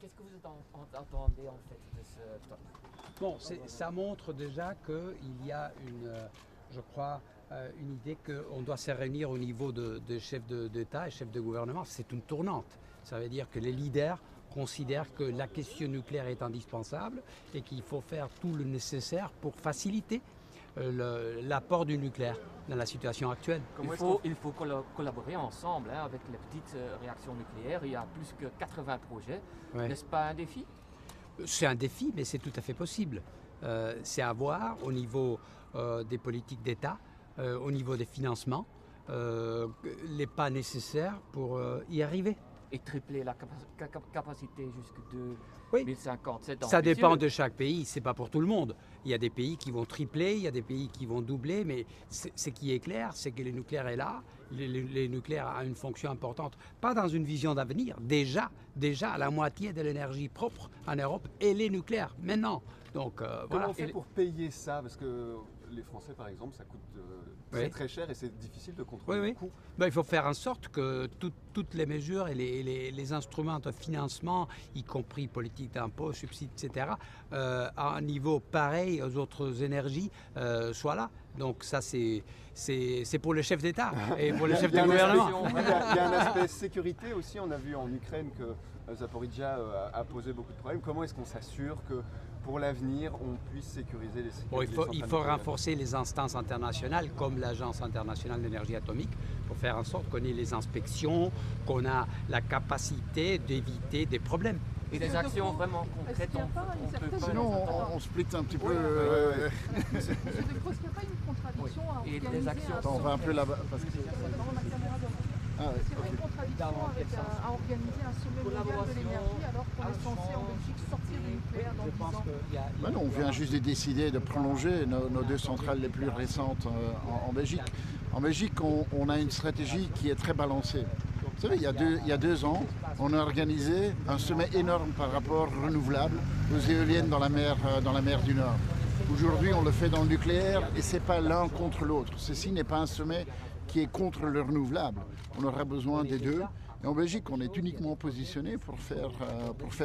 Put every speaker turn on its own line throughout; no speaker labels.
Qu'est-ce que vous entendez en fait de ce talk?
Bon, ça montre déjà qu'il y a je crois, une idée qu'on doit se réunir au niveau de chefs d'État et chefs de gouvernement. C'est une tournante. Ça veut dire que les leaders considèrent que la question nucléaire est indispensable et qu'il faut faire tout le nécessaire pour faciliter l'apport du nucléaire dans la situation actuelle.
Il faut collaborer ensemble avec les petites réactions nucléaires. Il y a plus que 80 projets. Ouais. N'est-ce pas un défi?
C'est un défi, mais c'est tout à fait possible. C'est à voir au niveau des politiques d'État, au niveau des financements, les pas nécessaires pour y arriver.
Et tripler la capacité jusqu'à 2050.
Oui. Ça dépend de chaque pays, c'est pas pour tout le monde. Il y a des pays qui vont tripler, il y a des pays qui vont doubler, mais ce qui est clair, c'est que le nucléaire est là, le nucléaire a une fonction importante, pas dans une vision d'avenir. Déjà, la moitié de l'énergie propre en Europe, elle est nucléaire, maintenant. Donc,
comment on fait pour payer ça? Parce que les Français, par exemple, ça coûte très cher et c'est difficile de contrôler le coût.
Ben, il faut faire en sorte que toutes les mesures et les instruments de financement, y compris politique d'impôt, subsides, etc., à un niveau pareil aux autres énergies, soient là. Donc ça, c'est pour le chef d'État et pour le chef de gouvernement.
Il y a un aspect sécurité aussi. On a vu en Ukraine que Zaporizhzhia a posé beaucoup de problèmes. Comment est-ce qu'on s'assure que pour l'avenir, on puisse sécuriser les centrales
il faut renforcer les instances internationales comme l'Agence internationale d'énergie atomique pour faire en sorte qu'on ait les inspections, qu'on a la capacité d'éviter des problèmes.
Et des actions vraiment concrètes, on peut pas...
Sinon, on split un petit peu.
Est-ce qu'il n'y a pas une contradiction à
Et
organiser
des actions.
Attends, on va un peu là-bas. Parce que...
Est-ce qu'il y a une contradiction à organiser un sommet mondial de l'énergie alors qu'on est censé en Belgique sortir du nucléaire dans 10 ans?
Ben non, on vient juste de décider de prolonger nos deux centrales les plus récentes en Belgique. En Belgique, on a une stratégie qui est très balancée. Vous savez, il y a 2 ans, on a organisé un sommet énorme par rapport renouvelable aux éoliennes dans la mer du Nord. Aujourd'hui, on le fait dans le nucléaire et ce n'est pas l'un contre l'autre. Ceci n'est pas un sommet qui est contre le renouvelable. On aura besoin des deux. Et en Belgique, on est uniquement positionné pour faire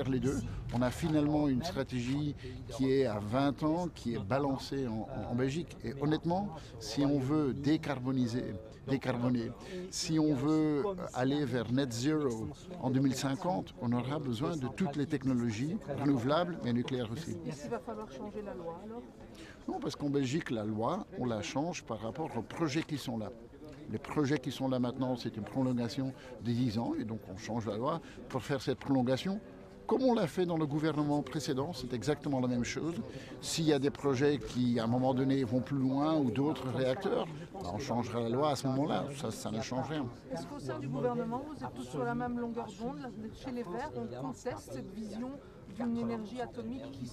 les deux. On a finalement une stratégie qui est à 20 ans, qui est balancée en Belgique. Et honnêtement, si on veut décarboner, si on veut aller vers net zero en 2050, on aura besoin de toutes les technologies renouvelables, mais nucléaires aussi.
Est-ce qu'il va falloir changer la loi alors?
Non, parce qu'en Belgique, la loi, on la change par rapport aux projets qui sont là. Les projets qui sont là maintenant, c'est une prolongation de 10 ans, et donc on change la loi pour faire cette prolongation. Comme on l'a fait dans le gouvernement précédent, c'est exactement la même chose. S'il y a des projets qui, à un moment donné, vont plus loin ou d'autres réacteurs, ben on changera la loi à ce moment-là. Ça ne change rien.
Est-ce qu'au sein du gouvernement, vous êtes tous sur la même longueur d'onde? Chez les Verts, on conteste cette vision d'une énergie atomique qui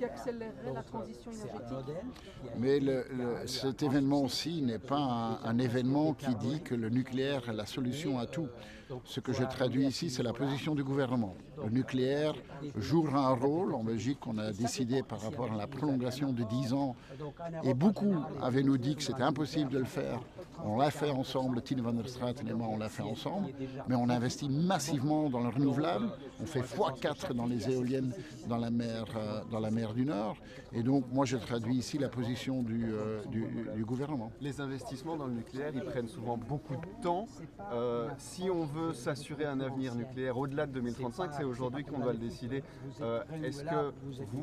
accélérerait la transition énergétique?
Mais cet événement-ci n'est pas un événement qui dit que le nucléaire est la solution à tout. Ce que je traduis ici, c'est la position du gouvernement. Le nucléaire jouera un rôle. En Belgique, on a décidé par rapport à la prolongation de 10 ans. Et beaucoup avaient nous dit que c'était impossible de le faire. On l'a fait ensemble, Tine van der Straeten et moi, on l'a fait ensemble. Mais on investit massivement dans le renouvelable. On fait x4 dans les éoliennes dans la mer du Nord. Et donc, moi, je traduis ici la position du gouvernement.
Les investissements dans le nucléaire, ils prennent souvent beaucoup de temps. Si on veut s'assurer un avenir nucléaire au-delà de 2035, c'est aujourd'hui qu'on doit le décider. Est-ce que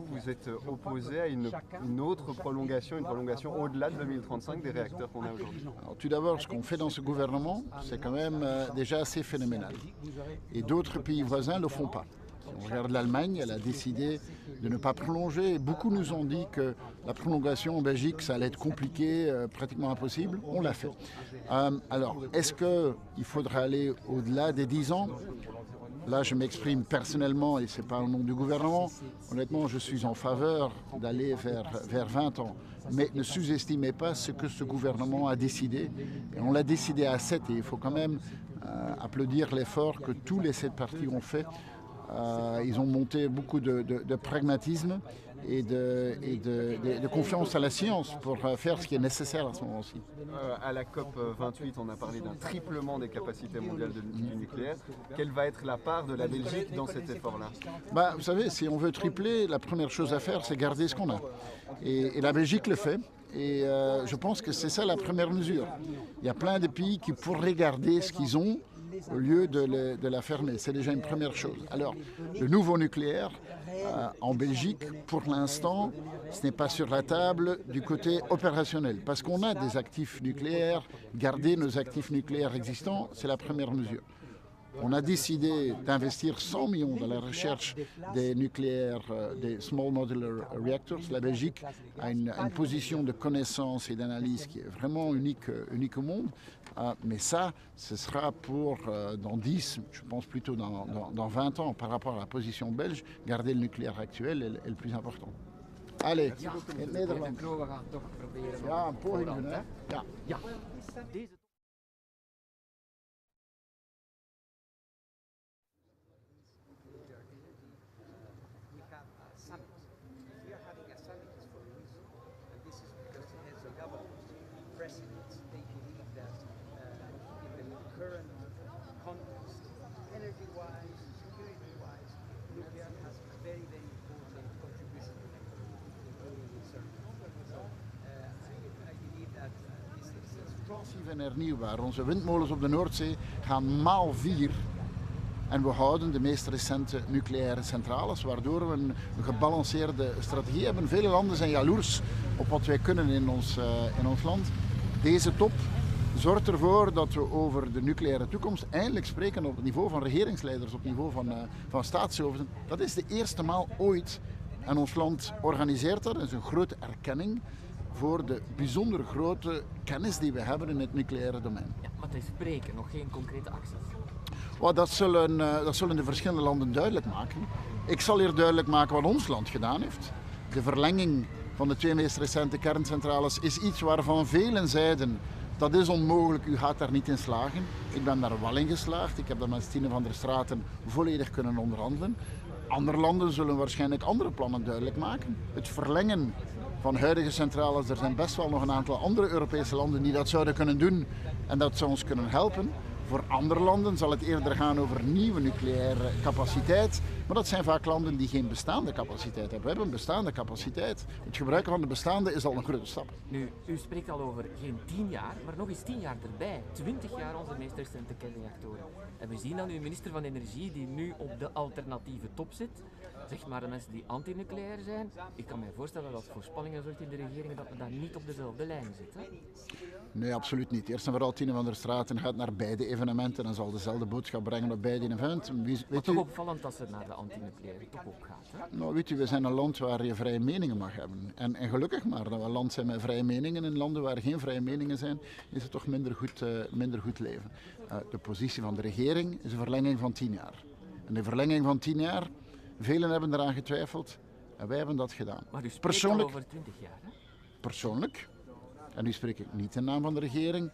vous êtes opposé à une autre prolongation, une prolongation au-delà de 2035 des réacteurs qu'on a aujourd'hui?
Tout d'abord, ce qu'on fait dans ce gouvernement, c'est quand même déjà assez phénoménal. Et d'autres pays voisins ne le font pas. Si on regarde l'Allemagne, elle a décidé de ne pas prolonger. Beaucoup nous ont dit que la prolongation en Belgique, ça allait être compliqué, pratiquement impossible. On l'a fait. Alors, est-ce qu'il faudra aller au-delà des 10 ans? Là, je m'exprime personnellement et ce n'est pas au nom du gouvernement. Honnêtement, je suis en faveur d'aller vers 20 ans. Mais ne sous-estimez pas ce que ce gouvernement a décidé. Et on l'a décidé à 7 et il faut quand même applaudir l'effort que tous les 7 partis ont fait. Ils ont monté beaucoup de pragmatisme et de confiance à la science pour faire ce qui est nécessaire à ce moment-ci.
À la COP 28, on a parlé d'un triplement des capacités mondiales du nucléaire. Quelle va être la part de la Belgique dans cet effort-là?
Vous savez, si on veut tripler, la première chose à faire, c'est garder ce qu'on a. Et la Belgique le fait. Et je pense que c'est ça la première mesure. Il y a plein de pays qui pourraient garder ce qu'ils ont au lieu de la fermer. C'est déjà une première chose. Alors, le nouveau nucléaire en Belgique, pour l'instant, ce n'est pas sur la table du côté opérationnel. Parce qu'on a des actifs nucléaires, garder nos actifs nucléaires existants, c'est la première mesure. On a décidé d'investir 100 millions dans la recherche des nucléaires, des Small Modular Reactors. La Belgique a une position de connaissance et d'analyse qui est vraiment unique au monde. Mais ça, ce sera pour dans 10, je pense plutôt dans 20 ans, par rapport à la position belge, garder le nucléaire actuel est le plus important. Allez, in het Nederlands. Ja, een poging doen, hè? Ja. Passief en hernieuwbaar. Onze windmolens op de Noordzee gaan maal 4 En we houden de meest recente nucleaire centrales, waardoor we een gebalanceerde strategie hebben. Vele landen zijn jaloers op wat wij kunnen in ons land. Deze top zorgt ervoor dat we over de nucleaire toekomst eindelijk spreken op het niveau van regeringsleiders, op het niveau van staatshoofden. Dat is de eerste maal ooit. En ons land organiseert dat. Dat is een grote erkenning voor de bijzonder grote kennis die we hebben in het nucleaire domein.
Ja, maar het is spreken, nog geen concrete acties.
Oh, dat zullen de verschillende landen duidelijk maken. Ik zal hier duidelijk maken wat ons land gedaan heeft. De verlenging van de 2 meest recente kerncentrales is iets waarvan velen zeiden: dat is onmogelijk, u gaat daar niet in slagen. Ik ben daar wel in geslaagd. Ik heb dat met Stine van der Straten volledig kunnen onderhandelen. Andere landen zullen waarschijnlijk andere plannen duidelijk maken. Het verlengen van huidige centrales, er zijn best wel nog een aantal andere Europese landen die dat zouden kunnen doen en dat zou ons kunnen helpen. Voor andere landen zal het eerder gaan over nieuwe nucleaire capaciteit. Maar dat zijn vaak landen die geen bestaande capaciteit hebben. We hebben een bestaande capaciteit. Het gebruiken van de bestaande is al een grote stap.
Nu, u spreekt al over geen 10 jaar, maar nog eens 10 jaar erbij. 20 jaar onze meest recente kernreactoren. En we zien dan uw minister van Energie die nu op de alternatieve top zit. Zeg maar de mensen die anti-nucleair zijn. Ik kan mij voorstellen dat voorspellingen zorgt in de regering dat we daar niet op dezelfde lijn zitten.
Nee, absoluut niet. Eerst en vooral Tine van der Straten gaat naar beide evenementen en zal dezelfde boodschap brengen op beide evenementen.
Maar toch opvallend dat ze naar de anti-nucleaire top ook gaat. Hè?
Nou, weet u, we zijn een land waar je vrije meningen mag hebben. En gelukkig maar dat we een land zijn met vrije meningen. In landen waar geen vrije meningen zijn, is het toch minder goed leven. De positie van de regering is een verlenging van 10 jaar. En de verlenging van 10 jaar, velen hebben eraan getwijfeld en wij hebben dat gedaan.
Maar u spreekt al over 20 jaar, hè?
Persoonlijk, en nu spreek ik niet in naam van de regering,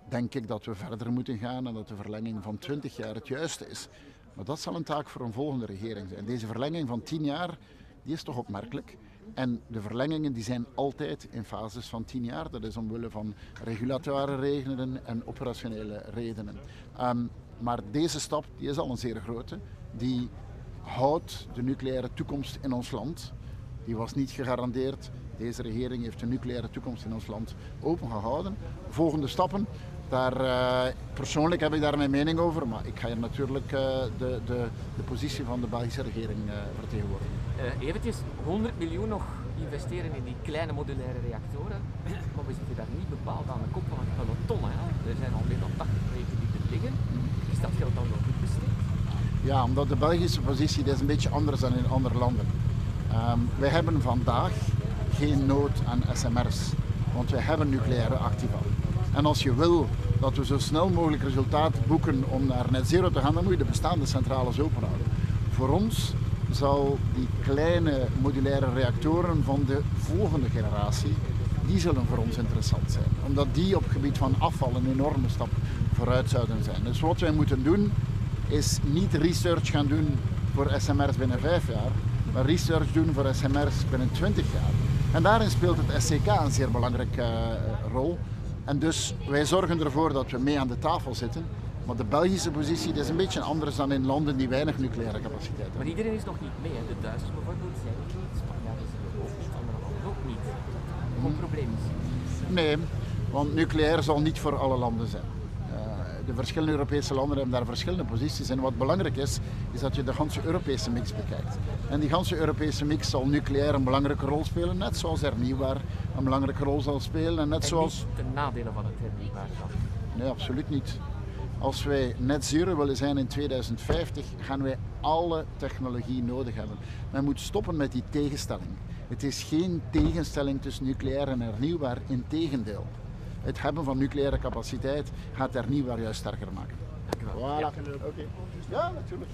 denk ik dat we verder moeten gaan en dat de verlenging van 20 jaar het juiste is. Maar dat zal een taak voor een volgende regering zijn. Deze verlenging van 10 jaar, die is toch opmerkelijk. En de verlengingen die zijn altijd in fases van 10 jaar. Dat is omwille van regulatoire redenen en operationele redenen. Maar deze stap die is al een zeer grote. Die houdt de nucleaire toekomst in ons land. Die was niet gegarandeerd. Deze regering heeft de nucleaire toekomst in ons land opengehouden. Volgende stappen, persoonlijk heb ik daar mijn mening over, maar ik ga hier natuurlijk de positie van de Belgische regering vertegenwoordigen.
Eventjes, 100 miljoen nog investeren in die kleine modulaire reactoren, maar we zitten daar niet bepaald aan de kop van het peloton. Hè? Er zijn al meer dan 80 projecten die er liggen. Is dat geld dan wel goed besteed?
Ja, omdat de Belgische positie is een beetje anders dan in andere landen. Wij hebben vandaag geen nood aan SMR's, want wij hebben nucleaire activa. En als je wil dat we zo snel mogelijk resultaat boeken om naar net zero te gaan, dan moet je de bestaande centrales openhouden. Voor ons zal die kleine modulaire reactoren van de volgende generatie, die zullen voor ons interessant zijn. Omdat die op het gebied van afval een enorme stap vooruit zouden zijn. Dus wat wij moeten doen, is niet research gaan doen voor SMR's binnen 5 jaar, maar research doen voor SMR's binnen 20 jaar. En daarin speelt het SCK een zeer belangrijke rol. En dus wij zorgen ervoor dat we mee aan de tafel zitten. Maar de Belgische positie is een beetje anders dan in landen die weinig nucleaire capaciteit hebben.
Maar iedereen is nog niet mee. Hè? De Duitsers bijvoorbeeld zijn niet, de Spanjaarden zijn ook niet, andere landen ook niet. Gewoon probleem is.
Nee, want nucleair zal niet voor alle landen zijn. De verschillende Europese landen hebben daar verschillende posities. En wat belangrijk is, is dat je de ganse Europese mix bekijkt. En die ganse Europese mix zal nucleair een belangrijke rol spelen, net zoals hernieuwbaar een belangrijke rol zal spelen. En net zoals...
niet ten nadele van het hernieuwbaar dan?
Nee, absoluut niet. Als wij net zero willen zijn in 2050, gaan wij alle technologie nodig hebben. Men moet stoppen met die tegenstelling. Het is geen tegenstelling tussen nucleair en hernieuwbaar, integendeel. Het hebben van nucleaire capaciteit gaat hernieuwbaar juist sterker maken.
Dank u wel.
Voilà.
Ja.
Okay. Ja, natuurlijk.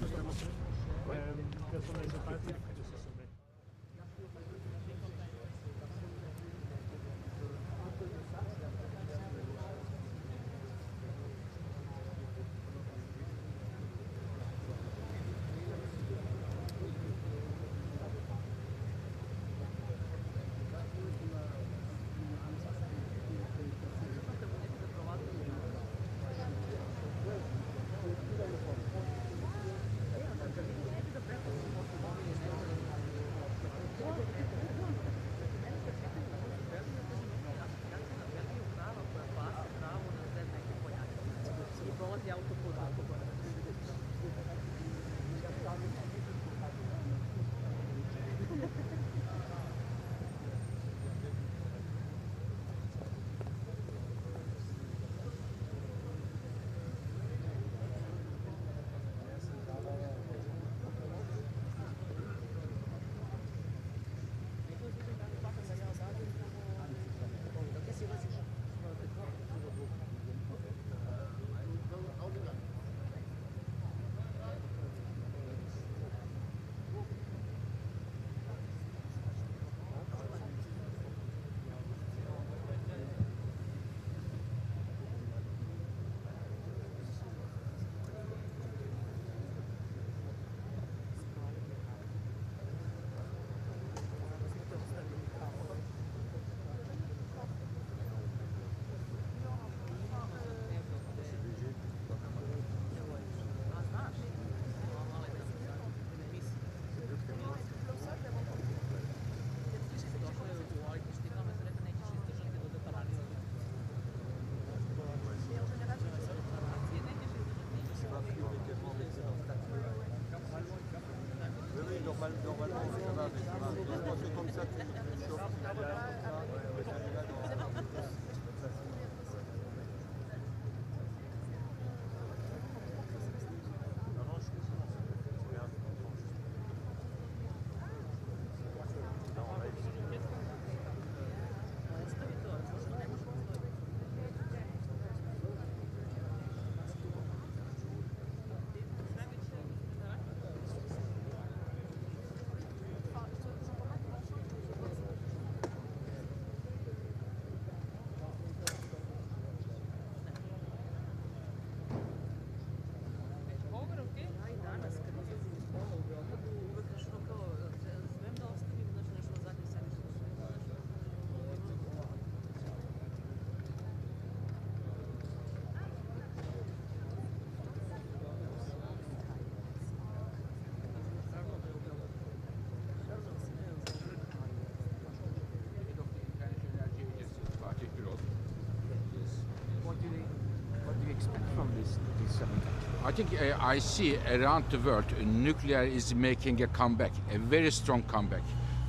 I think I see around the world nuclear is making a comeback, a very strong comeback.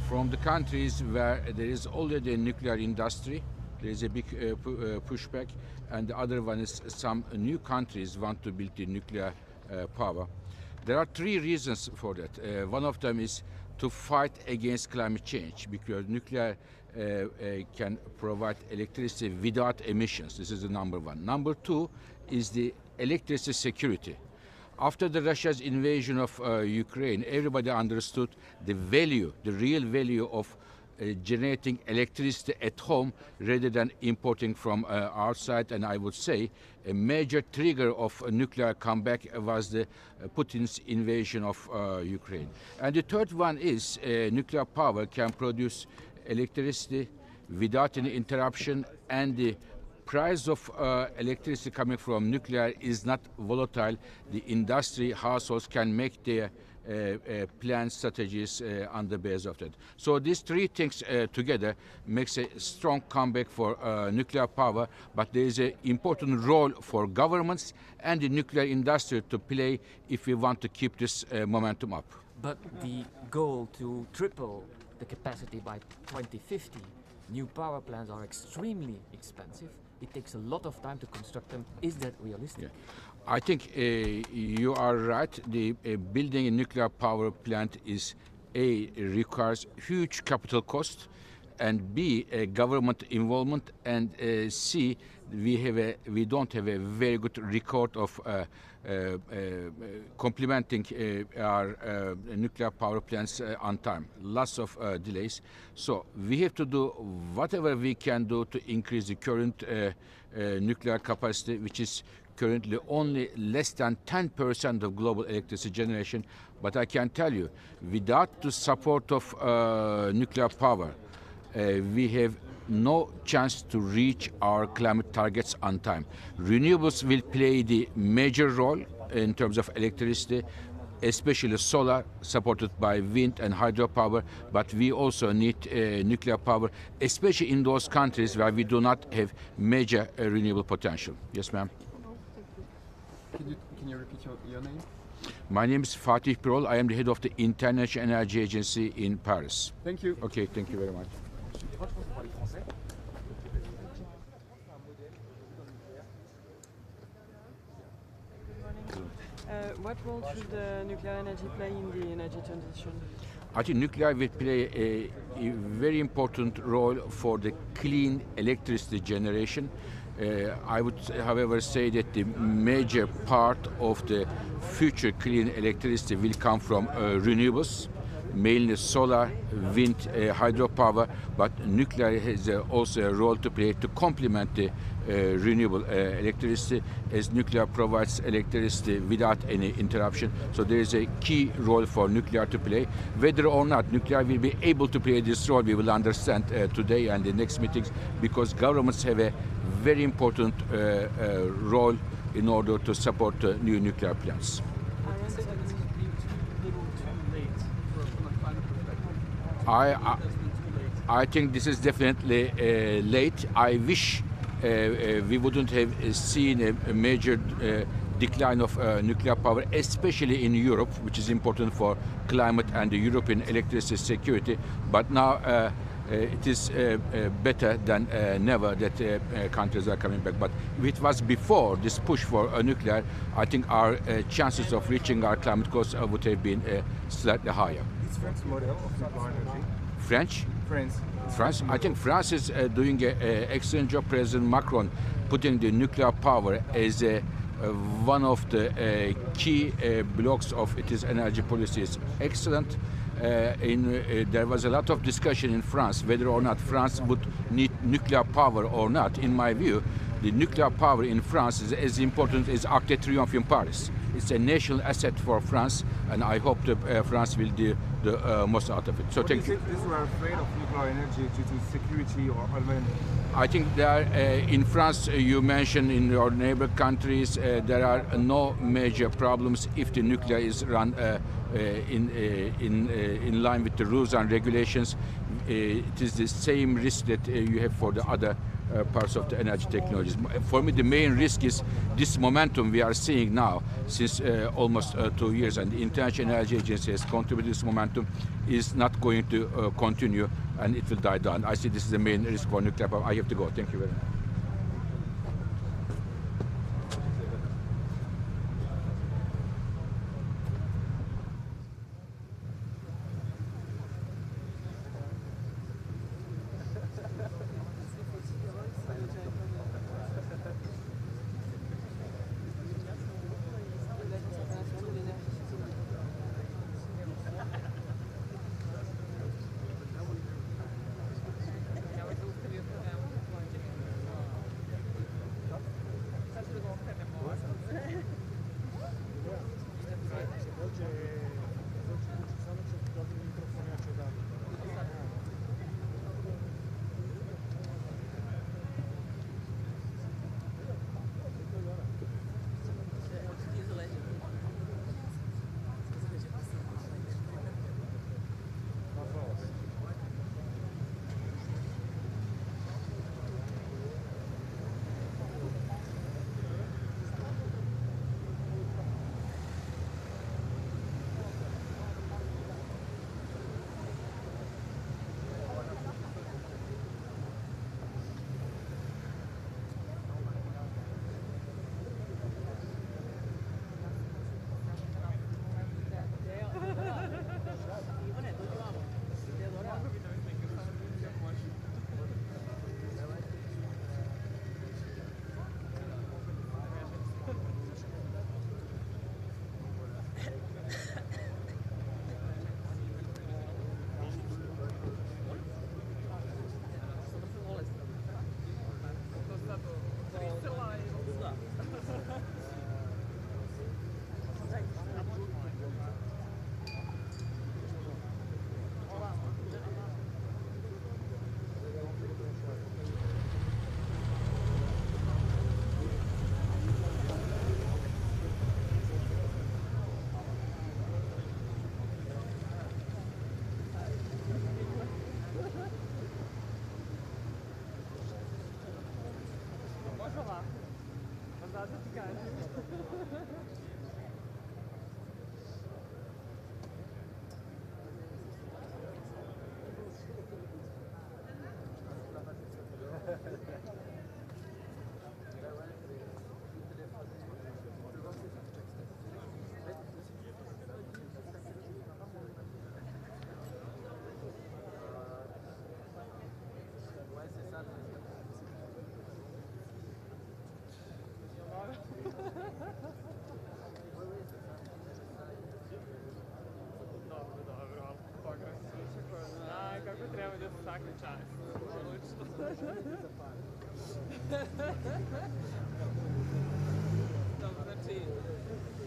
From the countries where there is already a nuclear industry, there is a big pushback, and the other one is some new countries want to build the nuclear power. There are three reasons for that. One of them is to fight against climate change, because nuclear can provide electricity without emissions. This is the number one. Number two is the electricity security. After Russia's invasion of Ukraine, everybody understood the value, the real value of generating electricity at home rather than importing from outside. And I would say a major trigger of a nuclear comeback was the Putin's invasion of Ukraine. And the third one is nuclear power can produce electricity without any interruption, and the price of electricity coming from nuclear is not volatile. The industry, households can make their plan strategies on the base of that. So these three things together makes a strong comeback for nuclear power, but there is an important role for governments and the nuclear industry to play if we want to keep this momentum up.
But the goal to triple the capacity by 2050, new power plants are extremely expensive. It takes a lot of time to construct them. Is that realistic?
Yeah. I think you are right. The building a nuclear power plant is requires huge capital cost, and B, government involvement, and C, we don't have a very good record of complementing our nuclear power plants on time. Lots of delays. So we have to do whatever we can do to increase the current nuclear capacity, which is currently only less than 10% of global electricity generation. But I can tell you, without the support of nuclear power, we have no chance to reach our climate targets on time. Renewables will play the major role in terms of electricity, especially solar, supported by wind and hydropower, but we also need nuclear power, especially in those countries where we do not have major renewable potential. Yes, ma'am.
Can you repeat your name?
My name is Fatih Birol. I am the head of the International Energy Agency in Paris.
Thank you.
Okay, thank you very much.
What role should nuclear energy play in the energy transition?
I think nuclear will play a very important role for the clean electricity generation. I would, however, say that the major part of the future clean electricity will come from renewables, mainly solar, wind, hydropower, but nuclear has also a role to play to complement the renewable electricity, as nuclear provides electricity without any interruption. So there is a key role for nuclear to play. Whether or not nuclear will be able to play this role, we will understand today and the next meetings, because governments have a very important role in order to support new nuclear plants. I think this is definitely late. I wish we wouldn't have seen a major decline of nuclear power, especially in Europe, which is important for climate and the European electricity security. But now it is better than never that countries are coming back. But if it was before this push for nuclear, I think our chances of reaching our climate goals would have been slightly higher.
Is France model of nuclear energy?
French?
France.
I think France is doing an excellent job. President Macron putting the nuclear power as one of the key blocks of its energy policy is excellent. There was a lot of discussion in France whether or not France would need nuclear power or not. In my view, the nuclear power in France is as important as Arc de Triomphe in Paris. It's a national asset for France, and I hope that France will do the most out of it. So thank you.
Is we are afraid of nuclear energy due to security or even?
I think there, in France, you mentioned in your neighbor countries, there are no major problems if the nuclear is run in line with the rules and regulations. It is the same risk that you have for the other parts of the energy technologies. For me, the main risk is this momentum we are seeing now since almost 2 years, and the International Energy Agency has contributed this momentum is not going to continue, and it will die down. I see this is the main risk for nuclear power. I have to go. Thank you very much.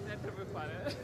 Ne treba pare.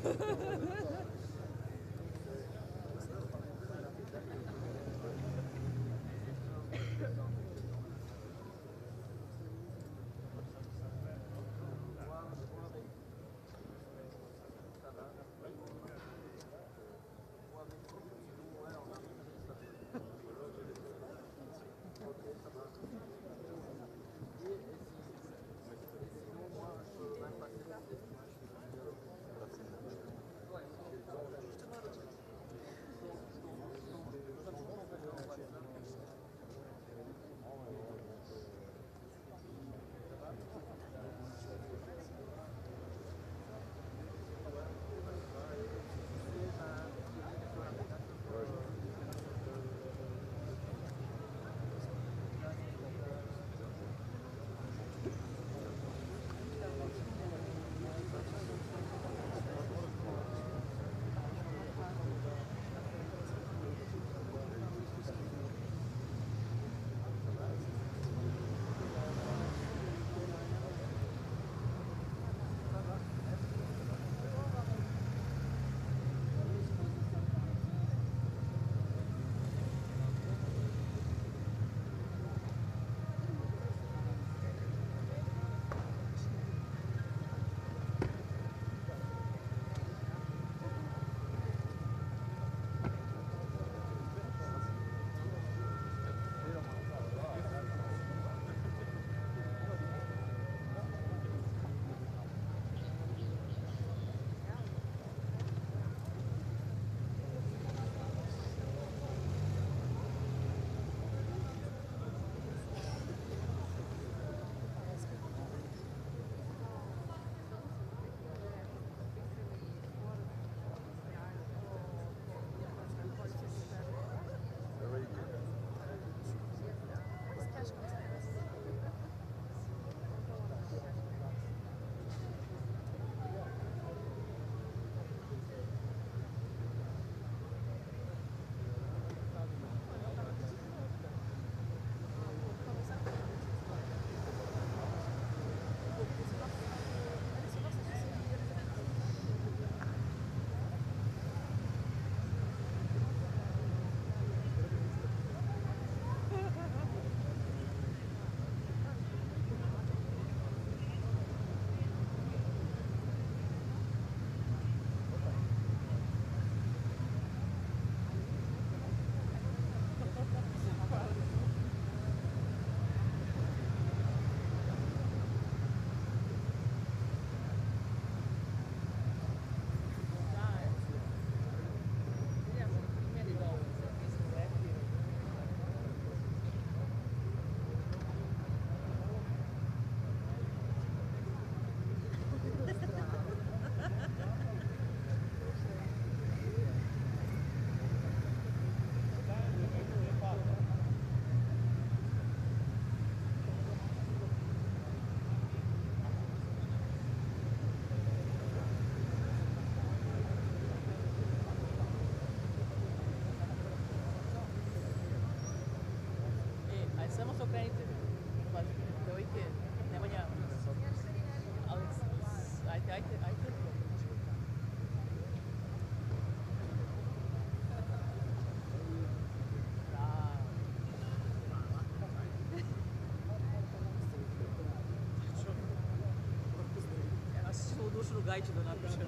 dušno gajči da napišem.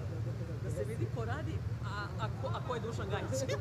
Da se vidi ko radi, a ko je dušan gajči.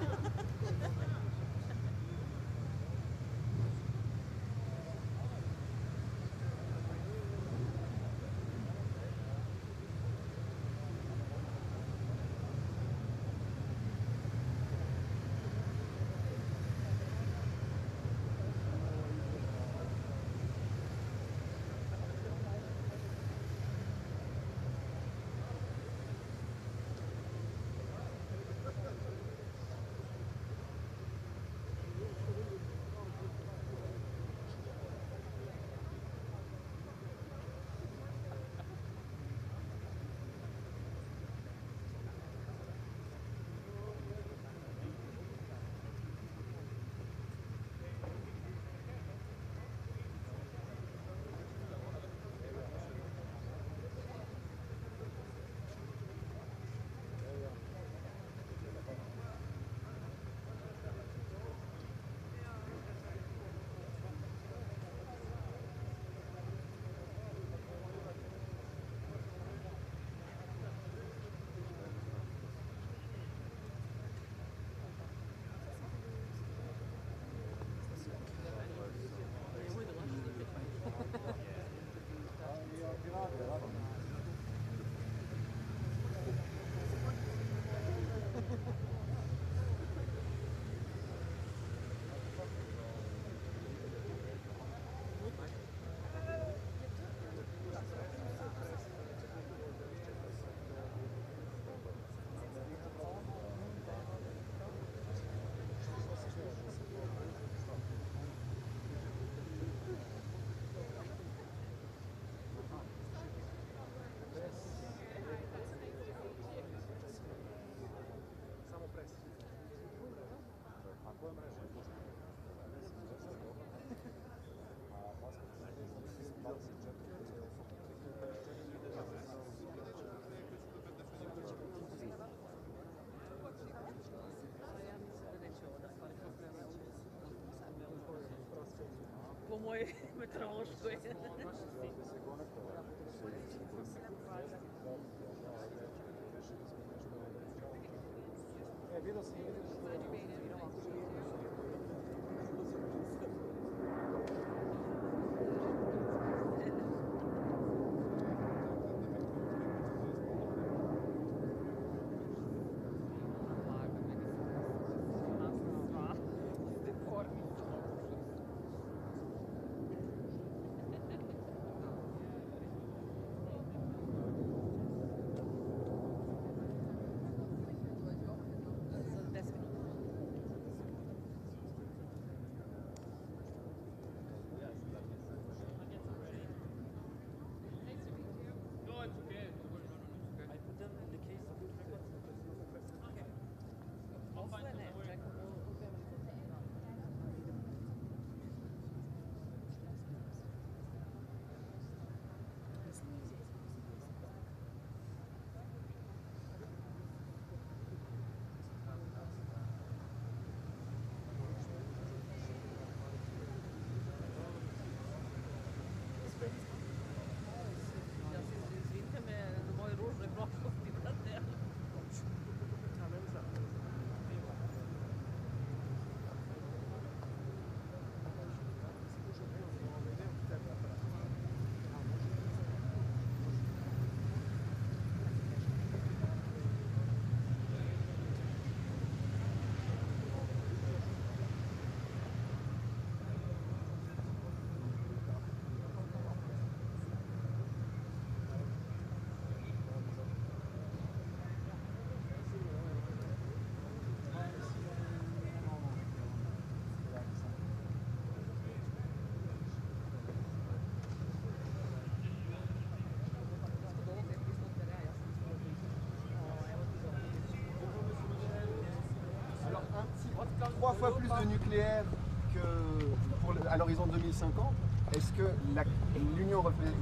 Po mojoj meteorološkoj.
Trois fois plus de nucléaire à l'horizon 2050. Est-ce que l'Union européenne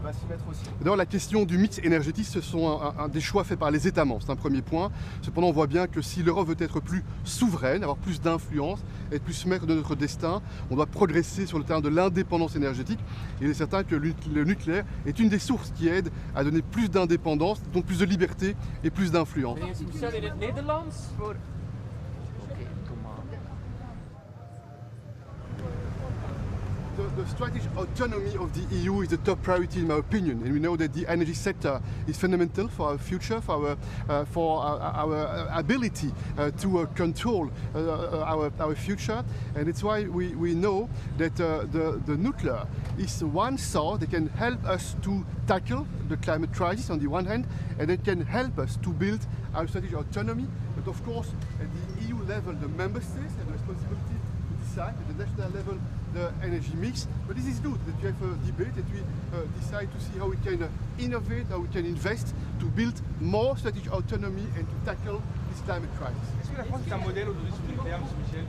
va s'y mettre aussi?
Dans la question du mix énergétique, ce sont un des choix faits par les États membres, c'est un premier point. Cependant, on voit bien que si l'Europe veut être plus souveraine, avoir plus d'influence, être plus maître de notre destin, on doit progresser sur le terrain de l'indépendance énergétique. Et il est certain que le nucléaire est une des sources qui aide à donner plus d'indépendance, donc plus de liberté et plus d'influence. The strategic autonomy of the EU is the top priority in my opinion, and we know that the energy sector is fundamental for our future, for our ability to control our future, and it's why we know that the nuclear is one source that can help us to tackle the climate crisis on the one hand, and it can help us to build our strategic autonomy. But of course, at the EU level, the member states have the responsibility to decide at the national level the energy mix, but this is good that we have a debate, that we decide to see how we can innovate, how we can invest to build more strategic autonomy and to tackle this climate crisis.
Est-ce que la France est un modèle aujourd'hui sur le nucléaire, M. Michel?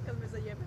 kad me zajebe.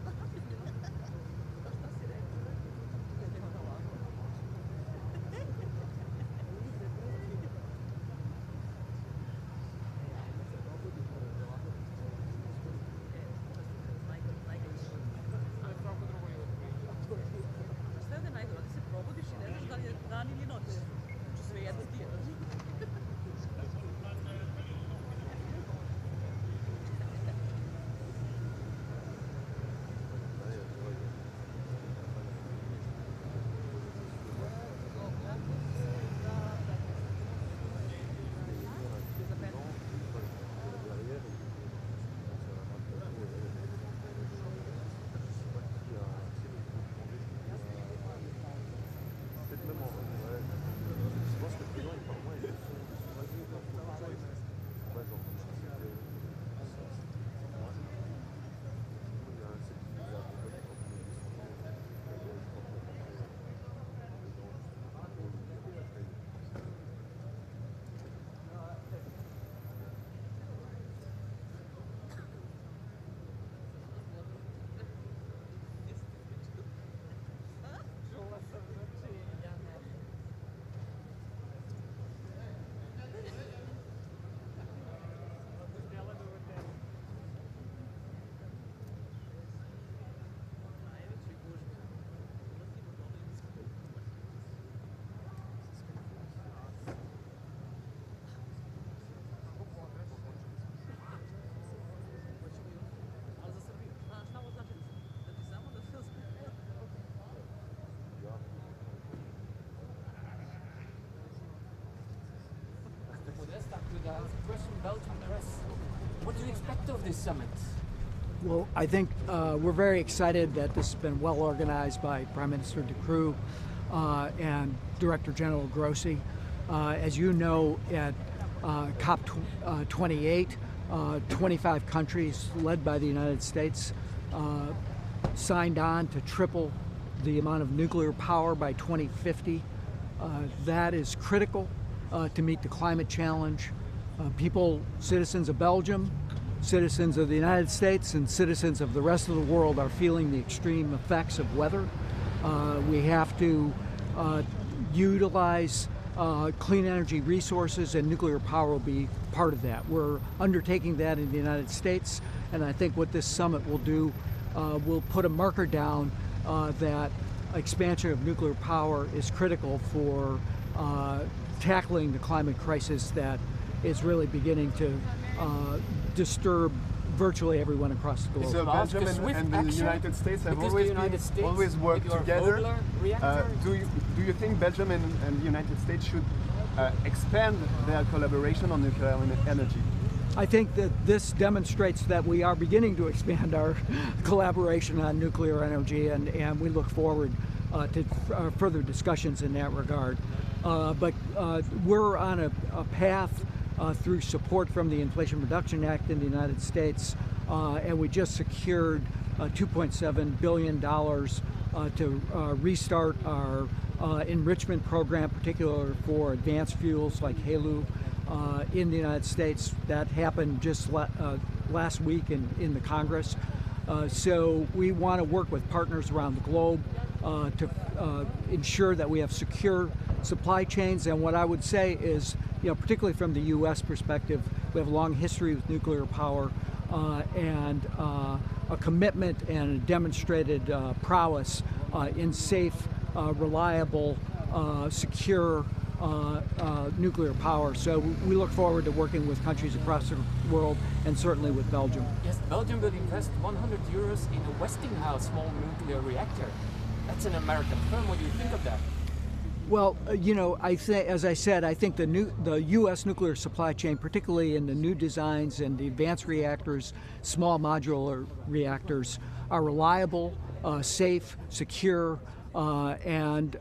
What do you expect of this summit?
Well, I think we're very excited that this has been well organized by Prime Minister De Croo and Director General Grossi. As you know, at COP28, 25 countries led by the United States signed on to triple the amount of nuclear power by 2050. That is critical to meet the climate challenge. People, citizens of Belgium, citizens of the United States, and citizens of the rest of the world are feeling the extreme effects of weather. We have to utilize clean energy resources, and nuclear power will be part of that. We're undertaking that in the United States, and I think what this summit will do will put a marker down that expansion of nuclear power is critical for tackling the climate crisis that is really beginning to disturb virtually everyone across the globe.
So Belgium and the United States have always worked together. Do you think Belgium and the United States should expand their collaboration on nuclear energy?
I think that this demonstrates that we are beginning to expand our collaboration on nuclear energy, and we look forward to further discussions in that regard. But we're on a path through support from the Inflation Reduction Act in the United States, and we just secured $2.7 billion to restart our enrichment program, particularly for advanced fuels like HALEU in the United States. That happened just last week in the Congress. So we want to work with partners around the globe to ensure that we have secure supply chains. And what I would say is, particularly from the U.S. perspective, we have a long history with nuclear power and a commitment and a demonstrated prowess in safe, reliable, secure nuclear power. So we look forward to working with countries across the world, and certainly with Belgium.
Yes, Belgium will invest €100 in a Westinghouse small nuclear reactor. That's an American firm. What do you think of that?
Well, as I said, I think the U.S. nuclear supply chain, particularly in the new designs and the advanced reactors, small modular reactors, are reliable, safe, secure, and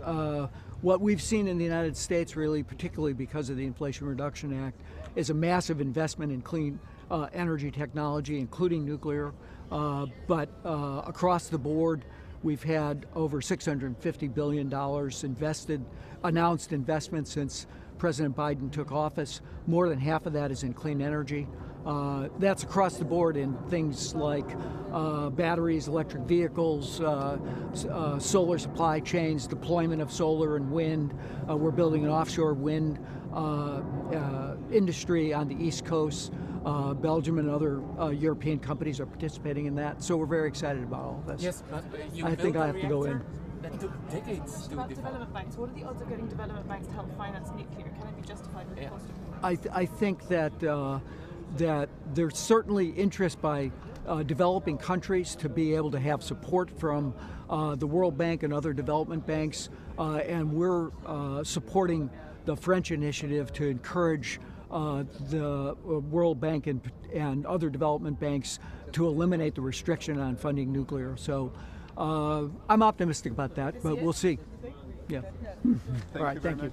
what we've seen in the United States, really, particularly because of the Inflation Reduction Act, is a massive investment in clean energy technology, including nuclear. But across the board, we've had over $650 billion announced investment since President Biden took office. More than half of that is in clean energy. That's across the board in things like batteries, electric vehicles, solar supply chains, deployment of solar and wind. We're building an offshore wind industry on the East Coast. Belgium and other European companies are participating in that, so we're very excited about all this.
Yes, but
I think I have to go in.
That took decades to
About
develop.
development banks, what are the odds of getting development banks to help finance nuclear? Can it be justified with the cost of
I think that that there's certainly interest by developing countries to be able to have support from the World Bank and other development banks, and we're supporting the French initiative to encourage the World Bank and other development banks to eliminate the restriction on funding nuclear. So I'm optimistic about that, but we'll see. Yeah. All right, thank you.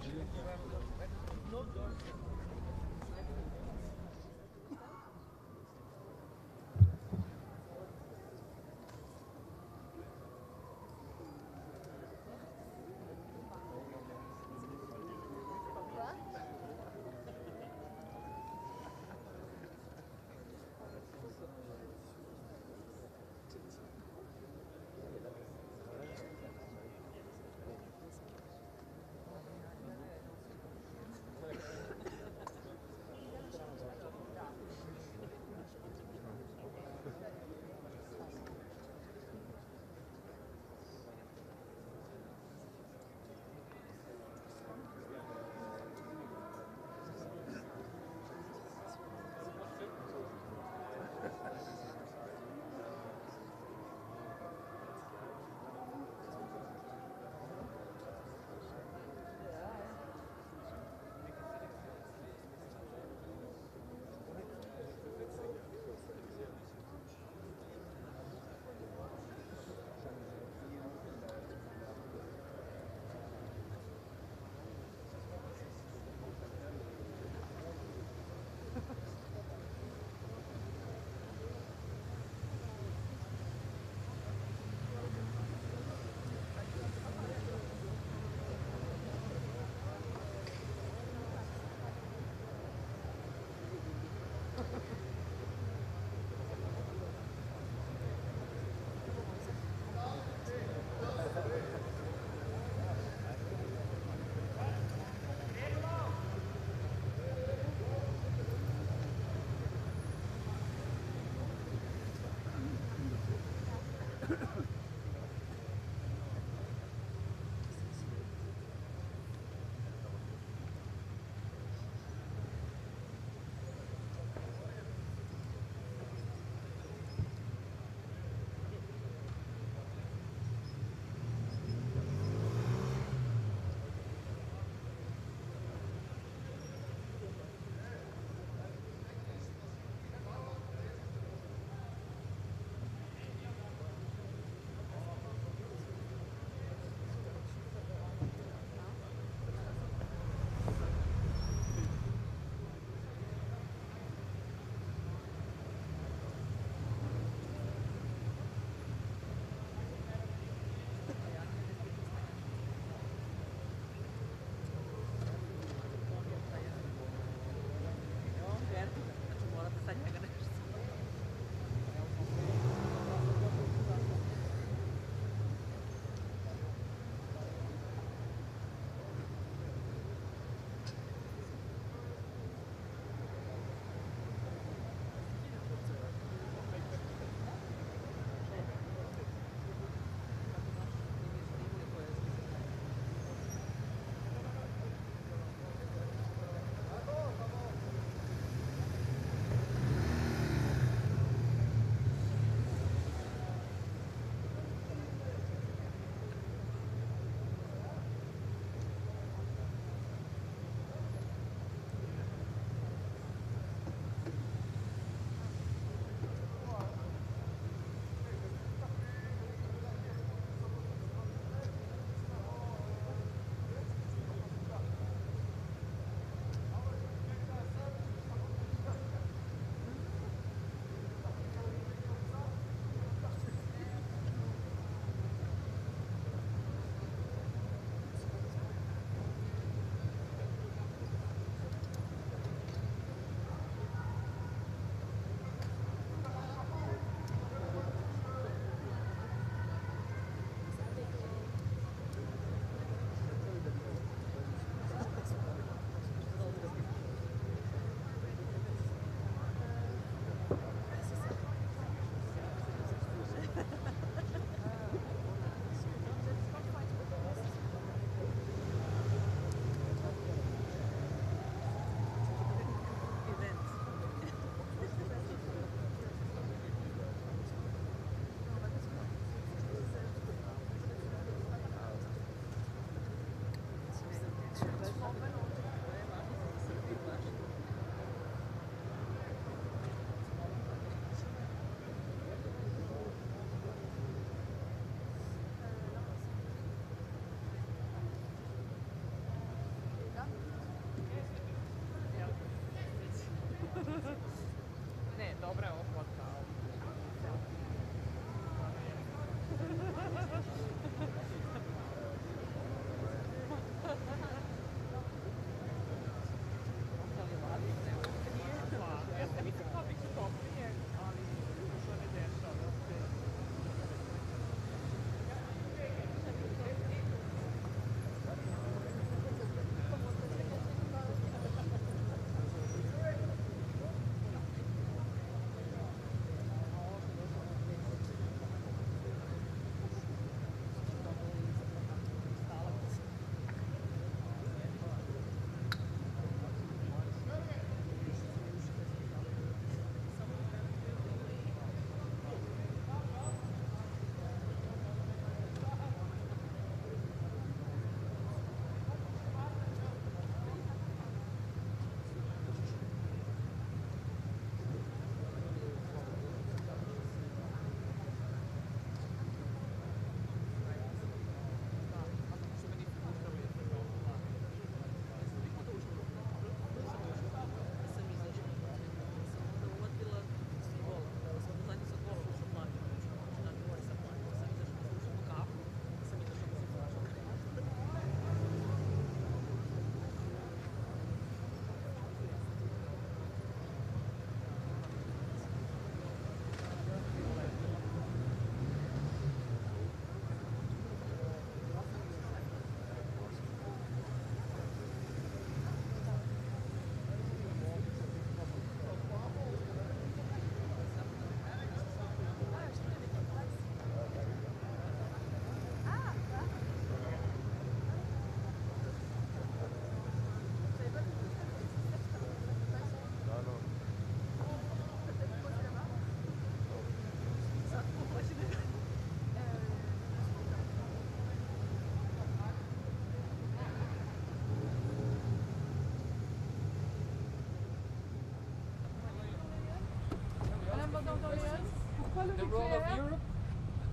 pas le nucléaire.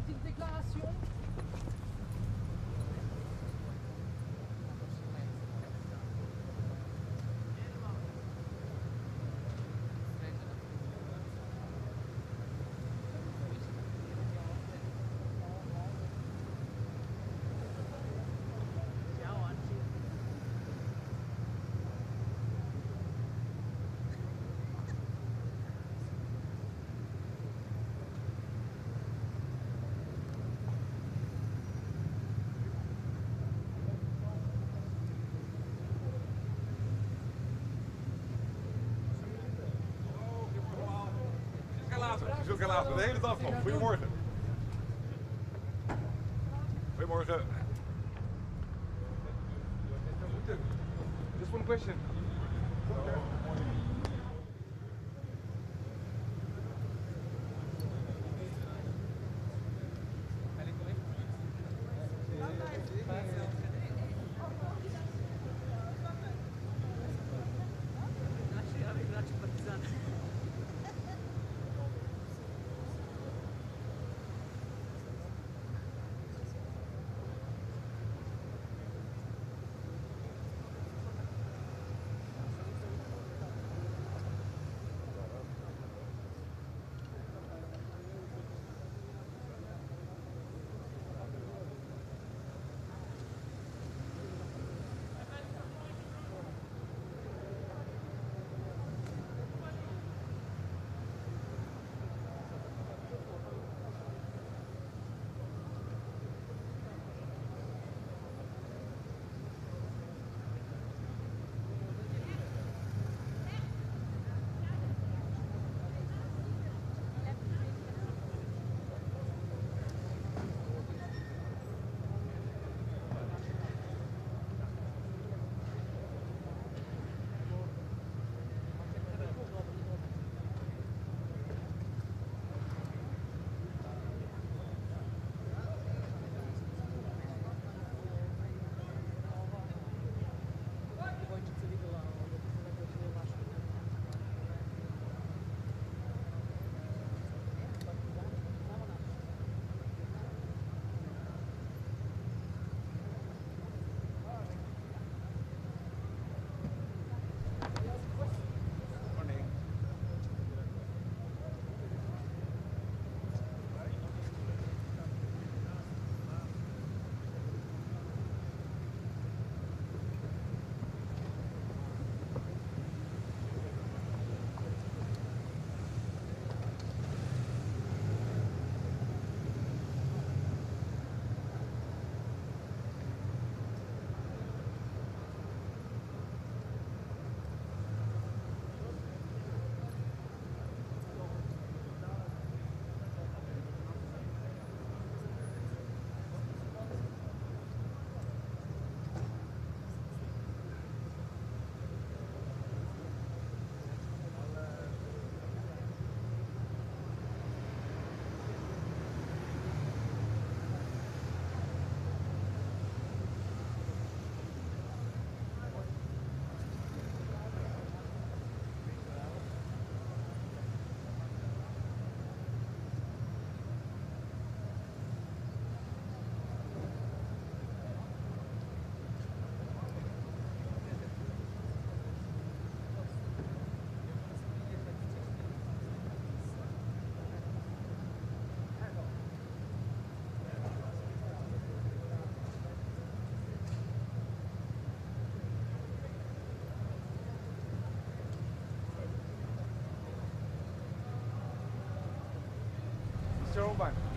Petite déclaration.
Zulke later, de hele dag nog. Goedemorgen. Goedemorgen. Just one question.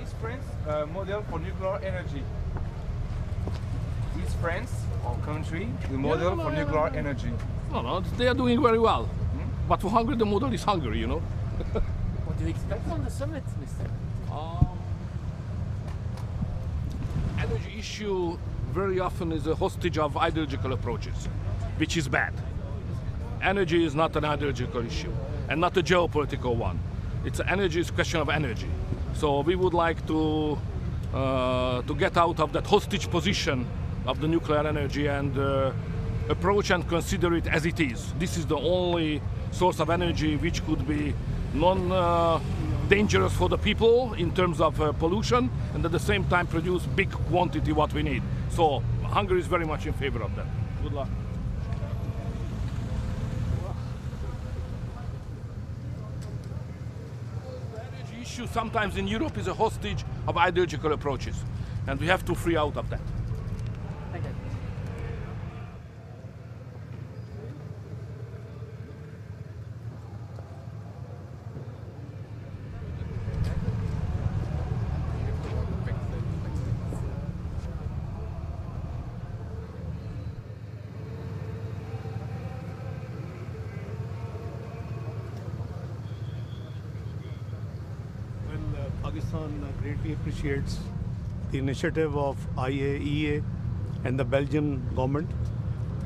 Is France a model for nuclear energy? Is France or country the model for nuclear energy?
No, they are doing very well. But for Hungary, the model is Hungary, you know.
What do you expect from the summit, Mr.?
Energy issue very often is a hostage of ideological approaches, which is bad. Energy is not an ideological issue and not a geopolitical one. Energy is a question of energy. So we would like to get out of that hostage position of the nuclear energy and approach and consider it as it is. This is the only source of energy which could be dangerous for the people in terms of pollution, and at the same time produce big quantity what we need. So Hungary is very much in favor of that. Good luck. The energy issue sometimes in Europe is a hostage of ideological approaches, and we have to free out of that.
Thank you.
Pakistan greatly appreciates the initiative of IAEA and the Belgian government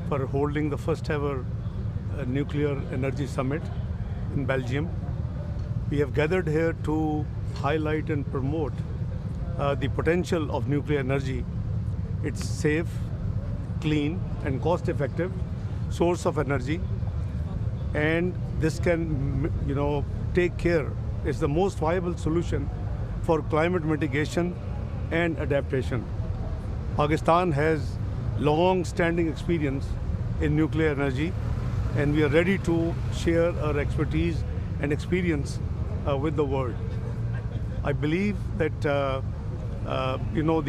for holding the first ever nuclear energy summit in Belgium. We have gathered here to highlight and promote the potential of nuclear energy. It's safe, clean and cost-effective source of energy, and this can, take care. It's the most viable solution for climate mitigation and adaptation. Pakistan has long-standing experience in nuclear energy, and we are ready to share our expertise and experience with the world. I believe that the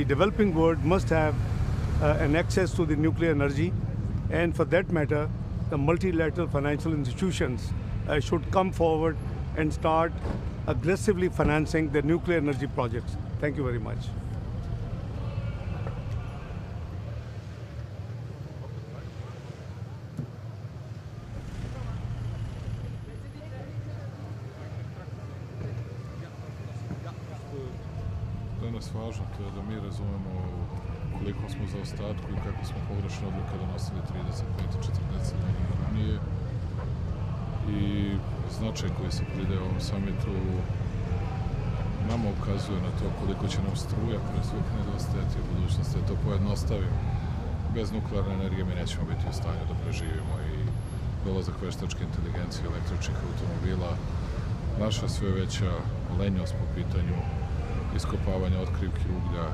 developing world must have an access to the nuclear energy, and for that matter, the multilateral financial institutions should come forward and start aggressively financing the nuclear energy projects. Thank you very much.
Danas važno to je da mi razumemo koliko smo za ostatku i kako smo pogrešne odluke donosili 35-40 godina ranije i značaj koji se pridaje ovom samitu nama ukazuje na to koliko će nam struja pre svih nedostajati u budućnosti. Da to pojednostavimo. Bez nuklearne energije mi nećemo biti u stanju da preživimo i dolazak veštačke inteligencije, električnih automobila, naša sve veća lenjost po pitanju iskopavanja otkrivki uglja,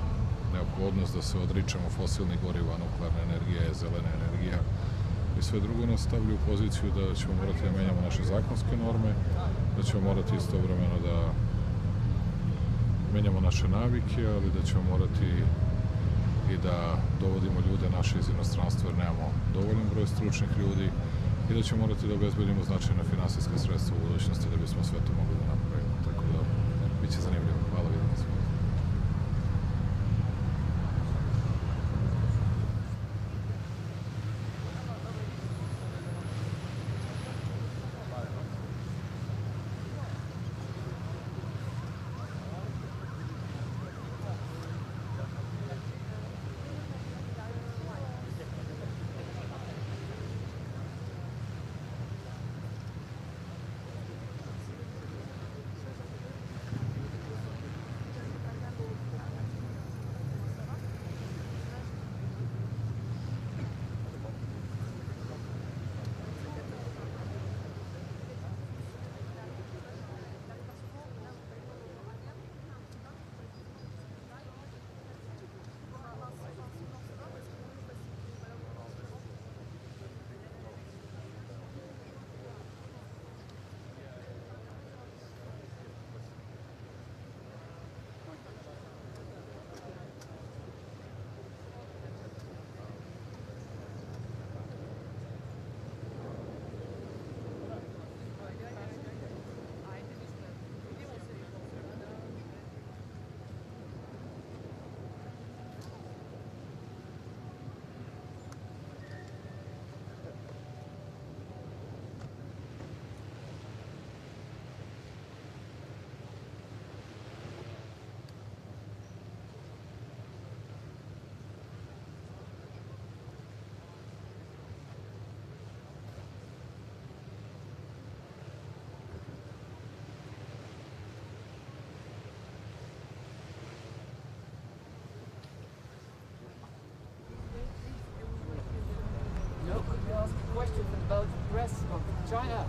neophodnost da se odričemo fosilnih goriva, nuklearna energija je zelena energija i sve drugo nas stavlja u poziciju da ćemo morati da menjamo naše zakonske norme, da ćemo morati istovremeno da menjamo naše navike, ali da ćemo morati i da dovodimo ljude naše iz inostranstva jer nemamo dovoljan broj stručnih ljudi i da ćemo morati da obezbedimo značajna finansijska sredstva u budućnosti da bismo sve to mogli da napravimo. Tako da, bit će zanimljivo. Hvala, vidimo se.
Questions about the press of China.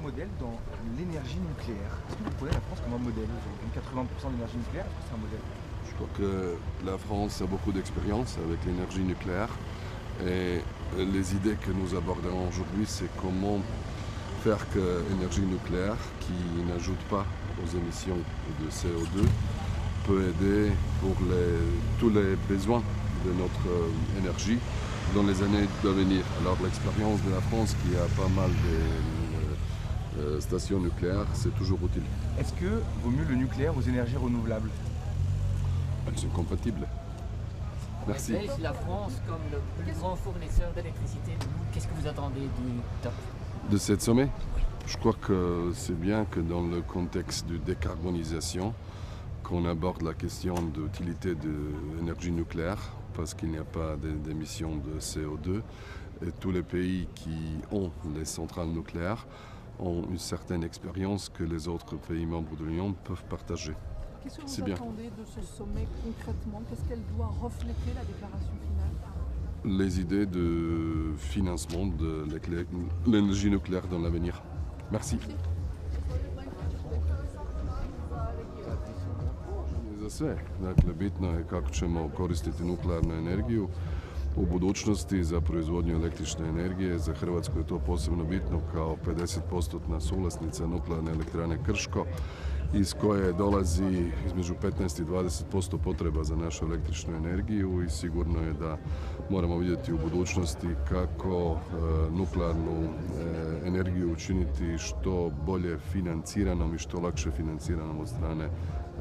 modèle dans l'énergie nucléaire. Est-ce que vous prenez la France comme un modèle aujourd'hui? 80% d'énergie nucléaire, est-ce que c'est un modèle?
Je crois que la France a beaucoup d'expérience avec l'énergie nucléaire et les idées que nous aborderons aujourd'hui, c'est comment faire que l'énergie nucléaire, qui n'ajoute pas aux émissions de CO2, peut aider pour tous les besoins de notre énergie dans les années à venir. Alors l'expérience de la France, qui a pas mal de stations nucléaires, c'est toujours utile.
Est-ce que vaut mieux le nucléaire aux énergies renouvelables?
Elles sont compatibles. Merci.
La France, comme le plus grand fournisseur d'électricité, qu'est-ce que vous attendez du top?
De cette sommet? Je crois que c'est bien que dans le contexte de décarbonisation, qu'on aborde la question d'utilité de l'énergie nucléaire, parce qu'il n'y a pas d'émissions de CO2, et tous les pays qui ont les centrales nucléaires ont une certaine expérience que les autres pays membres de l'Union peuvent partager.
Qu'est-ce que vous attendez de ce sommet concrètement? Qu'est-ce qu'elle doit refléter, la déclaration finale?
Les idées de financement de l'énergie nucléaire dans l'avenir. Merci. Za sve. Dakle, bitno je kako ćemo koristiti nuklearnu energiju u budućnosti za proizvodnju električne energije. Za Hrvatsku je to posebno bitno kao 50% suvlasnica nuklearne elektrane Krško, iz koje dolazi između 15 i 20% potreba za našu električnu energiju i sigurno je da moramo vidjeti u budućnosti kako nuklearnu energiju učiniti što bolje financiranom i što lakše financiranom od strane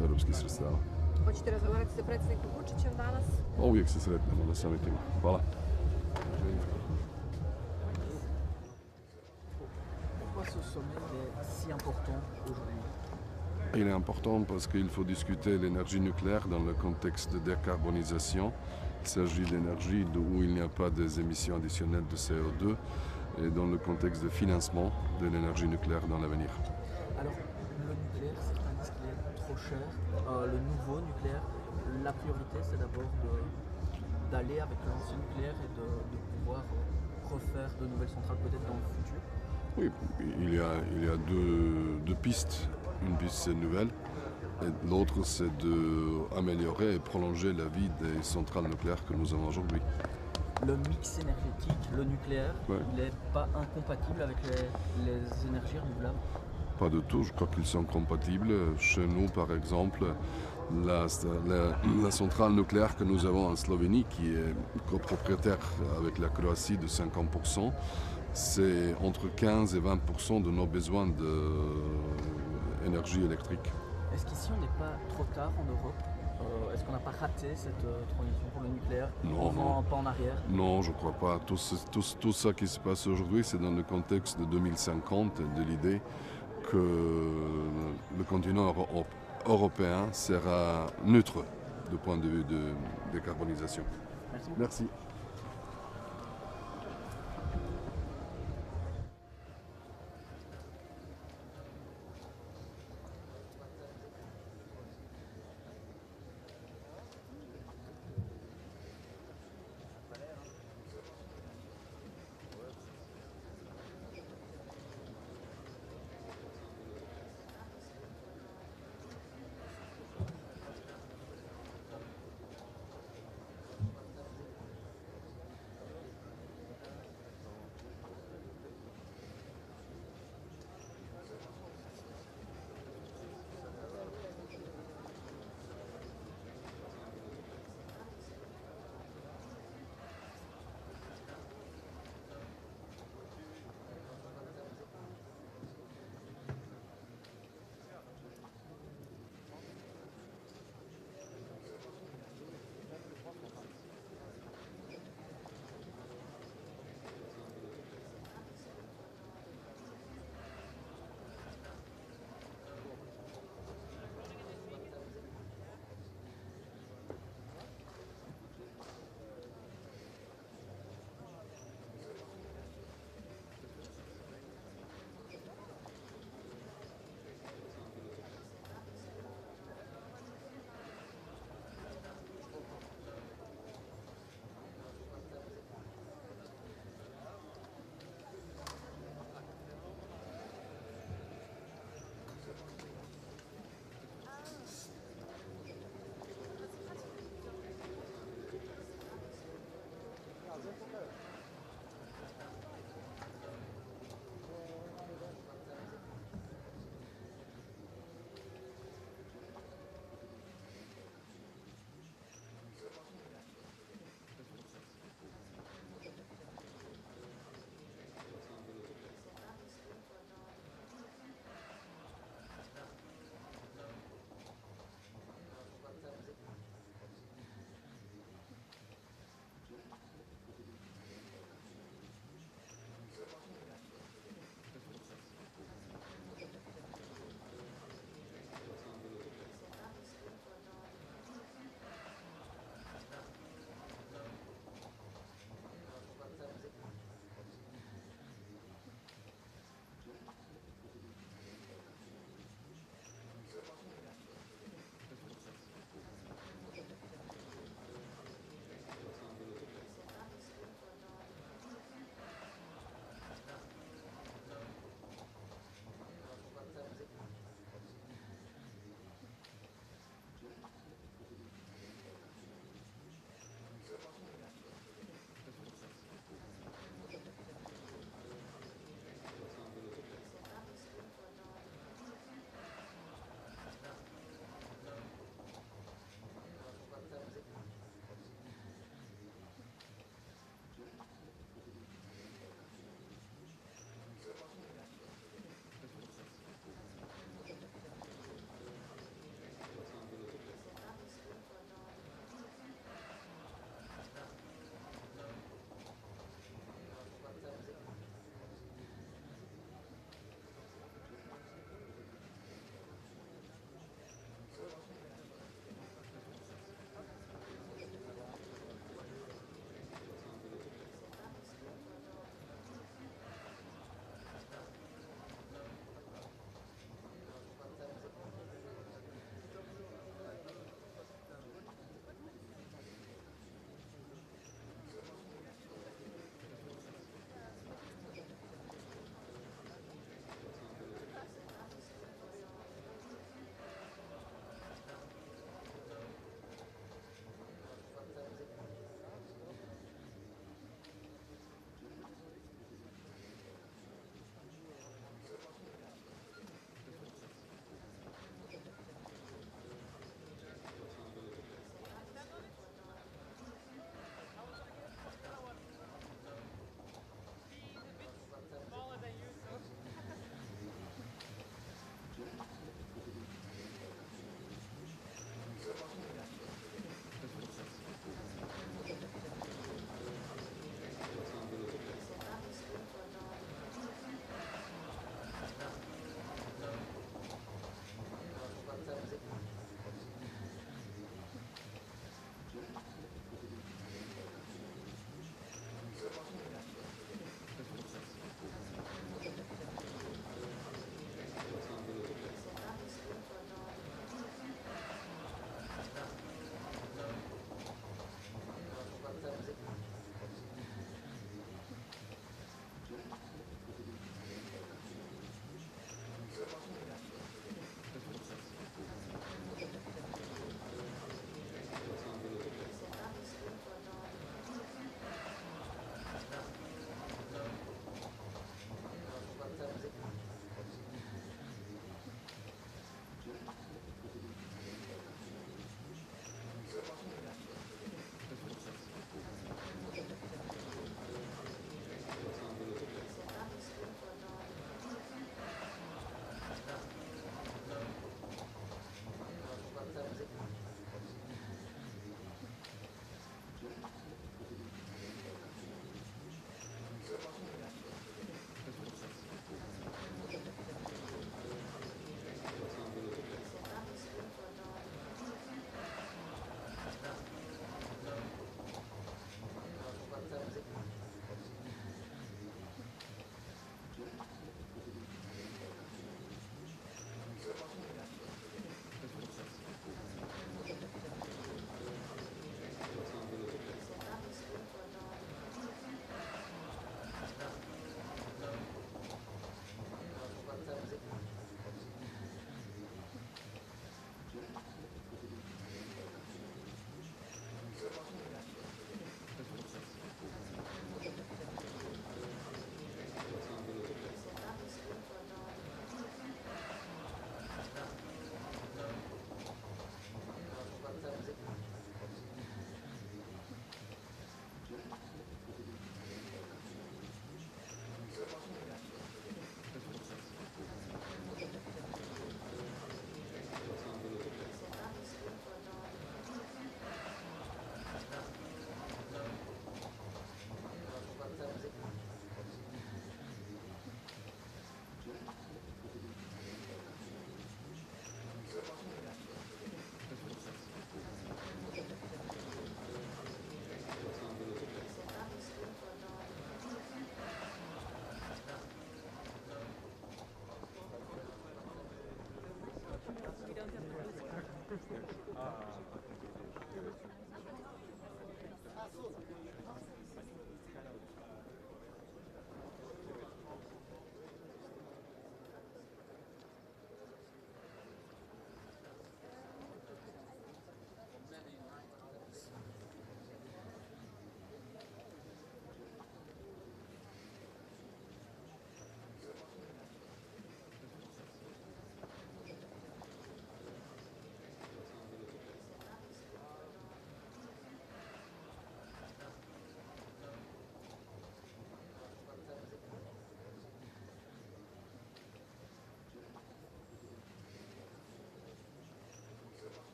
europskih sredstava.
Hoćete razgovarati sa predsjednikom Vučićem danas?
Uvijek se sretnemo na summitima. Hvala.
Pourquoi ce sommet est si important aujourd'hui?
Il est important parce qu'il faut discuter l'énergie nucléaire dans le contexte de décarbonisation. Il s'agit d'énergie où il n'y a pas des émissions additionnelles de CO2 et dans le contexte de financement de l'énergie nucléaire dans l'avenir.
Alors, le nucléaire, certains disent qu'il est trop cher. Le nouveau nucléaire, la priorité, c'est d'abord d'aller avec l'ancien nucléaire et de pouvoir refaire de nouvelles centrales peut-être dans le futur.
Oui, il y a deux pistes. Une piste c'est nouvelle et l'autre c'est d'améliorer et prolonger la vie des centrales nucléaires que nous avons aujourd'hui.
Le mix énergétique, le nucléaire, il n'est pas incompatible avec les énergies renouvelables?
Pas du tout, je crois qu'ils sont compatibles. Chez nous par exemple, la centrale nucléaire que nous avons en Slovénie, qui est copropriétaire avec la Croatie de 50%, c'est entre 15 et 20% de nos besoins d'énergie électrique.
Est-ce qu'ici on n'est pas trop tard en Europe? Est-ce qu'on n'a pas raté cette transition pour le nucléaire?
Non,
pas en arrière?
Non, je ne crois pas. Tout ça qui se passe aujourd'hui, c'est dans le contexte de 2050, de l'idée que le continent européen sera neutre du point de vue de décarbonisation.
Merci.
Merci.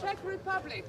Czech Republic.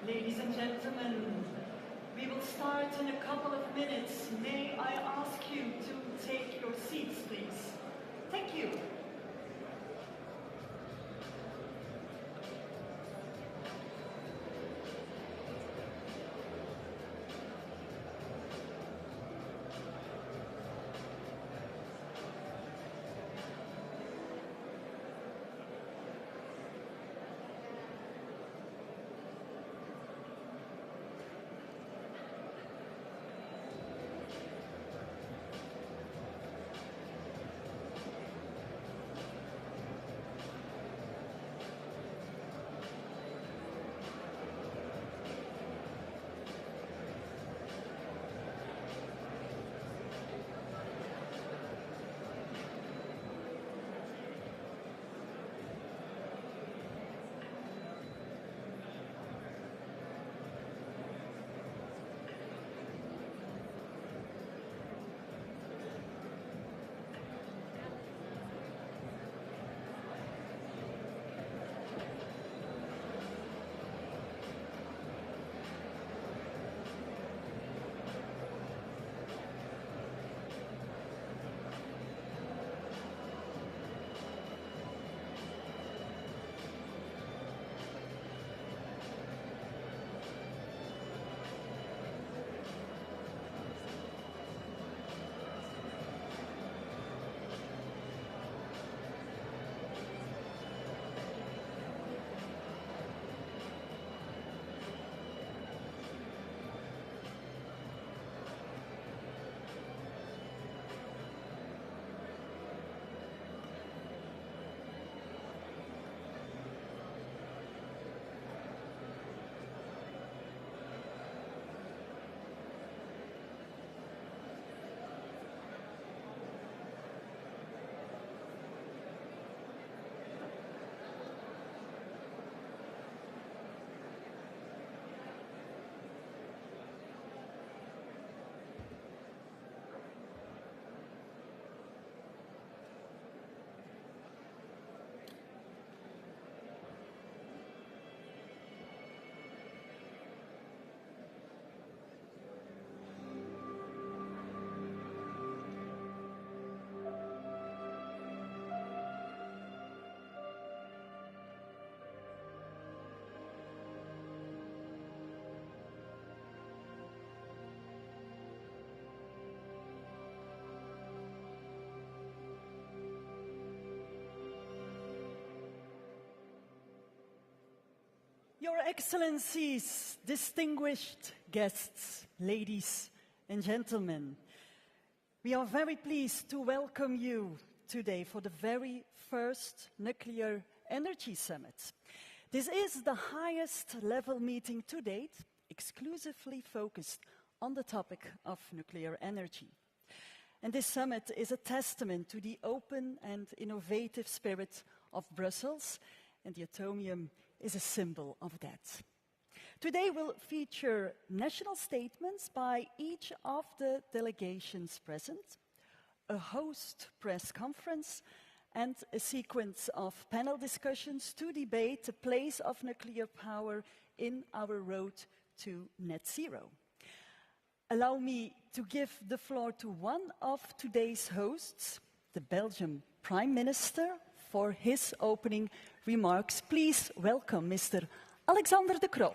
Ladies and gentlemen, we will start in a couple of minutes. May I ask you to take your seats, please? Thank you.
Your Excellencies, distinguished guests, ladies and gentlemen, we are very pleased to welcome you today for the very first Nuclear Energy Summit. This is the highest level meeting to date, exclusively focused on the topic of nuclear energy. And this summit is a testament to the open and innovative spirit of Brussels, and the Atomium is a symbol of that. Today will feature national statements by each of the delegations present, a host press conference, and a sequence of panel discussions to debate the place of nuclear power in our road to net zero. Allow me to give the floor to one of today's hosts, the Belgian Prime Minister, for his opening remarks. Please welcome Mr. Alexander De Croo.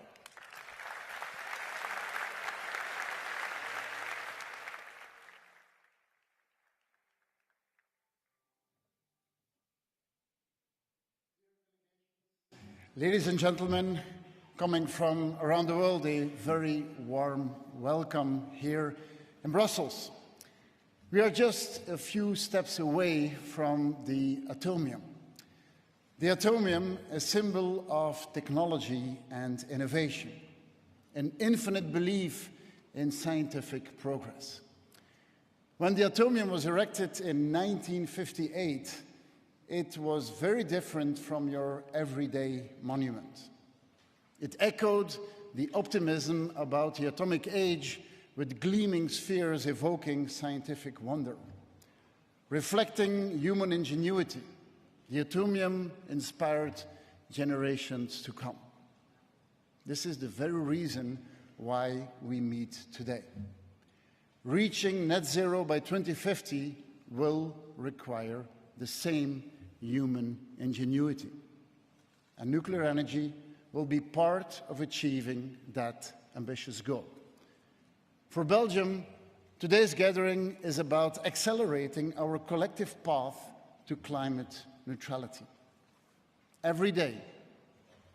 Ladies and gentlemen, coming from around the world, a very warm welcome here in Brussels. We are just a few steps away from the Atomium. The Atomium, a symbol of technology and innovation, an infinite belief in scientific progress. When the Atomium was erected in 1958, it was very different from your everyday monument. It echoed the optimism about the atomic age, with gleaming spheres evoking scientific wonder. Reflecting human ingenuity, the Atomium inspired generations to come. This is the very reason why we meet today. Reaching net zero by 2050 will require the same human ingenuity. And nuclear energy will be part of achieving that ambitious goal. For Belgium, today's gathering is about accelerating our collective path to climate neutrality. Every day,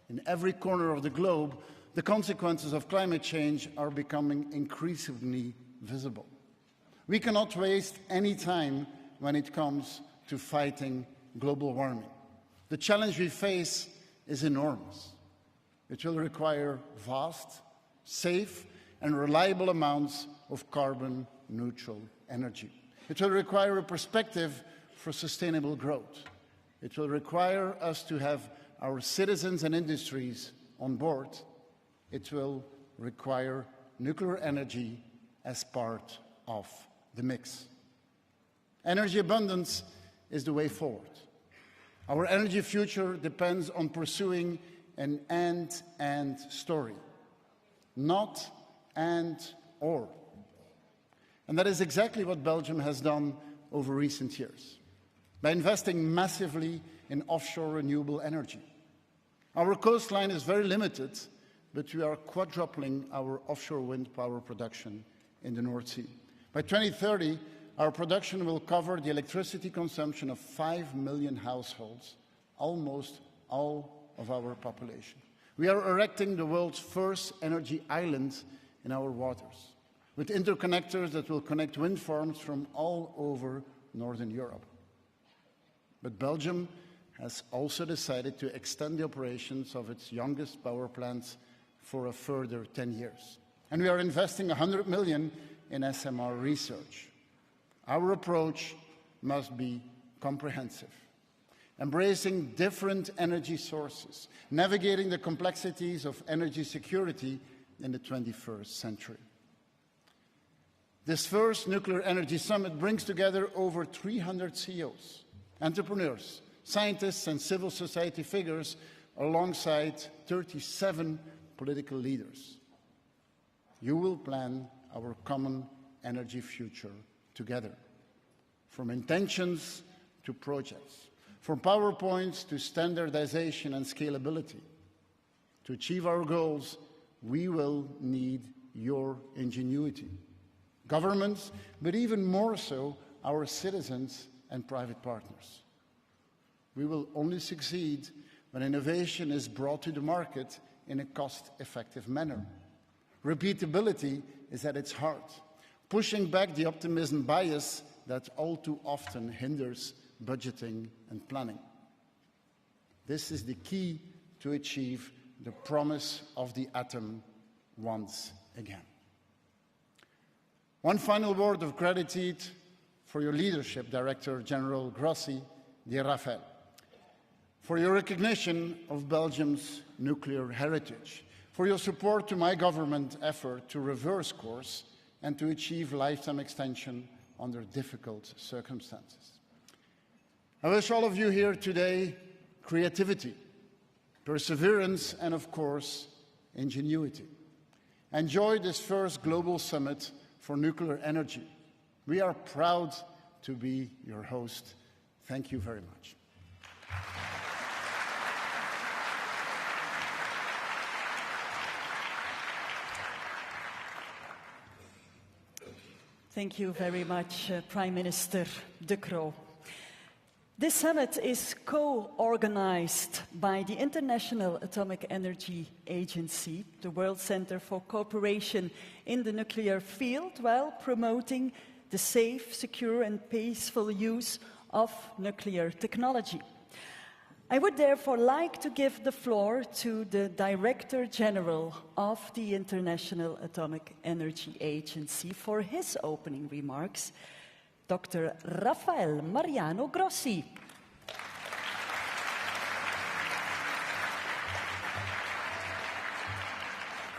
in every corner of the globe, the consequences of climate change are becoming increasingly visible. We cannot waste any time when it comes to fighting global warming. The challenge we face is enormous. It will require vast, safe, and reliable amounts of carbon-neutral energy. It will require a perspective for sustainable growth. It will require us to have our citizens and industries on board. It will require nuclear energy as part of the mix. Energy abundance is the way forward. Our energy future depends on pursuing an and story, not and/or. And that is exactly what Belgium has done over recent years, by investing massively in offshore renewable energy. Our coastline is very limited, but we are quadrupling our offshore wind power production in the North Sea. By 2030, our production will cover the electricity consumption of 5 million households, almost all of our population. We are erecting the world's first energy island in our waters, with interconnectors that will connect wind farms from all over Northern Europe. But Belgium has also decided to extend the operations of its youngest power plants for a further 10 years. And we are investing 100 million in SMR research. Our approach must be comprehensive, embracing different energy sources, navigating the complexities of energy security in the 21st century. This first Nuclear Energy Summit brings together over 300 CEOs, entrepreneurs, scientists and civil society figures alongside 37 political leaders. You will plan our common energy future together, from intentions to projects, from PowerPoints to standardization and scalability. To achieve our goals, we will need your ingenuity. Governments, but even more so, our citizens and private partners. We will only succeed when innovation is brought to the market in a cost-effective manner. Repeatability is at its heart, pushing back the optimism bias that all too often hinders budgeting and planning. This is the key to achieve the promise of the atom once again. One final word of gratitude for your leadership, Director General Grossi de Rafael, for your recognition of Belgium's nuclear heritage, for your support to my government effort to reverse course and to achieve lifetime extension under difficult circumstances. I wish all of you here today creativity, perseverance, and of course, ingenuity. Enjoy this first global summit for nuclear energy. We are proud to be your host. Thank you very much.
Thank you very much, Prime Minister De Croo. This summit is co-organized by the International Atomic Energy Agency, the World Center for Cooperation in the Nuclear Field, while promoting the safe, secure and peaceful use of nuclear technology. I would therefore like to give the floor to the Director General of the International Atomic Energy Agency for his opening remarks, Dr. Rafael Mariano Grossi.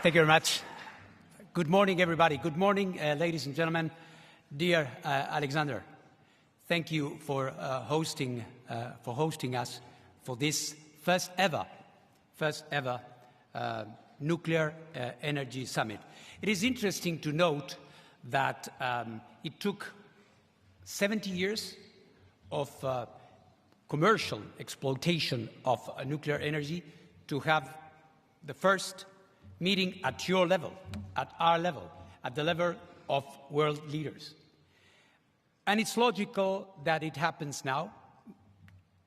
Thank you very much. Good morning, everybody. Good morning, ladies and gentlemen. Dear Alexander, thank you for hosting us for this first ever Nuclear Energy Summit. It is interesting to note that it took 70 years of commercial exploitation of nuclear energy to have the first meeting at your level, at our level, at the level of world leaders. And it's logical that it happens now.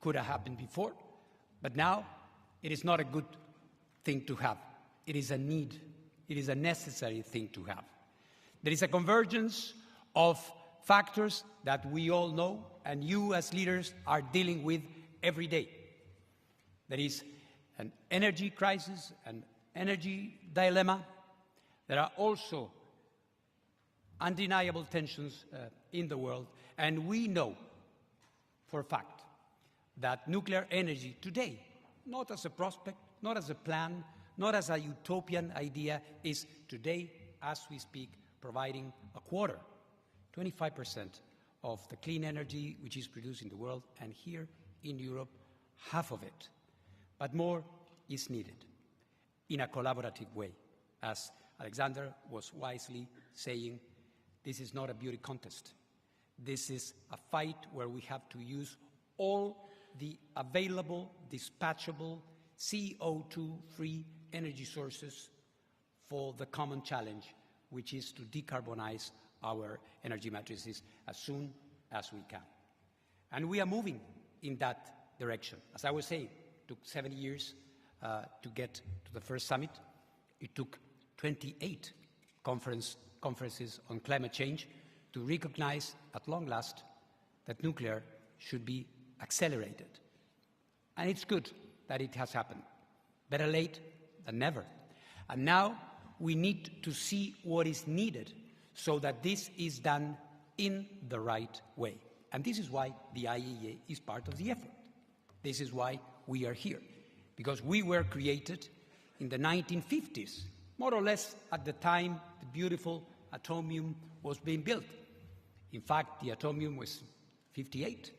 Could have happened before, but now it is not a good thing to have. It is a need. It is a necessary thing to have. There is a convergence of factors that we all know and you as leaders are dealing with every day. There is an energy crisis, an energy dilemma. There are also undeniable tensions in the world, and we know for a fact that nuclear energy today, not as a prospect, not as a plan, not as a utopian idea, is today, as we speak, providing a quarter, 25% of the clean energy which is produced in the world, and here in Europe, half of it. But more is needed in a collaborative way. As Alexander was wisely saying, this is not a beauty contest. This is a fight where we have to use all the available, dispatchable, CO2-free energy sources for the common challenge, which is to decarbonize our energy matrices as soon as we can. And we are moving in that direction. As I was saying, it took 70 years to get to the first summit. It took 28 conferences on climate change to recognize at long last that nuclear should be accelerated. And it's good that it has happened. Better late than never. And now we need to see what is needed so that this is done in the right way. And this is why the IAEA is part of the effort. This is why we are here. Because we were created in the 1950s, more or less at the time the beautiful atomium was being built. In fact, the atomium was 58.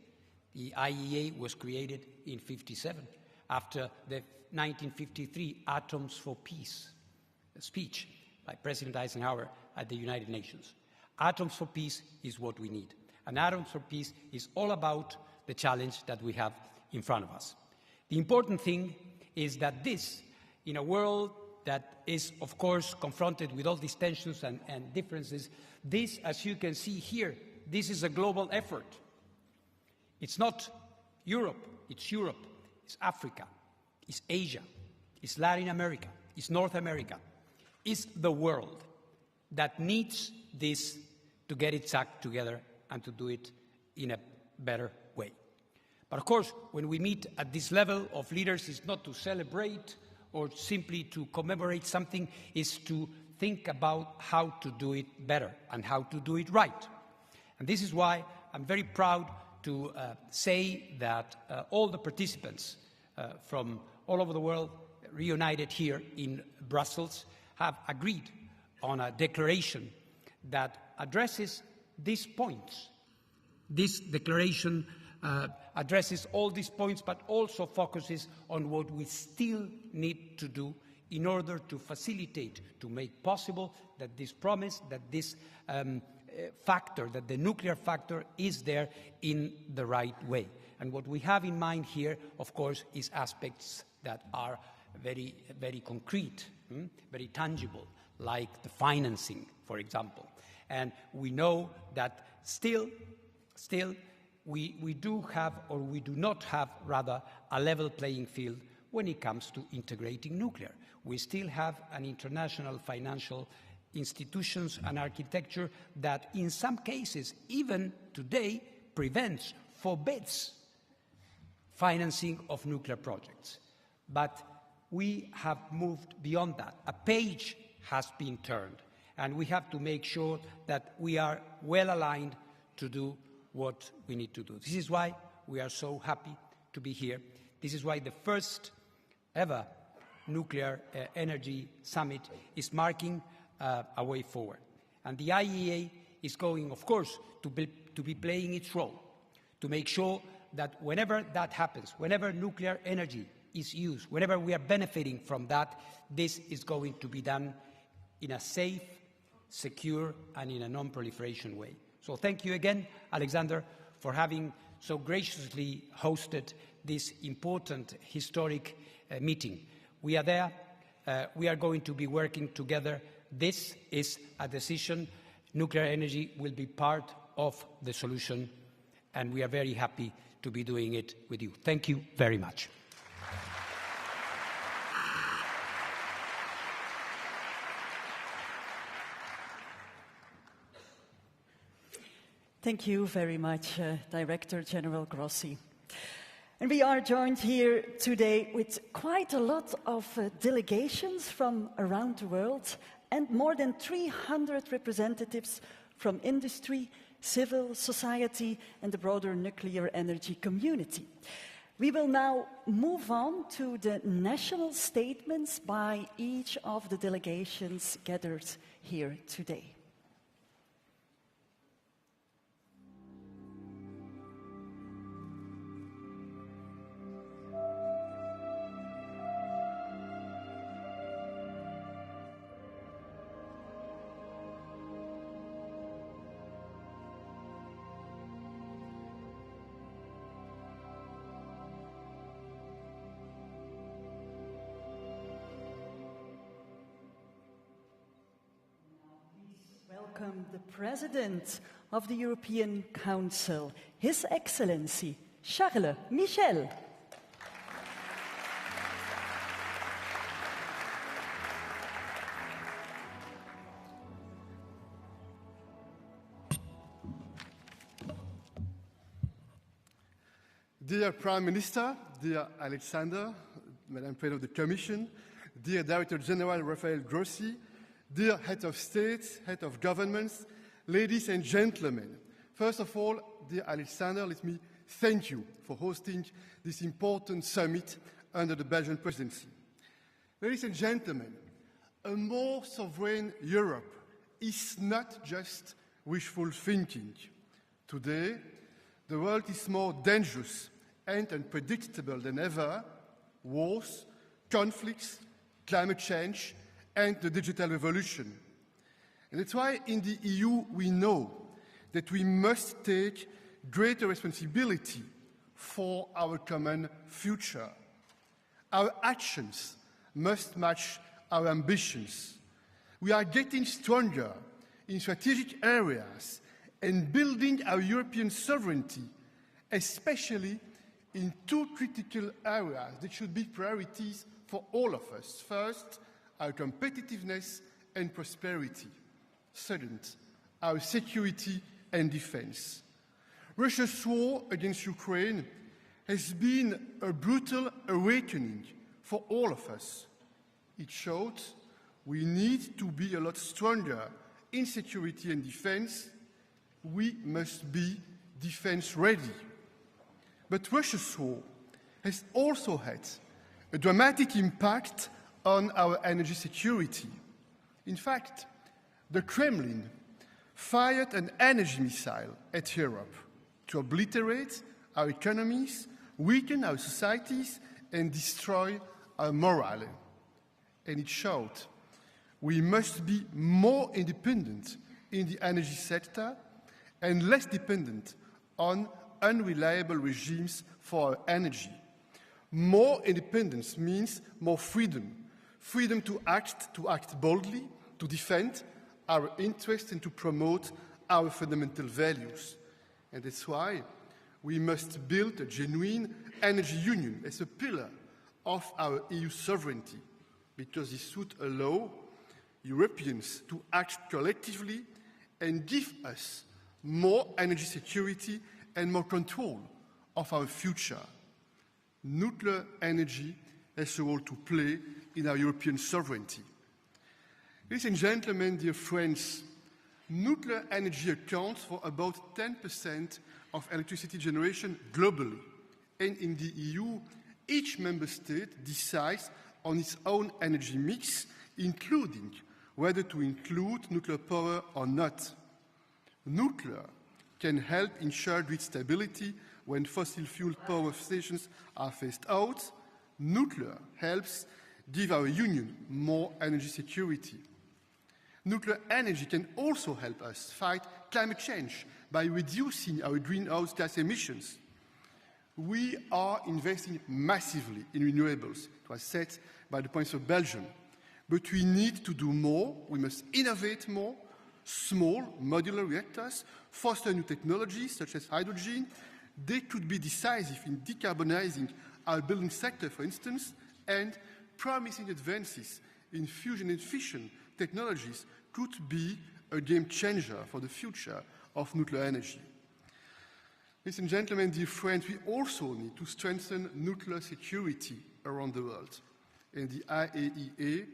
The IAEA was created in 57, after the 1953 Atoms for Peace speech by President Eisenhower at the United Nations. Atoms for Peace is what we need. And Atoms for Peace is all about the challenge that we have in front of us. The important thing is that this, in a world that is, of course, confronted with all these tensions and differences, this, as you can see here, this is a global effort. It's not Europe, it's Africa, it's Asia, it's Latin America, it's North America, it's the world that needs this to get its act together and to do it in a better way. But of course, when we meet at this level of leaders, it's not to celebrate or simply to commemorate something, it's to think about how to do it better and how to do it right. And this is why I'm very proud to say that all the participants from all over the world reunited here in Brussels have agreed on a declaration that addresses these points. This declaration addresses all these points, but also focuses on what we still need to do in order to facilitate, to make possible that this promise, that this factor, that the nuclear factor is there in the right way. And what we have in mind here, of course, is aspects that are very, very concrete, very tangible, like the financing, for example. And we know that still we do have, or we do not have, rather, a level playing field when it comes to integrating nuclear. We still have an international financial institutions and architecture that in some cases, even today, prevents, forbids financing of nuclear projects. But we have moved beyond that. A page has been turned, and we have to make sure that we are well aligned to do what we need to do. This is why we are so happy to be here. This is why the first ever nuclear energy summit is marking a way forward. And the IAEA is going, of course, to be playing its role, to make sure that whenever that happens, whenever nuclear energy is used, whenever we are benefiting from that, this is going to be done in a safe, secure, and in a non-proliferation way. So thank you again, Alexander, for having so graciously hosted this important historic meeting. We are there. We are going to be working together. This is a decision. Nuclear energy will be part of the solution, and we are very happy to be doing it with you. Thank you very much.
Thank you very much, Director General Grossi. And we are joined here today with quite a lot of delegations from around the world and more than 300 representatives from industry, civil society, and the broader nuclear energy community. We will now move on to the national statements by each of the delegations gathered here today. Welcome the President of the European Council, His Excellency Charles Michel.
Dear Prime Minister, dear Alexander, Madam President of the Commission, dear Director General Rafael Grossi, dear Head of State, Head of Governments, ladies and gentlemen. First of all, dear Alexander, let me thank you for hosting this important summit under the Belgian presidency. Ladies and gentlemen, a more sovereign Europe is not just wishful thinking. Today, the world is more dangerous and unpredictable than ever. Wars, conflicts, climate change, and the digital revolution. And that's why in the EU we know that we must take greater responsibility for our common future. Our actions must match our ambitions. We are getting stronger in strategic areas and building our European sovereignty, especially in two critical areas that should be priorities for all of us. First, our competitiveness and prosperity. Second, our security and defense. Russia's war against Ukraine has been a brutal awakening for all of us. It showed we need to be a lot stronger in security and defense. We must be defense ready. But Russia's war has also had a dramatic impact on our energy security. In fact, the Kremlin fired an energy missile at Europe to obliterate our economies, weaken our societies, and destroy our morale. And it showed we must be more independent in the energy sector and less dependent on unreliable regimes for our energy. More independence means more freedom. Freedom to act boldly, to defend our interests and to promote our fundamental values. And that's why we must build a genuine energy union as a pillar of our EU sovereignty, because this would allow Europeans to act collectively and give us more energy security and more control of our future. Nuclear energy has a role to play in our European sovereignty. Ladies and gentlemen, dear friends, nuclear energy accounts for about 10% of electricity generation globally. And in the EU, each member state decides on its own energy mix, including whether to include nuclear power or not. Nuclear can help ensure grid stability when fossil fuel power stations are phased out, Nuclear helps give our union more energy security. Nuclear energy can also help us fight climate change by reducing our greenhouse gas emissions. We are investing massively in renewables, it was said by the points of Belgium. But we need to do more, we must innovate more, small modular reactors, foster new technologies such as hydrogen. They could be decisive in decarbonizing our building sector, for instance, and promising advances in fusion and fission technologies could be a game changer for the future of nuclear energy. Ladies and gentlemen, dear friends, we also need to strengthen nuclear security around the world. And the IAEA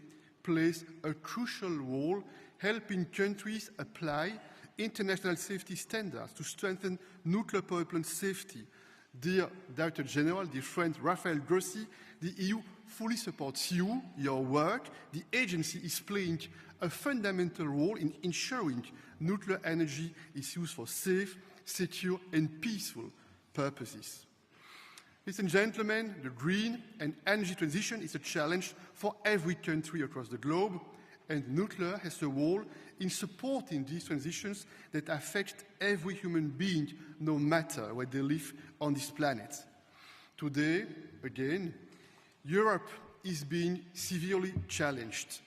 plays a crucial role helping countries apply international safety standards to strengthen nuclear power plant safety. Dear Director General, dear friend Rafael Grossi, the EU fully supports you, your work. The agency is playing a fundamental role in ensuring nuclear energy is used for safe, secure and peaceful purposes. Ladies and gentlemen, the green and energy transition is a challenge for every country across the globe, and nuclear has a role in supporting these transitions that affect every human being, no matter where they live on this planet. Today, again, Europe is being severely challenged.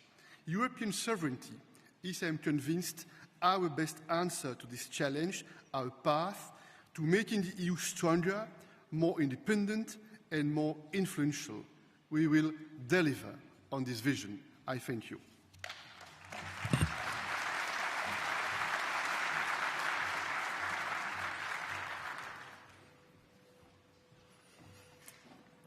European sovereignty is, I am convinced, our best answer to this challenge, our path to making the EU stronger, more independent and more influential. We will deliver on this vision. I thank you.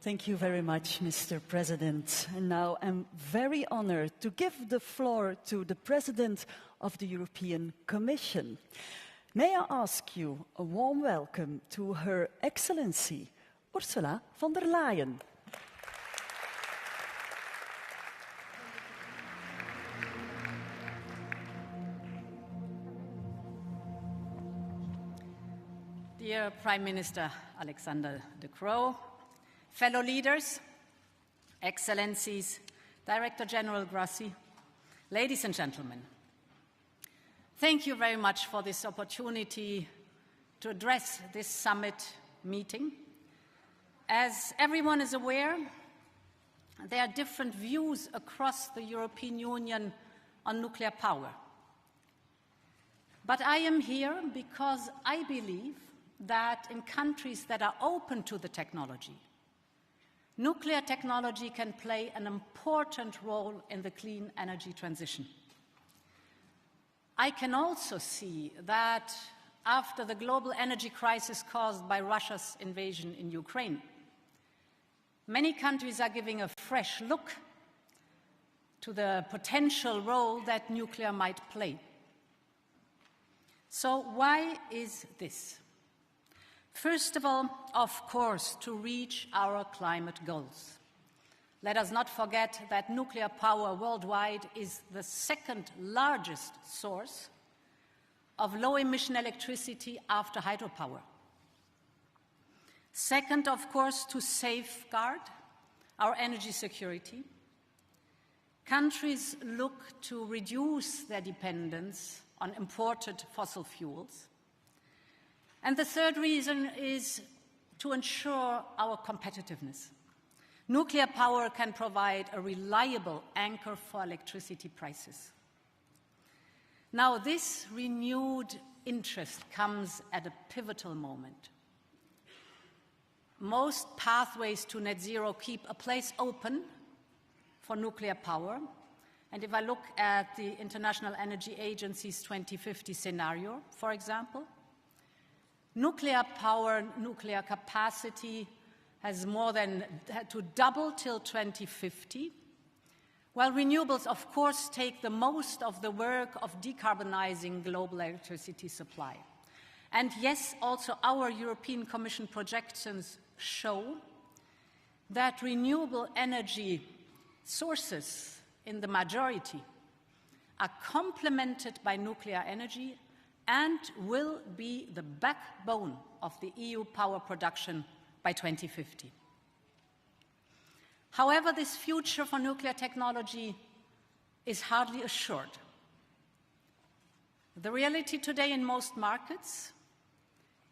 Thank you very much, Mr. President. And now I'm very honored to give the floor to the President of the European Commission. May I ask you a warm welcome to Her Excellency, Ursula von der Leyen.
Dear Prime Minister Alexander De Croo, fellow leaders, Excellencies, Director General Grassi, ladies and gentlemen, thank you very much for this opportunity to address this summit meeting. As everyone is aware, there are different views across the European Union on nuclear power. But I am here because I believe that in countries that are open to the technology, nuclear technology can play an important role in the clean energy transition. I can also see that after the global energy crisis caused by Russia's invasion in Ukraine, many countries are giving a fresh look to the potential role that nuclear might play. So why is this? First of all, of course, to reach our climate goals. Let us not forget that nuclear power worldwide is the second largest source of low-emission electricity after hydropower. Second, of course, to safeguard our energy security. Countries look to reduce their dependence on imported fossil fuels. And the third reason is to ensure our competitiveness. Nuclear power can provide a reliable anchor for electricity prices. Now, this renewed interest comes at a pivotal moment. Most pathways to net zero keep a place open for nuclear power. And if I look at the International Energy Agency's 2050 scenario, for example, nuclear power, nuclear capacity has more than to double till 2050, while renewables, of course, take the most of the work of decarbonizing global electricity supply. And yes, also our European Commission projections show that renewable energy sources in the majority are complemented by nuclear energy and will be the backbone of the EU power production by 2050. However, this future for nuclear technology is hardly assured. The reality today in most markets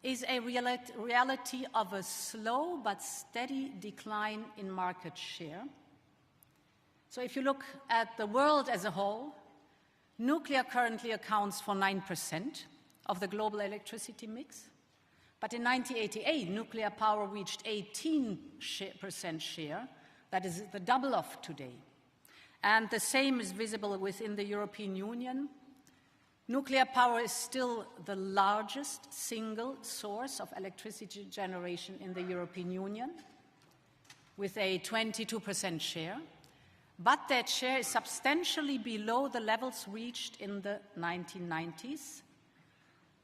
is a reality of a slow but steady decline in market share. So if you look at the world as a whole, nuclear currently accounts for 9% of the global electricity mix. But in 1988, nuclear power reached 18% share. That is the double of today. And the same is visible within the European Union. Nuclear power is still the largest single source of electricity generation in the European Union, with a 22% share. But that share is substantially below the levels reached in the 1990s,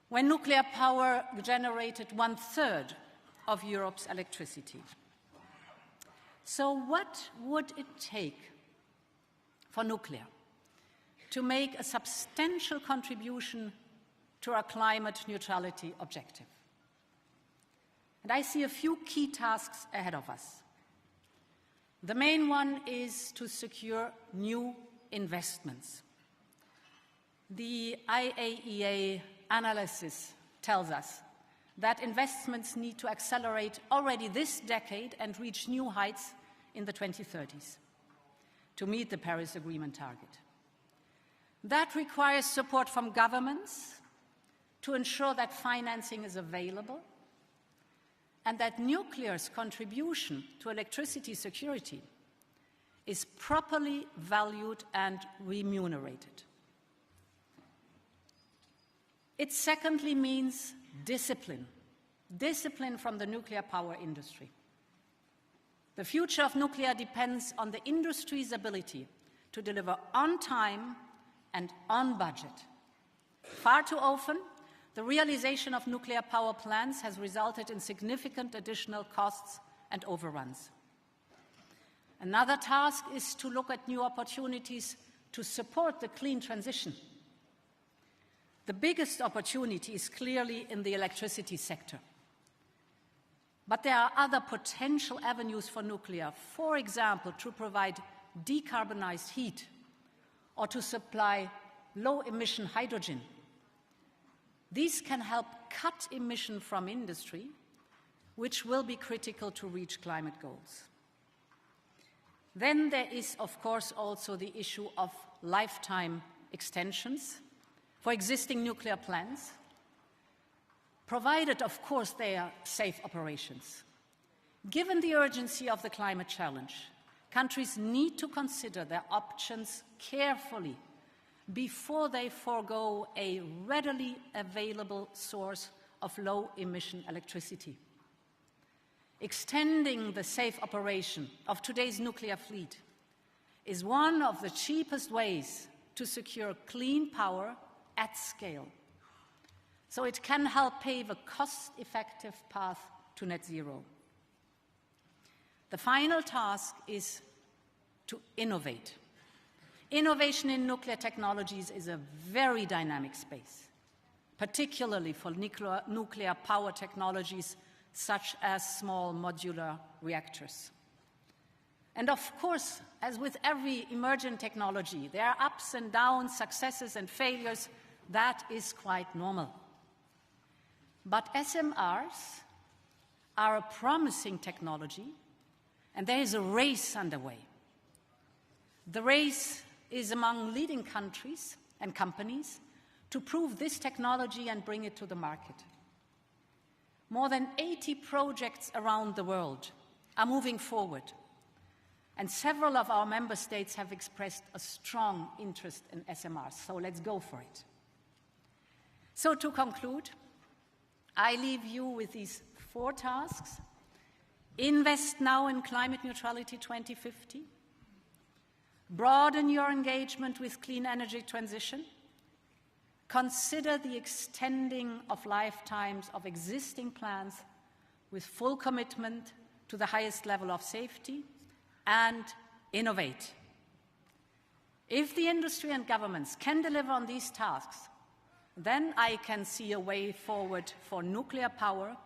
when nuclear power generated 1/3 of Europe's electricity. So what would it take for nuclear to make a substantial contribution to our climate neutrality objective? And I see a few key tasks ahead of us. The main one is to secure new investments. The IAEA analysis tells us that investments need to accelerate already this decade and reach new heights in the 2030s to meet the Paris Agreement target. That requires support from governments to ensure that financing is available and that nuclear's contribution to electricity security is properly valued and remunerated. It secondly means discipline from the nuclear power industry. The future of nuclear depends on the industry's ability to deliver on time and on budget. Far too often, the realization of nuclear power plants has resulted in significant additional costs and overruns. Another task is to look at new opportunities to support the clean transition. The biggest opportunity is clearly in the electricity sector. But there are other potential avenues for nuclear, for example, to provide decarbonized heat or to supply low-emission hydrogen. These can help cut emission from industry, which will be critical to reach climate goals. Then there is, of course, also the issue of lifetime extensions for existing nuclear plants, provided, of course, they are safe operations. Given the urgency of the climate challenge, countries need to consider their options carefully before they forego a readily available source of low-emission electricity. Extending the safe operation of today's nuclear fleet is one of the cheapest ways to secure clean power at scale. So it can help pave a cost-effective path to net zero. The final task is to innovate. Innovation in nuclear technologies is a very dynamic space, particularly for nuclear power technologies such as small modular reactors. And of course, as with every emergent technology, there are ups and downs, successes and failures. That is quite normal. But SMRs are a promising technology, and there is a race underway. The race is among leading countries and companies to prove this technology and bring it to the market. More than 80 projects around the world are moving forward, and several of our member states have expressed a strong interest in SMRs, so let's go for it. So to conclude, I leave you with these 4 tasks. Invest now in climate neutrality 2050. Broaden your engagement with clean energy transition. Consider the extending of lifetimes of existing plants with full commitment to the highest level of safety, and innovate. If the industry and governments can deliver on these tasks, then I can see a way forward for nuclear power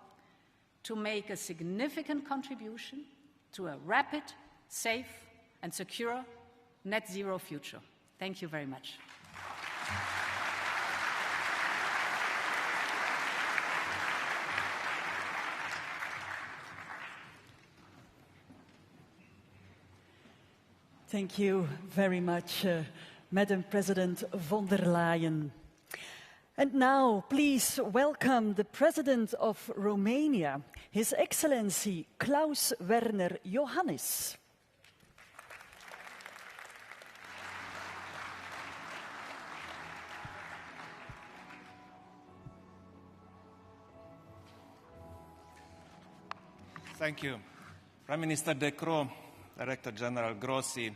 to make a significant contribution to a rapid, safe and secure net zero future. Thank you very much.
Thank you very much, Madam President von der Leyen. And now, please welcome the President of Romania, His Excellency Klaus Werner Iohannis.
Thank you. Prime Minister De Croo, Director General Grossi,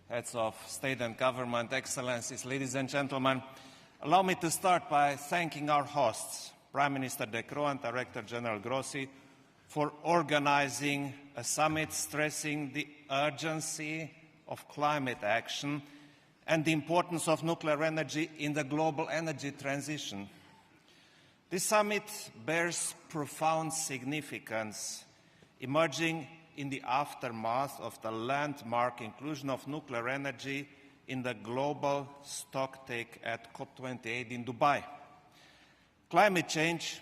heads of state and government, excellencies, ladies and gentlemen, allow me to start by thanking our hosts, Prime Minister De Croo and Director General Grossi, for organizing a summit stressing the urgency of climate action and the importance of nuclear energy in the global energy transition. This summit bears profound significance, emerging in the aftermath of the landmark inclusion of nuclear energy in the global stocktake at COP28 in Dubai. Climate change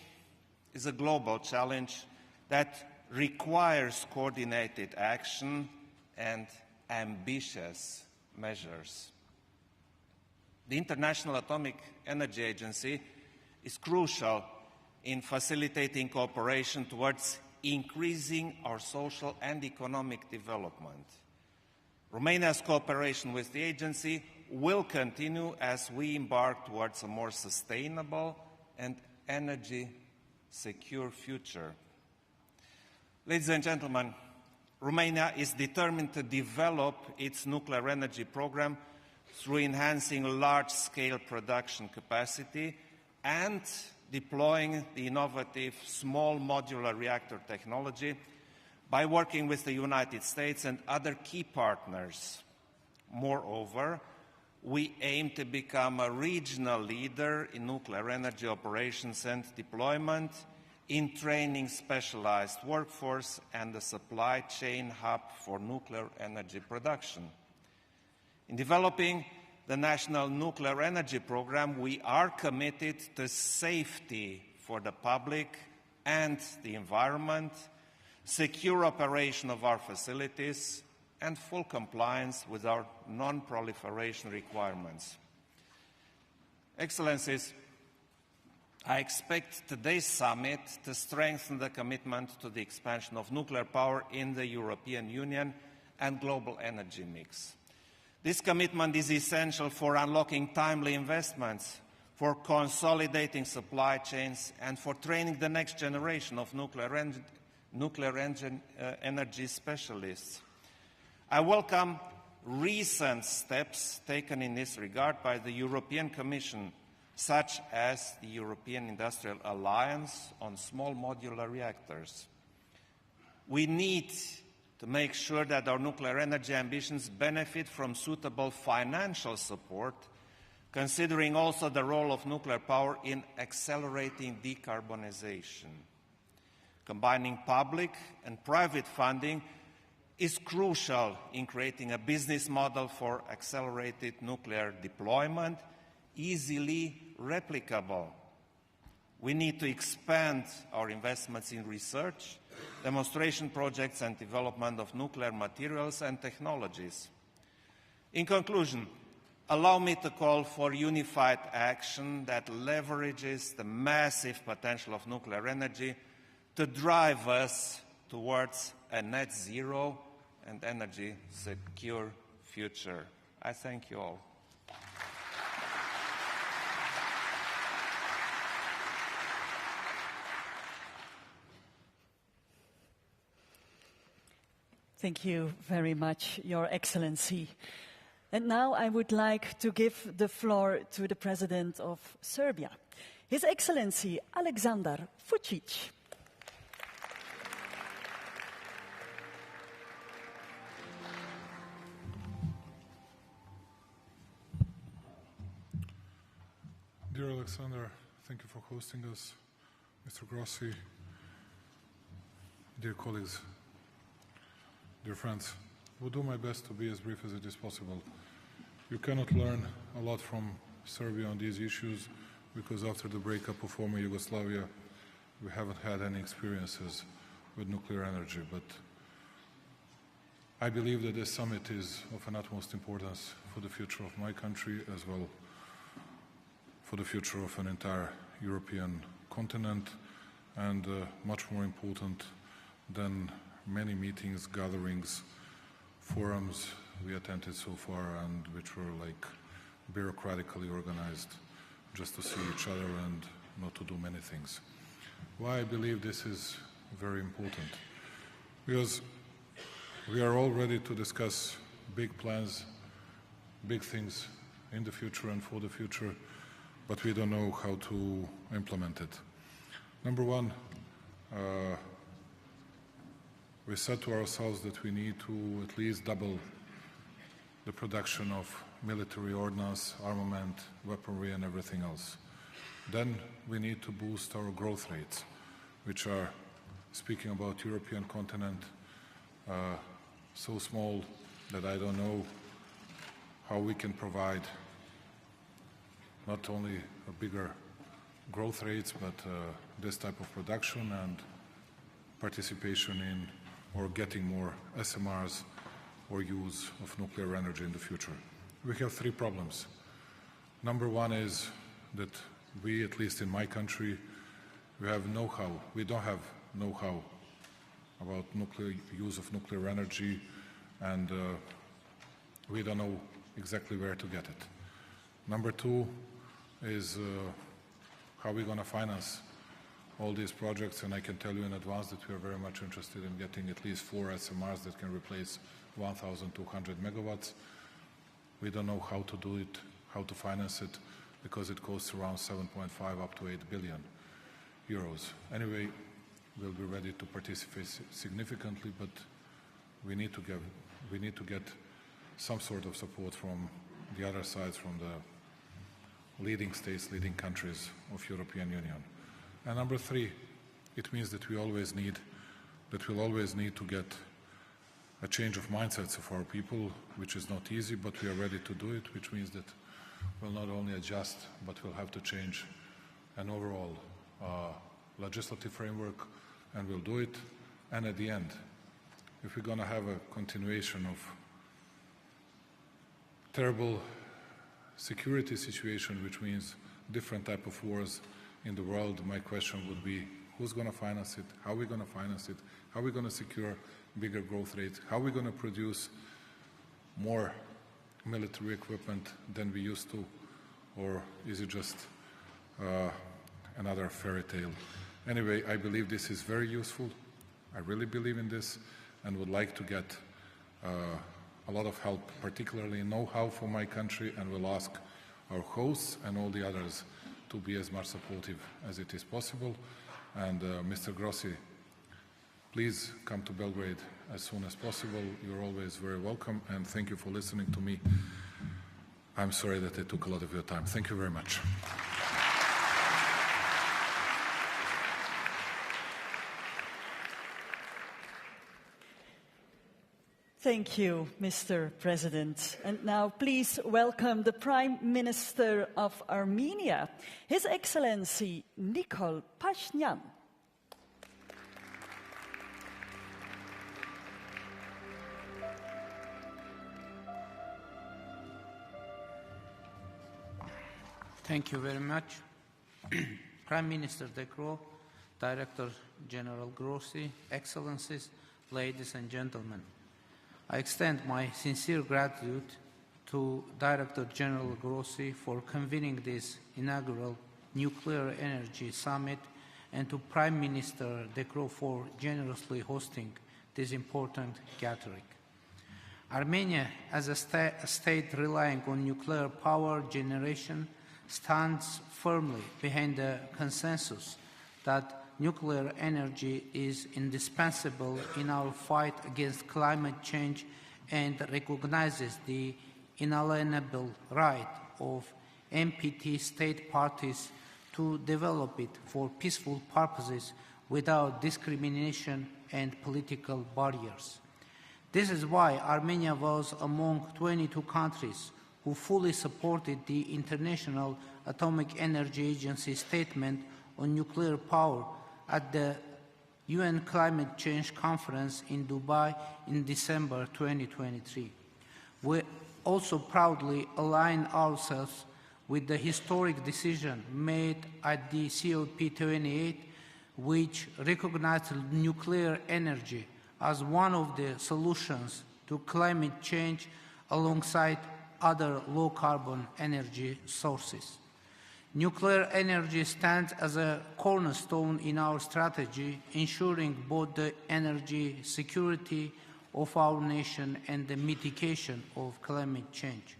is a global challenge that requires coordinated action and ambitious measures. The International Atomic Energy Agency is crucial in facilitating cooperation towards increasing our social and economic development. Romania's cooperation with the agency will continue as we embark towards a more sustainable and energy-secure future. Ladies and gentlemen, Romania is determined to develop its nuclear energy program through enhancing large-scale production capacity and deploying the innovative small modular reactor technology by working with the United States and other key partners. Moreover, we aim to become a regional leader in nuclear energy operations and deployment, in training specialized workforce and a supply chain hub for nuclear energy production. In developing the National Nuclear Energy Program, we are committed to safety for the public and the environment, secure operation of our facilities, and full compliance with our non-proliferation requirements. Excellencies, I expect today's summit to strengthen the commitment to the expansion of nuclear power in the European Union and global energy mix. This commitment is essential for unlocking timely investments, for consolidating supply chains, and for training the next generation of nuclear energy specialists. I welcome recent steps taken in this regard by the European Commission, such as the European Industrial Alliance on Small Modular Reactors. We need to make sure that our nuclear energy ambitions benefit from suitable financial support, considering also the role of nuclear power in accelerating decarbonization. Combining public and private funding is crucial in creating a business model for accelerated nuclear deployment, easily replicable. We need to expand our investments in research, demonstration projects, and development of nuclear materials and technologies. In conclusion, allow me to call for unified action that leverages the massive potential of nuclear energy to drive us towards a net zero and energy secure future. I thank you all.
Thank you very much, Your Excellency. And now I would like to give the floor to the President of Serbia, His Excellency Aleksandar Vučić.
Dear Alexander, thank you for hosting us. Mr. Grossi, dear colleagues, dear friends, will do my best to be as brief as it is possible. You cannot learn a lot from Serbia on these issues because after the breakup of former Yugoslavia, we haven't had any experiences with nuclear energy. But I believe that this summit is of an utmost importance for the future of my country as well for the future of an entire European continent, and much more important than many meetings, gatherings, forums we attended so far, and which were like bureaucratically organized just to see each other and not to do many things. Why I believe this is very important? Because we are all ready to discuss big plans, big things in the future and for the future, but we don't know how to implement it. Number one, we said to ourselves that we need to at least double the production of military ordnance, armament, weaponry, and everything else. Then we need to boost our growth rates, which are, speaking about European continent, so small that I don't know how we can provide not only a bigger growth rates, but this type of production and participation in or getting more SMRs or use of nuclear energy in the future. We have three problems. Number one is that we, at least in my country, we have know-how. We don't have know-how about use of nuclear energy, and we don't know exactly where to get it. Number two is how we're going to finance all these projects, and I can tell you in advance that we are very much interested in getting at least 4 SMRs that can replace 1,200 megawatts. We don't know how to do it, how to finance it, because it costs around 7.5 up to 8 billion euros. Anyway, we'll be ready to participate significantly, but we need to get some sort of support from the other sides, from the leading states, leading countries of European Union. And number three, it means that we'll always need to get a change of mindsets of our people, which is not easy, but we are ready to do it, which means that we'll not only adjust, but we'll have to change an overall legislative framework, and we'll do it. And at the end, if we're going to have a continuation of terrible security situation, which means different type of wars in the world, my question would be, who's going to finance it? How are we going to finance it? How are we going to secure bigger growth rates? How are we going to produce more military equipment than we used to? Or is it just another fairy tale? Anyway, I believe this is very useful. I really believe in this and would like to get a lot of help, particularly know-how for my country, and will ask our hosts and all the others to be as much supportive as it is possible. And Mr. Grossi, please come to Belgrade as soon as possible. You're always very welcome, and thank you for listening to me. I'm sorry that I took a lot of your time. Thank you very much.
Thank you, Mr. President. And now please welcome the Prime Minister of Armenia, His Excellency Nikol Pashinyan.
Thank you very much. Prime Minister De Croo, Director General Grossi, Excellencies, ladies and gentlemen. I extend my sincere gratitude to Director General Grossi for convening this inaugural Nuclear Energy Summit, and to Prime Minister De Croo for generously hosting this important gathering. Armenia, as a state relying on nuclear power generation, stands firmly behind the consensus that nuclear energy is indispensable in our fight against climate change, and recognizes the inalienable right of NPT state parties to develop it for peaceful purposes without discrimination and political barriers. This is why Armenia was among 22 countries who fully supported the International Atomic Energy Agency statement on nuclear power at the UN Climate Change Conference in Dubai in December 2023. We also proudly align ourselves with the historic decision made at the COP28, which recognized nuclear energy as one of the solutions to climate change alongside other low-carbon energy sources. Nuclear energy stands as a cornerstone in our strategy, ensuring both the energy security of our nation and the mitigation of climate change.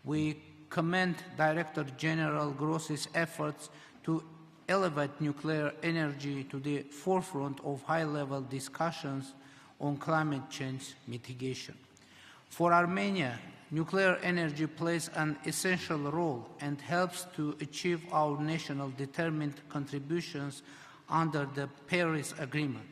We commend Director General Grossi's efforts to elevate nuclear energy to the forefront of high-level discussions on climate change mitigation. For Armenia, nuclear energy plays an essential role and helps to achieve our national determined contributions under the Paris Agreement.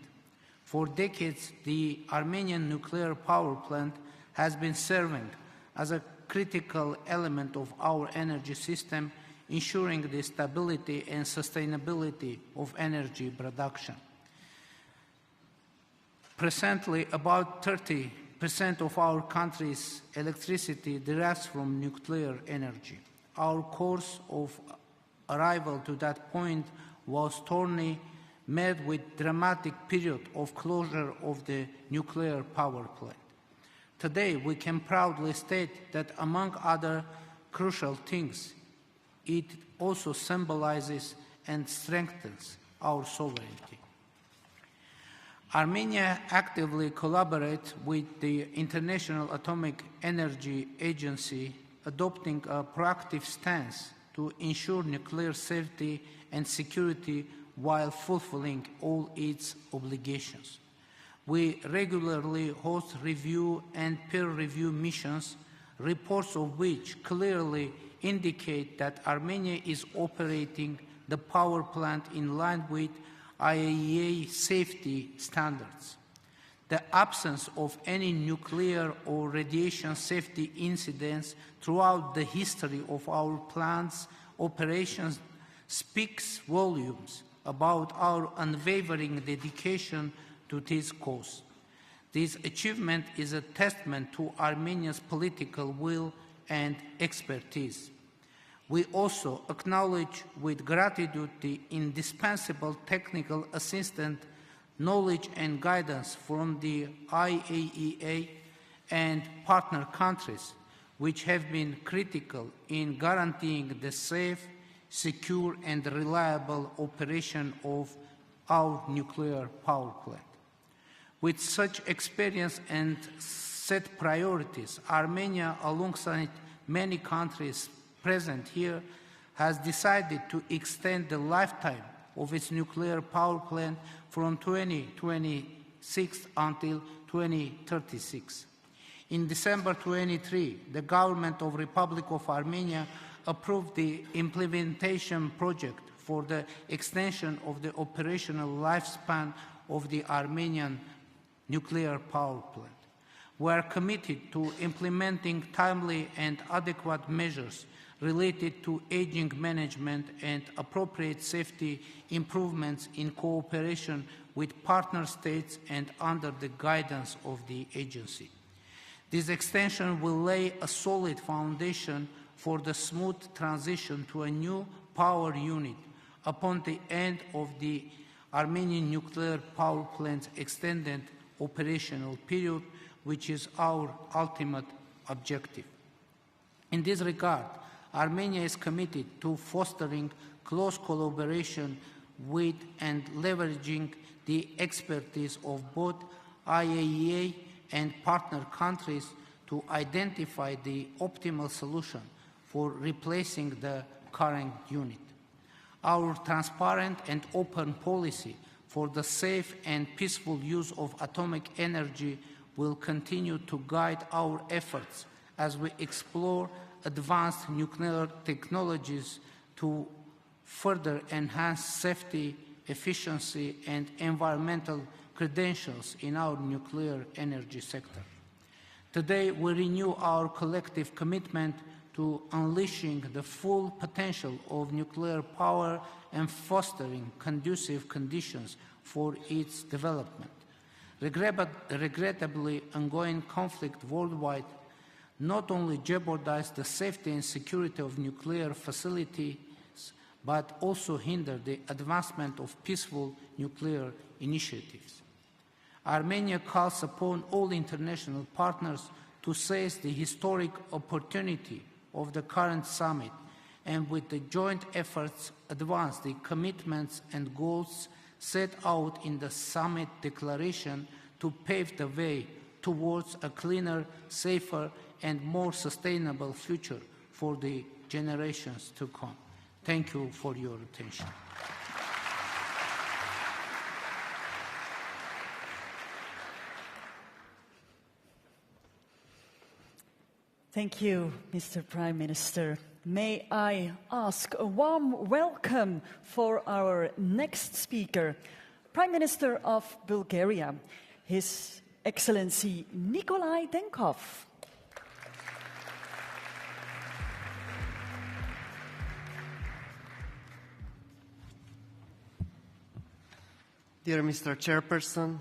For decades, the Armenian nuclear power plant has been serving as a critical element of our energy system, ensuring the stability and sustainability of energy production. Presently, about 30% of our country's electricity derives from nuclear energy. Our course of arrival to that point was thorny, met with dramatic period of closure of the nuclear power plant. Today, we can proudly state that among other crucial things, it also symbolizes and strengthens our sovereignty. Armenia actively collaborates with the International Atomic Energy Agency, adopting a proactive stance to ensure nuclear safety and security while fulfilling all its obligations. We regularly host review and peer review missions, reports of which clearly indicate that Armenia is operating the power plant in line with IAEA safety standards. The absence of any nuclear or radiation safety incidents throughout the history of our plant's operations speaks volumes about our unwavering dedication to this cause. This achievement is a testament to Armenia's political will and expertise. We also acknowledge with gratitude the indispensable technical assistance, knowledge and guidance from the IAEA and partner countries, which have been critical in guaranteeing the safe, secure and reliable operation of our nuclear power plant. With such experience and set priorities, Armenia, alongside many countries present here, has decided to extend the lifetime of its nuclear power plant from 2026 until 2036. In December 2023, the government of Republic of Armenia approved the implementation project for the extension of the operational lifespan of the Armenian nuclear power plant. We are committed to implementing timely and adequate measures related to aging management and appropriate safety improvements in cooperation with partner states and under the guidance of the agency. This extension will lay a solid foundation for the smooth transition to a new power unit upon the end of the Armenian nuclear power plant's extended operational period, which is our ultimate objective. In this regard, Armenia is committed to fostering close collaboration with and leveraging the expertise of both IAEA and partner countries to identify the optimal solution for replacing the current unit. Our transparent and open policy for the safe and peaceful use of atomic energy will continue to guide our efforts as we explore advanced nuclear technologies to further enhance safety efficiency, and environmental credentials in our nuclear energy sector. Today, we renew our collective commitment to unleashing the full potential of nuclear power and fostering conducive conditions for its development. Regrettably, ongoing conflict worldwide not only jeopardize the safety and security of nuclear facilities, but also hinder the advancement of peaceful nuclear initiatives. Armenia calls upon all international partners to seize the historic opportunity of the current summit and with the joint efforts advance the commitments and goals set out in the summit declaration to pave the way towards a cleaner, safer, and more sustainable future for the generations to come. Thank you for your attention.
Thank you, Mr. Prime Minister. May I ask a warm welcome for our next speaker, Prime Minister of Bulgaria, His Excellency Nikolai Denkov.
Dear Mr. Chairperson,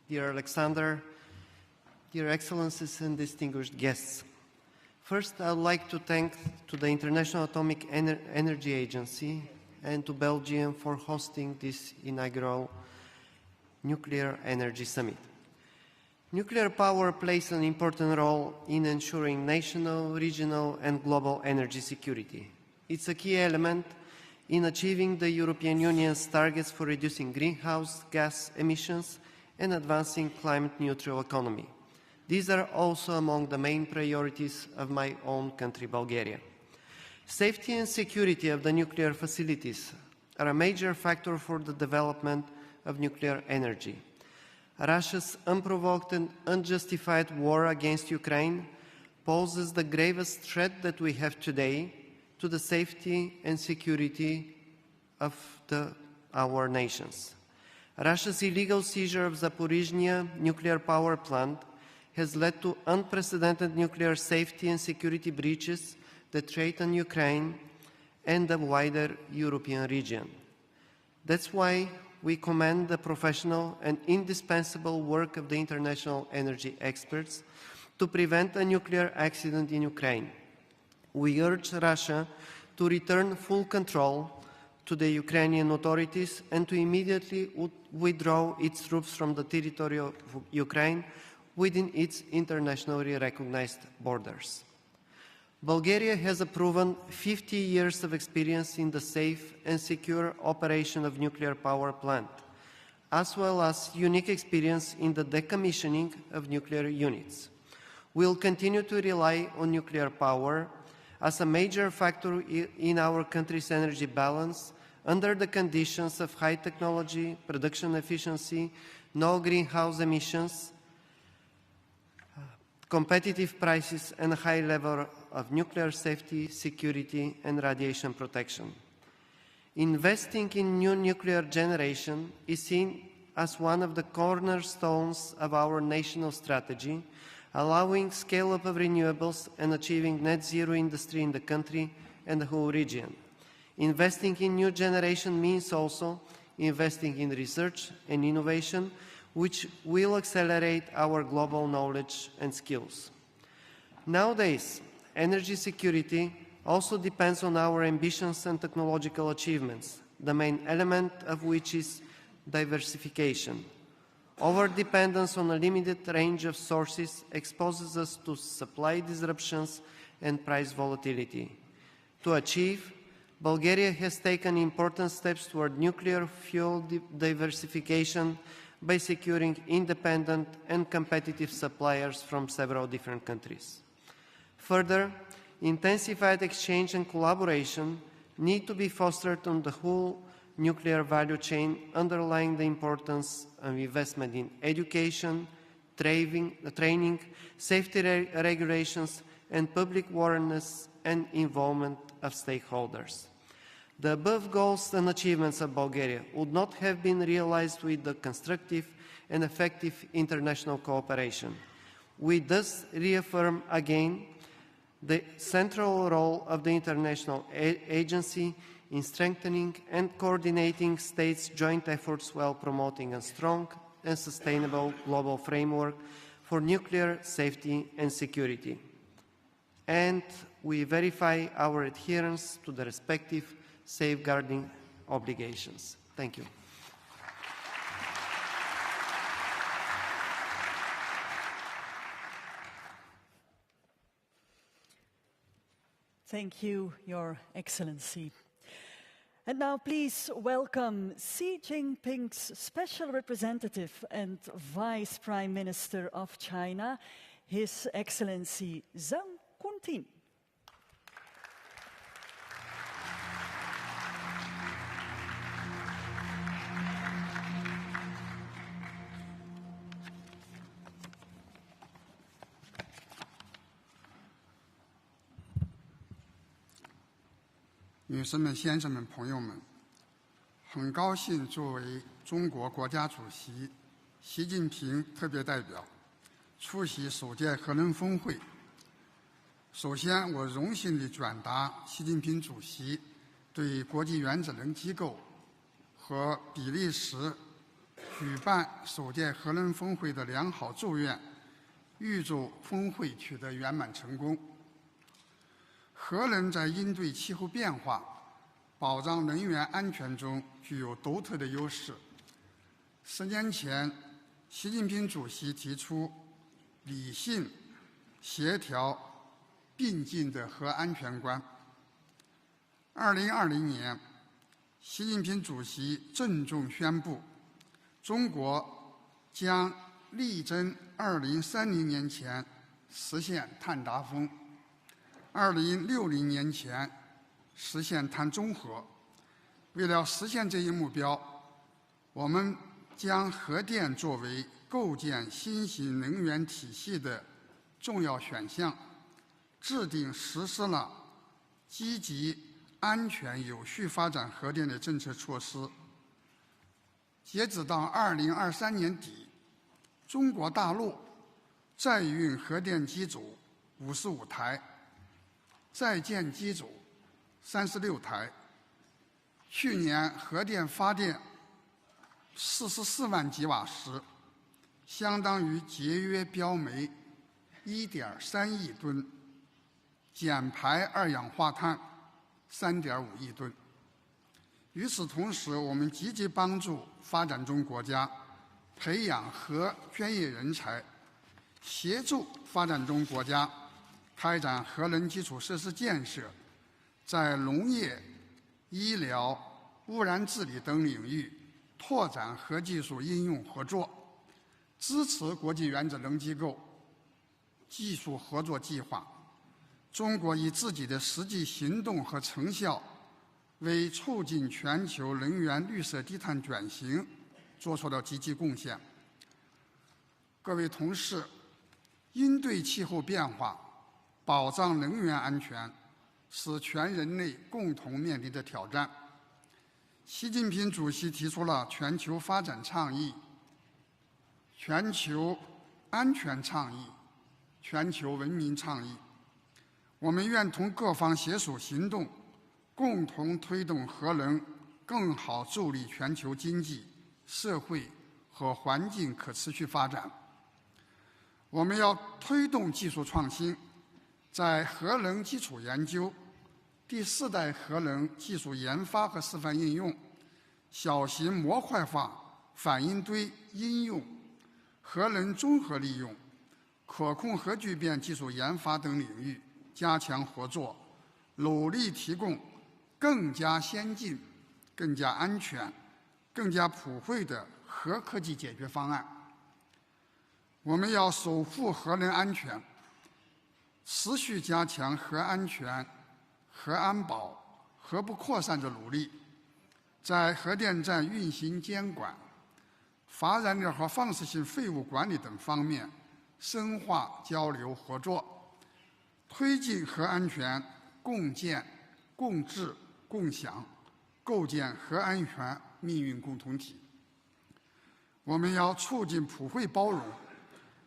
dear Alexander, dear Excellencies and distinguished guests. First, I would like to thank the International Atomic Energy Agency and to Belgium for hosting this inaugural Nuclear Energy Summit. Nuclear power plays an important role in ensuring national, regional and global energy security. It's a key element in achieving the European Union's targets for reducing greenhouse gas emissions and advancing climate-neutral economy. These are also among the main priorities of my own country, Bulgaria. Safety and security of the nuclear facilities are a major factor for the development of nuclear energy. Russia's unprovoked and unjustified war against Ukraine poses the gravest threat that we have today to the safety and security of our nations. Russia's illegal seizure of Zaporizhzhia nuclear power plant has led to unprecedented nuclear safety and security breaches that threaten Ukraine and the wider European region. That's why we commend the professional and indispensable work of the international energy experts to prevent a nuclear accident in Ukraine. We urge Russia to return full control to the Ukrainian authorities and to immediately withdraw its troops from the territory of Ukraine within its internationally recognized borders. Bulgaria has a proven 50 years of experience in the safe and secure operation of nuclear power plant, as well as unique experience in the decommissioning of nuclear units. We'll continue to rely on nuclear power as a major factor in our country's energy balance under the conditions of high technology, production efficiency, no greenhouse emissions, competitive prices, and a high level of nuclear safety, security, and radiation protection. Investing in new nuclear generation is seen as one of the cornerstones of our national strategy, allowing scale-up of renewables and achieving net zero industry in the country and the whole region. Investing in new generation means also investing in research and innovation, which will accelerate our global knowledge and skills. Nowadays, energy security also depends on our ambitions and technological achievements, the main element of which is diversification. Over-dependence on a limited range of sources exposes us to supply disruptions and price volatility. To achieve, Bulgaria has taken important steps toward nuclear fuel diversification by securing independent and competitive suppliers from several different countries. Further, intensified exchange and collaboration need to be fostered on the whole nuclear value chain, underlying the importance of investment in education, training, safety regulations, and public awareness and involvement of stakeholders. The above goals and achievements of Bulgaria would not have been realized with the constructive and effective international cooperation. We thus reaffirm again the central role of the international agency in strengthening and coordinating states' joint efforts while promoting a strong and sustainable global framework for nuclear safety and security. And we verify our adherence to the respective safeguarding obligations. Thank you.
Thank you, Your Excellency. And now please welcome Xi Jinping's Special Representative and Vice Prime Minister of China, His Excellency Zhang Kuntin.
女士们、先生们、朋友们，很高兴作为中国国家主席习近平特别代表出席首届核能峰会。首先，我荣幸地转达习近平主席对国际原子能机构和比利时举办首届核能峰会的良好祝愿，预祝峰会取得圆满成功。核能在应对气候变化、保障能源安全中具有独特的优势。10年前，习近平主席提出理性、协调、并进的核安全观。2020年，习近平主席郑重宣布，中国将力争2030年前实现碳达峰，2060年前实现碳中和。为了实现这一目标，我们将核电作为构建新型能源体系的重要选项，制定实施了积极、安全、有序发展核电的政策措施。截止到2023年底，中国大陆在运核电机组55台，在建机组36台。去年核电发电44万吉瓦时，相当于节约标煤1.3亿吨，减排二氧化碳3.5亿吨。与此同时，我们积极帮助发展中国家培养核专业人才，协助发展中国家开展核能基础设施建设，在农业、医疗、污染治理等领域拓展核技术应用合作，支持国际原子能机构技术合作计划。中国以自己的实际行动和成效，为促进全球能源绿色低碳转型做出了积极贡献。各位同事，应对气候变化、保障能源安全是全人类共同面临的挑战。习近平主席提出了全球发展倡议、全球安全倡议、全球文明倡议。我们愿同各方携手行动，共同推动核能更好助力全球经济、社会和环境可持续发展。我们要推动技术创新，在核能基础研究、第4代核能技术研发和示范应用、小型模块化反应堆应用、核能综合利用、可控核聚变技术研发等领域加强合作，努力提供更加先进、更加安全、更加普惠的核科技解决方案。我们要守护核能安全，持续加强核安全、核安保、核不扩散的努力，在核电站运行监管、乏燃料和放射性废物管理等方面深化交流合作，推进核安全共建、共治、共享、构建核安全命运共同体。我们要促进普惠包容，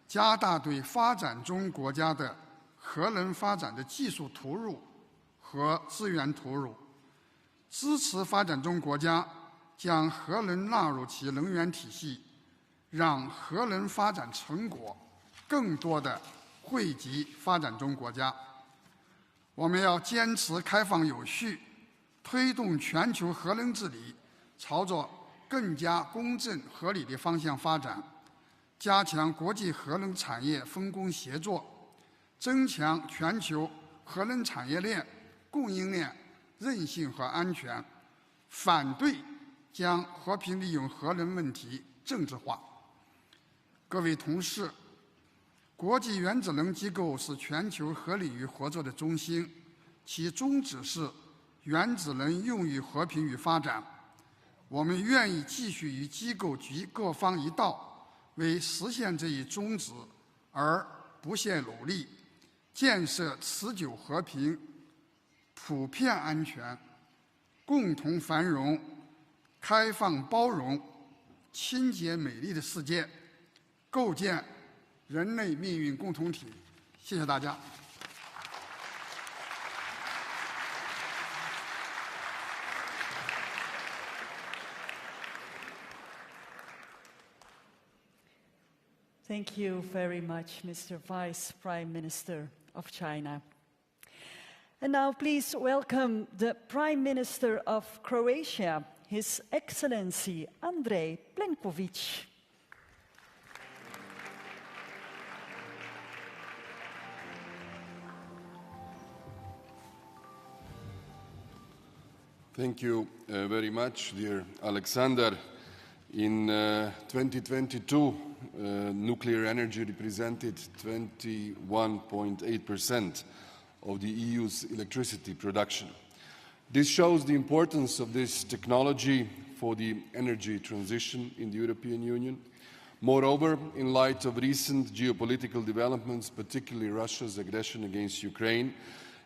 加大对发展中国家的核能发展的技术投入和资源投入，支持发展中国家将核能纳入其能源体系，让核能发展成果更多地惠及发展中国家。我们要坚持开放有序，推动全球核能治理朝着更加公正合理的方向发展，加强国际核能产业分工协作，增强全球核能产业链、供应链韧性和安全，反对将和平利用核能问题政治化。各位同事，国际原子能机构是全球核领域合作的中心，其宗旨是原子能用于和平与发展。我们愿意继续与机构及各方一道，为实现这一宗旨而不懈努力，建设持久和平、普遍安全、共同繁荣、开放包容、清洁美丽的世界，构建人类命运共同体。谢谢大家。
Thank you very much, Mr. Vice Prime Minister of China. And now please welcome the Prime Minister of Croatia, His Excellency Andrej Plenković.
Thank you very much, dear Alexander. In 2022, nuclear energy represented 21.8% of the EU's electricity production. This shows the importance of this technology for the energy transition in the European Union. Moreover, in light of recent geopolitical developments, particularly Russia's aggression against Ukraine,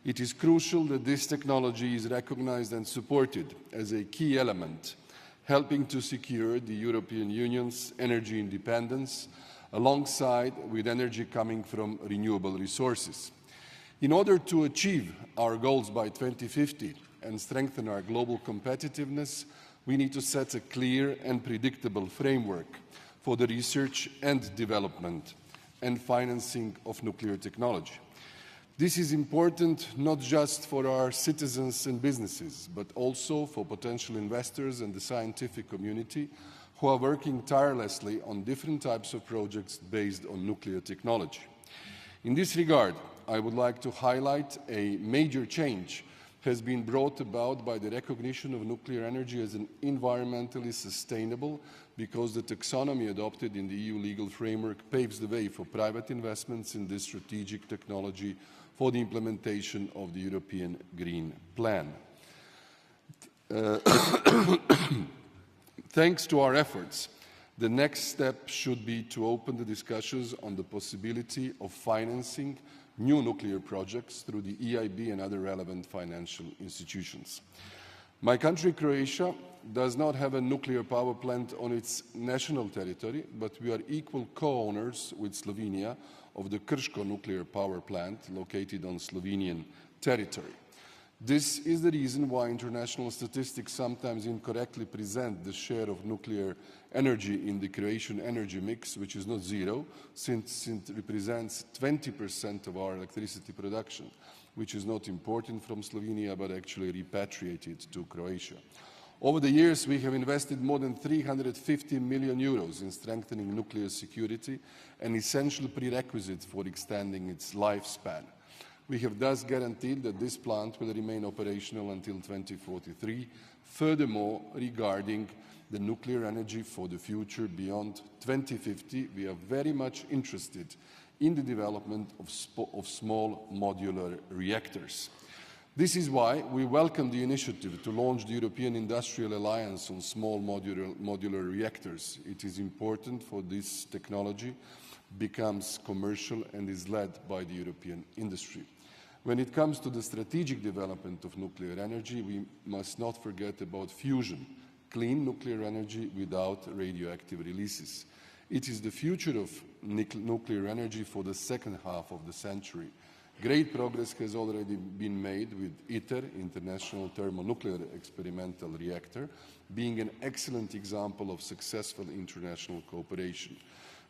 it is crucial that this technology is recognized and supported as a key element, helping to secure the European Union's energy independence alongside with energy coming from renewable resources. In order to achieve our goals by 2050 and strengthen our global competitiveness, we need to set a clear and predictable framework for the research and development and financing of nuclear technology. This is important not just for our citizens and businesses, but also for potential investors and the scientific community who are working tirelessly on different types of projects based on nuclear technology. In this regard, I would like to highlight a major change has been brought about by the recognition of nuclear energy as an environmentally sustainable, because the taxonomy adopted in the EU legal framework paves the way for private investments in this strategic technology for the implementation of the European Green Plan. Thanks to our efforts, the next step should be to open the discussions on the possibility of financing new nuclear projects through the EIB and other relevant financial institutions. My country, Croatia, does not have a nuclear power plant on its national territory, but we are equal co-owners with Slovenia of the Krško nuclear power plant located on Slovenian territory. This is the reason why international statistics sometimes incorrectly present the share of nuclear energy in the Croatian energy mix, which is not zero, since it represents 20% of our electricity production, which is not imported from Slovenia but actually repatriated to Croatia. Over the years, we have invested more than 350 million euros in strengthening nuclear security, an essential prerequisite for extending its lifespan. We have thus guaranteed that this plant will remain operational until 2043. Furthermore, regarding the nuclear energy for the future beyond 2050, we are very much interested in the development of small modular reactors. This is why we welcome the initiative to launch the European Industrial Alliance on Small Modular Reactors. It is important for this technology becomes commercial and is led by the European industry. When it comes to the strategic development of nuclear energy, we must not forget about fusion, clean nuclear energy without radioactive releases. It is the future of nuclear energy for the second half of the century. Great progress has already been made with ITER, International Thermonuclear Experimental Reactor, being an excellent example of successful international cooperation.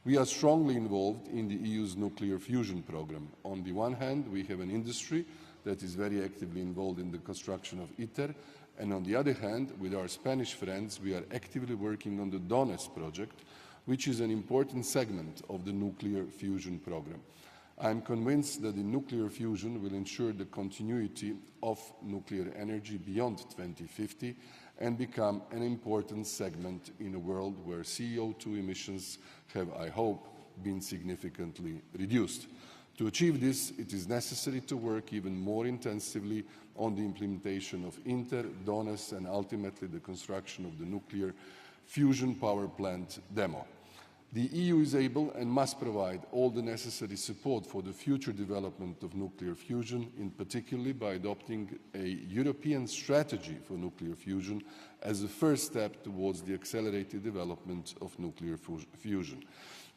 We are strongly involved in the EU's nuclear fusion program. On the one hand, we have an industry that is very actively involved in the construction of ITER, and on the other hand, with our Spanish friends, we are actively working on the Doorsteps project, which is an important segment of the nuclear fusion program. I am convinced that the nuclear fusion will ensure the continuity of nuclear energy beyond 2050 and become an important segment in a world where CO2 emissions have, I hope, been significantly reduced. To achieve this, it is necessary to work even more intensively on the implementation of ITER, Doorsteps, and ultimately the construction of the nuclear fusion power plant demo. The EU is able and must provide all the necessary support for the future development of nuclear fusion, in particular by adopting a European strategy for nuclear fusion as a first step towards the accelerated development of nuclear fusion.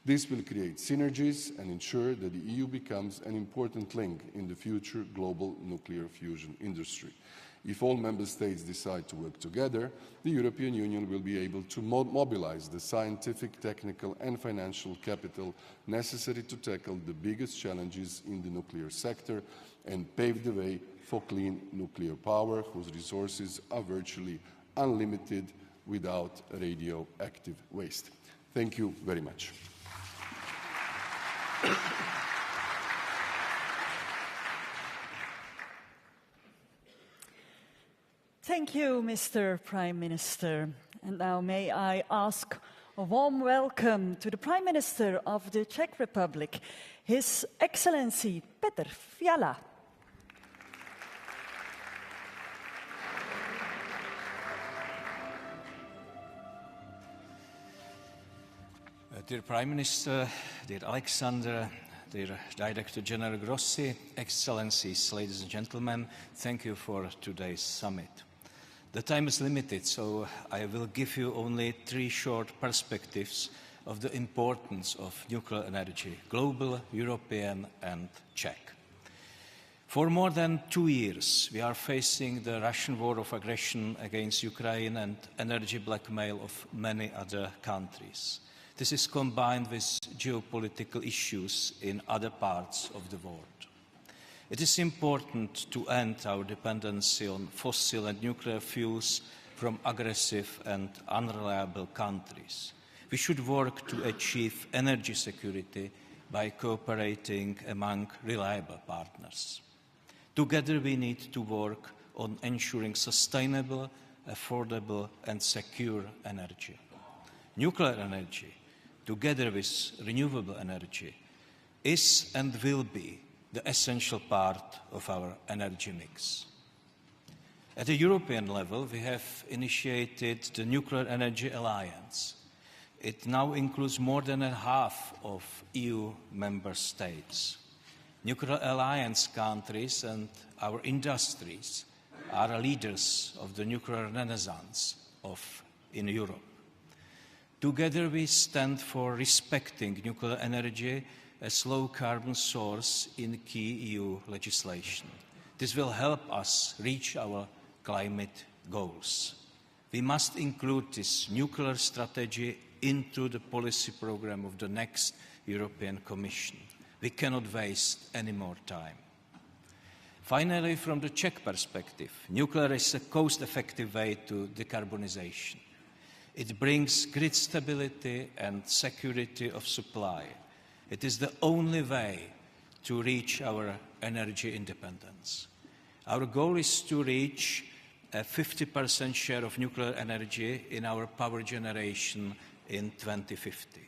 This will create synergies and ensure that the EU becomes an important link in the future global nuclear fusion industry. If all member states decide to work together, the European Union will be able to mobilize the scientific, technical and financial capital necessary to tackle the biggest challenges in the nuclear sector and pave the way for clean nuclear power, whose resources are virtually unlimited without radioactive waste. Thank you very much.
Thank you, Mr. Prime Minister. And now may I ask a warm welcome to the Prime Minister of the Czech Republic, His Excellency Petr Fiala.
Dear Prime Minister, dear Alexander, dear Director General Grossi, Excellencies, ladies and gentlemen, thank you for today's summit. The time is limited, so I will give you only 3 short perspectives of the importance of nuclear energy, global, European and Czech. For more than 2 years, we are facing the Russian war of aggression against Ukraine and energy blackmail of many other countries. This is combined with geopolitical issues in other parts of the world. It is important to end our dependency on fossil and nuclear fuels from aggressive and unreliable countries. We should work to achieve energy security by cooperating among reliable partners. Together we need to work on ensuring sustainable, affordable and secure energy. Nuclear energy, together with renewable energy, is and will be the essential part of our energy mix. At a European level, we have initiated the Nuclear Energy Alliance. It now includes more than half of EU member states. Nuclear Alliance countries and our industries are leaders of the nuclear renaissance in Europe. Together we stand for respecting nuclear energy as low-carbon source in key EU legislation. This will help us reach our climate goals. We must include this nuclear strategy into the policy program of the next European Commission. We cannot waste any more time. Finally, from the Czech perspective, nuclear is a cost-effective way to decarbonization. It brings grid stability and security of supply. It is the only way to reach our energy independence. Our goal is to reach a 50% share of nuclear energy in our power generation in 2050.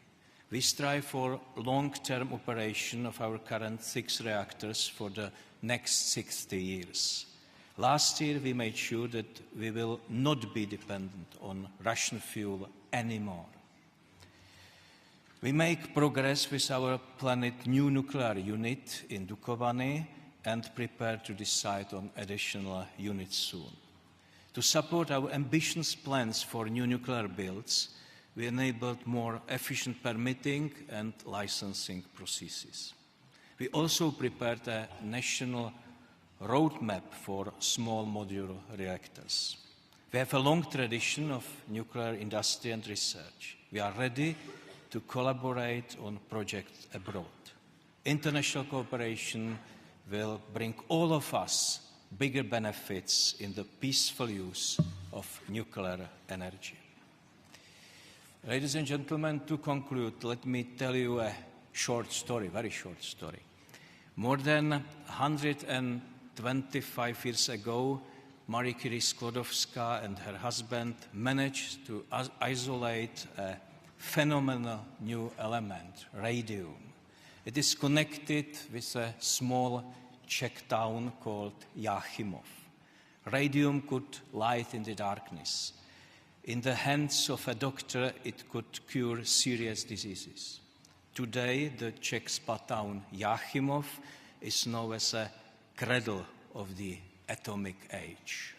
We strive for long-term operation of our current 6 reactors for the next 60 years. Last year we made sure that we will not be dependent on Russian fuel anymore. We make progress with our planned new nuclear unit in Dukovany and prepare to decide on additional units soon. To support our ambitious plans for new nuclear builds, we enabled more efficient permitting and licensing processes. We also prepared a national roadmap for small modular reactors. We have a long tradition of nuclear industry and research. We are ready to collaborate on projects abroad. International cooperation will bring all of us bigger benefits in the peaceful use of nuclear energy. Ladies and gentlemen, to conclude, let me tell you a short story, very short story. More than 125 years ago, Marie Curie Sklodowska and her husband managed to isolate a phenomenal new element, radium. It is connected with a small Czech town called Jáchymov. Radium could light in the darkness. In the hands of a doctor, it could cure serious diseases. Today, the Czech spa town Jáchymov is known as a cradle of the atomic age.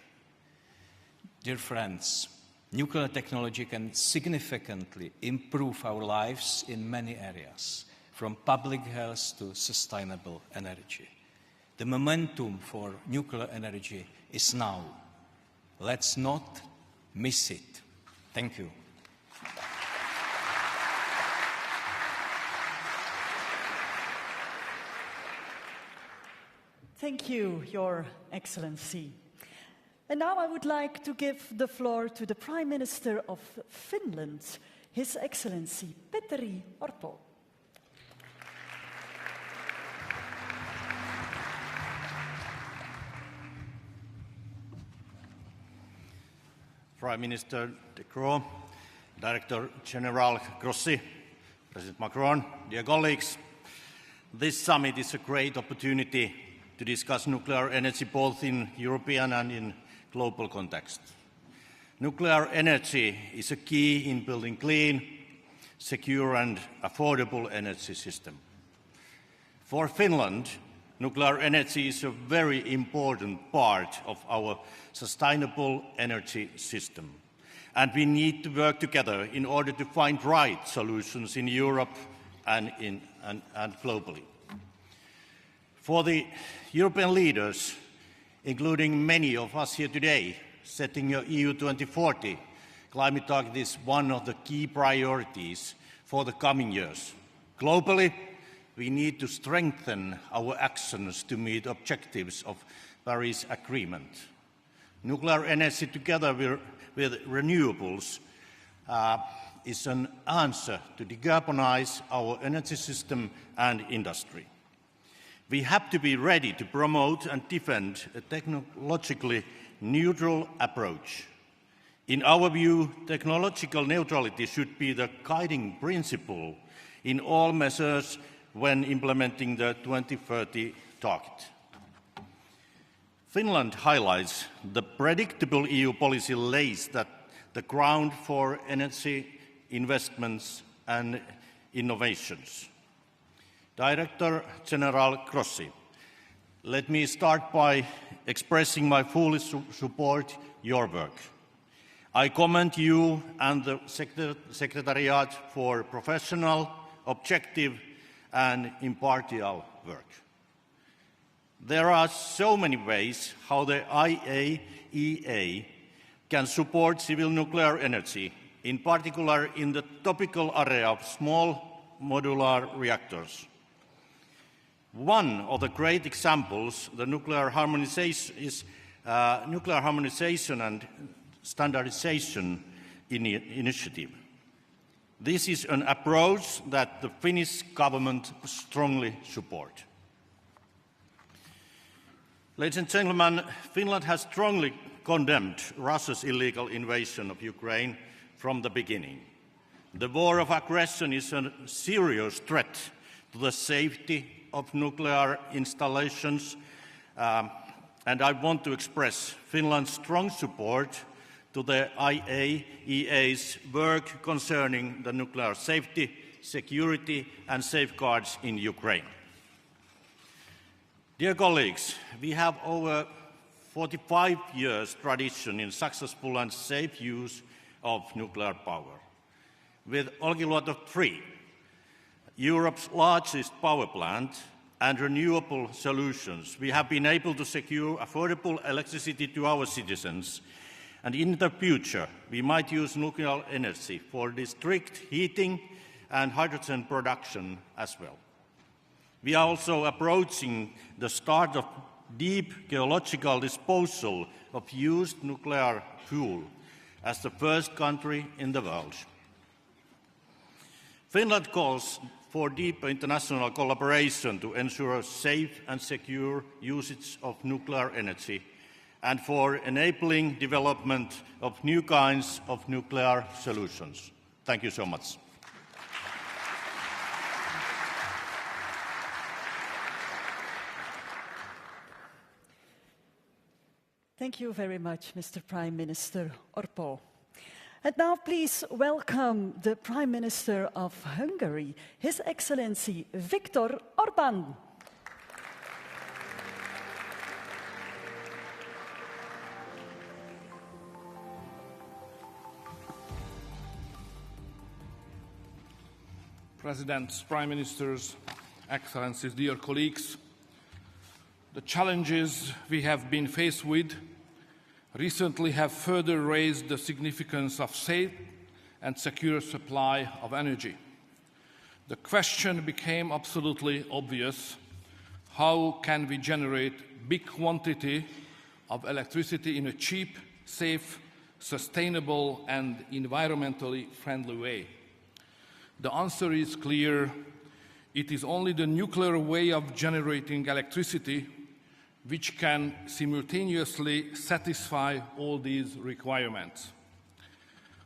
Dear friends, nuclear technology can significantly improve our lives in many areas, from public health to sustainable energy. The momentum for nuclear energy is now. Let's not miss it. Thank you.
Thank you, Your Excellency. And now I would like to give the floor to the Prime Minister of Finland, His Excellency Petteri Orpo.
Prime Minister De Croo, Director General Grossi, President Macron, dear colleagues, this summit is a great opportunity to discuss nuclear energy both in European and in global context. Nuclear energy is a key in building clean, secure and affordable energy system. For Finland, nuclear energy is a very important part of our sustainable energy system, and we need to work together in order to find right solutions in Europe and globally. For the European leaders, including many of us here today, setting a EU 2040 climate target is one of the key priorities for the coming years. Globally, we need to strengthen our actions to meet objectives of Paris Agreement. Nuclear energy together with renewables is an answer to decarbonize our energy system and industry. We have to be ready to promote and defend a technologically neutral approach. In our view, technological neutrality should be the guiding principle in all measures when implementing the 2030 target. Finland highlights the predictable EU policy lays the ground for energy investments and innovations. Director General Grossi, let me start by expressing my full support your work. I commend you and the Secretariat for professional, objective and impartial work. There are so many ways how the IAEA can support civil nuclear energy, in particular in the topical area of small modular reactors. One of the great examples, the nuclear harmonization and standardization initiative. This is an approach that the Finnish government strongly supports. Ladies and gentlemen, Finland has strongly condemned Russia's illegal invasion of Ukraine from the beginning. The war of aggression is a serious threat to the safety of nuclear installations, and I want to express Finland's strong support to the IAEA's work concerning the nuclear safety, security and safeguards in Ukraine. Dear colleagues, we have over 45 years tradition in successful and safe use of nuclear power. With Olkiluoto 3, Europe's largest power plant, and renewable solutions, we have been able to secure affordable electricity to our citizens. And in the future, we might use nuclear energy for district heating and hydrogen production as well. We are also approaching the start of deep geological disposal of used nuclear fuel as the first country in the world. Finland calls for deep international collaboration to ensure safe and secure usage of nuclear energy and for enabling development of new kinds of nuclear solutions. Thank you so much.
Thank you very much, Mr. Prime Minister Orpo. And now please welcome the Prime Minister of Hungary, His Excellency Viktor Orbán.
Presidents, Prime Ministers, Excellencies, dear colleagues, the challenges we have been faced with recently have further raised the significance of safe and secure supply of energy. The question became absolutely obvious: how can we generate big quantity of electricity in a cheap, safe, sustainable and environmentally friendly way? The answer is clear. It is only the nuclear way of generating electricity which can simultaneously satisfy all these requirements.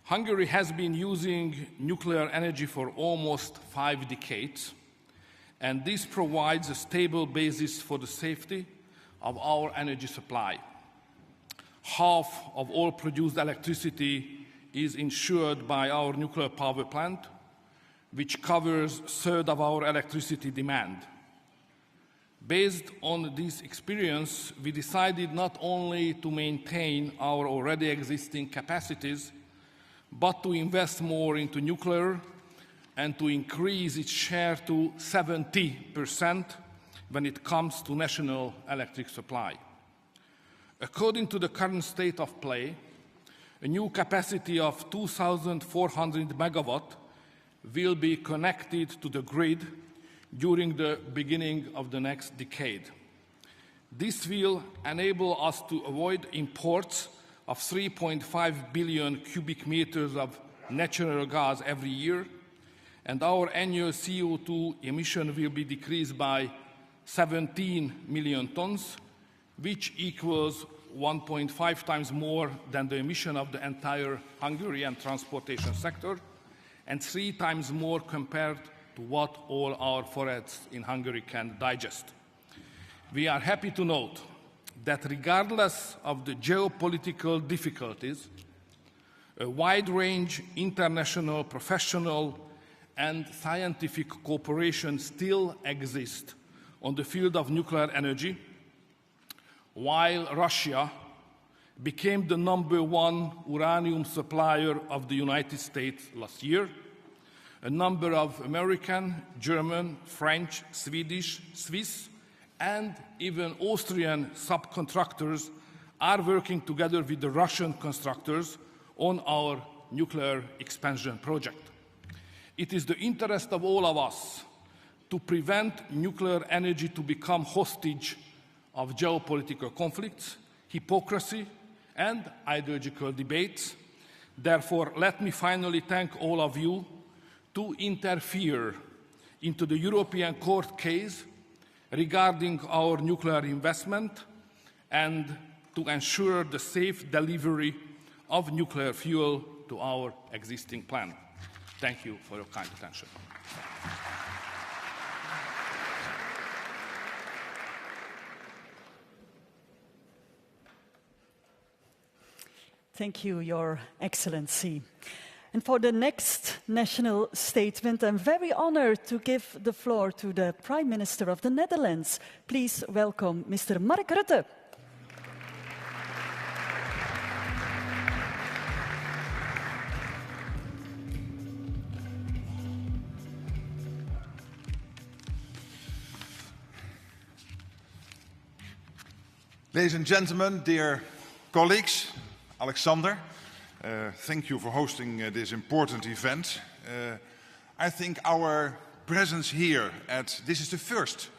Hungary has been using nuclear energy for almost 5 decades, and this provides a stable basis for the safety of our energy supply. Half of all produced electricity is ensured by our nuclear power plant, which covers a third of our electricity demand. Based on this experience, we decided not only to maintain our already existing capacities, but to invest more into nuclear and to increase its share to 70% when it comes to national electric supply. According to the current state of play, a new capacity of 2,400 megawatt will be connected to the grid during the beginning of the next decade. This will enable us to avoid imports of 3.5 billion cubic meters of natural gas every year, and our annual CO2 emission will be decreased by 17 million tons, which equals 1.5 times more than the emission of the entire Hungarian transportation sector, and 3 times more compared to what all our forests in Hungary can digest. We are happy to note that regardless of the geopolitical difficulties, a wide range international, professional and scientific cooperation still exists on the field of nuclear energy, while Russia became the #1 uranium supplier of the United States last year. A number of American, German, French, Swedish, Swiss, and even Austrian subcontractors are working together with the Russian constructors on our nuclear expansion project. It is the interest of all of us to prevent nuclear energy to become hostage of geopolitical conflicts, hypocrisy, and ideological debates. Therefore, let me finally thank all of you to interfere into the European Court case regarding our nuclear investment and to ensure the safe delivery of nuclear fuel to our existing plant. Thank you for your kind attention.
Thank you, Your Excellency. And for the next national statement, I'm very honored to give the floor to the Prime Minister of the Netherlands. Please welcome Mr. Mark Rutte.
Ladies and gentlemen, dear colleagues, Alexander, thank you for hosting this important event. I think our presence here this is the first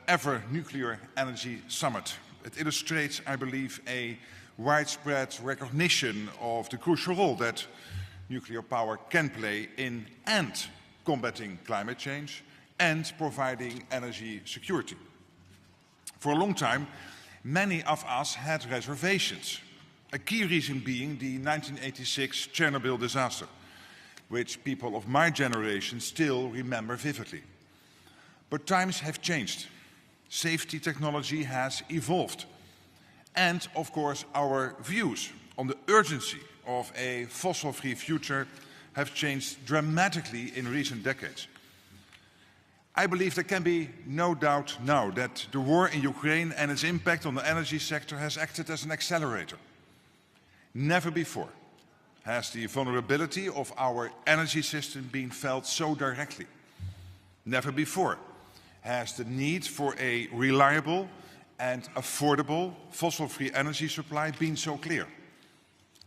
ever nuclear energy summit. It illustrates, I believe, a widespread recognition of the crucial role that nuclear power can play in and combating climate change and providing energy security. For a long time, many of us had reservations, a key reason being the 1986 Chernobyl disaster, which people of my generation still remember vividly. But times have changed. Safety technology has evolved. And, of course, our views on the urgency of a fossil-free future have changed dramatically in recent decades. I believe there can be no doubt now that the war in Ukraine and its impact on the energy sector has acted as an accelerator. Never before has the vulnerability of our energy system been felt so directly. Never before has the need for a reliable and affordable fossil-free energy supply been so clear.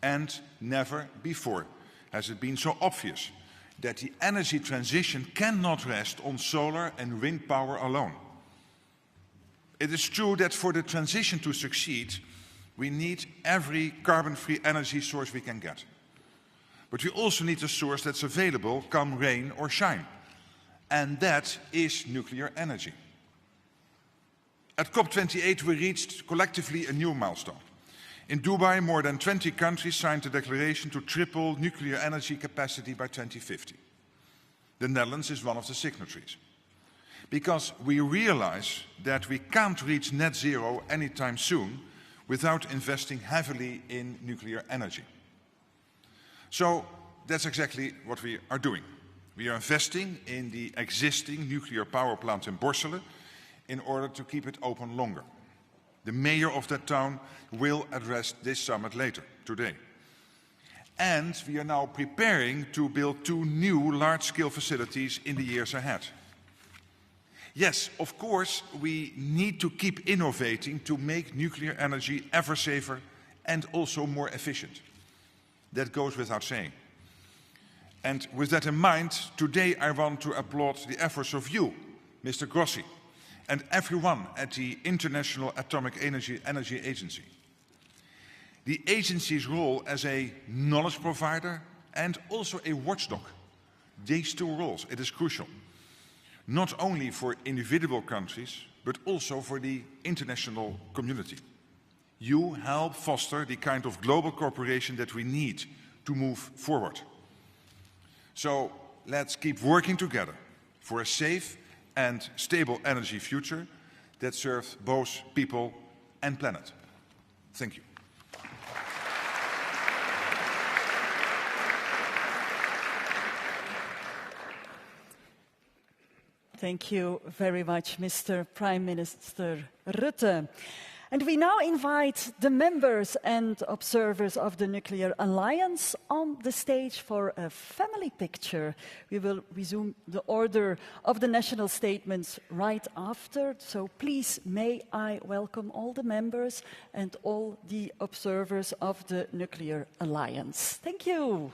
And never before has it been so obvious that the energy transition cannot rest on solar and wind power alone. It is true that for the transition to succeed, we need every carbon-free energy source we can get. But we also need a source that's available come rain or shine. And that is nuclear energy. At COP28, we reached collectively a new milestone. In Dubai, more than 20 countries signed a declaration to triple nuclear energy capacity by 2050. The Netherlands is one of the signatories. Because we realize that we can't reach net zero anytime soon without investing heavily in nuclear energy. So that's exactly what we are doing. We are investing in the existing nuclear power plant in Borselen in order to keep it open longer. The mayor of that town will address this summit later today. And we are now preparing to build 2 new large-scale facilities in the years ahead. Yes, of course, we need to keep innovating to make nuclear energy ever safer and also more efficient. That goes without saying. And with that in mind, today I want to applaud the efforts of you, Mr. Grossi, and everyone at the International Atomic Energy Agency. The agency's role as a knowledge provider and also a watchdog, these 2 roles, it is crucial. Not only for individual countries, but also for the international community. You help foster the kind of global cooperation that we need to move forward. So let's keep working together for a safe and stable energy future that serves both people and planet. Thank you.
Thank you very much, Mr. Prime Minister Rutte. And we now invite the members and observers of the Nuclear Alliance on the stage for a family picture. We will resume the order of the national statements right after. So please, may I welcome all the members and all the observers of the Nuclear Alliance. Thank you.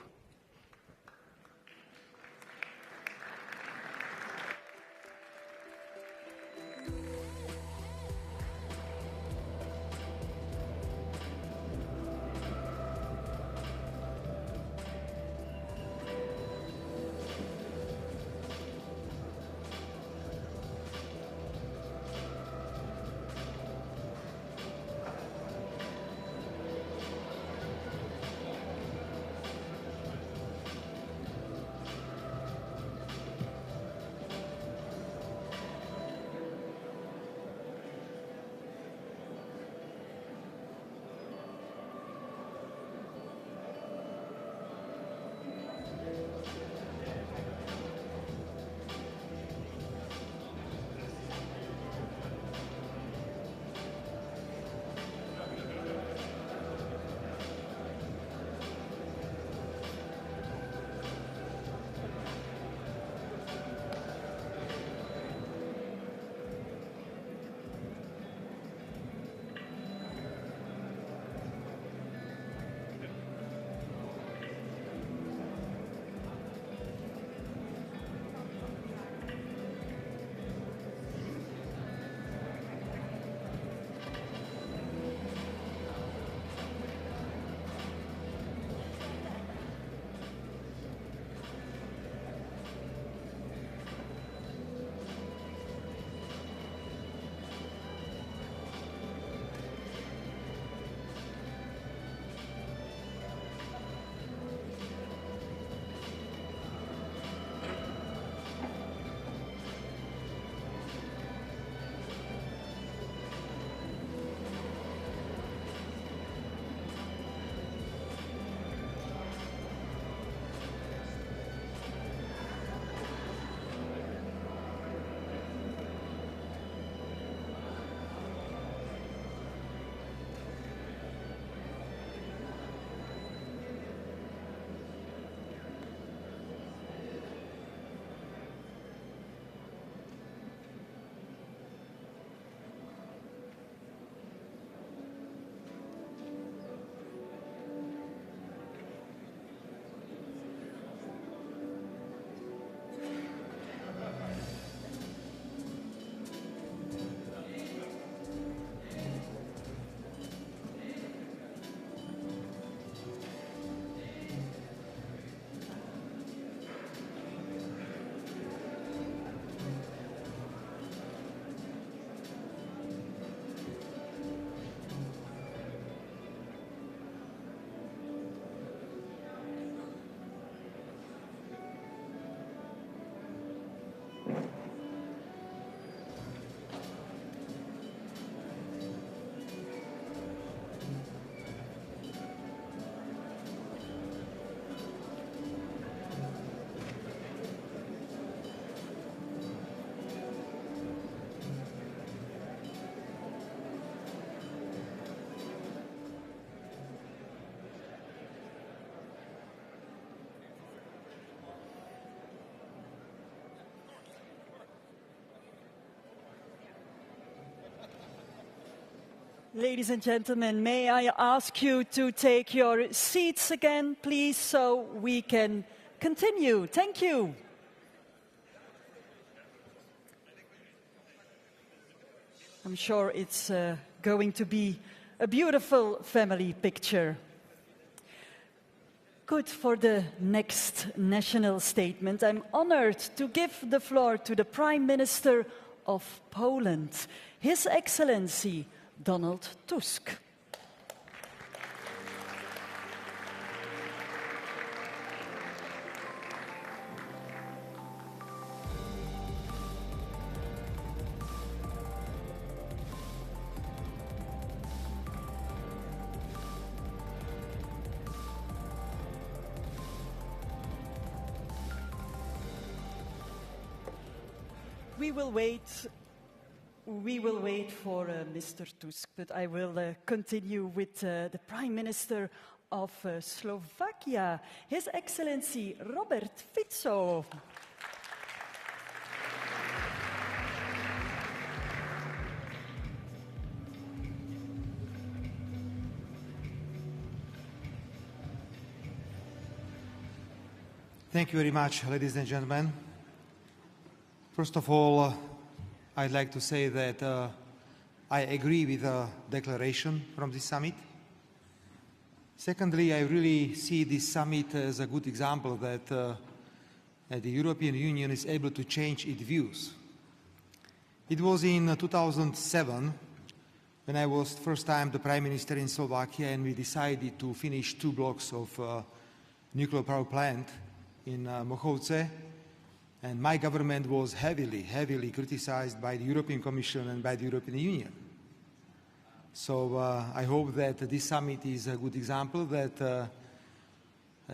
Ladies and gentlemen, may I ask you to take your seats again, please, so we can continue. Thank you. I'm sure it's going to be a beautiful family picture. Good. For the next national statement, I'm honored to give the floor to the Prime Minister of Poland, His Excellency Donald Tusk. We will wait for Mr. Tusk, but I will continue with the Prime Minister of Slovakia, His Excellency Robert Fico.
Thank you very much, ladies and gentlemen. First of all, I'd like to say that I agree with the declaration from this summit. Secondly, I really see this summit as a good example that the European Union is able to change its views. It was in 2007 when I was first time the Prime Minister in Slovakia, and we decided to finish 2 blocks of nuclear power plant in Mochovce. And my government was heavily criticized by the European Commission and by the European Union. So I hope that this summit is a good example that the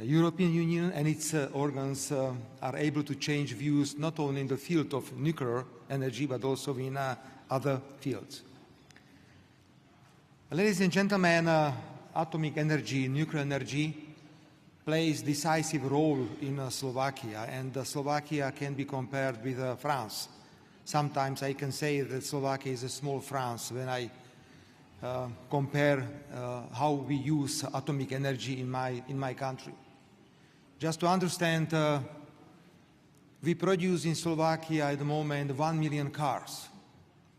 European Union and its organs are able to change views not only in the field of nuclear energy but also in other fields. Ladies and gentlemen, atomic energy, nuclear energy, plays decisive role in Slovakia, and Slovakia can be compared with France. Sometimes I can say that Slovakia is a small France when I compare how we use atomic energy in my country. Just to understand, we produce in Slovakia at the moment 1 million cars,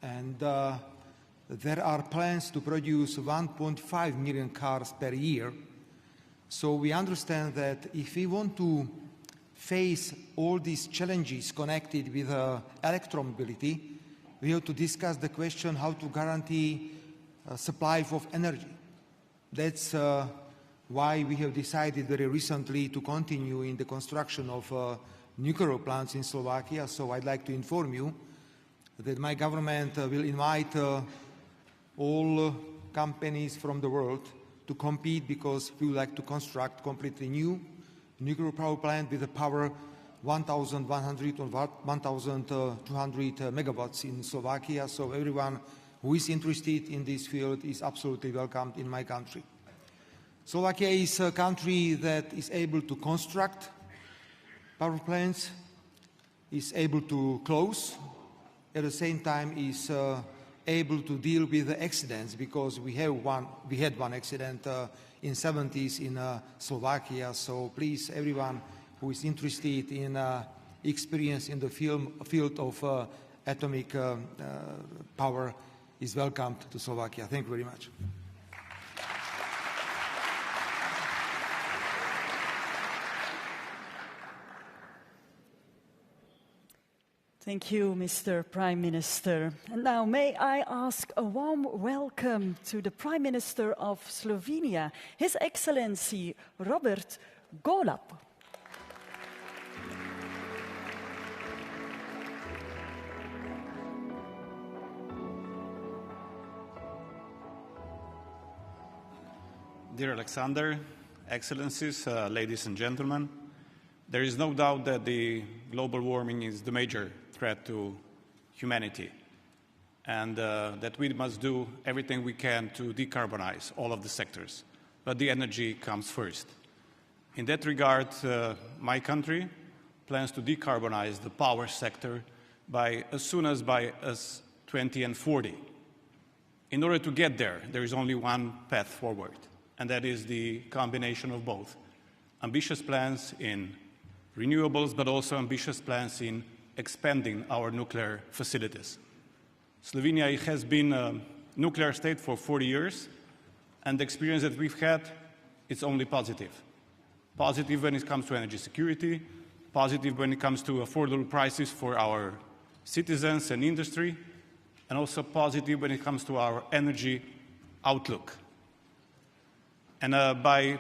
and there are plans to produce 1.5 million cars per year. So we understand that if we want to face all these challenges connected with electromobility, we have to discuss the question how to guarantee supply of energy. That's why we have decided very recently to continue in the construction of nuclear plants in Slovakia. So I'd like to inform you that my government will invite all companies from the world to compete, because we would like to construct completely new nuclear power plant with a power 1,100 or 1,200 megawatts in Slovakia. So everyone who is interested in this field is absolutely welcomed in my country. Slovakia is a country that is able to construct power plants, is able to close, at the same time is able to deal with the accidents, because we had one accident in 70s in Slovakia. So please, everyone who is interested in experience in the field of atomic power is welcomed to Slovakia. Thank you very much.
Thank you, Mr. Prime Minister. And now may I ask a warm welcome to the Prime Minister of Slovenia, His Excellency Robert Golob.
Dear Alexander, Excellencies, ladies and gentlemen, there is no doubt that the global warming is the major threat to humanity, and that we must do everything we can to decarbonize all of the sectors. But the energy comes first. In that regard, my country plans to decarbonize the power sector as soon as by 2040. In order to get there, there is only one path forward, and that is the combination of both. Ambitious plans in renewables, but also ambitious plans in expanding our nuclear facilities. Slovenia has been a nuclear state for 40 years, and the experience that we've had, it's only positive. Positive when it comes to energy security, positive when it comes to affordable prices for our citizens and industry, and also positive when it comes to our energy outlook. And by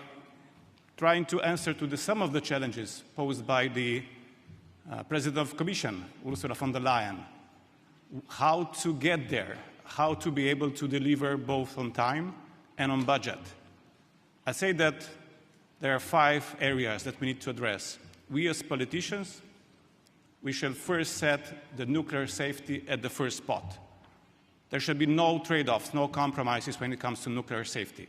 trying to answer to some of the challenges posed by the President of the Commission, Ursula von der Leyen, how to get there, how to be able to deliver both on time and on budget. I say that there are 5 areas that we need to address. We as politicians, we shall first set the nuclear safety at the first spot. There should be no trade-offs, no compromises when it comes to nuclear safety.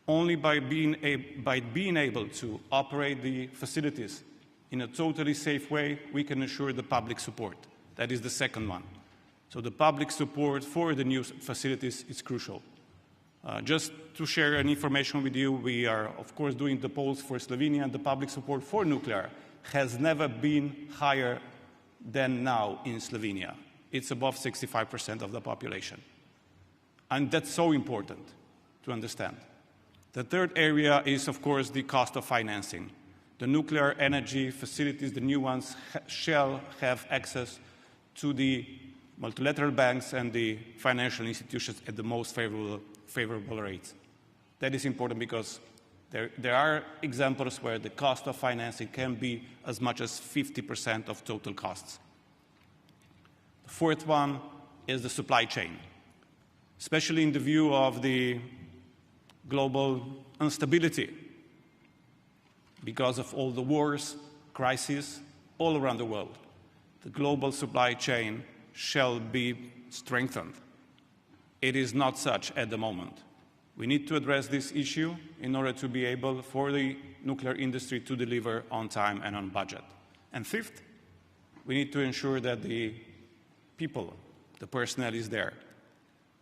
Only by being able to operate the facilities in a totally safe way, we can ensure the public support. That is the second one. So the public support for the new facilities is crucial. Just to share an information with you, we are, of course, doing the polls for Slovenia, and the public support for nuclear has never been higher than now in Slovenia. It's above 65% of the population. And that's so important to understand. The third area is, of course, the cost of financing. The nuclear energy facilities, the new ones, shall have access to the multilateral banks and the financial institutions at the most favorable rates. That is important because there are examples where the cost of financing can be as much as 50% of total costs. The fourth one is the supply chain, especially in the view of the global instability because of all the wars, crises all around the world. The global supply chain shall be strengthened. It is not such at the moment. We need to address this issue in order to be able for the nuclear industry to deliver on time and on budget. And fifth, we need to ensure that the people, the personnel is there.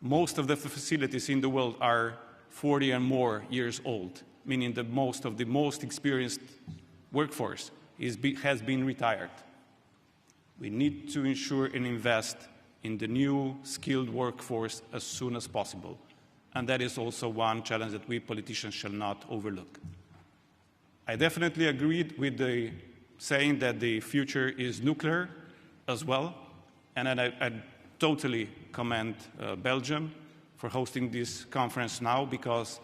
Most of the facilities in the world are 40 and more years old, meaning that most of the most experienced workforce has been retired. We need to ensure and invest in the new skilled workforce as soon as possible. And that is also one challenge that we politicians shall not overlook. I definitely agreed with the saying that the future is nuclear as well. And I totally commend Belgium for hosting this conference now because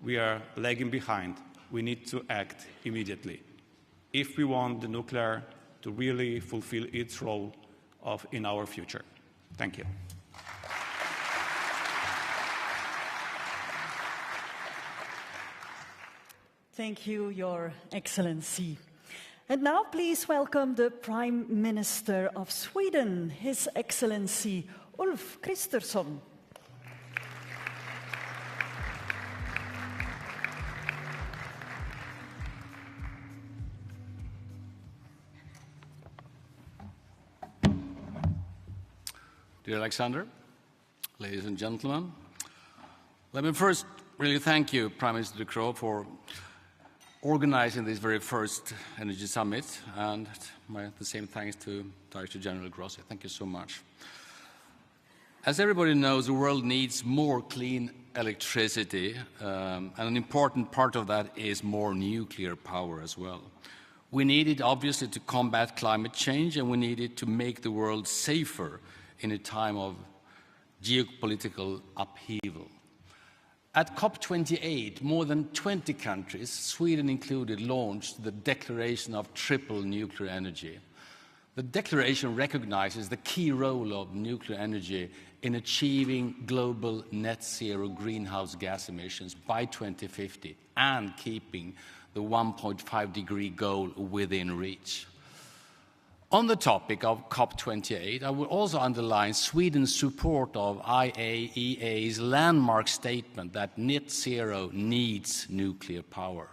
we are lagging behind. We need to act immediately if we want the nuclear to really fulfill its role in our future. Thank you.
Thank you, Your Excellency. And now please welcome the Prime Minister of Sweden, His Excellency Ulf Kristersson.
Dear Alexander, ladies and gentlemen, let me first really thank you, Prime Minister De Croo, for organizing this very first Energy Summit, and the same thanks to Director General Grossi. Thank you so much. As everybody knows, the world needs more clean electricity, and an important part of that is more nuclear power as well. We need it, obviously, to combat climate change, and we need it to make the world safer in a time of geopolitical upheaval. At COP28, more than 20 countries, Sweden included, launched the Declaration of Triple Nuclear Energy. The declaration recognizes the key role of nuclear energy in achieving global net zero greenhouse gas emissions by 2050 and keeping the 1.5-degree goal within reach. On the topic of COP28, I will also underline Sweden's support of IAEA's landmark statement that net zero needs nuclear power.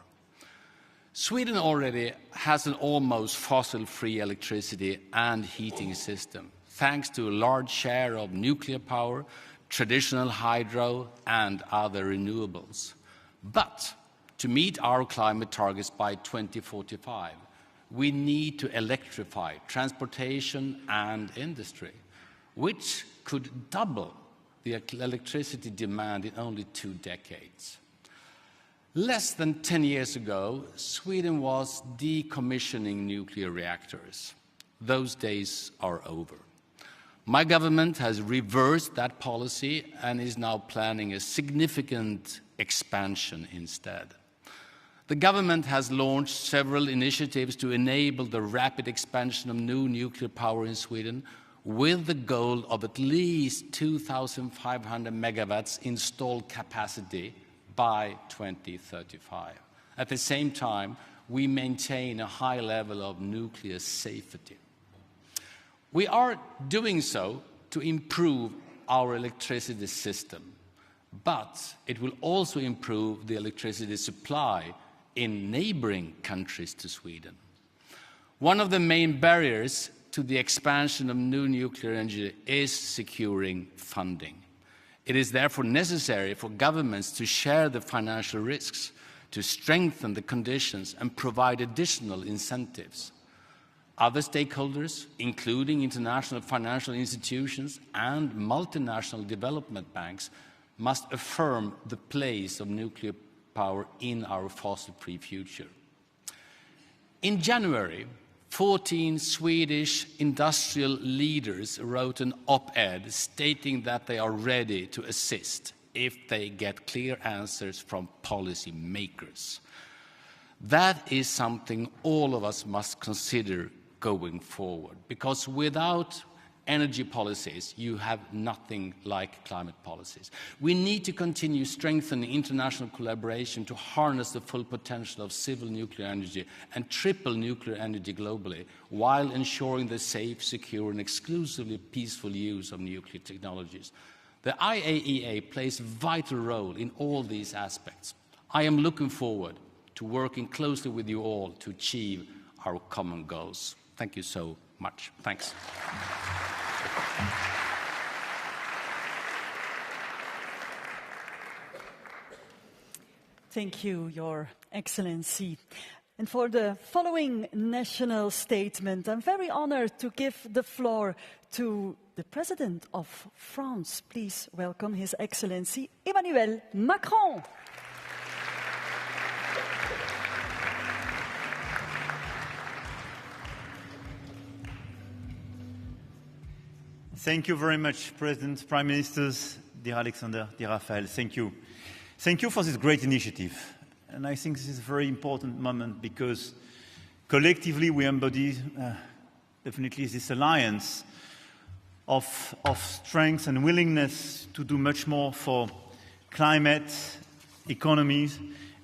Sweden already has an almost fossil-free electricity and heating system, thanks to a large share of nuclear power traditional hydro and other renewables. But to meet our climate targets by 2045, we need to electrify transportation and industry, which could double the electricity demand in only 2 decades. Less than 10 years ago, Sweden was decommissioning nuclear reactors. Those days are over. My government has reversed that policy and is now planning a significant expansion instead. The government has launched several initiatives to enable the rapid expansion of new nuclear power in Sweden, with the goal of at least 2,500 megawatts installed capacity by 2035. At the same time, we maintain a high level of nuclear safety. We are doing so to improve our electricity system, but it will also improve the electricity supply in neighboring countries to Sweden. One of the main barriers to the expansion of new nuclear energy is securing funding. It is therefore necessary for governments to share the financial risks, to strengthen the conditions and provide additional incentives. Other stakeholders, including international financial institutions and multinational development banks, must affirm the place of nuclear power in our fossil-free future. In January, 14 Swedish industrial leaders wrote an op-ed stating that they are ready to assist if they get clear answers from policy makers. That is something all of us must consider going forward, because without energy policies, you have nothing like climate policies. We need to continue strengthening international collaboration to harness the full potential of civil nuclear energy and triple nuclear energy globally, while ensuring the safe, secure, and exclusively peaceful use of nuclear technologies. The IAEA plays a vital role in all these aspects. I am looking forward to working closely with you all to achieve our common goals. Thank you so much. Thanks.
Thank you, Your Excellency. And for the following national statement, I'm very honored to give the floor to the President of France. Please welcome His Excellency Emmanuel Macron.
Thank you very much, President, Prime Ministers, dear Alexander, dear Raphael. Thank you. Thank you for this great initiative. And I think this is a very important moment because collectively we embody definitely this alliance of strength and willingness to do much more for climate, economies,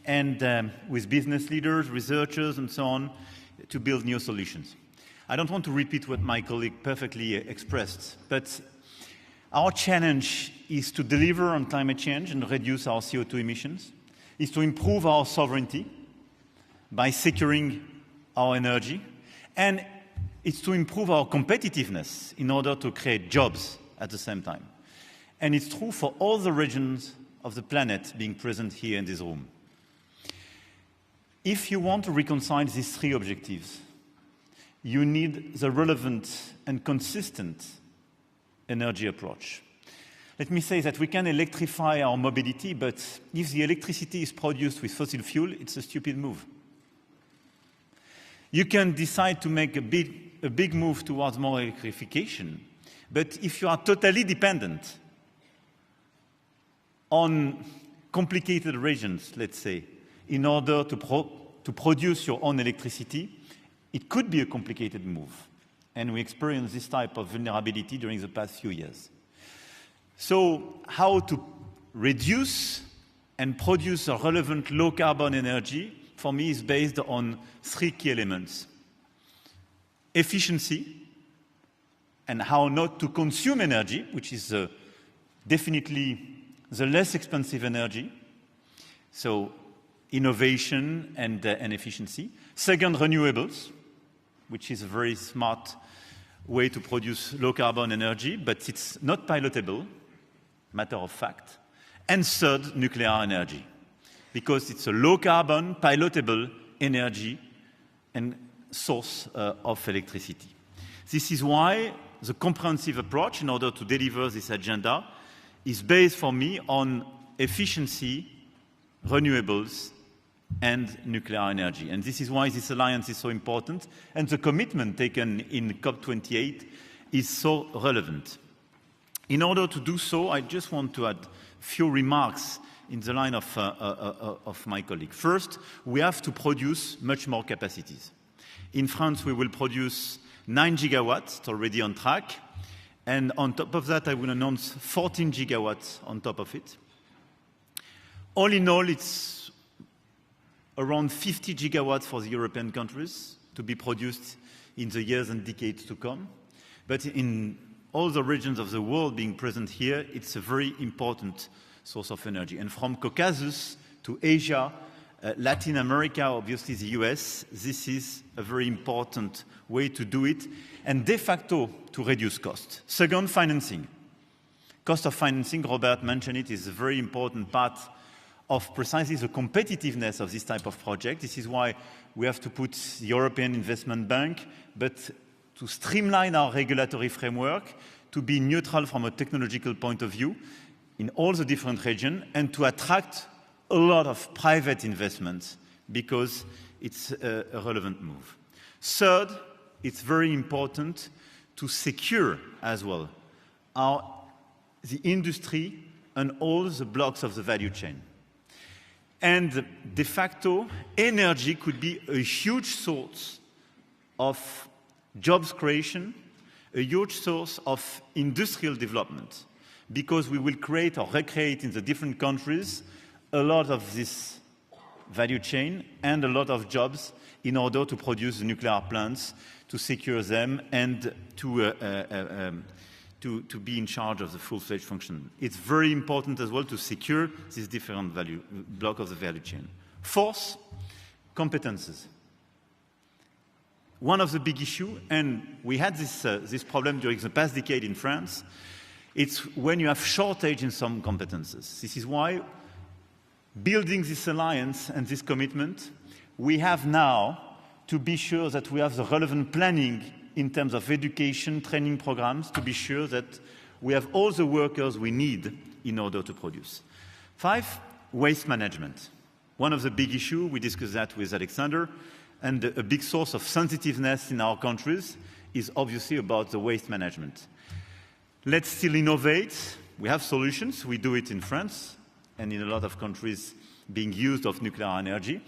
and with business leaders, researchers, and so on, to build new solutions. I don't want to repeat what my colleague perfectly expressed, but our challenge is to deliver on climate change and reduce our CO2 emissions, is to improve our sovereignty by securing our energy, and it's to improve our competitiveness in order to create jobs at the same time. And it's true for all the regions of the planet being present here in this room. If you want to reconcile these three objectives, you need the relevant and consistent energy approach. Let me say that we can electrify our mobility, but if the electricity is produced with fossil fuel, it's a stupid move. You can decide to make a big move towards more electrification, but if you are totally dependent on complicated regions, let's say, in order to produce your own electricity, it could be a complicated move. And we experienced this type of vulnerability during the past few years. So how to reduce and produce a relevant low-carbon energy, for me, is based on three key elements. Efficiency, and how not to consume energy, which is definitely the less expensive energy. So innovation and efficiency. Second, renewables, which is a very smart way to produce low-carbon energy, but it's not pilotable. matter of fact. And third, nuclear energy, because it's a low-carbon, pilotable energy and source of electricity. This is why the comprehensive approach in order to deliver this agenda is based for me on efficiency, renewables, and nuclear energy. And this is why this alliance is so important, and the commitment taken in COP28 is so relevant. In order to do so, I just want to add a few remarks in the line of my colleague. First, we have to produce much more capacities. In France, we will produce 9 gigawatts, it's already on track. And on top of that, I will announce 14 gigawatts on top of it. All in all, it's around 50 gigawatts for the European countries to be produced in the years and decades to come. But in all the regions of the world being present here, it's a very important source of energy. And from Caucasus to Asia, Latin America, obviously the US, this is a very important way to do it, and de facto to reduce cost. Second, financing. Cost of financing, Robert mentioned it, is a very important part of precisely the competitiveness of this type of project. This is why we have to put the European Investment Bank, but to streamline our regulatory framework, to be neutral from a technological point of view in all the different regions, and to attract a lot of private investments because it's a relevant move. Third, it's very important to secure as well the industry and all the blocks of the value chain. And de facto, energy could be a huge source of jobs creation, a huge source of industrial development, because we will create or recreate in the different countries a lot of this value chain and a lot of jobs in order to produce the nuclear plants, to secure them, and to be in charge of the full-fledged function. It's very important as well to secure this different block of the value chain. Fourth, competences. One of the big issues, and we had this problem during the past decade in France, it's when you have shortage in some competences. This is why, building this alliance and this commitment, we have now to be sure that we have the relevant planning in terms of education, training programs, to be sure that we have all the workers we need in order to produce. 5, waste management. One of the big issues, we discussed that with Alexander, and a big source of sensitiveness in our countries is obviously about the waste management. Let's still innovate. We have solutions. We do it in France and in a lot of countries being used of nuclear energy.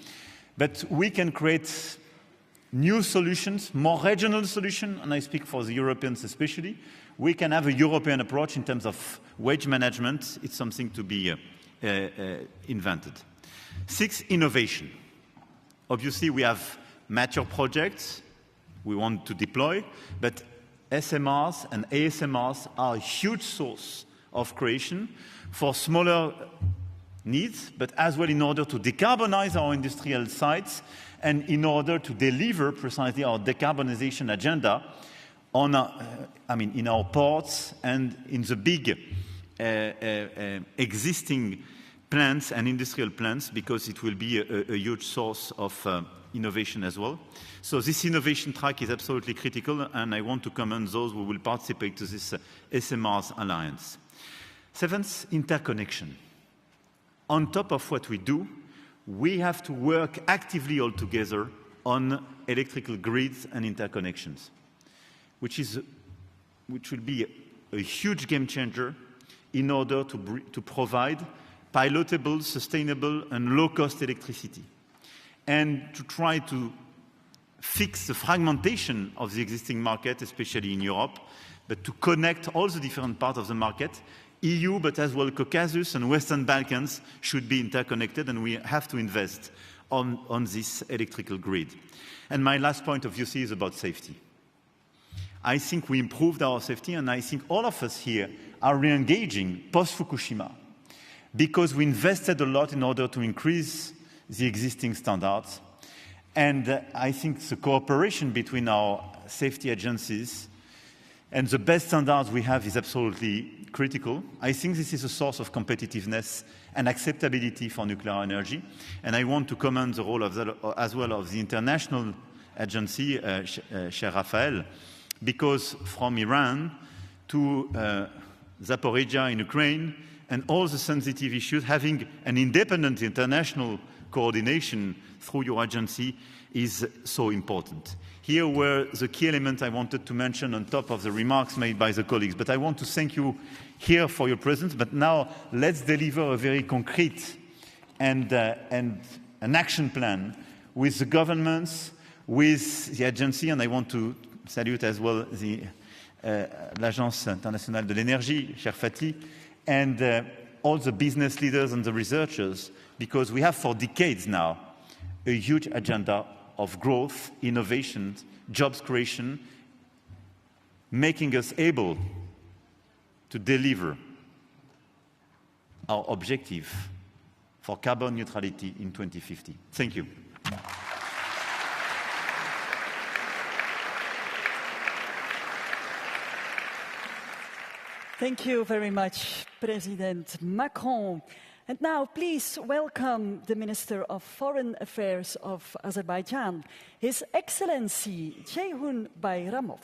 But we can create new solutions, more regional solutions, and I speak for the Europeans especially. We can have a European approach in terms of waste management. It's something to be invented. 6, innovation. Obviously, we have mature projects we want to deploy, but SMRs and ASMRs are a huge source of creation for smaller needs, but as well in order to decarbonize our industrial sites and in order to deliver precisely our decarbonization agenda on, in our ports and in the big existing plants and industrial plants, because it will be a huge source of innovation as well. So this innovation track is absolutely critical, and I want to commend those who will participate to this SMRs Alliance. 7th, interconnection. On top of what we do, we have to work actively all together on electrical grids and interconnections, which will be a huge game changer in order to provide pilotable, sustainable, and low-cost electricity, and to try to fix the fragmentation of the existing market, especially in Europe, but to connect all the different parts of the market. EU, but as well Caucasus and Western Balkans should be interconnected, and we have to invest on this electrical grid. And my last point, obviously, is about safety. I think we improved our safety, and I think all of us here are re-engaging post-Fukushima, because we invested a lot in order to increase the existing standards. And I think the cooperation between our safety agencies And the best standards we have is absolutely critical. I think this is a source of competitiveness and acceptability for nuclear energy. And I want to commend the role of as well of the international agency, Cher Raphael, because from Iran to Zaporizhia in Ukraine and all the sensitive issues, having an independent international coordination through your agency is so important. Here were the key elements I wanted to mention on top of the remarks made by the colleagues. But I want to thank you here for your presence. But now let's deliver a very concrete and an action plan with the governments, with the agency, and I want to salute as well the l'Agence internationale de l'énergie, cher Fatih, and all the business leaders and the researchers, because we have for decades now a huge agenda of growth, innovation, jobs creation, making us able to deliver our objective for carbon neutrality in 2050. Thank you.
Thank you very much, President Macron. And now, please welcome the Minister of Foreign Affairs of Azerbaijan, His Excellency Ceyhun Bayramov.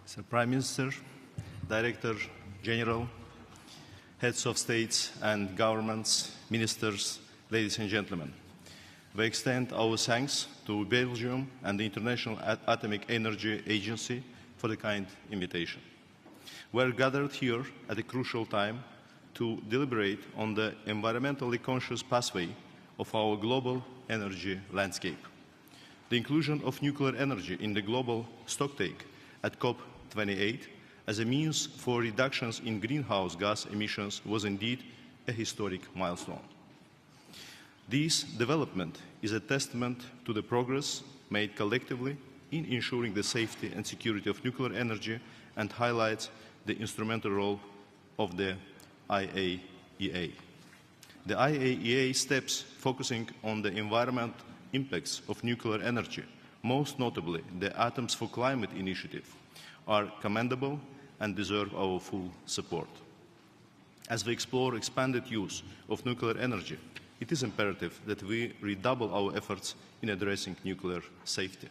Mr. Prime Minister, Director General, Heads of States and Governments, Ministers, ladies and gentlemen, we extend our thanks to Belgium and the International Atomic Energy Agency for the kind invitation. We are gathered here at a crucial time to deliberate on the environmentally conscious pathway of our global energy landscape. The inclusion of nuclear energy in the global stocktake at COP28 as a means for reductions in greenhouse gas emissions was indeed a historic milestone. This development is a testament to the progress made collectively in ensuring the safety and security of nuclear energy and highlights the instrumental role of the IAEA. The IAEA steps focusing on the environmental impacts of nuclear energy, most notably the Atoms for Climate initiative, are commendable and deserve our full support. As we explore expanded use of nuclear energy, it is imperative that we redouble our efforts in addressing nuclear safety.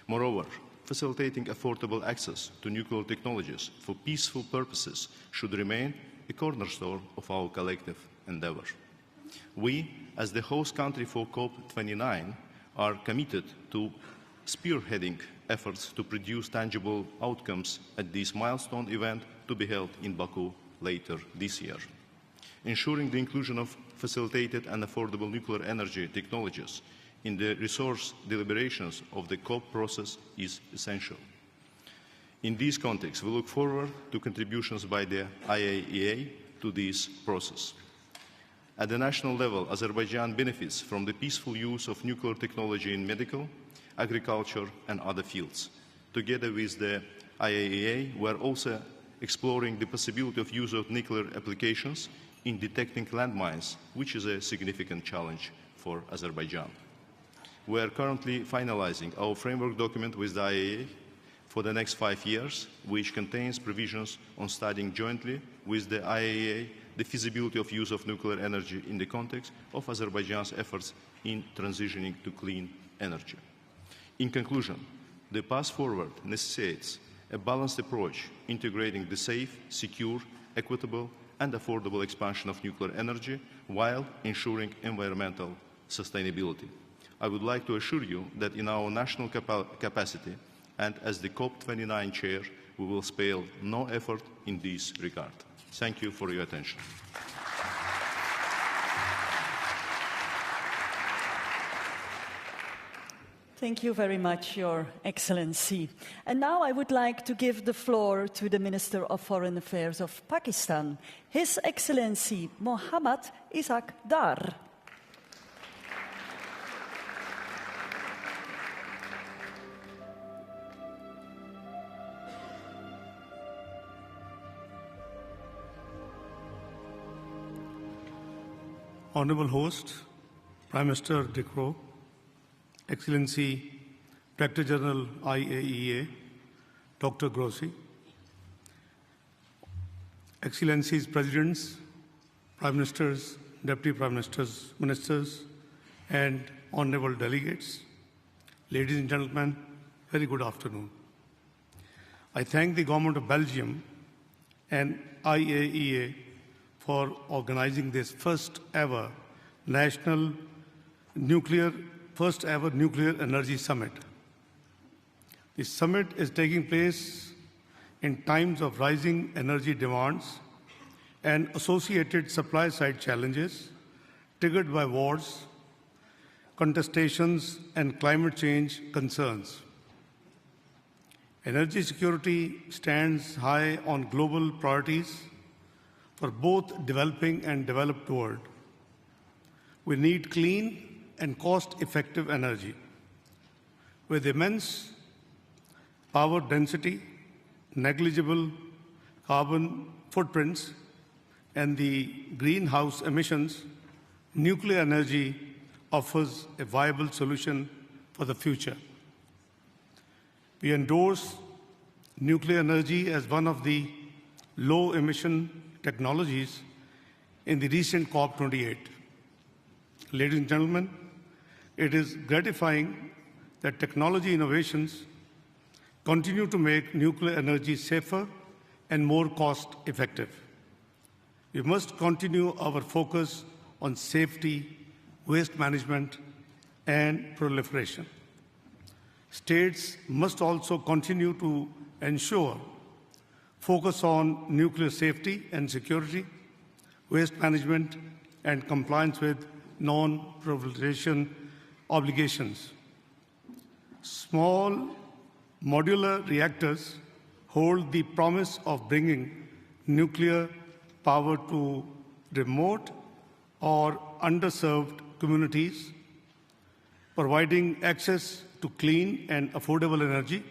Moreover, facilitating affordable access to nuclear technologies for peaceful purposes should remain a cornerstone of our collective endeavor. We, as the host country for COP29, are committed to spearheading efforts to produce tangible outcomes at this milestone event to be held in Baku later this year. Ensuring the inclusion of facilitated and affordable nuclear energy technologies in the resource deliberations of the COP process is essential. In this context, we look forward to contributions by the IAEA to this process. At the national level, Azerbaijan benefits from the peaceful use of nuclear technology in medical, agriculture and other fields. Together with the IAEA, we are also exploring the possibility of use of nuclear applications in detecting landmines, which is a significant challenge for Azerbaijan. We are currently finalizing our framework document with the IAEA for the next 5 years, which contains provisions on studying jointly with the IAEA the feasibility of use of nuclear energy in the context of Azerbaijan's efforts in transitioning to clean energy. In conclusion, the path forward necessitates a balanced approach integrating the safe, secure, equitable and affordable expansion of nuclear energy while ensuring environmental sustainability. I would like to assure you that in our national capacity and as the COP29 chair, we will spare no effort in this regard. Thank you for your attention.
Thank you very much, Your Excellency. And now I would like to give the floor to the Minister of Foreign Affairs of Pakistan, His Excellency Mohammad Ishaq Dar.
Honorable host, Prime Minister De Croo, Excellency Director General IAEA, Dr. Grossi, Excellencies Presidents, Prime Ministers, Deputy Prime Ministers, Ministers, and honorable delegates, ladies and gentlemen, very good afternoon. I thank the Government of Belgium and IAEA for organizing this first ever nuclear energy summit. This summit is taking place in times of rising energy demands and associated supply-side challenges triggered by wars, contestations, and climate change concerns. Energy security stands high on global priorities for both developing and developed world. We need clean and cost-effective energy. With immense power density, negligible carbon footprints, and the greenhouse emissions, nuclear energy offers a viable solution for the future. We endorse nuclear energy as one of the low-emission technologies in the recent COP28. Ladies and gentlemen, it is gratifying that technology innovations continue to make nuclear energy safer and more cost-effective. We must continue our focus on safety, waste management, and proliferation. States must also continue to ensure focus on nuclear safety and security, waste management, and compliance with non-proliferation obligations. Small modular reactors hold the promise of bringing nuclear power to remote or underserved communities, providing access to clean and affordable energy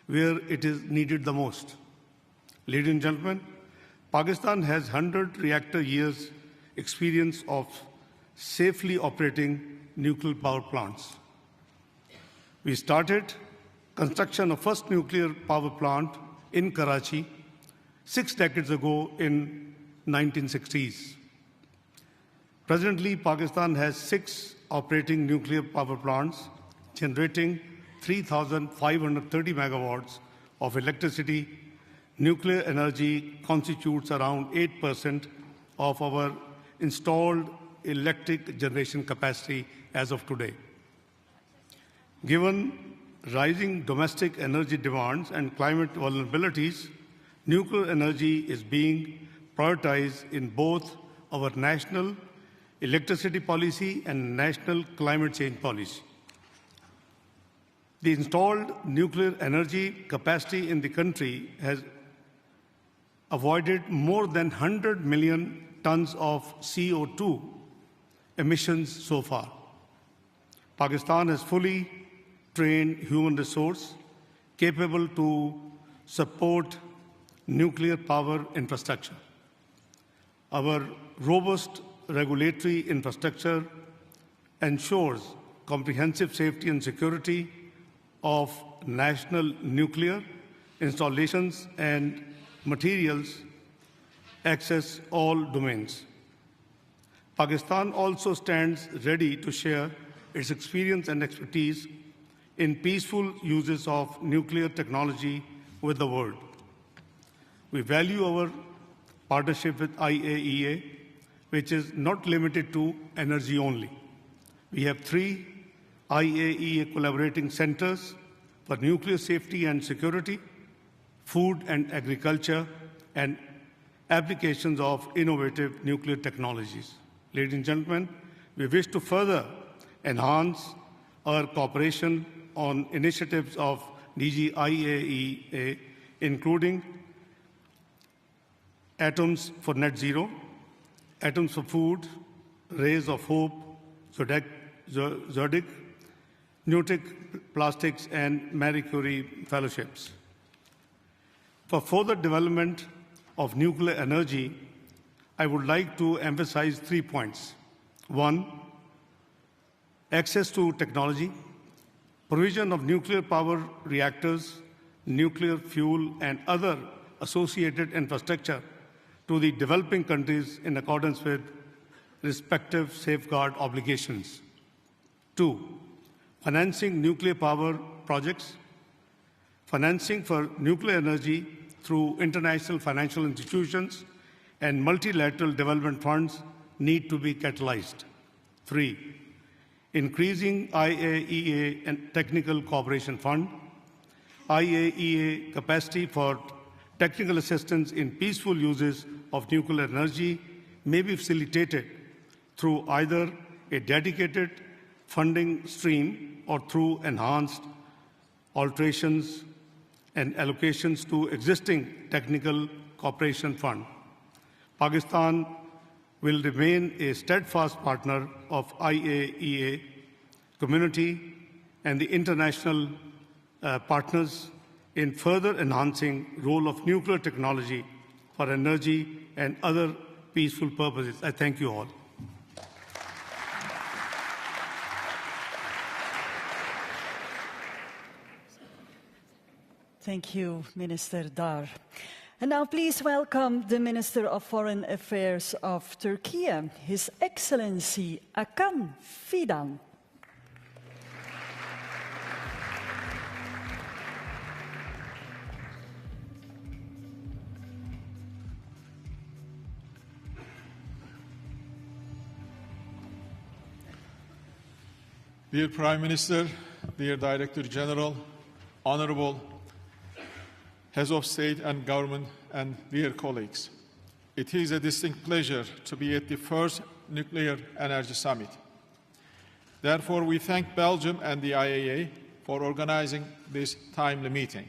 where it is needed the most. Ladies and gentlemen, Pakistan has 100 reactor years experience of safely operating nuclear power plants. We started construction of first nuclear power plant in Karachi 6 decades ago in 1960s. Presently, Pakistan has 6 operating nuclear power plants generating 3,530 megawatts of electricity. Nuclear energy constitutes around 8% of our installed electric generation capacity as of today. Given rising domestic energy demands and climate vulnerabilities, nuclear energy is being prioritized in both our national electricity policy and national climate change policy. The installed nuclear energy capacity in the country has avoided more than 100 million tons of CO2 emissions so far. Pakistan has fully trained human resource capable to support nuclear power infrastructure. Our robust regulatory infrastructure ensures comprehensive safety and security of national nuclear installations and materials access all domains. Pakistan also stands ready to share its experience and expertise in peaceful uses of nuclear technology with the world. We value our partnership with IAEA, which is not limited to energy only. We have 3 IAEA collaborating centers for nuclear safety and security, food and agriculture, and applications of innovative nuclear technologies. Ladies and gentlemen, we wish to further enhance our cooperation on initiatives of DG IAEA, including Atoms for Net Zero, Atoms for Food, Rays of Hope, Zodic, Nutic Plastics, and Marie Curie Fellowships. For further development of nuclear energy, I would like to emphasize 3 points. 1. Access to technology, provision of nuclear power reactors, nuclear fuel, and other associated infrastructure to the developing countries in accordance with respective safeguard obligations. 2. Financing nuclear power projects, financing for nuclear energy through international financial institutions and multilateral development funds need to be catalyzed. 3. Increasing IAEA and Technical Cooperation Fund, IAEA capacity for technical assistance in peaceful uses of nuclear energy may be facilitated through either a dedicated funding stream or through enhanced alterations and allocations to existing technical cooperation fund. Pakistan will remain a steadfast partner of IAEA community and the international partners in further enhancing role of nuclear technology for energy and other peaceful purposes. I thank you all.
Thank you, Minister Dar. And now please welcome the Minister of Foreign Affairs of Turkey, His Excellency Hakan Fidan.
Dear Prime Minister, dear Director General, Honorable Heads of State and Government, and dear colleagues, it is a distinct pleasure to be at the first Nuclear Energy Summit. Therefore, we thank Belgium and the IAEA for organizing this timely meeting.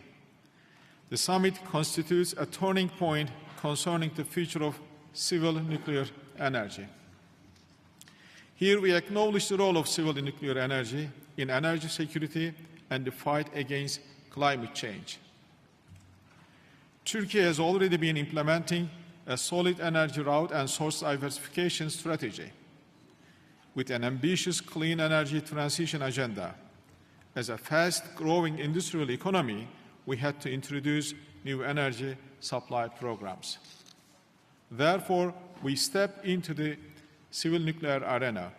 The summit constitutes a turning point concerning the future of civil nuclear energy. Here we acknowledge the role of civil nuclear energy in energy security and the fight against climate change. Turkey has already been implementing a solid energy route and source diversification strategy with an ambitious clean energy transition agenda. As a fast-growing industrial economy, we had to introduce new energy supply programs. Therefore, we stepped into the civil nuclear arena.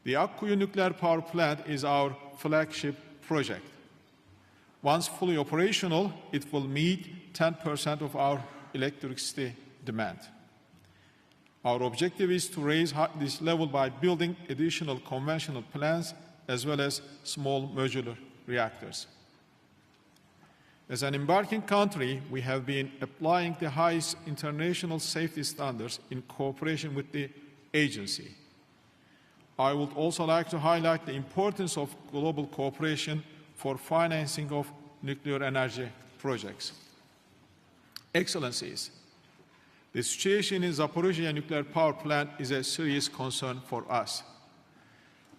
The Akkuyu nuclear power plant is our flagship project. Once fully operational, it will meet 10% of our electricity demand. Our objective is to raise this level by building additional conventional plants as well as small modular reactors. As an embarking country, we have been applying the highest international safety standards in cooperation with the agency. I would also like to highlight the importance of global cooperation for financing of nuclear energy projects. Excellencies, the situation in Zaporizhzhia nuclear power plant is a serious concern for us.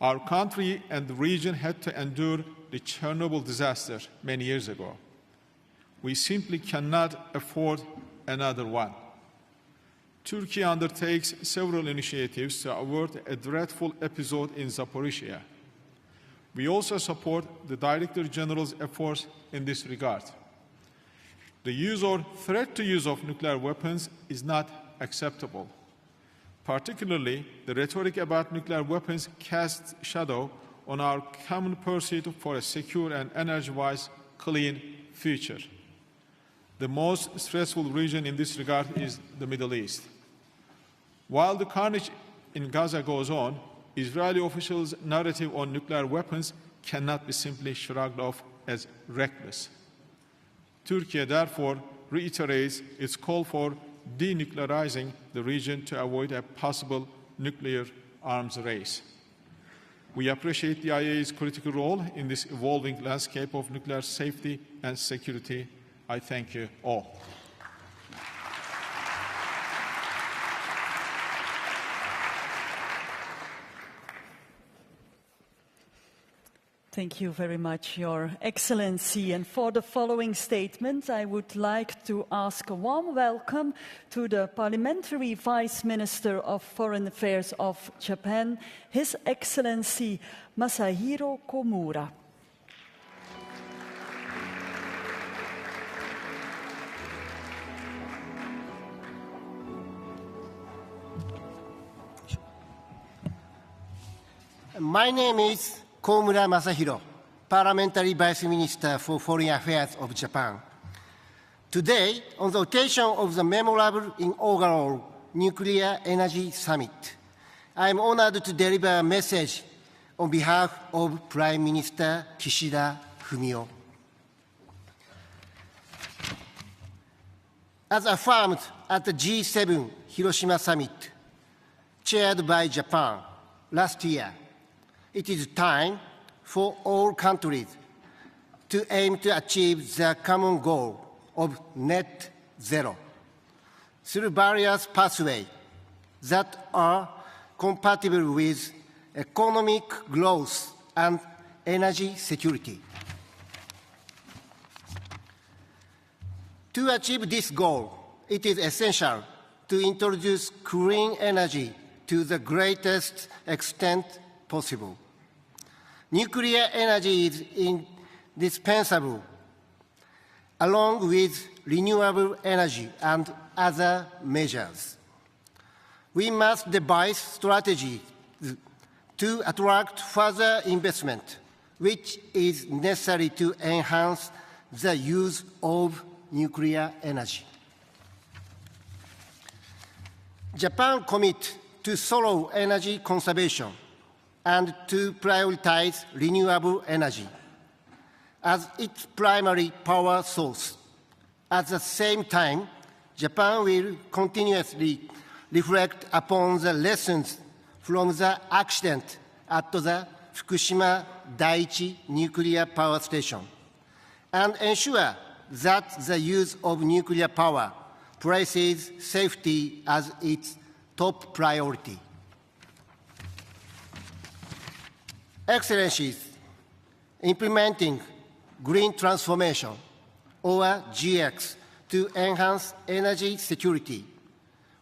Our country and the region had to endure the Chernobyl disaster many years ago. We simply cannot afford another one. Turkey undertakes several initiatives to avert a dreadful episode in Zaporizhzhia. We also support the Director General's efforts in this regard. The use or threat to use of nuclear weapons is not acceptable. Particularly, the rhetoric about nuclear weapons casts shadow on our common pursuit for a secure and energy-wise clean future. The most stressful region in this regard is the Middle East. While the carnage in Gaza goes on, Israeli officials' narrative on nuclear weapons cannot be simply shrugged off as reckless. Turkey, therefore, reiterates its call for denuclearizing the region to avoid a possible nuclear arms race. We appreciate the IAEA's critical role in this evolving landscape of nuclear safety and security. I thank you all.
Thank you very much, Your Excellency. And for the following statement, I would like to ask a warm welcome to the Parliamentary Vice Minister of Foreign Affairs of Japan, His Excellency Masahiro Komura.
My name is Komura Masahiro, Parliamentary Vice Minister for Foreign Affairs of Japan. Today, on the occasion of the memorable inaugural Nuclear Energy Summit, I am honored to deliver a message on behalf of Prime Minister Kishida Fumio. As affirmed at the G7 Hiroshima Summit, chaired by Japan last year, it is time for all countries to aim to achieve the common goal of net zero through various pathways that are compatible with economic growth and energy security. To achieve this goal, it is essential to introduce clean energy to the greatest extent possible. Nuclear energy is indispensable, along with renewable energy and other measures. We must devise strategies to attract further investment, which is necessary to enhance the use of nuclear energy. Japan commits to thorough energy conservation and to prioritize renewable energy as its primary power source. At the same time, Japan will continuously reflect upon the lessons from the accident at the Fukushima Daiichi nuclear power station and ensure that the use of nuclear power places safety as its top priority. Excellencies, implementing green transformation, or GX, to enhance energy security,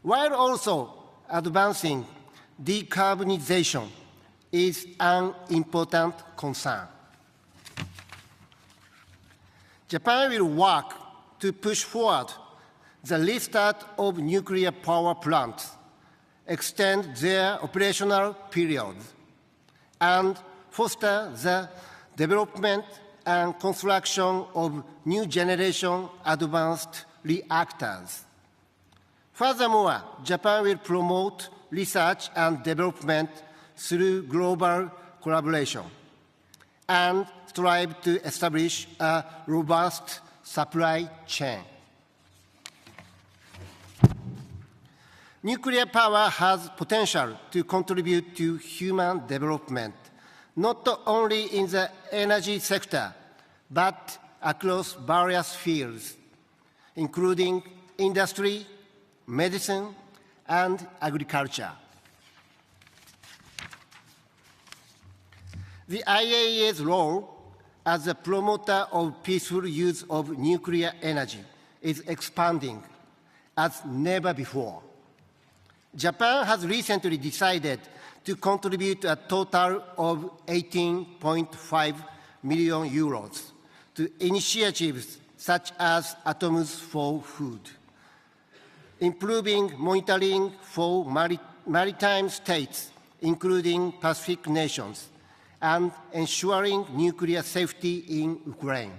while also advancing decarbonization, is an important concern. Japan will work to push forward the restart of nuclear power plants, extend their operational periods, and foster the development and construction of new generation advanced reactors. Furthermore, Japan will promote research and development through global collaboration and strive to establish a robust supply chain. Nuclear power has potential to contribute to human development, not only in the energy sector, but across various fields, including industry, medicine, and agriculture. The IAEA's role as a promoter of peaceful use of nuclear energy is expanding as never before. Japan has recently decided to contribute a total of 18.5 million euros to initiatives such as Atoms for Food, improving monitoring for maritime states, including Pacific nations, and ensuring nuclear safety in Ukraine.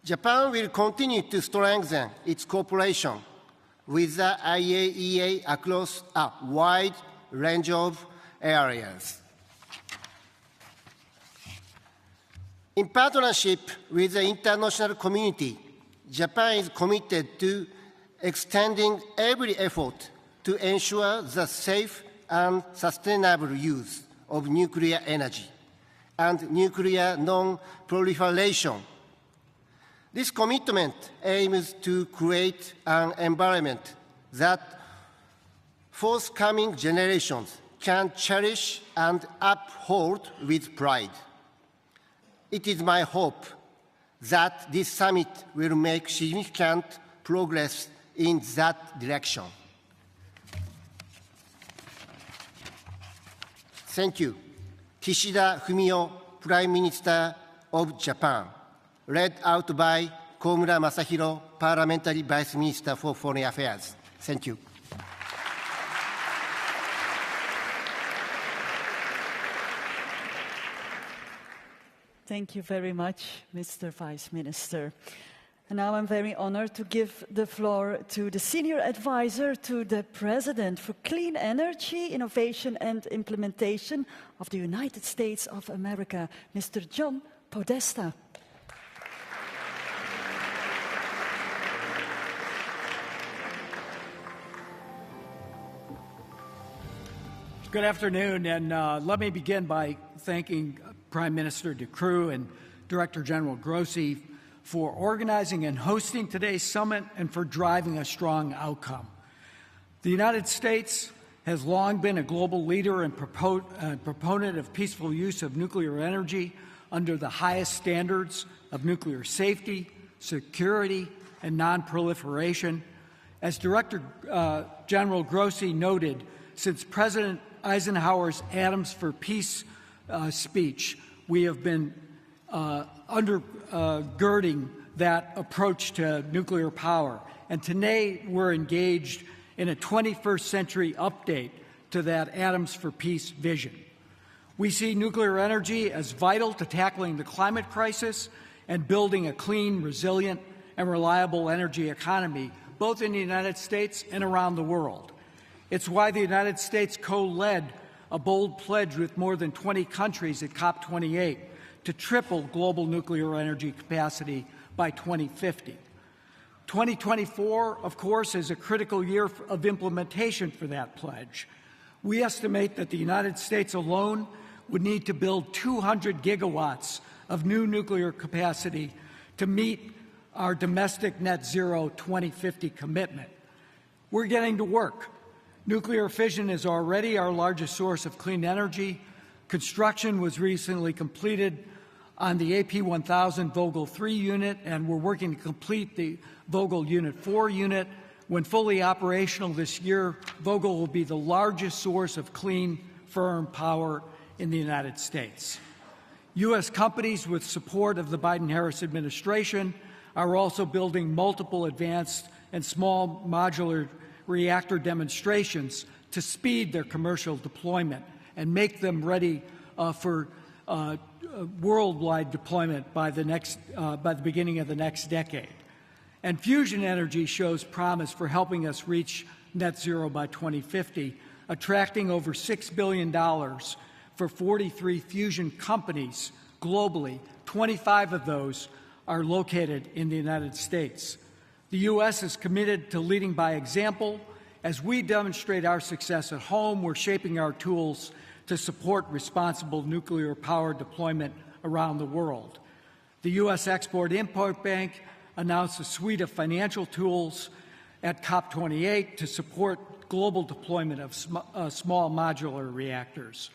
Japan will continue to strengthen its cooperation with the IAEA across a wide range of areas. In partnership with the international community, Japan is committed to extending every effort to ensure the safe and sustainable use of nuclear energy and nuclear non-proliferation. This commitment aims to create an environment that forthcoming generations can cherish and uphold with pride. It is my hope that this summit will make significant progress in that direction. Thank you. Kishida Fumio, Prime Minister of Japan, led out by Komura Masahiro, Parliamentary Vice Minister for Foreign Affairs. Thank you.
Thank you very much, Mr. Vice Minister. And now I'm very honored to give the floor to the Senior Advisor to the President for Clean Energy, Innovation and Implementation of the United States of America, Mr. John Podesta.
Good afternoon, and let me begin by thanking Prime Minister De Croo and Director General Grossi for organizing and hosting today's summit and for driving a strong outcome. The United States has long been a global leader and proponent of peaceful use of nuclear energy under the highest standards of nuclear safety, security, and non-proliferation. As Director General Grossi noted, since President Eisenhower's Atoms for Peace speech, we have been undergirding that approach to nuclear power. And today we're engaged in a 21st century update to that Atoms for Peace vision. We see nuclear energy as vital to tackling the climate crisis and building a clean, resilient, and reliable energy economy, both in the United States and around the world. It's why the United States co-led a bold pledge with more than 20 countries at COP28 to triple global nuclear energy capacity by 2050. 2024, of course, is a critical year of implementation for that pledge. We estimate that the United States alone would need to build 200 gigawatts of new nuclear capacity to meet our domestic net zero 2050 commitment. We're getting to work. Nuclear fission is already our largest source of clean energy. Construction was recently completed on the AP1000 Vogtle 3 unit, and we're working to complete the Vogtle Unit 4 unit. When fully operational this year, Vogtle will be the largest source of clean, firm power in the United States. U.S. companies with support of the Biden-Harris administration are also building multiple advanced and small modular reactor demonstrations to speed their commercial deployment and make them ready for worldwide deployment by the beginning of the next decade. And fusion energy shows promise for helping us reach net zero by 2050, attracting over $6 billion for 43 fusion companies globally. 25 of those are located in the United States. The U.S. is committed to leading by example. As we demonstrate our success at home, we're shaping our tools to support responsible nuclear power deployment around the world. The U.S. Export-Import Bank announced a suite of financial tools at COP28 to support global deployment of small modular reactors.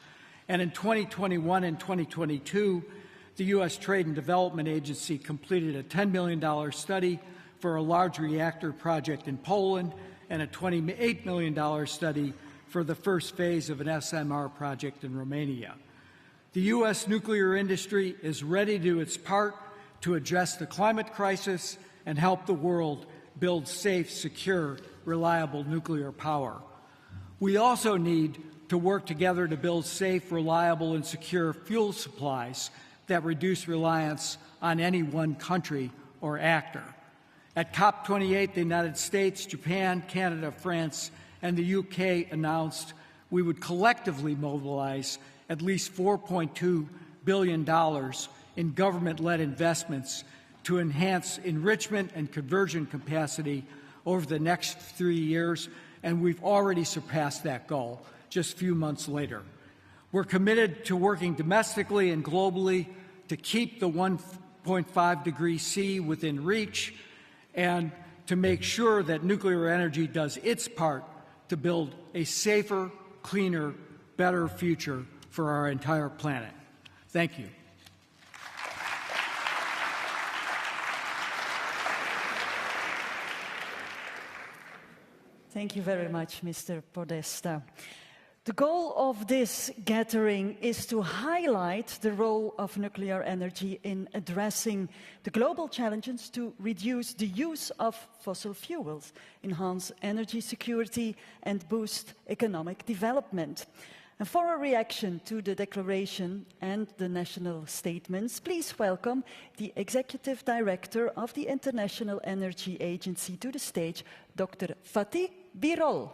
And in 2021 and 2022, the U.S. Trade and Development Agency completed a $10 million study for a large reactor project in Poland and a $28 million study for the first phase of an SMR project in Romania. The U.S. nuclear industry is ready to do its part to address the climate crisis and help the world build safe, secure, reliable nuclear power. We also need to work together to build safe, reliable, and secure fuel supplies that reduce reliance on any one country or actor. At COP28, the United States, Japan, Canada, France, and the UK announced we would collectively mobilize at least $4.2 billion in government-led investments to enhance enrichment and conversion capacity over the next 3 years, and we've already surpassed that goal just a few months later. We're committed to working domestically and globally to keep the 1.5 degree C within reach and to make sure that nuclear energy does its part to build a safer, cleaner, better future for our entire planet. Thank you.
Thank you very much, Mr. Podesta. The goal of this gathering is to highlight the role of nuclear energy in addressing the global challenges to reduce the use of fossil fuels, enhance energy security, and boost economic development. And for a reaction to the declaration and the national statements, please welcome the Executive Director of the International Energy Agency to the stage, Dr. Fatih Birol.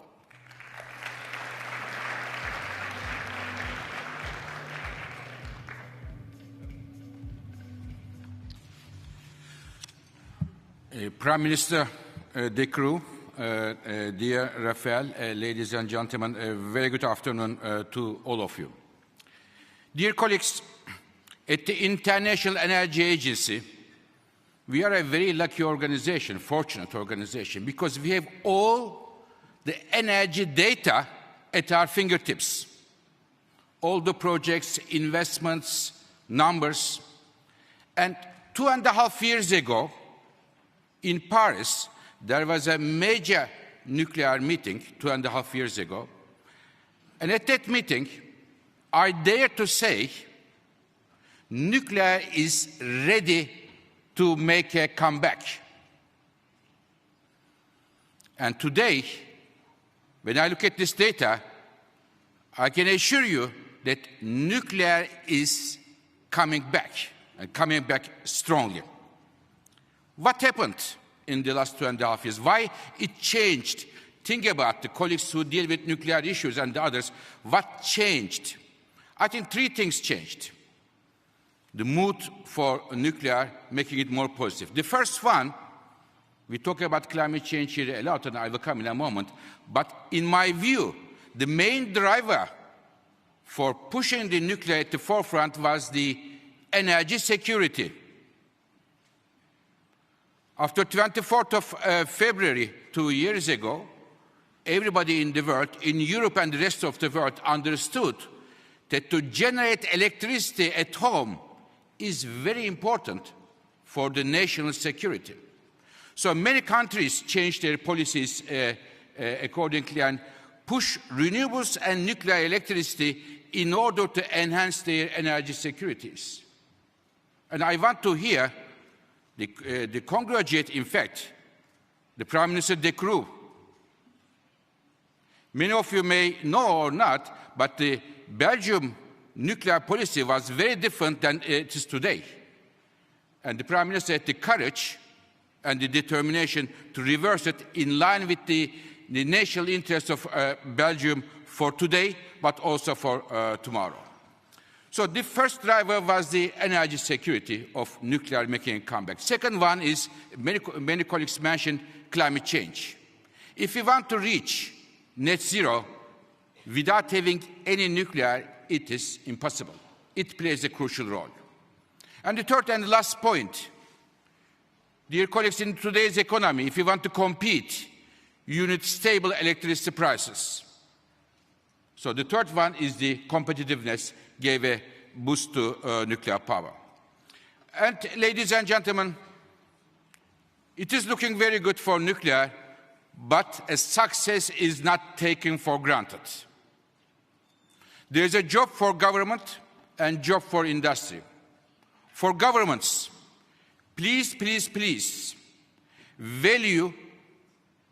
Prime Minister De Croo, dear Rafael, ladies and gentlemen, a very good afternoon to all of you. Dear colleagues, at the International Energy Agency, we are a very lucky organization, fortunate organization, because we have all the energy data at our fingertips. All the projects, investments, numbers. And 2.5 years ago, in Paris, there was a major nuclear meeting 2.5 years ago. And at that meeting, I dare to say nuclear is ready to make a comeback. And today, when I look at this data, I can assure you that nuclear is coming back, and coming back strongly. What happened in the last 2.5 years? Why it changed? Think about the colleagues who deal with nuclear issues and the others. What changed? I think 3 things changed. The mood for nuclear, making it more positive. The first one, we talk about climate change here a lot, and I will come in a moment, but in my view, the main driver for pushing the nuclear at the forefront was the energy security. After 24th of February, 2 years ago, everybody in the world, in Europe and the rest of the world, understood that to generate electricity at home is very important for the national security. So many countries changed their policies accordingly and push renewables and nuclear electricity in order to enhance their energy securities. And I want to hear the congratulate, in fact, the Prime Minister De Croo. Many of you may know or not, but the Belgium nuclear policy was very different than it is today. And the Prime Minister had the courage and the determination to reverse it in line with the national interests of Belgium for today, but also for tomorrow. So the first driver was the energy security of nuclear making a comeback. Second one is, many colleagues mentioned climate change. If we want to reach net zero without having any nuclear, it is impossible. It plays a crucial role. And the third and last point, dear colleagues, in today's economy, if you want to compete, you need stable electricity prices. So the third one is the competitiveness gave a boost to nuclear power. And ladies and gentlemen, it is looking very good for nuclear, but a success is not taken for granted. There is a job for government and job for industry. For governments, please, please, please value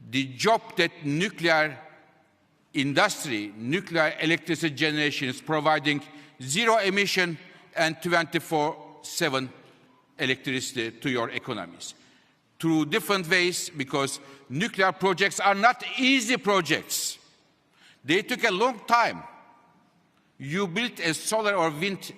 the job that nuclear industry, nuclear electricity generation is providing zero emission and 24/7 electricity to your economies. Through different ways, because nuclear projects are not easy projects. They took a long time. You built a solar or wind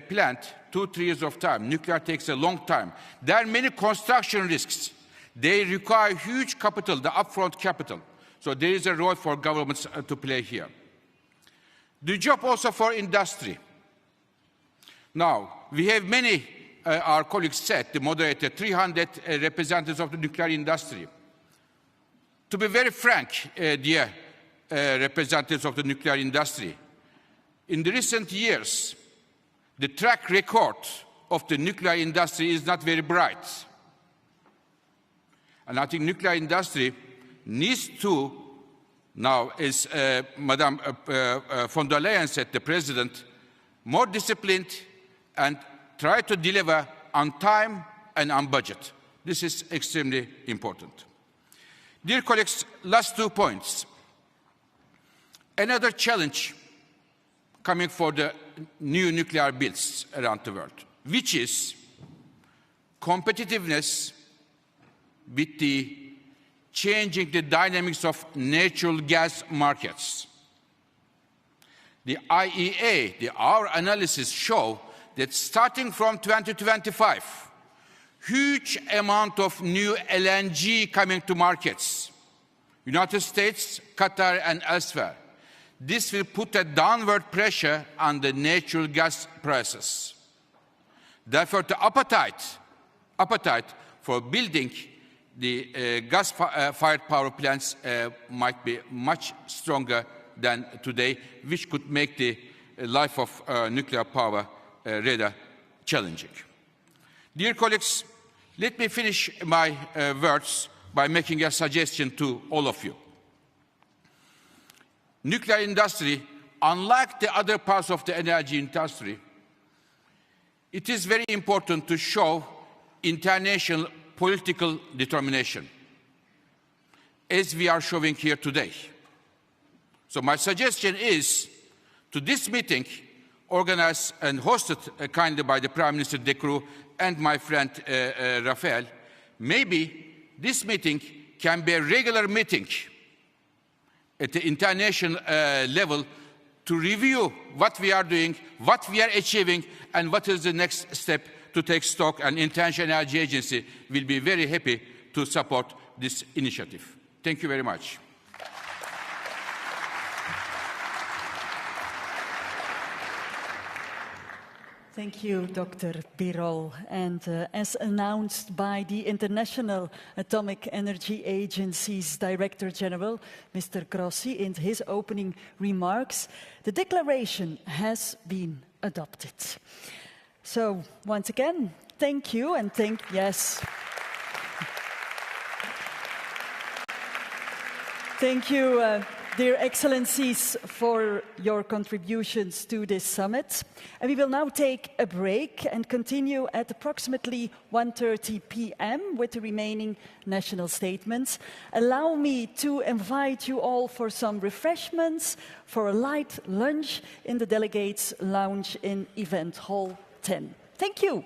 plant, 2-3 years of time. Nuclear takes a long time. There are many construction risks. They require huge capital, the upfront capital. So there is a role for governments to play here. The job also for industry. Now, we have many, our colleagues said, the moderator, 300 representatives of the nuclear industry. To be very frank, dear representatives of the nuclear industry, in the recent years, the track record of the nuclear industry is not very bright. And I think nuclear industry needs to, now, as Madame von der Leyen said, the President, more disciplined and try to deliver on time and on budget. This is extremely important. Dear colleagues, last 2 points. Another challenge coming for the new nuclear builds around the world, which is competitiveness with the changing the dynamics of natural gas markets. The IAEA, our analysis show that starting from 2025, huge amount of new LNG coming to markets, United States, Qatar, and elsewhere. This will put a downward pressure on the natural gas prices. Therefore, the appetite for building the gas-fired power plants might be much stronger than today, which could make the life of nuclear power rather challenging. Dear colleagues, let me finish my words by making a suggestion to all of you. Nuclear industry, unlike the other parts of the energy industry, it is very important to show international political determination, as we are showing here today. So my suggestion is, to this meeting, organized and hosted kindly by the Prime Minister De Croo and my friend Rafael, maybe this meeting can be a regular meeting at the international level to review what we are doing, what we are achieving, and what is the next step to take stock. And International Energy Agency will be very happy to support this initiative. Thank you very much.
Thank you, Dr. Birol. And as announced by the International Atomic Energy Agency's Director General, Mr. Grossi, in his opening remarks, the declaration has been adopted. So, once again, thank you and yes. Thank you, dear Excellencies, for your contributions to this summit. And we will now take a break and continue at approximately 1:30 p.m. with the remaining national statements. Allow me to invite you all for some refreshments, for a light lunch in the Delegates' Lounge in Event Hall 10. Thank you.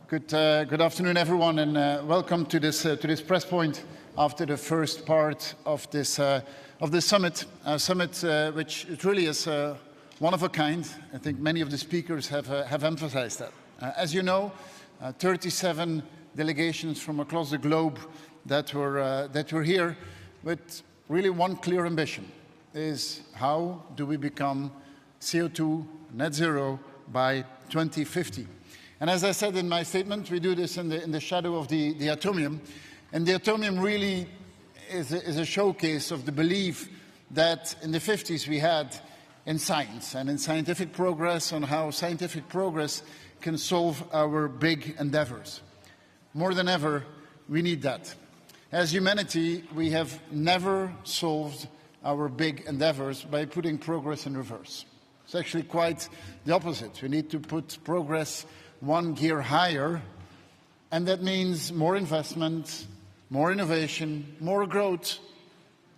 Good afternoon, everyone, and welcome to this press point after the first part of this summit. A summit which it really is one of a kind. I think many of the speakers have emphasized that. As you know, 37 delegations from across the globe that were here with really one clear ambition: is how do we become CO2 net zero by 2050? And as I said in my statement, we do this in the shadow of the atomium. And the atomium really is a showcase of the belief that in the 50s we had in science and in scientific progress, on how scientific progress can solve our big endeavors. More than ever, we need that. As humanity, we have never solved our big endeavors by putting progress in reverse. It's actually quite the opposite. We need to put progress one gear higher, and that means more investment, more innovation, more growth,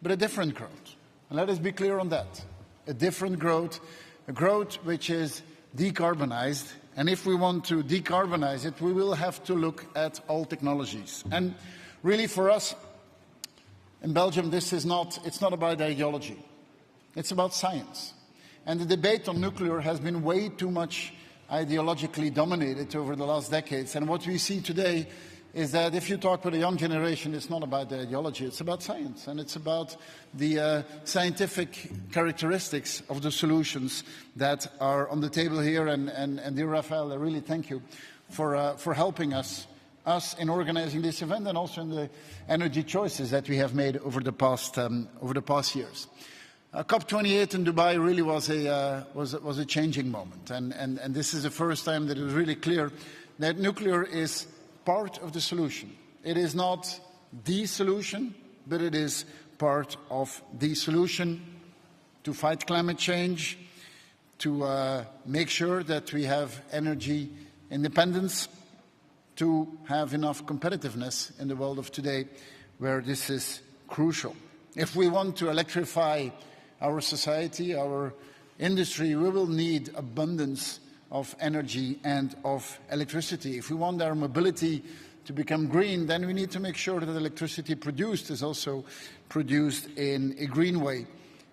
but a different growth. And let us be clear on that. A different growth, a growth which is decarbonized. And if we want to decarbonize it, we will have to look at all technologies. And really for us in Belgium, it's not about ideology. It's about science. And the debate on nuclear has been way too much ideologically dominated over the last decades. And what we see today is that if you talk with a young generation, it's not about the ideology, it's about science. And it's about the scientific characteristics of the solutions that are on the table here. And dear Raphael, I really thank you for helping us in organizing this event, and also in the energy choices that we have made over the past years. COP28 in Dubai really was a changing moment, and this is the first time that it was really clear that nuclear is part of the solution. It is not the solution, but it is part of the solution to fight climate change, to make sure that we have energy independence, to have enough competitiveness in the world of today, where this is crucial. If we want to electrify our society, our industry, we will need abundance of energy and of electricity. If we want our mobility to become green, then we need to make sure that electricity produced is also produced in a green way.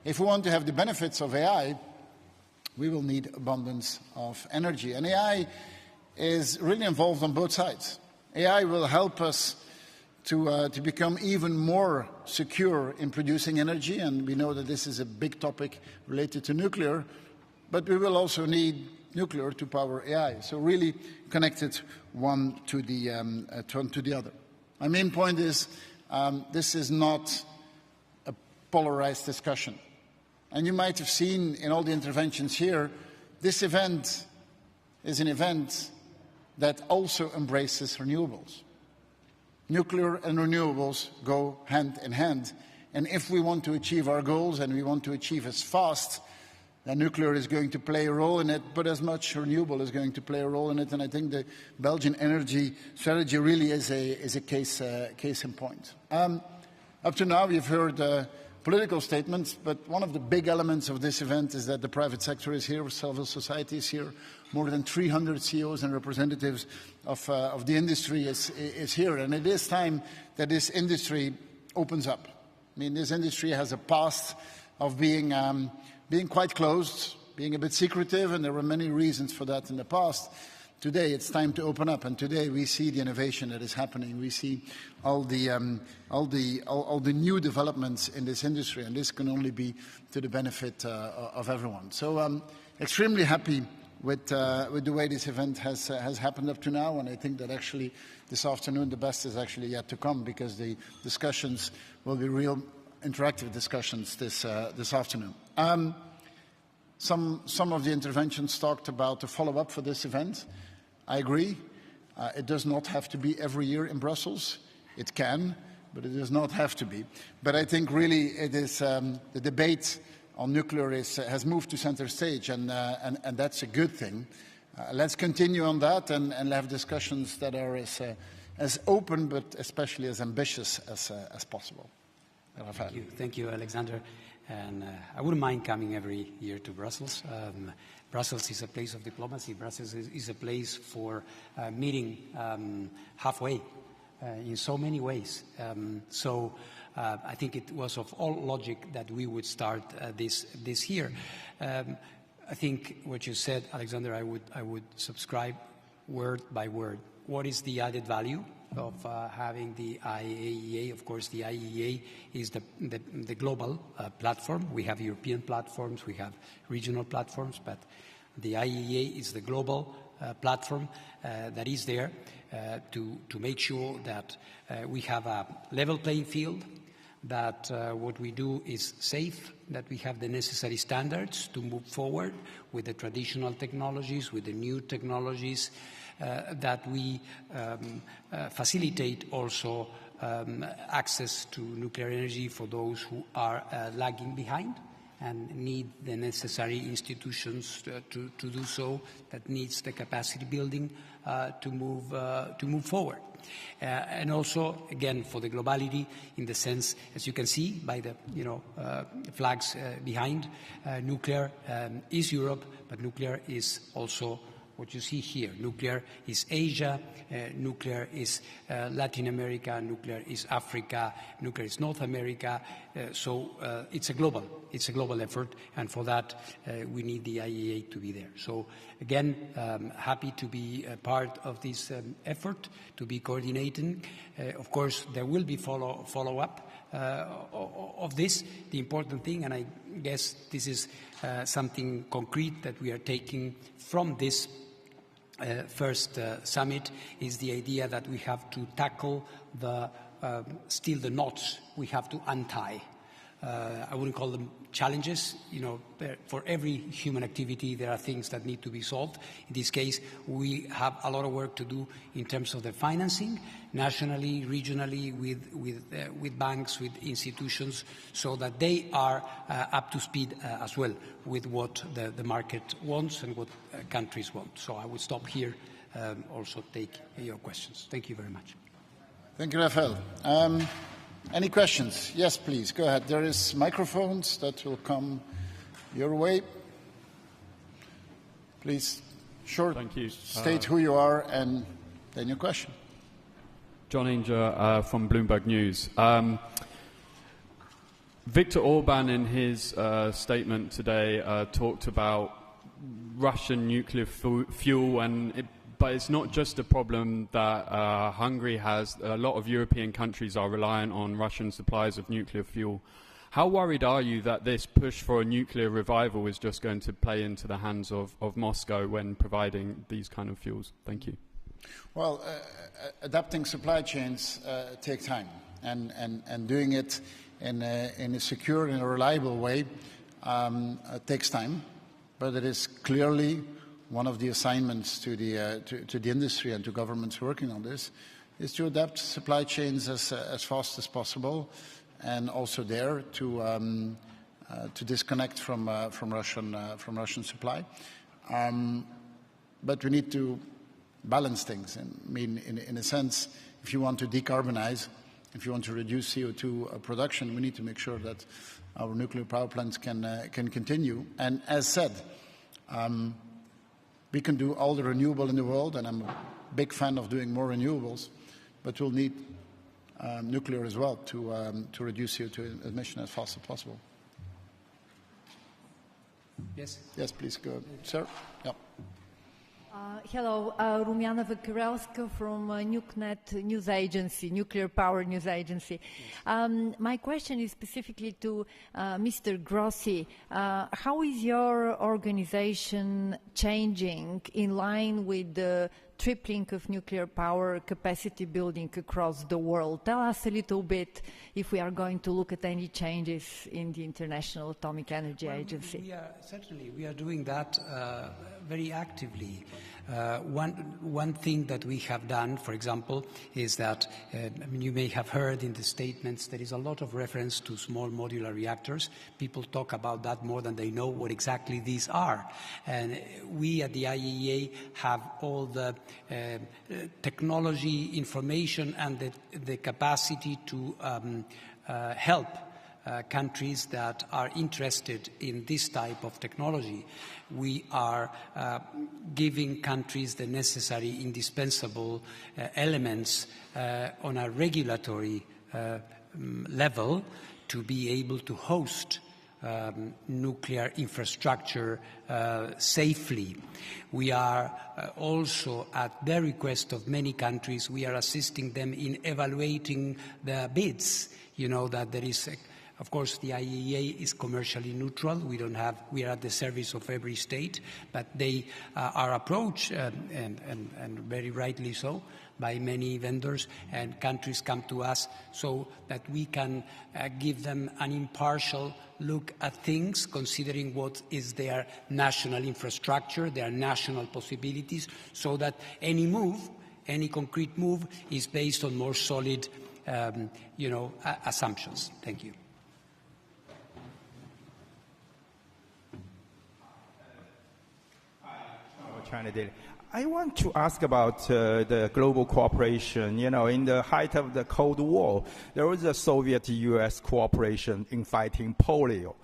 If we want to have the benefits of AI, we will need abundance of energy. And AI is really involved on both sides. AI will help us to become even more secure in producing energy, and we know that this is a big topic related to nuclear, but we will also need nuclear to power AI, so really connected one to the other. My main point is this is not a polarized discussion. And you might have seen in all the interventions here, this event is an event that also embraces renewables. Nuclear and renewables go hand in hand. And if we want to achieve our goals, and we want to achieve as fast, then nuclear is going to play a role in it, but as much renewable is going to play a role in it. And I think the Belgian energy strategy really is a case in point. Up to now, we've heard political statements, but one of the big elements of this event is that the private sector is here, civil society is here. More than 300 CEOs and representatives of the industry is here. And it is time that this industry opens up. I mean, this industry has a past of being quite closed, being a bit secretive, and there were many reasons for that in the past. Today, it's time to open up, and today we see the innovation that is happening. We see all the new developments in this industry, and this can only be to the benefit of everyone. So I'm extremely happy with the way this event has happened up to now, and I think that actually this afternoon the best is actually yet to come, because the discussions will be real interactive discussions this afternoon. Some of the interventions talked about the follow-up for this event. I agree. It does not have to be every year in Brussels. It can, but it does not have to be. But I think really it is the debate on nuclear has moved to center stage, and that's a good thing. Let's continue on that and have discussions that are as open, but especially as ambitious as possible. Rafael.
Thank you, Alexander. And I wouldn't mind coming every year to Brussels. Brussels is a place of diplomacy. Brussels is a place for meeting halfway in so many ways. So I think it was of all logic that we would start this year. I think what you said, Alexander, I would subscribe word by word. What is the added value of having the IAEA? Of course, the IAEA is the global platform. We have European platforms, we have regional platforms, but the IAEA is the global platform that is there to make sure that we have a level playing field, that what we do is safe, that we have the necessary standards to move forward with the traditional technologies, with the new technologies, that we facilitate also access to nuclear energy for those who are lagging behind and need the necessary institutions to do so, that needs the capacity building to move forward. And also, again, for the globality, in the sense, as you can see by the flags behind, nuclear is Europe, but nuclear is also what you see here. Nuclear is Asia, nuclear is Latin America, nuclear is Africa, nuclear is North America. So it's a global effort, and for that we need the IAEA to be there. So again, happy to be a part of this effort, to be coordinating. Of course, there will be follow-up of this. The important thing, and I guess this is something concrete that we are taking from this first summit, is the idea that we have to tackle still the knots we have to untie. I wouldn't call them challenges. For every human activity, there are things that need to be solved. In this case, we have a lot of work to do in terms of the financing, nationally, regionally, with banks, with institutions, so that they are up to speed as well with what the market wants and what countries want. So I will stop here, also take your questions. Thank you very much.
Thank you, Rafael. Any questions? Yes, please, go ahead. There is microphones that will come your way. Please, short.
Thank you.
State who you are and then your question.
John Inger from Bloomberg News. Viktor Orban, in his statement today, talked about Russian nuclear fuel, but it's not just a problem that Hungary has. A lot of European countries are reliant on Russian supplies of nuclear fuel. How worried are you that this push for a nuclear revival is just going to play into the hands of Moscow when providing these kind of fuels? Thank you.
Well, adapting supply chains take time, and doing it in a secure and a reliable way takes time, but it is clearly one of the assignments to the industry and to governments working on this is to adapt supply chains as fast as possible, and also there to disconnect from Russian supply. But we need to balance things. I mean, in a sense, if you want to decarbonize, if you want to reduce CO2 production, we need to make sure that our nuclear power plants can continue. And as said, we can do all the renewable in the world, and I'm a big fan of doing more renewables, but we'll need nuclear as well to reduce CO2 emission as fast as possible.
Yes.
Yes, please go ahead. Sir? Yeah.
Hello, Rumiana Vakarelska from NucNet News Agency, Nuclear Power News Agency. My question is specifically to Mr. Grossi. How is your organization changing in line with the tripling of nuclear power capacity building across the world? Tell us a little bit if we are going to look at any changes in the International Atomic Energy Agency.
Certainly, we are doing that very actively. One thing that we have done, for example, is that, you may have heard in the statements, there is a lot of reference to small modular reactors. People talk about that more than they know what exactly these are. And we at the IAEA have all the technology, information, and the capacity to help countries that are interested in this type of technology. We are giving countries the necessary, indispensable elements on a regulatory level to be able to host nuclear infrastructure safely. We are also, at the request of many countries, we are assisting them in evaluating the bids. You know that there is, of course, the IAEA is commercially neutral. We are at the service of every state, but they are approached, and very rightly so, by many vendors, and countries come to us so that we can give them an impartial look at things, considering what is their national infrastructure, their national possibilities, so that any move, any concrete move, is based on more solid, assumptions. Thank you.
I want to ask about the global cooperation. You know, in the height of the Cold War, there was a Soviet-U.S. cooperation in fighting polio.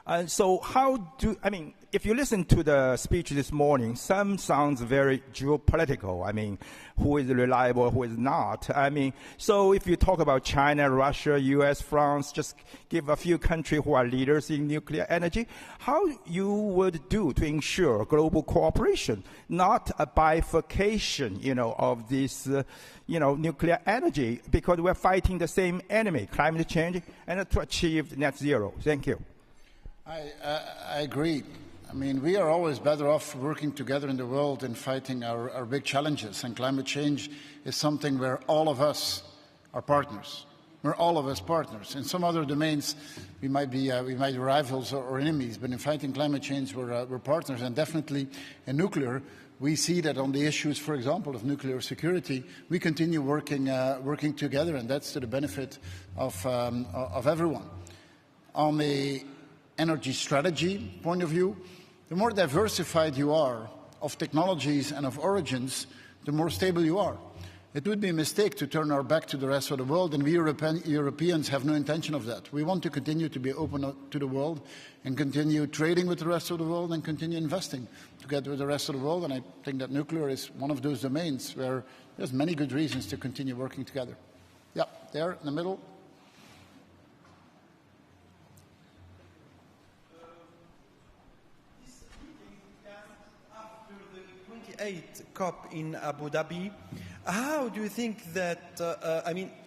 And so if you listen to the speech this morning, some sounds very geopolitical. I mean, who is reliable, who is not. So if you talk about China, Russia, U.S., France, just give a few countries who are leaders in nuclear energy, how you would do to ensure global cooperation, not a bifurcation, of this, nuclear energy, because we're fighting the same enemy, climate change, and to achieve net zero. Thank you.
I agree. I mean, we are always better off working together in the world and fighting our big challenges. And climate change is something where all of us are partners. We're all of us partners. In some other domains, we might be rivals or enemies, but in fighting climate change, we're partners. And definitely in nuclear, we see that on the issues, for example, of nuclear security, we continue working together, and that's to the benefit of everyone. On the energy strategy point of view, the more diversified you are of technologies and of origins, the more stable you are. It would be a mistake to turn our back to the rest of the world, and we Europeans have no intention of that. We want to continue to be open to the world and continue trading with the rest of the world and continue investing together with the rest of the world, and I think that nuclear is one of those domains where there's many good reasons to continue working together. Yeah, there in the middle.
COP in Abu Dhabi, how do you think that,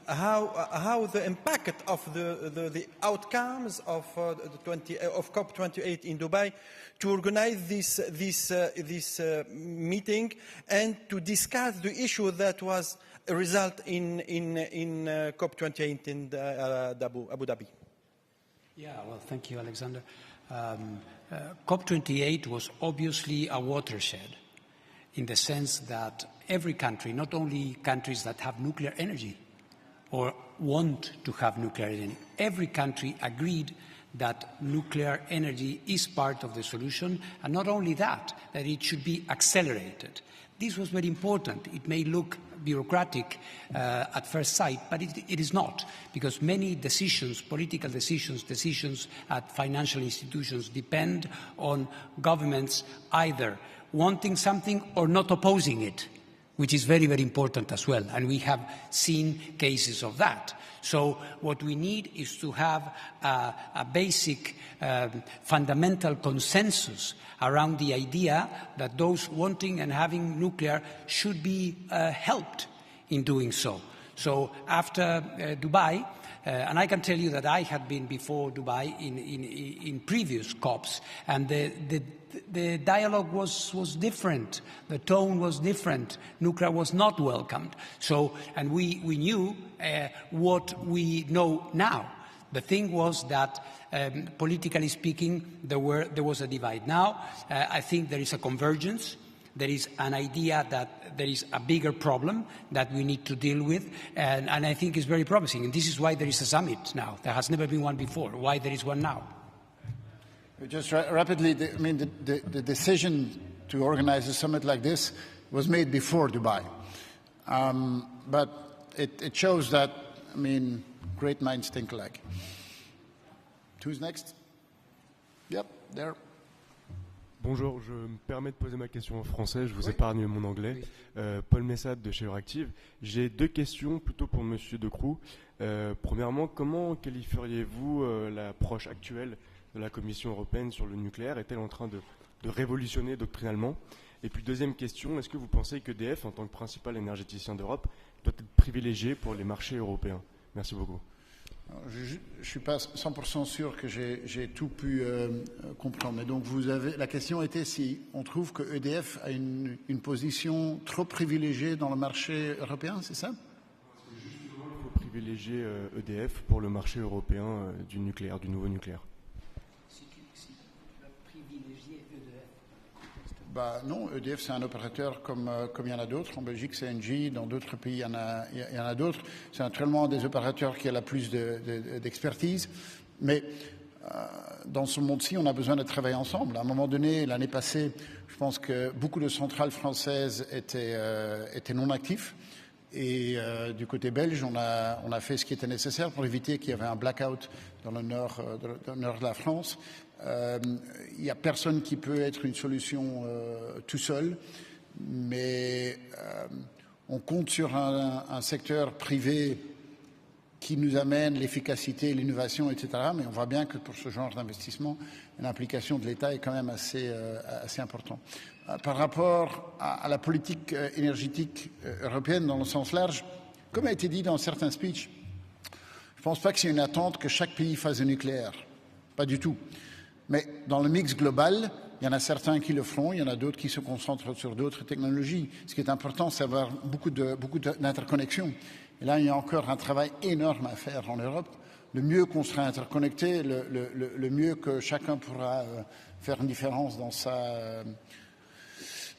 how the impact of the outcomes of COP28 in Dubai to organize this meeting and to discuss the issue that was a result in COP28 in Abu Dhabi?
Yeah, well, thank you, Alexander. COP28 was obviously a watershed, in the sense that every country, not only countries that have nuclear energy or want to have nuclear energy, every country agreed that nuclear energy is part of the solution, and not only that it should be accelerated. This was very important. It may look bureaucratic at first sight, but it is not, because many decisions, political decisions at financial institutions depend on governments either wanting something or not opposing it, which is very, very important as well. And we have seen cases of that. So what we need is to have a basic fundamental consensus around the idea that those wanting and having nuclear should be helped in doing so. So after Dubai, and I can tell you that I had been before Dubai in previous COPs, and the dialogue was different, the tone was different, nuclear was not welcomed. So, and we knew what we know now. The thing was that, politically speaking, there was a divide. Now, I think there is a convergence. There is an idea that there is a bigger problem that we need to deal with, and I think it's very promising. And this is why there is a summit now. There has never been one before. Why there is one now?
Just rapidly, the decision to organize a summit like this was made before Dubai. But it shows that, great minds think alike. Who's next? Yep, there.
Bonjour, je me permets de poser ma question en français, je vous épargne mon anglais. Paul Messade de chez Euractiv. J'ai deux questions plutôt pour Monsieur De Croo. Premièrement, comment qualifieriez-vous l'approche actuelle de la Commission européenne sur le nucléaire? Est-elle en train de révolutionner doctrinalement? Et puis deuxième question, est-ce que vous pensez qu'EDF, en tant que principal énergéticien d'Europe, doit être privilégié pour les marchés européens? Merci beaucoup.
Je ne suis pas 100% sûr que j'ai tout pu comprendre. Mais donc la question était si on trouve que EDF a une position trop privilégiée dans le marché européen, c'est ça?
Justement, il faut privilégier EDF pour le marché européen du nucléaire, du nouveau nucléaire.
Bah non, EDF c'est un opérateur comme il y en a d'autres. En Belgique c'est Engie, dans d'autres pays il y en a d'autres. C'est naturellement un des opérateurs qui a la plus d'expertise. Mais dans ce monde-ci, on a besoin de travailler ensemble. À un moment donné, l'année passée, je pense que beaucoup de centrales françaises étaient non actives. Et du côté belge, on a fait ce qui était nécessaire pour éviter qu'il y avait un blackout dans le nord de la France. Il n'y a personne qui peut être une solution tout seul, mais on compte sur un secteur privé qui nous amène l'efficacité, l'innovation, etc. Mais on voit bien que pour ce genre d'investissement, l'implication de l'État est quand même assez importante. Par rapport à la politique énergétique européenne dans le sens large, comme a été dit dans certains speeches, je ne pense pas que c'est une attente que chaque pays fasse du nucléaire. Pas du tout. Mais dans le mix global, il y en a certains qui le feront, il y en a d'autres qui se concentrent sur d'autres technologies. Ce qui est important, c'est d'avoir beaucoup d'interconnexions. Et là, il y a encore un travail énorme à faire en Europe. Le mieux qu'on sera interconnecté, le mieux que chacun pourra faire une différence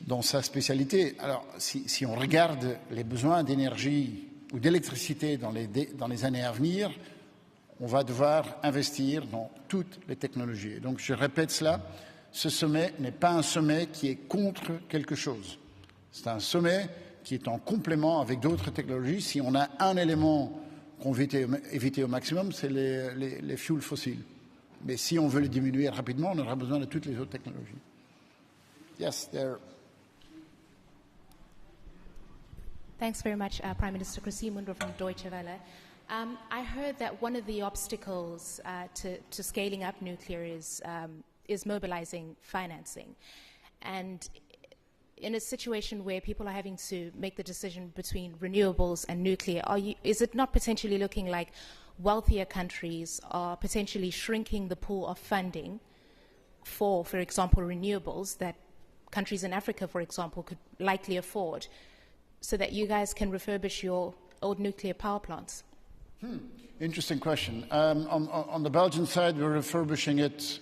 dans sa spécialité. Alors, si on regarde les besoins d'énergie ou d'électricité dans les années à venir, on va devoir investir dans toutes les technologies. Donc, je répète cela, ce sommet n'est pas un sommet qui est contre quelque chose. C'est un sommet qui est en complément avec d'autres technologies. Si on a un élément qu'on veut éviter au maximum, c'est les fuels fossiles. Mais si on veut les diminuer rapidement, on aura besoin de toutes les autres technologies. Yes, there.
Thanks very much, Prime Minister Chrissy Munder from Deutsche Welle. I heard that one of the obstacles to scaling up nuclear is mobilizing financing. And in a situation where people are having to make the decision between renewables and nuclear, is it not potentially looking like wealthier countries are potentially shrinking the pool of funding for example, renewables that countries in Africa, for example, could likely afford, so that you guys can refurbish your old nuclear power plants?
Interesting question. On the Belgian side, we're refurbishing it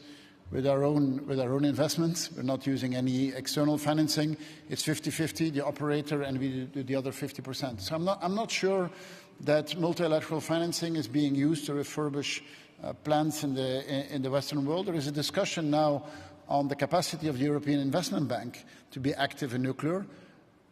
with our own investments. We're not using any external financing. It's 50-50, the operator, and we do the other 50%. So I'm not sure that multilateral financing is being used to refurbish plants in the Western world. There is a discussion now on the capacity of the European Investment Bank to be active in nuclear.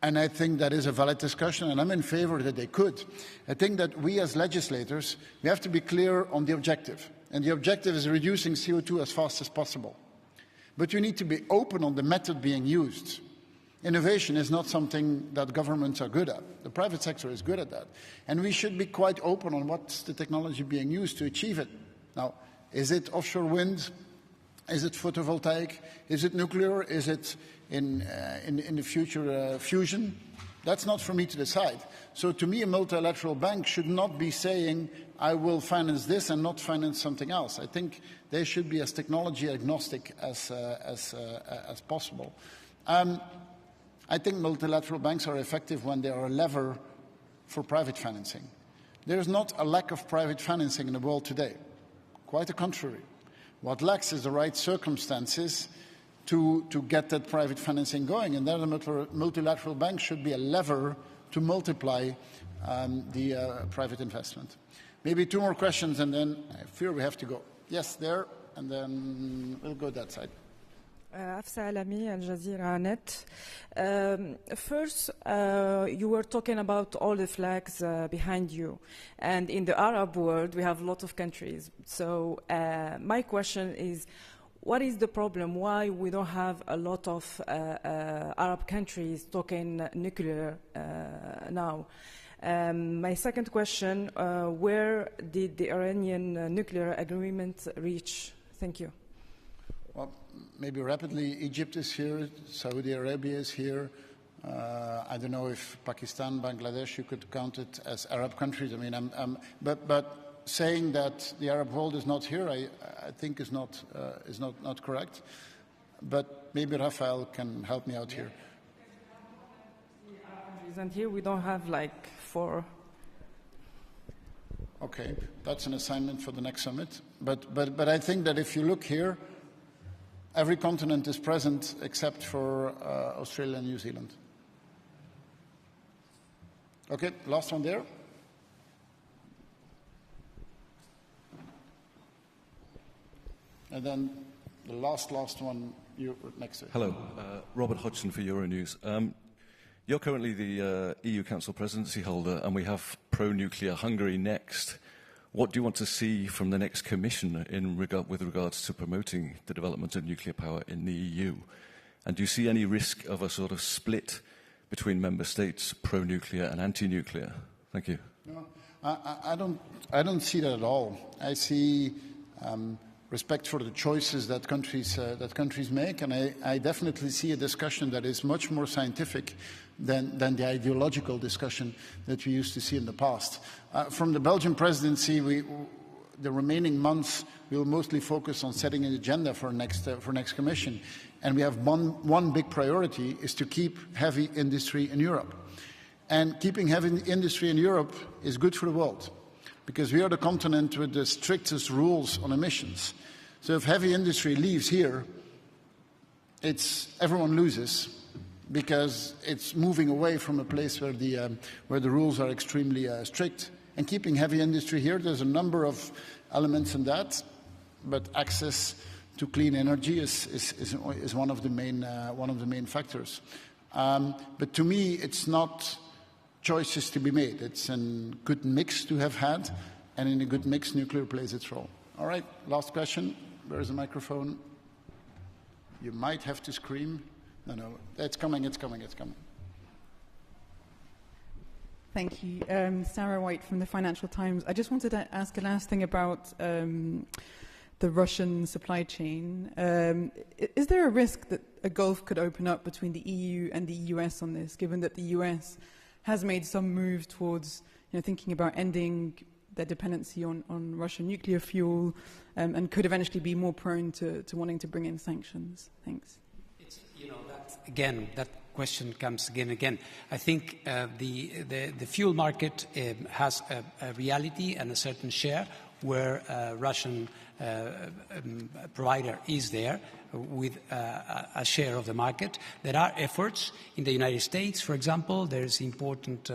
And I think that is a valid discussion, and I'm in favor that they could. I think that we as legislators, we have to be clear on the objective. And the objective is reducing CO2 as fast as possible. But you need to be open on the method being used. Innovation is not something that governments are good at. The private sector is good at that. And we should be quite open on what's the technology being used to achieve it. Now, is it offshore wind? Is it photovoltaic? Is it nuclear? Is it in the future fusion? That's not for me to decide. So to me, a multilateral bank should not be saying, I will finance this and not finance something else. I think they should be as technology agnostic as possible. I think multilateral banks are effective when they are a lever for private financing. There is not a lack of private financing in the world today. Quite the contrary. What lacks is the right circumstances to get that private financing going, and then the multilateral bank should be a lever to multiply the private investment. Maybe two more questions, and then I fear we have to go. Yes, there, and then we'll go that side.
Afsa Alami, Al Jazeera Net. First, you were talking about all the flags behind you. And in the Arab world, we have a lot of countries. So my question is, what is the problem? Why we don't have a lot of Arab countries talking nuclear now? My second question, where did the Iranian nuclear agreement reach? Thank you.
Well, maybe rapidly, Egypt is here, Saudi Arabia is here. I don't know if Pakistan, Bangladesh, you could count it as Arab countries. I mean, but saying that the Arab world is not here, I think is not correct. But maybe Rafael can help me out here.
And here we don't have like 4.
Okay, that's an assignment for the next summit. But I think that if you look here, every continent is present except for Australia and New Zealand. Okay, last one there. And then the last one, you next to it.
Hello, Robert Hodgson for Euronews. You're currently the EU Council presidency holder, and we have pro-nuclear Hungary next. What do you want to see from the next Commission with regards to promoting the development of nuclear power in the EU? And do you see any risk of a sort of split between member states, pro-nuclear and anti-nuclear? Thank you.
No, I don't see that at all. I see respect for the choices that countries make, and I definitely see a discussion that is much more scientific than the ideological discussion that we used to see in the past. From the Belgian presidency, the remaining months we will mostly focus on setting an agenda for next Commission, and we have one big priority is to keep heavy industry in Europe, and keeping heavy industry in Europe is good for the world, because we are the continent with the strictest rules on emissions. So if heavy industry leaves here, everyone loses, because it's moving away from a place where the rules are extremely strict. And keeping heavy industry here, there's a number of elements in that, but access to clean energy is one of the main factors. But to me, it's not choices to be made. It's a good mix to have had, and in a good mix, nuclear plays its role. All right, last question. Where is the microphone? You might have to scream. No, it's coming.
Thank you. Sarah White from the Financial Times. I just wanted to ask a last thing about the Russian supply chain. Is there a risk that a gulf could open up between the EU and the US on this, given that the US has made some moves towards thinking about ending their dependency on Russian nuclear fuel, and could eventually be more prone to wanting to bring in sanctions? Thanks.
That question comes again and again. I think the fuel market has a reality and a certain share where a Russian provider is there with a share of the market. There are efforts in the United States, for example. There's important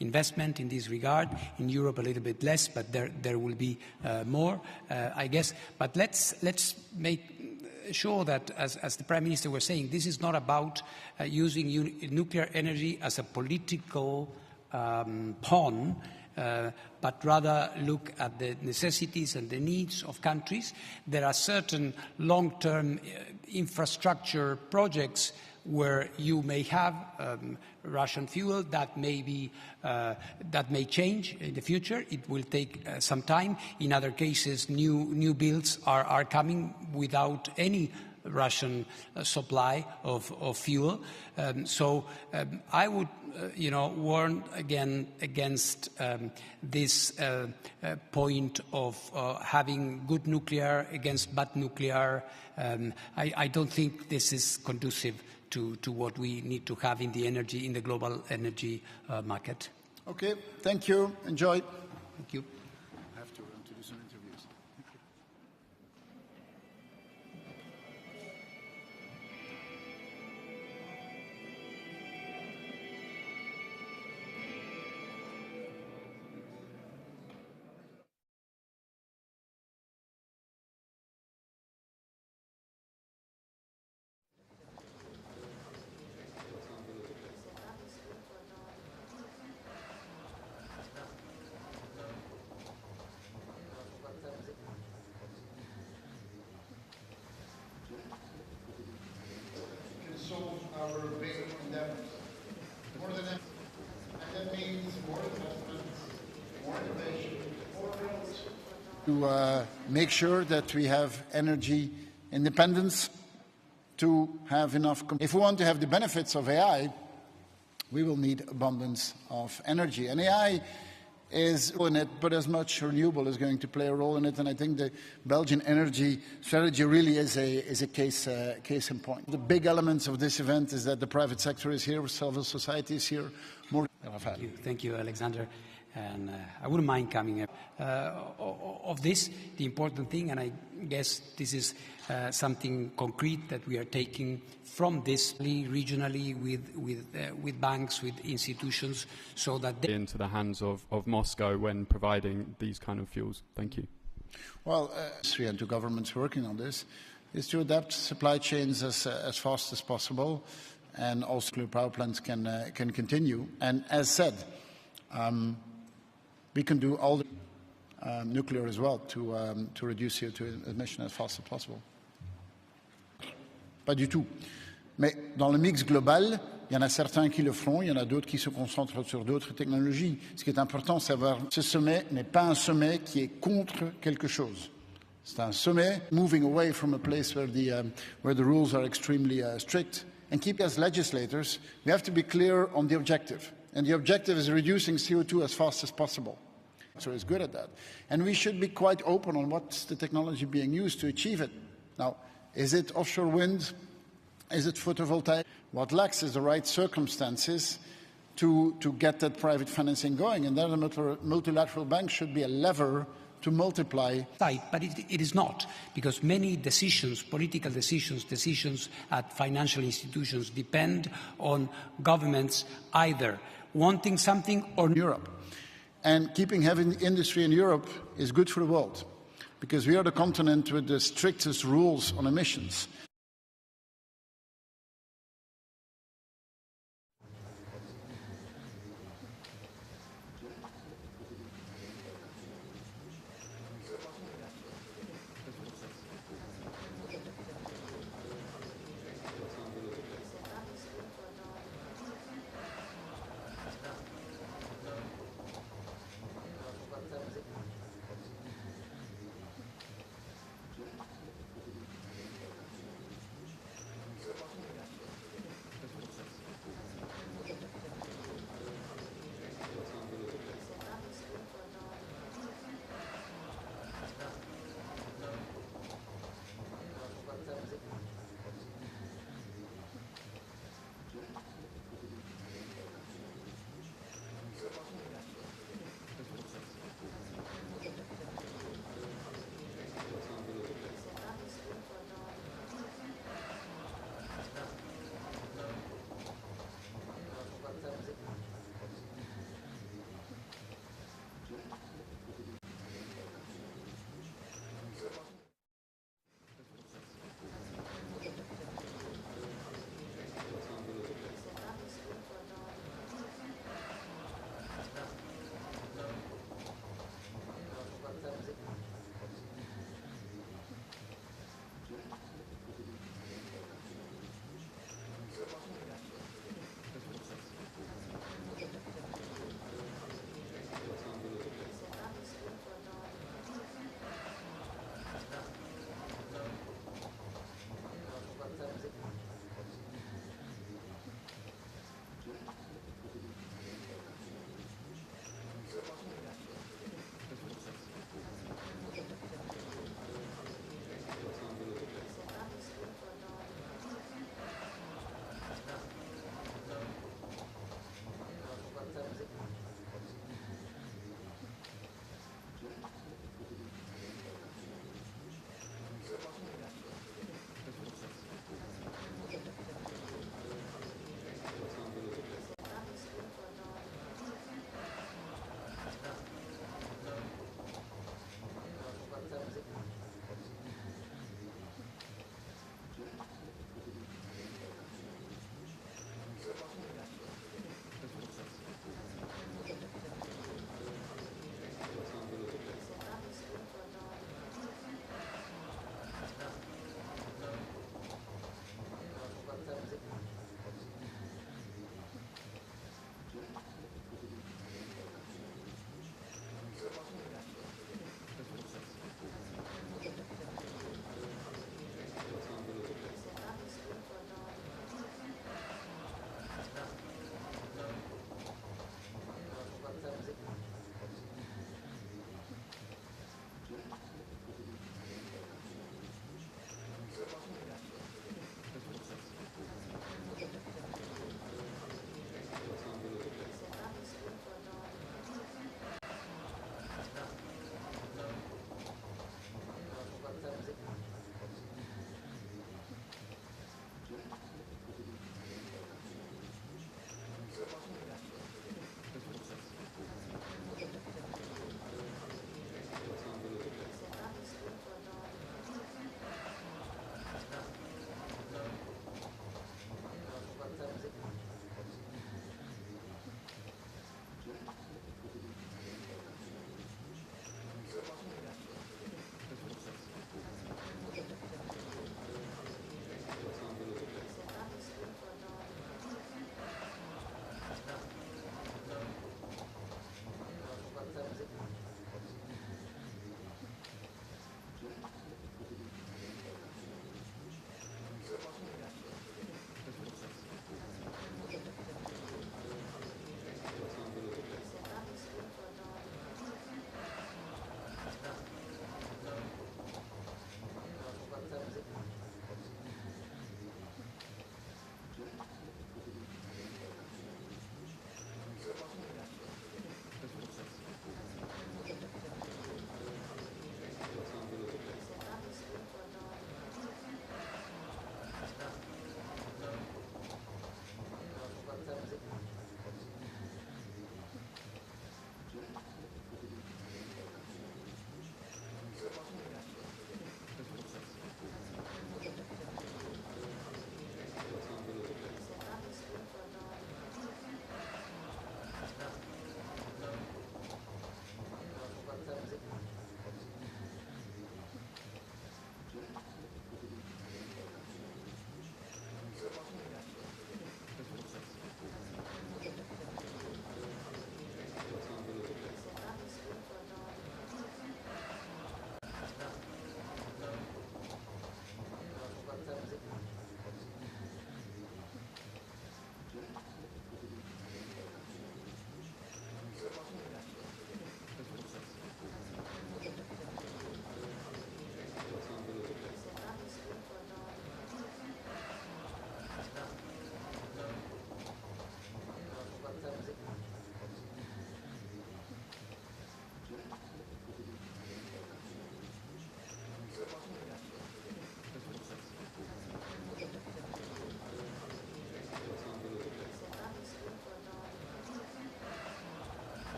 investment in this regard. In Europe, a little bit less, but there will be more, I guess. But let's make sure that, as the Prime Minister was saying, this is not about using nuclear energy as a political pawn, but rather look at the necessities and the needs of countries. There are certain long-term infrastructure projects where you may have Russian fuel that may change in the future. It will take some time. In other cases, new builds are coming without any Russian supply of fuel. So I would warn again against this point of having good nuclear against bad nuclear. I don't think this is conducive to what we need to have in the global energy market.
Okay, thank you. Enjoy.
Thank you.
I have to run to do some interviews. our big endeavors. More than ever. And that means more investment, more innovation, more growth. To make sure that we have energy independence, to have enough. If we want to have the benefits of AI, we will need abundance of energy. And AI is in it, but as much renewable is going to play a role in it. And I think the Belgian energy strategy really is a case in point. The big elements of this event is that the private sector is here, civil society is here. More.
Thank you, Alexander. And I wouldn't mind coming up of this. The important thing, and I guess this is something concrete that we are taking from this regionally with banks, with institutions, so that they
into the hands of Moscow when providing these kind of fuels. Thank you.
Well, and to governments working on this is to adapt supply chains as fast as possible, and also nuclear power plants can continue. And as said, we can do all the nuclear as well to reduce CO2 emission as fast as possible. Pas du tout. Mais dans le mix global, il y en a certains qui le feront, il y en a d'autres qui se concentrent sur d'autres technologies. Ce qui est important, c'est savoir que ce sommet n'est pas un sommet qui est contre quelque chose. C'est un sommet moving away from a place where the rules are extremely strict. And keep as legislators, we have to be clear on the objective. And the objective is reducing CO2 as fast as possible. So it's good at that. And we should be quite open on what's the technology being used to achieve it. Now, is it offshore wind? Is it photovoltaic? What lacks is the right circumstances to get that private financing going. And then the multilateral bank should be a lever to multiply.
But it is not, because many decisions, political decisions at financial institutions depend on governments either wanting something or
Europe. And keeping heavy industry in Europe is good for the world, because we are the continent with the strictest rules on emissions.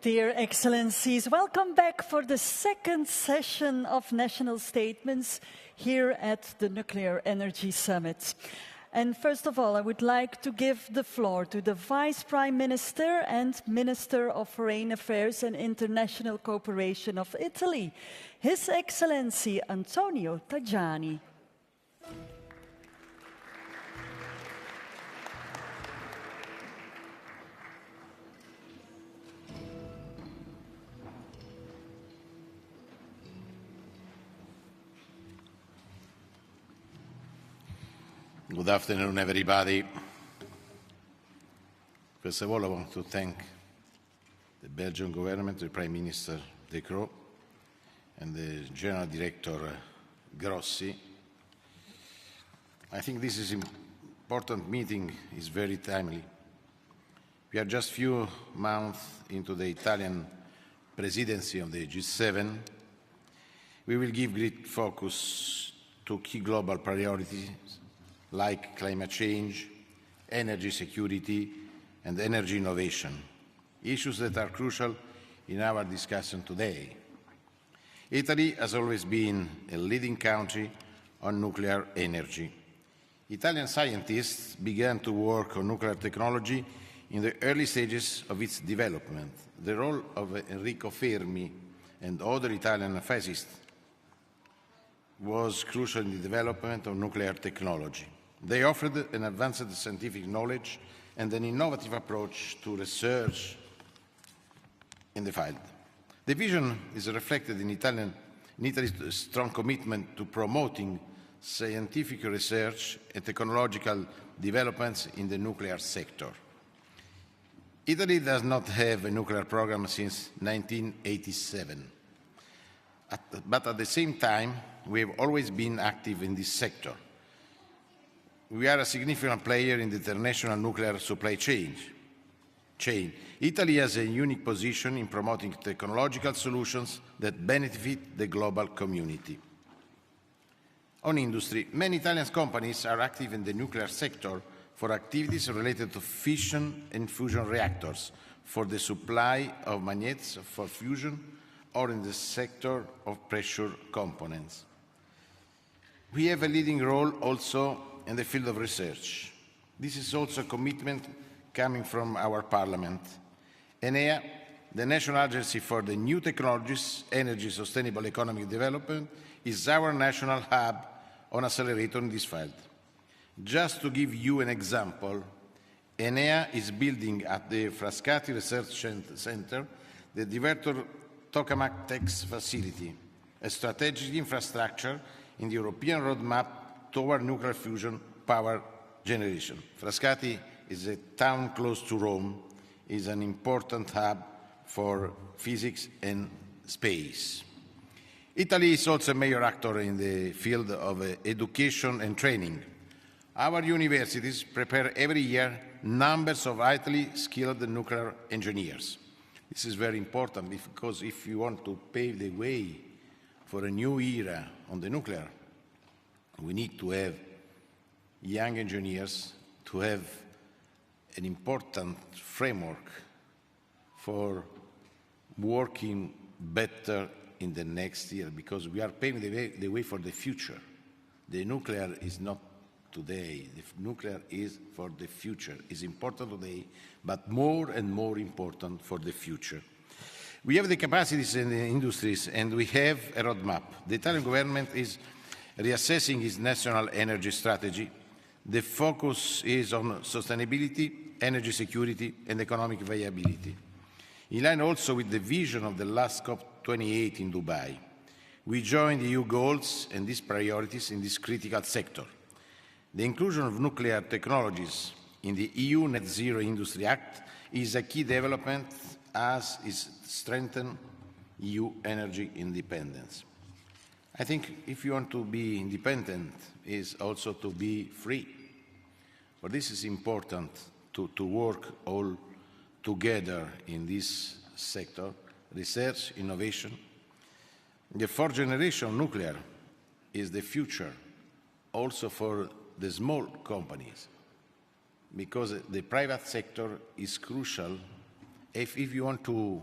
Dear Excellencies, welcome back for the second session of national statements here at the Nuclear Energy Summit. And first of all, I would like to give the floor to the Vice Prime Minister and Minister of Foreign Affairs and International Cooperation of Italy, His Excellency Antonio Tajani.
Good afternoon, everybody. First of all, I want to thank the Belgian government, the Prime Minister De Croo, and the General Director Grossi. I think this is important meeting is very timely. We are just few months into the Italian presidency of the G7. We will give great focus to key global priorities like climate change, energy security, and energy innovation, issues that are crucial in our discussion today. Italy has always been a leading country on nuclear energy. Italian scientists began to work on nuclear technology in the early stages of its development. The role of Enrico Fermi and other Italian physicists was crucial in the development of nuclear technology. They offered an advanced scientific knowledge and an innovative approach to research in the field. The vision is reflected in Italy's strong commitment to promoting scientific research and technological developments in the nuclear sector. Italy does not have a nuclear program since 1987. But at the same time, we have always been active in this sector. We are a significant player in the international nuclear supply chain. Italy has a unique position in promoting technological solutions that benefit the global community. On industry, many Italian companies are active in the nuclear sector for activities related to fission and fusion reactors, for the supply of magnets for fusion, or in the sector of pressure components. We have a leading role also in the field of research. This is also a commitment coming from our Parliament. IAEA, the National Agency for the New Technologies, Energy, Sustainable Economic Development, is our national hub on accelerator in this field. Just to give you an example, IAEA is building at the Frascati Research Center the divertor tokamak TEX facility, a strategic infrastructure in the European roadmap toward nuclear fusion power generation. Frascati is a town close to Rome, is an important hub for physics and space. Italy is also a major actor in the field of education and training. Our universities prepare every year numbers of highly skilled nuclear engineers. This is very important because if you want to pave the way for a new era on the nuclear, we need to have young engineers, to have an important framework for working better in the next year, because we are paving the way for the future. The nuclear is not today. The nuclear is for the future. It's important today, but more and more important for the future. We have the capacities in the industries, and we have a roadmap. The Italian government is reassessing its national energy strategy. The focus is on sustainability, energy security, and economic viability. In line also with the vision of the last COP28 in Dubai, we join the EU goals and these priorities in this critical sector. The inclusion of nuclear technologies in the EU Net Zero Industry Act is a key development as is strengthen EU energy independence. I think if you want to be independent, is also to be free. But this is important to work all together in this sector, research, innovation. The fourth generation nuclear is the future also for the small companies, because the private sector is crucial if you want to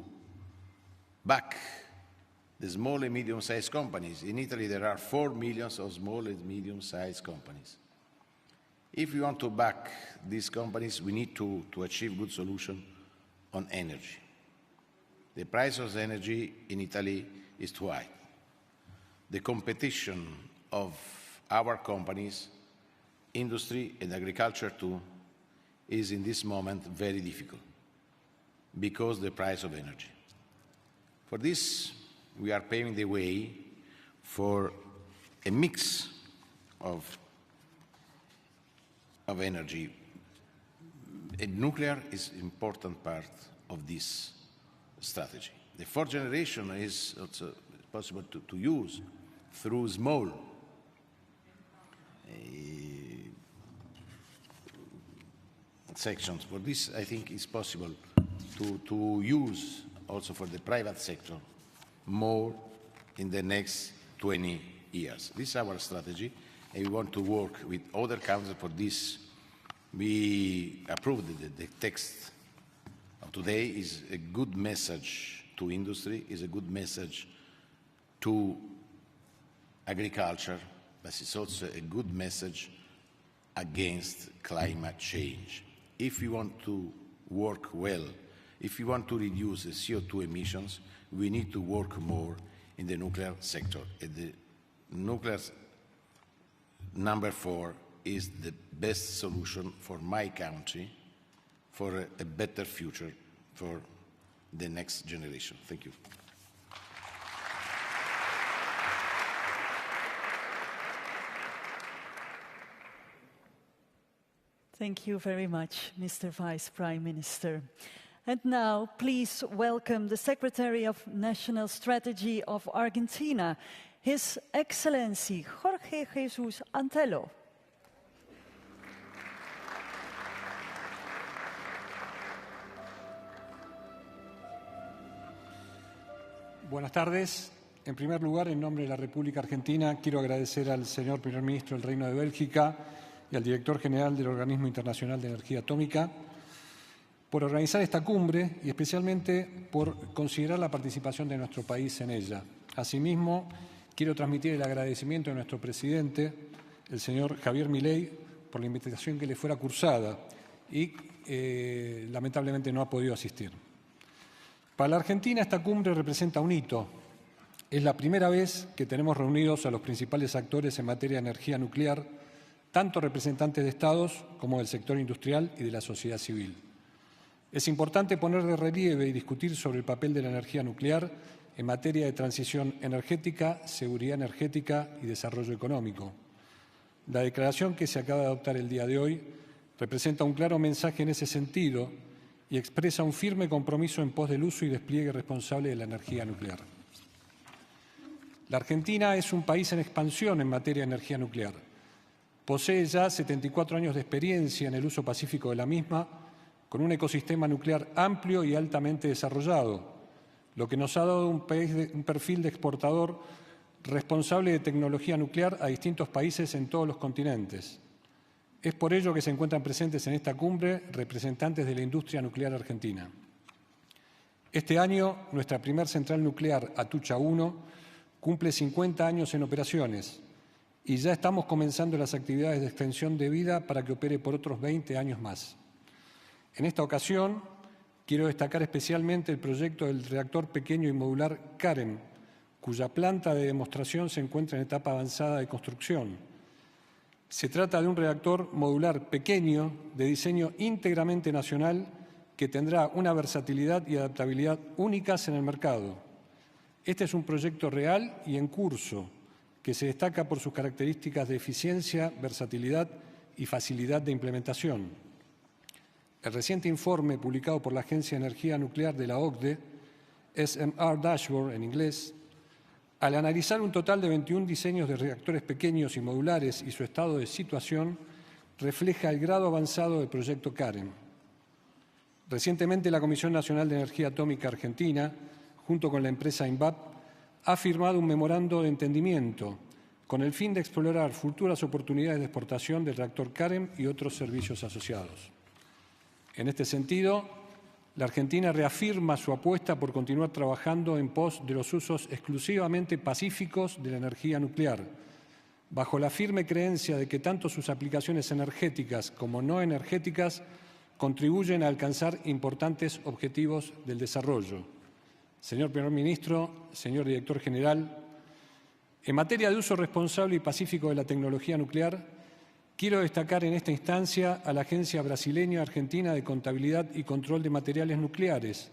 back the small and medium-sized companies. In Italy, there are 4 million of small and medium-sized companies. If we want to back these companies, we need to achieve good solution on energy. The price of energy in Italy is too high. The competition of our companies, industry and agriculture too, is in this moment very difficult because of the price of energy. For this, we are paving the way for a mix of energy. And nuclear is an important part of this strategy. The fourth generation is also possible to use through small sections. For this, I think it's possible to use also for the private sector more in the next 20 years. This is our strategy, and we want to work with other countries for this. We approved the text of today. Is a good message to industry, is a good message to agriculture, but it's also a good message against climate change. If we want to work well, if we want to reduce the CO2 emissions, we need to work more in the nuclear sector. And the nuclear number 4 is the best solution for my country, for a better future for the next generation. Thank you.
Thank you very much, Mr. Vice Prime Minister. And now, please welcome the Secretary of National Strategy of Argentina, His Excellency Jorge Jesus Antelo.
Buenas tardes. En primer lugar, en nombre de la República Argentina, quiero agradecer al señor Primer Ministro del Reino de Bélgica y al Director General del Organismo Internacional de Energía Atómica por organizar esta cumbre y especialmente por considerar la participación de nuestro país en ella. Asimismo, quiero transmitir el agradecimiento de nuestro presidente, el señor Javier Milei, por la invitación que le fuera cursada y lamentablemente no ha podido asistir. Para la Argentina esta cumbre representa un hito. Es la primera vez que tenemos reunidos a los principales actores en materia de energía nuclear, tanto representantes de estados como del sector industrial y de la sociedad civil. Es importante poner de relieve y discutir sobre el papel de la energía nuclear en materia de transición energética, seguridad energética y desarrollo económico. La declaración que se acaba de adoptar el día de hoy representa un claro mensaje en ese sentido y expresa un firme compromiso en pos del uso y despliegue responsable de la energía nuclear. La Argentina es un país en expansión en materia de energía nuclear. Posee ya 74 años de experiencia en el uso pacífico de la misma, con un ecosistema nuclear amplio y altamente desarrollado, lo que nos ha dado un perfil de exportador responsable de tecnología nuclear a distintos países en todos los continentes. Es por ello que se encuentran presentes en esta cumbre representantes de la industria nuclear argentina. Este año, nuestra primer central nuclear, Atucha 1, cumple 50 años en operaciones y ya estamos comenzando las actividades de extensión de vida para que opere por otros 20 años más. En esta ocasión, quiero destacar especialmente el proyecto del reactor pequeño y modular CAREM, cuya planta de demostración se encuentra en etapa avanzada de construcción. Se trata de un reactor modular pequeño, de diseño íntegramente nacional, que tendrá una versatilidad y adaptabilidad únicas en el mercado. Este es un proyecto real y en curso, que se destaca por sus características de eficiencia, versatilidad y facilidad de implementación. El reciente informe publicado por la Agencia de Energía Nuclear de la OCDE, SMR Dashboard en inglés, al analizar un total de 21 diseños de reactores pequeños y modulares y su estado de situación, refleja el grado avanzado del proyecto CAREM. Recientemente, la Comisión Nacional de Energía Atómica Argentina, junto con la empresa INVAP, ha firmado un memorando de entendimiento con el fin de explorar futuras oportunidades de exportación del reactor CAREM y otros servicios asociados. En este sentido, la Argentina reafirma su apuesta por continuar trabajando en pos de los usos exclusivamente pacíficos de la energía nuclear, bajo la firme creencia de que tanto sus aplicaciones energéticas como no energéticas contribuyen a alcanzar importantes objetivos del desarrollo. Señor Primer Ministro, señor Director General, en materia de uso responsable y pacífico de la tecnología nuclear, quiero destacar en esta instancia a la Agencia Brasileña Argentina de Contabilidad y Control de Materiales Nucleares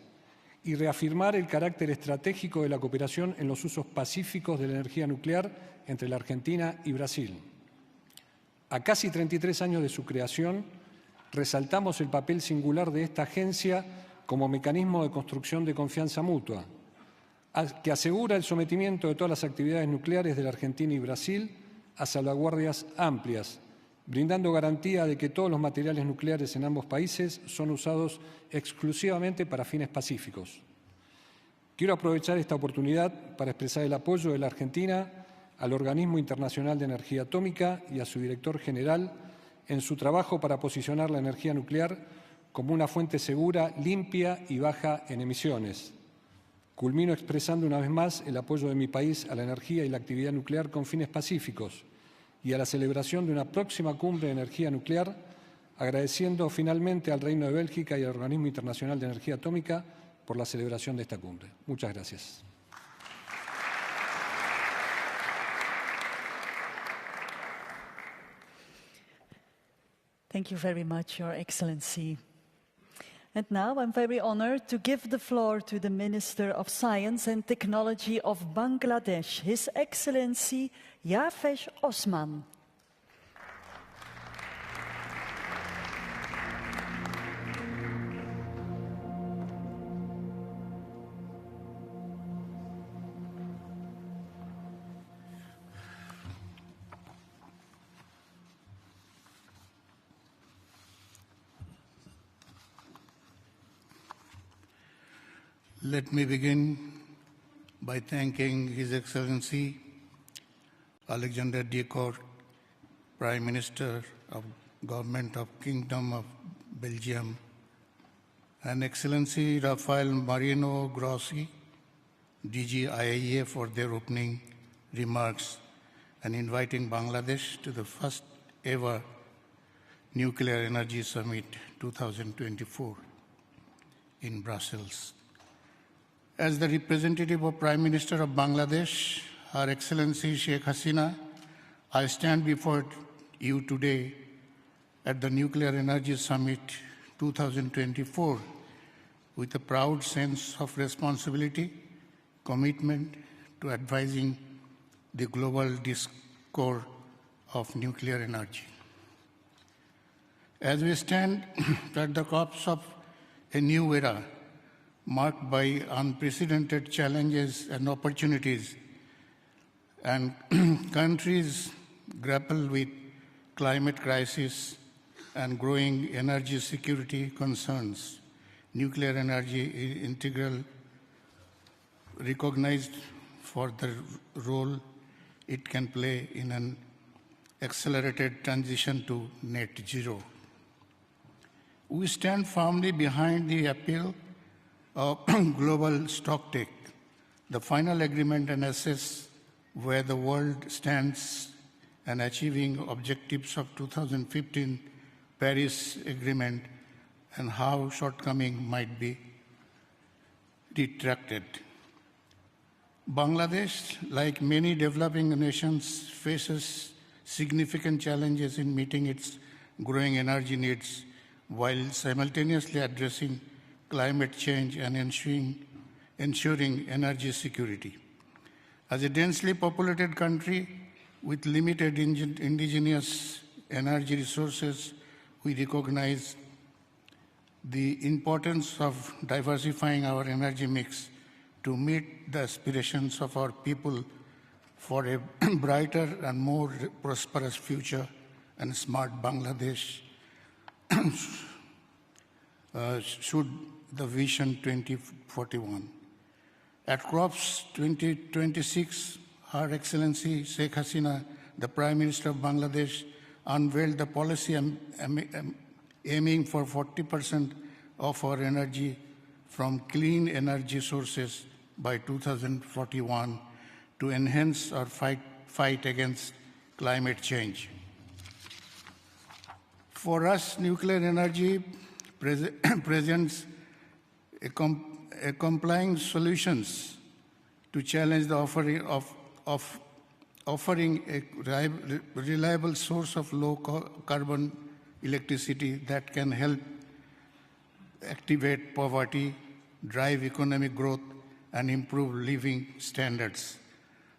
y reafirmar el carácter estratégico de la cooperación en los usos pacíficos de la energía nuclear entre la Argentina y Brasil. A casi 33 años de su creación, resaltamos el papel singular de esta agencia como mecanismo de construcción de confianza mutua, que asegura el sometimiento de todas las actividades nucleares de la Argentina y Brasil a salvaguardias amplias, brindando garantía de que todos los materiales nucleares en ambos países son usados exclusivamente para fines pacíficos. Quiero aprovechar esta oportunidad para expresar el apoyo de la Argentina al Organismo Internacional de Energía Atómica y a su director general en su trabajo para posicionar la energía nuclear como una fuente segura, limpia y baja en emisiones. Culmino expresando una vez más el apoyo de mi país a la energía y la actividad nuclear con fines pacíficos y a la celebración de una próxima cumbre de energía nuclear, agradeciendo finalmente al Reino de Bélgica y al Organismo Internacional de Energía Atómica por la celebración de esta cumbre. Muchas gracias.
Thank you very much, Your Excellency. And now I'm very honored to give the floor to the Minister of Science and Technology of Bangladesh, His Excellency Yafesh Osman.
Let me begin by thanking His Excellency Alexander de Croo, Prime Minister of Government of Kingdom of Belgium, and Excellency Rafael Mariano Grossi, DG IAEA, for their opening remarks and inviting Bangladesh to the first ever Nuclear Energy Summit 2024 in Brussels. As the representative of Prime Minister of Bangladesh, Her Excellency Sheikh Hasina, I stand before you today at the Nuclear Energy Summit 2024 with a proud sense of responsibility, commitment to advising the global discourse of nuclear energy. As we stand at the cusp of a new era, marked by unprecedented challenges and opportunities, and countries grapple with climate crisis and growing energy security concerns. Nuclear energy is integral, recognized for the role it can play in an accelerated transition to net zero. We stand firmly behind the appeal of global stocktake, the final agreement and assess where the world stands and achieving objectives of 2015 Paris Agreement and how shortcoming might be retracted. Bangladesh, like many developing nations, faces significant challenges in meeting its growing energy needs while simultaneously addressing climate change and ensuring energy security. As a densely populated country with limited indigenous energy resources, we recognize the importance of diversifying our energy mix to meet the aspirations of our people for a brighter and more prosperous future and smart Bangladesh should the Vision 2041. At CROPS 2026, Her Excellency Sheikh Hasina, the Prime Minister of Bangladesh, unveiled the policy aiming for 40% of our energy from clean energy sources by 2041 to enhance our fight against climate change. For us, nuclear energy presents a complying solutions to challenge the offering a reliable source of low-carbon electricity that can help activate poverty, drive economic growth, and improve living standards.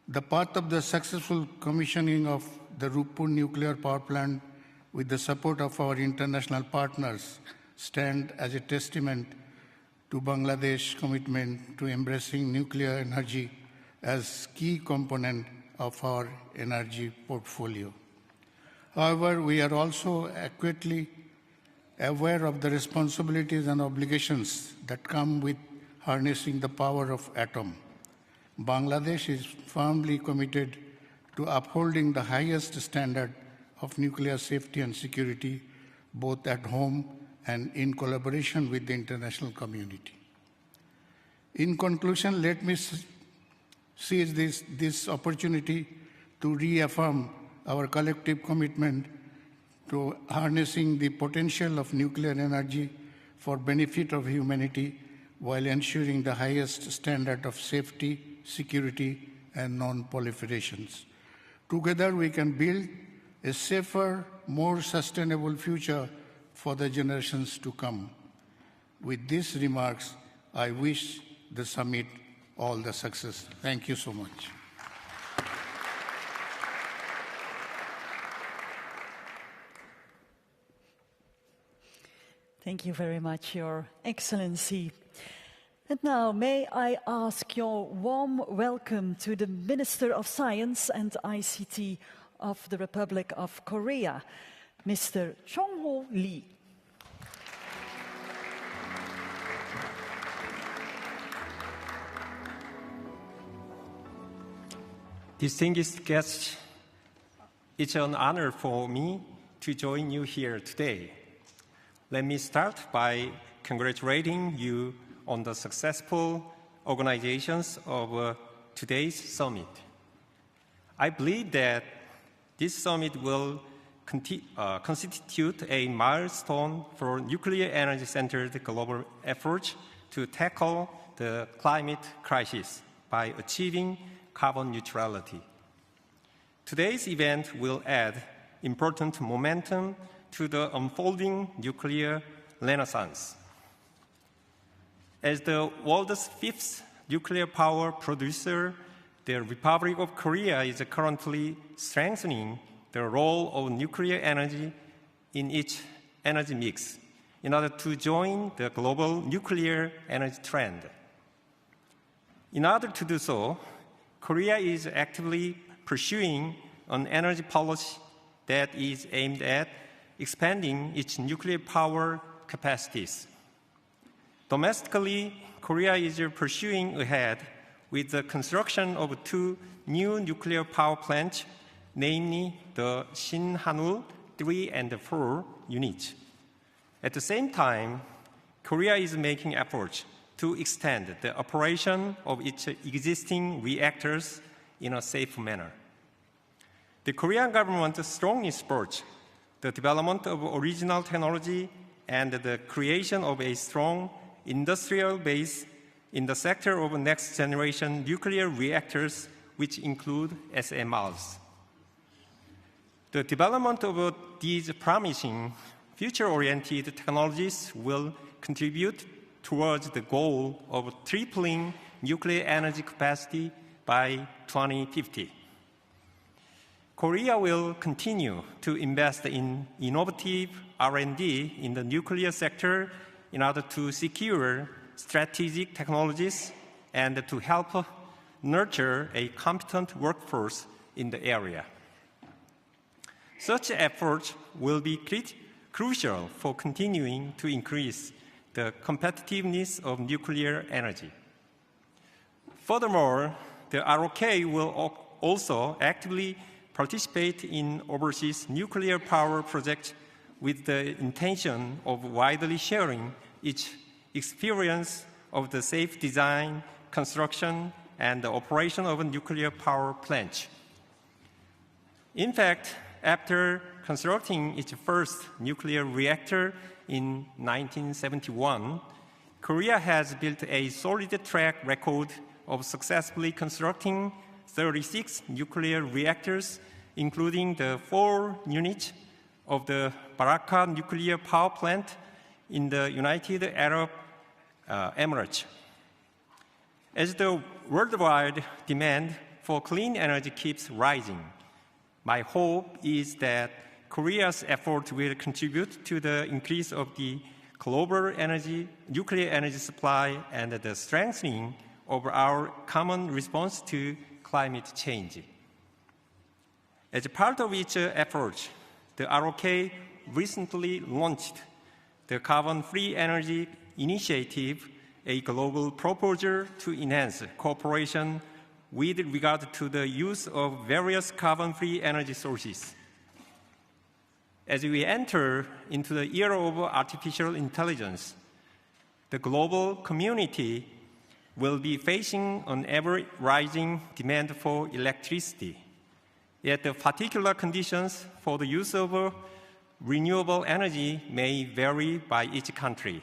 The path of the successful commissioning of the Rupur nuclear power plant with the support of our international partners stand as a testament to Bangladesh's commitment to embracing nuclear energy as key component of our energy portfolio. However, we are also acutely aware of the responsibilities and obligations that come with harnessing the power of atom. Bangladesh is firmly committed to upholding the highest standard of nuclear safety and security, both at home and in collaboration with the international community. In conclusion, let me seize this opportunity to reaffirm our collective commitment to harnessing the potential of nuclear energy for benefit of humanity while ensuring the highest standard of safety, security, and non-proliferations. Together, we can build a safer, more sustainable future for the generations to come. With these remarks, I wish the summit all the success. Thank you so much.
Thank you very much, Your Excellency. And now, may I ask your warm welcome to the Minister of Science and ICT of the Republic of Korea, Mr. Chong-ho Lee.
Distinguished guests, it's an honor for me to join you here today. Let me start by congratulating you on the successful organizations of today's summit. I believe that this summit will constitute a milestone for nuclear energy-centered global efforts to tackle the climate crisis by achieving carbon neutrality. Today's event will add important momentum to the unfolding nuclear renaissance. As the world's fifth nuclear power producer, the Republic of Korea is currently strengthening the role of nuclear energy in its energy mix in order to join the global nuclear energy trend. In order to do so, Korea is actively pursuing an energy policy that is aimed at expanding its nuclear power capacities. Domestically, Korea is pursuing ahead with the construction of 2 new nuclear power plants, namely the Shinhanul 3 and 4 units. At the same time, Korea is making efforts to extend the operation of its existing reactors in a safe manner. The Korean government strongly supports the development of original technology and the creation of a strong industrial base in the sector of next-generation nuclear reactors, which include SMRs. The development of these promising, future-oriented technologies will contribute towards the goal of tripling nuclear energy capacity by 2050. Korea will continue to invest in innovative R&D in the nuclear sector in order to secure strategic technologies and to help nurture a competent workforce in the area. Such efforts will be crucial for continuing to increase the competitiveness of nuclear energy. Furthermore, the ROK will also actively participate in overseas nuclear power projects with the intention of widely sharing its experience of the safe design, construction, and the operation of a nuclear power plant. In fact, after constructing its first nuclear reactor in 1971, Korea has built a solid track record of successfully constructing 36 nuclear reactors, including the 4 units of the Baraka nuclear power plant in the United Arab Emirates. As the worldwide demand for clean energy keeps rising, my hope is that Korea's effort will contribute to the increase of the global nuclear energy supply and the strengthening of our common response to climate change. As part of its efforts, the ROK recently launched the Carbon-Free Energy Initiative, a global proposal to enhance cooperation with regard to the use of various carbon-free energy sources. As we enter into the era of artificial intelligence, the global community will be facing an ever-rising demand for electricity. Yet the particular conditions for the use of renewable energy may vary by each country.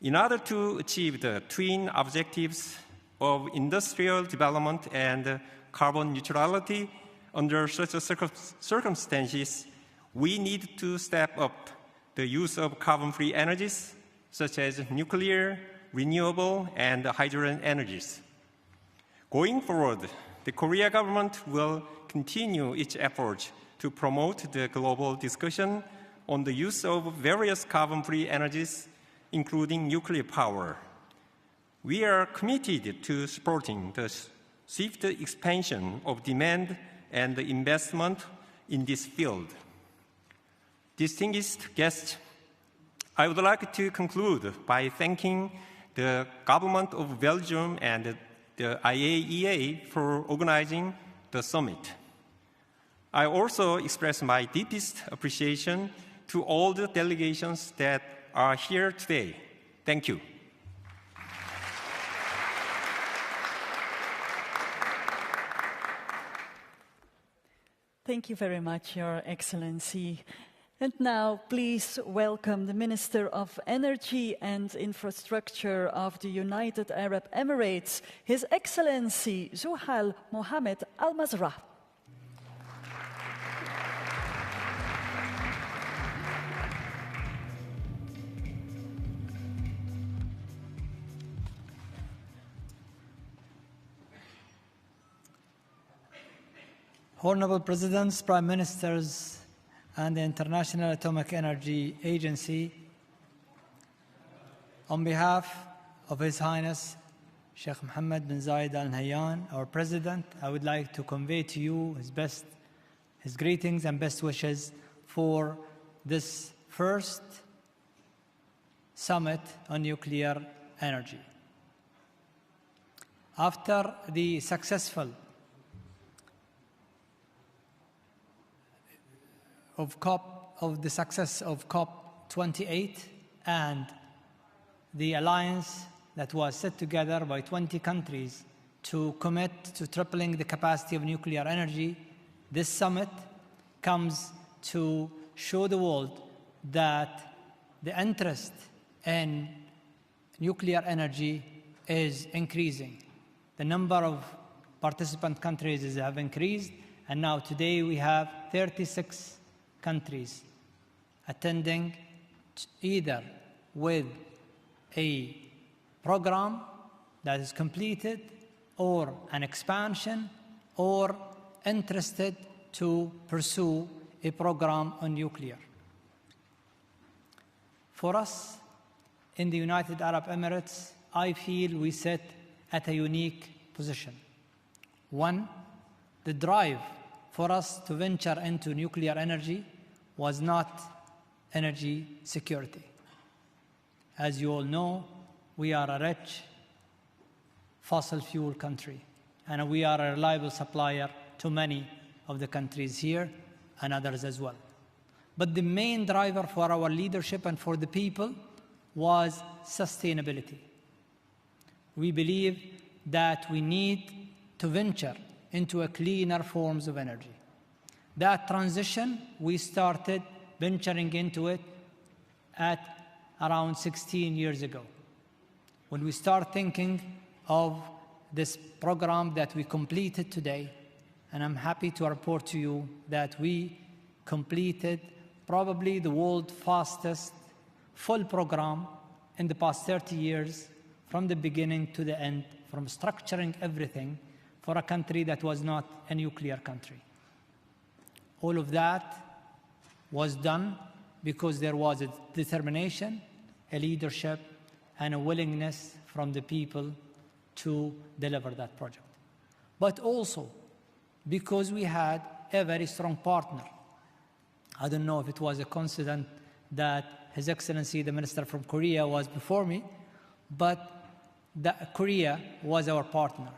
In order to achieve the twin objectives of industrial development and carbon neutrality under such circumstances, we need to step up the use of carbon-free energies, such as nuclear, renewable, and hydrogen energies. Going forward, the Korea government will continue its efforts to promote the global discussion on the use of various carbon-free energies, including nuclear power. We are committed to supporting the swift expansion of demand and investment in this field. Distinguished guests, I would like to conclude by thanking the government of Belgium and the IAEA for organizing the summit. I also express my deepest appreciation to all the delegations that are here today. Thank you.
Thank you very much, Your Excellency. And now, please welcome the Minister of Energy and Infrastructure of the United Arab Emirates, His Excellency Zuhail Mohammed Al Mazrah.
Honorable Presidents, Prime Ministers, and the International Atomic Energy Agency, on behalf of His Highness Sheikh Mohammed bin Zayed Al Nahyan, our President, I would like to convey to you his greetings and best wishes for this first summit on nuclear energy. After the successful success of COP28 and the alliance that was set together by 20 countries to commit to tripling the capacity of nuclear energy, this summit comes to show the world that the interest in nuclear energy is increasing. The number of participant countries have increased, and now today we have 36 countries attending, either with a program that is completed or an expansion, or interested to pursue a program on nuclear. For us in the United Arab Emirates, I feel we sit at a unique position. One, the drive for us to venture into nuclear energy was not energy security. As you all know, we are a rich fossil fuel country, and we are a reliable supplier to many of the countries here and others as well. But the main driver for our leadership and for the people was sustainability. we believe that we need to venture into a cleaner forms of energy. That transition, we started venturing into it at around 16 years ago, when we start thinking of this program that we completed today. And I'm happy to report to you that we completed probably the world's fastest full program in the past 30 years, from the beginning to the end, from structuring everything for a country that was not a nuclear country. All of that was done because there was a determination, a leadership, and a willingness from the people to deliver that project. But also because we had a very strong partner. I don't know if it was a coincidence that His Excellency, the Minister from Korea, was before me, but Korea was our partner.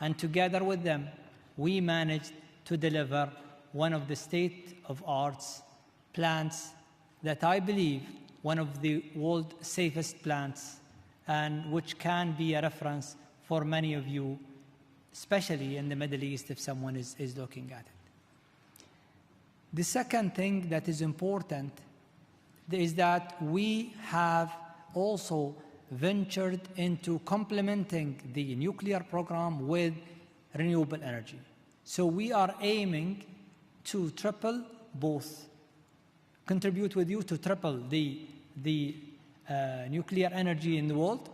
And together with them, we managed to deliver one of the state-of-art plants that I believe one of the world's safest plants, and which can be a reference for many of you, especially in the Middle East if someone is looking at it. The second thing that is important is that we have also ventured into complementing the nuclear program with renewable energy. So we are aiming to triple both, contribute with you to triple the nuclear energy in the world,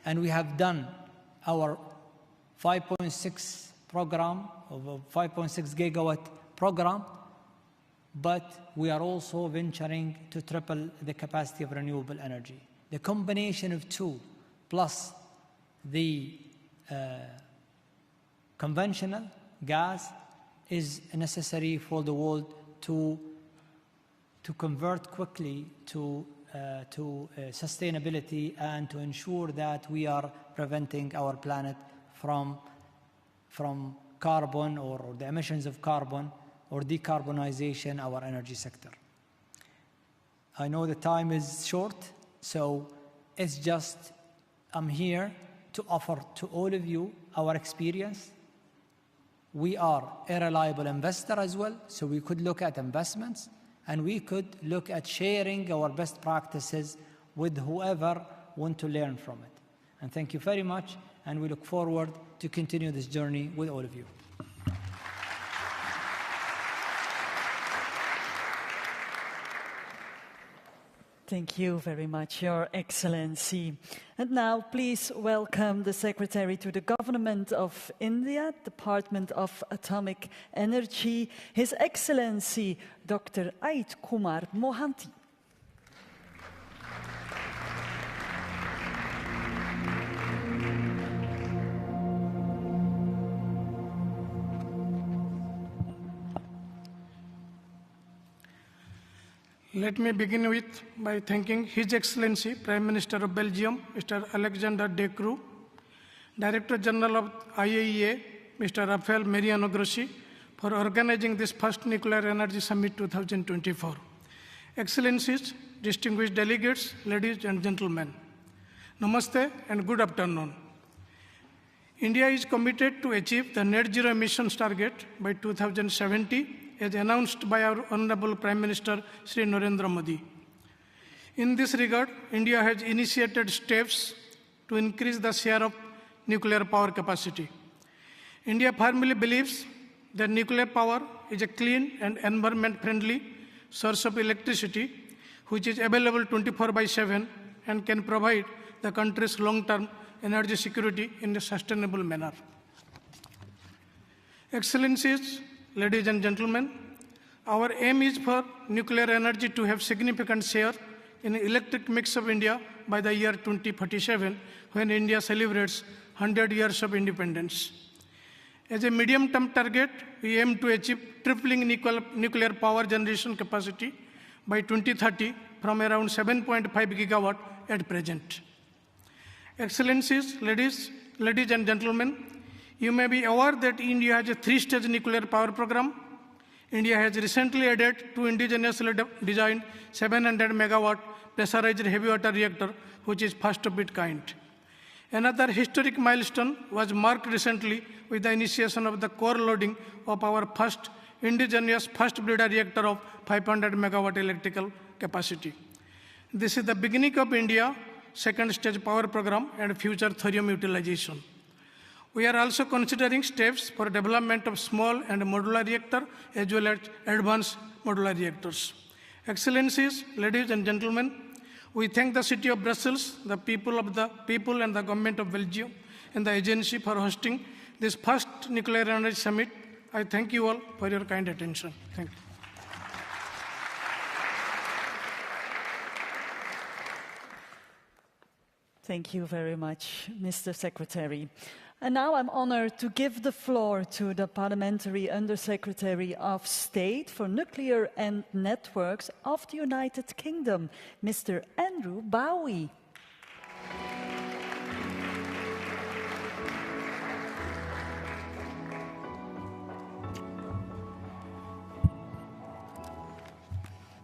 and we have done our 5.6 program, of a 5.6 gigawatt program, but we are also venturing to triple the capacity of renewable energy. The combination of two, plus the conventional gas, is necessary for the world to convert quickly to sustainability and to ensure that we are preventing our planet from carbon or the emissions of carbon, or decarbonization our energy sector. I know the time is short, so it's just I'm here to offer to all of you our experience. We are a reliable investor as well, so we could look at investments, and we could look at sharing our best practices with whoever want to learn from it. And thank you very much, and we look forward to continue this journey with all of you.
Thank you very much, Your Excellency. And now, please welcome the Secretary to the Government of India, Department of Atomic Energy, His Excellency Dr. Ait Kumar Mohanty.
Let me begin by thanking His Excellency Prime Minister of Belgium, Mr. Alexander De Croo, Director General of IAEA, Mr. Rafael Mariano Grossi, for organizing this first Nuclear Energy Summit 2024. Excellencies, distinguished delegates, ladies and gentlemen, Namaste and good afternoon. India is committed to achieve the net zero emissions target by 2070, as announced by our Honorable Prime Minister Shri Narendra Modi. In this regard, India has initiated steps to increase the share of nuclear power capacity. India firmly believes that nuclear power is a clean and environment-friendly source of electricity, which is available 24/7 and can provide the country's long-term energy security in a sustainable manner. Excellencies, ladies and gentlemen, our aim is for nuclear energy to have significant share in the electric mix of India by the year 2047, when India celebrates 100 years of independence. As a medium-term target, we aim to achieve tripling nuclear power generation capacity by 2030 from around 7.5 gigawatt at present. Excellencies, ladies and gentlemen, you may be aware that India has a 3-stage nuclear power program. India has recently added 2 indigenously designed 700 megawatt pressurized heavy water reactor, which is first of its kind. Another historic milestone was marked recently with the initiation of the core loading of our first indigenous first breeder reactor of 500 megawatt electrical capacity. This is the beginning of India's second stage power program and future thorium utilization. We are also considering steps for development of small and modular reactor as well as advanced modular reactors. Excellencies, ladies and gentlemen, we thank the City of Brussels, the people and the Government of Belgium and the agency for hosting this first Nuclear Energy Summit. I thank you all for your kind attention. Thank you.
Thank you very much, Mr. Secretary. And now I'm honored to give the floor to the Parliamentary Undersecretary of State for Nuclear and Networks of the United Kingdom, Mr. Andrew Bowie.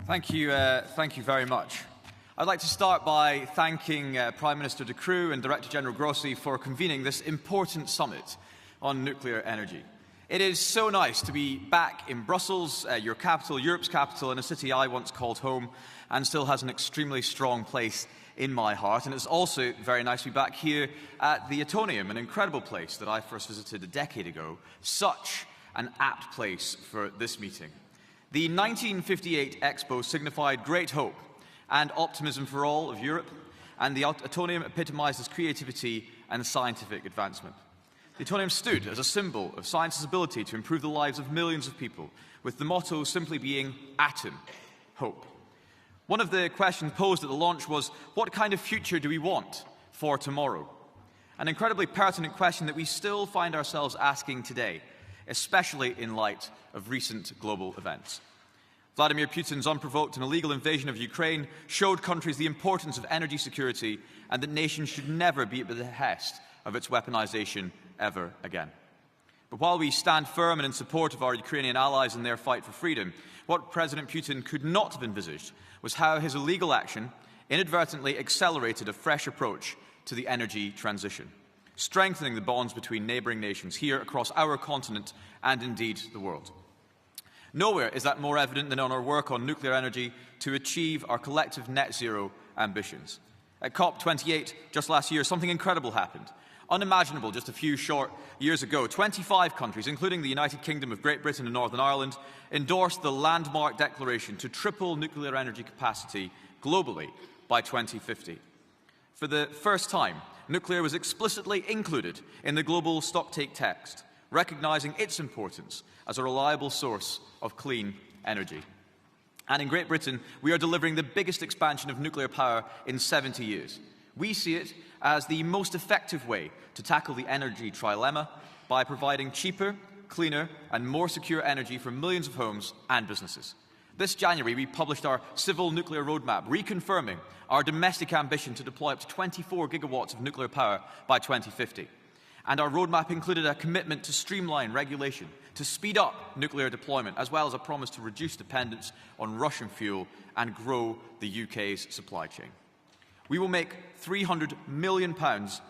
Thank you very much. I'd like to start by thanking Prime Minister De Croo and Director General Grossi for convening this important summit on nuclear energy. It is so nice to be back in Brussels, your capital, Europe's capital, in a city I once called home and still has an extremely strong place in my heart. And it's also very nice to be back here at the Atonium, an incredible place that I first visited a decade ago. Such an apt place for this meeting. The 1958 Expo signified great hope and optimism for all of Europe, and the Atonium epitomizes creativity and scientific advancement. The Atonium stood as a symbol of science's ability to improve the lives of millions of people, with the motto simply being Atom, Hope. One of the questions posed at the launch was, what kind of future do we want for tomorrow? An incredibly pertinent question that we still find ourselves asking today, especially in light of recent global events. Vladimir Putin's unprovoked and illegal invasion of Ukraine showed countries the importance of energy security and that nations should never be at the behest of its weaponization ever again. But while we stand firm and in support of our Ukrainian allies in their fight for freedom, what President Putin could not have envisaged was how his illegal action inadvertently accelerated a fresh approach to the energy transition, strengthening the bonds between neighbouring nations here across our continent and indeed the world. Nowhere is that more evident than on our work on nuclear energy to achieve our collective net zero ambitions. At COP28 just last year, something incredible happened. Unimaginable just a few short years ago, 25 countries, including the United Kingdom of Great Britain and Northern Ireland, endorsed the landmark declaration to triple nuclear energy capacity globally by 2050. For the first time, nuclear was explicitly included in the global stocktake text, recognising its importance as a reliable source of clean energy. And in Great Britain, we are delivering the biggest expansion of nuclear power in 70 years. We see it as the most effective way to tackle the energy trilemma by providing cheaper, cleaner and more secure energy for millions of homes and businesses. This January, we published our civil nuclear roadmap, reconfirming our domestic ambition to deploy up to 24 gigawatts of nuclear power by 2050. And our roadmap included a commitment to streamline regulation, to speed up nuclear deployment, as well as a promise to reduce dependence on Russian fuel and grow the UK's supply chain. We will make £300 million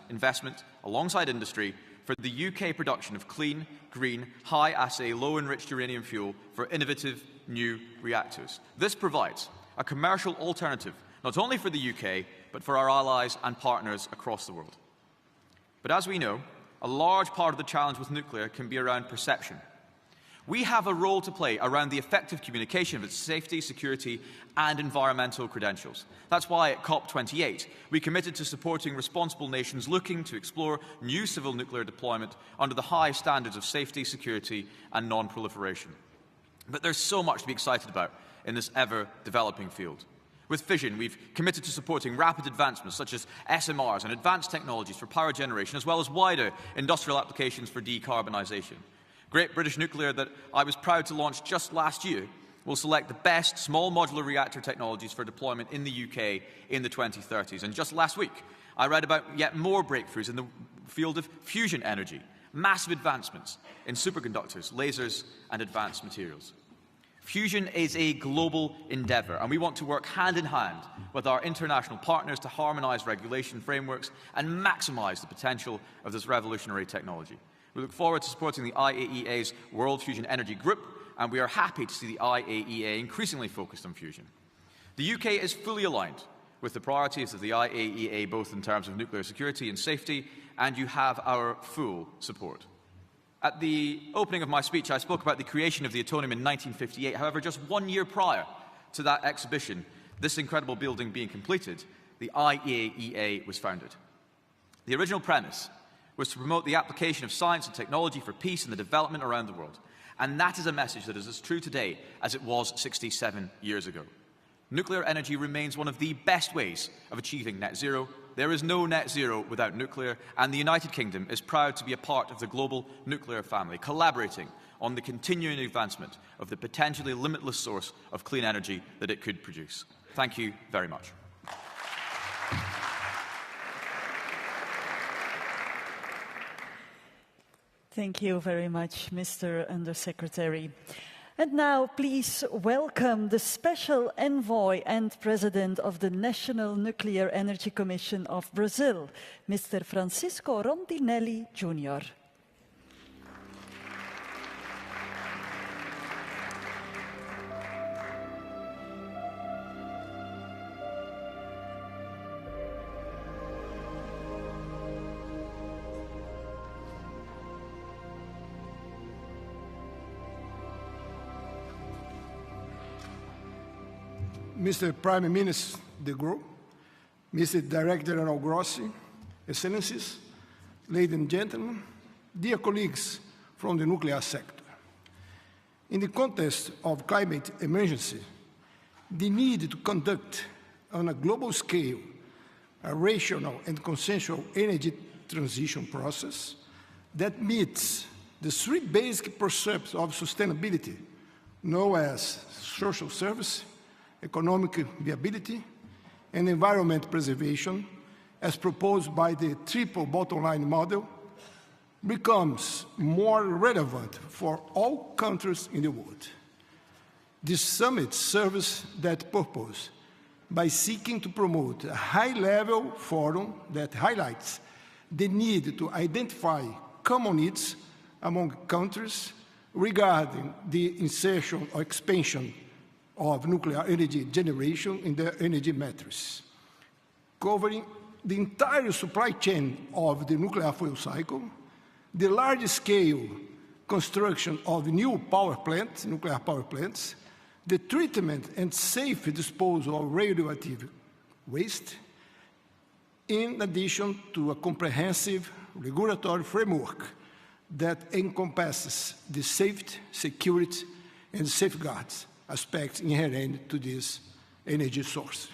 investment alongside industry for the UK production of clean, green, high-assay, low-enriched uranium fuel for innovative new reactors. This provides a commercial alternative not only for the UK, but for our allies and partners across the world. But as we know, a large part of the challenge with nuclear can be around perception. We have a role to play around the effective communication of its safety, security and environmental credentials. That's why at COP28 we committed to supporting responsible nations looking to explore new civil nuclear deployment under the high standards of safety, security and non-proliferation. But there's so much to be excited about in this ever-developing field. With fission, we've committed to supporting rapid advancements such as SMRs and advanced technologies for power generation, as well as wider industrial applications for decarbonisation. Great British Nuclear, that I was proud to launch just last year, will select the best small modular reactor technologies for deployment in the UK in the 2030s. And just last week, I read about yet more breakthroughs in the field of fusion energy, massive advancements in superconductors, lasers and advanced materials. Fusion is a global endeavour, and we want to work hand in hand with our international partners to harmonise regulation frameworks and maximise the potential of this revolutionary technology. We look forward to supporting the IAEA's World Fusion Energy Group, and we are happy to see the IAEA increasingly focused on fusion. The UK is fully aligned with the priorities of the IAEA, both in terms of nuclear security and safety, and you have our full support. At the opening of my speech, I spoke about the creation of the Atomium in 1958. However, just 1 year prior to that exhibition, this incredible building being completed, the IAEA was founded. The original premise was to promote the application of science and technology for peace and the development around the world. And that is a message that is as true today as it was 67 years ago. Nuclear energy remains one of the best ways of achieving net zero. There is no net zero without nuclear, and the United Kingdom is proud to be a part of the global nuclear family, collaborating on the continuing advancement of the potentially limitless source of clean energy that it could produce. Thank you very much.
Thank you very much, Mr. Undersecretary. And now, please welcome the Special Envoy and President of the National Nuclear Energy Commission of Brazil, Mr. Francisco Rondinelli, Jr.
Mr. Prime Minister de Croo, Mr. Director General Grossi, Excellencies, ladies and gentlemen, dear colleagues from the nuclear sector. In the context of climate emergency, the need to conduct on a global scale a rational and consensual energy transition process that meets the three basic precepts of sustainability, known as social service, economic viability, and environment preservation, as proposed by the triple bottom line model, becomes more relevant for all countries in the world. This summit serves that purpose by seeking to promote a high-level forum that highlights the need to identify common needs among countries regarding the insertion or expansion of nuclear energy generation in the energy matrix, covering the entire supply chain of the nuclear fuel cycle, the large-scale construction of new power plants, nuclear power plants, the treatment and safe disposal of radioactive waste, in addition to a comprehensive regulatory framework that encompasses the safety, security, and safeguards aspects inherent to this energy source.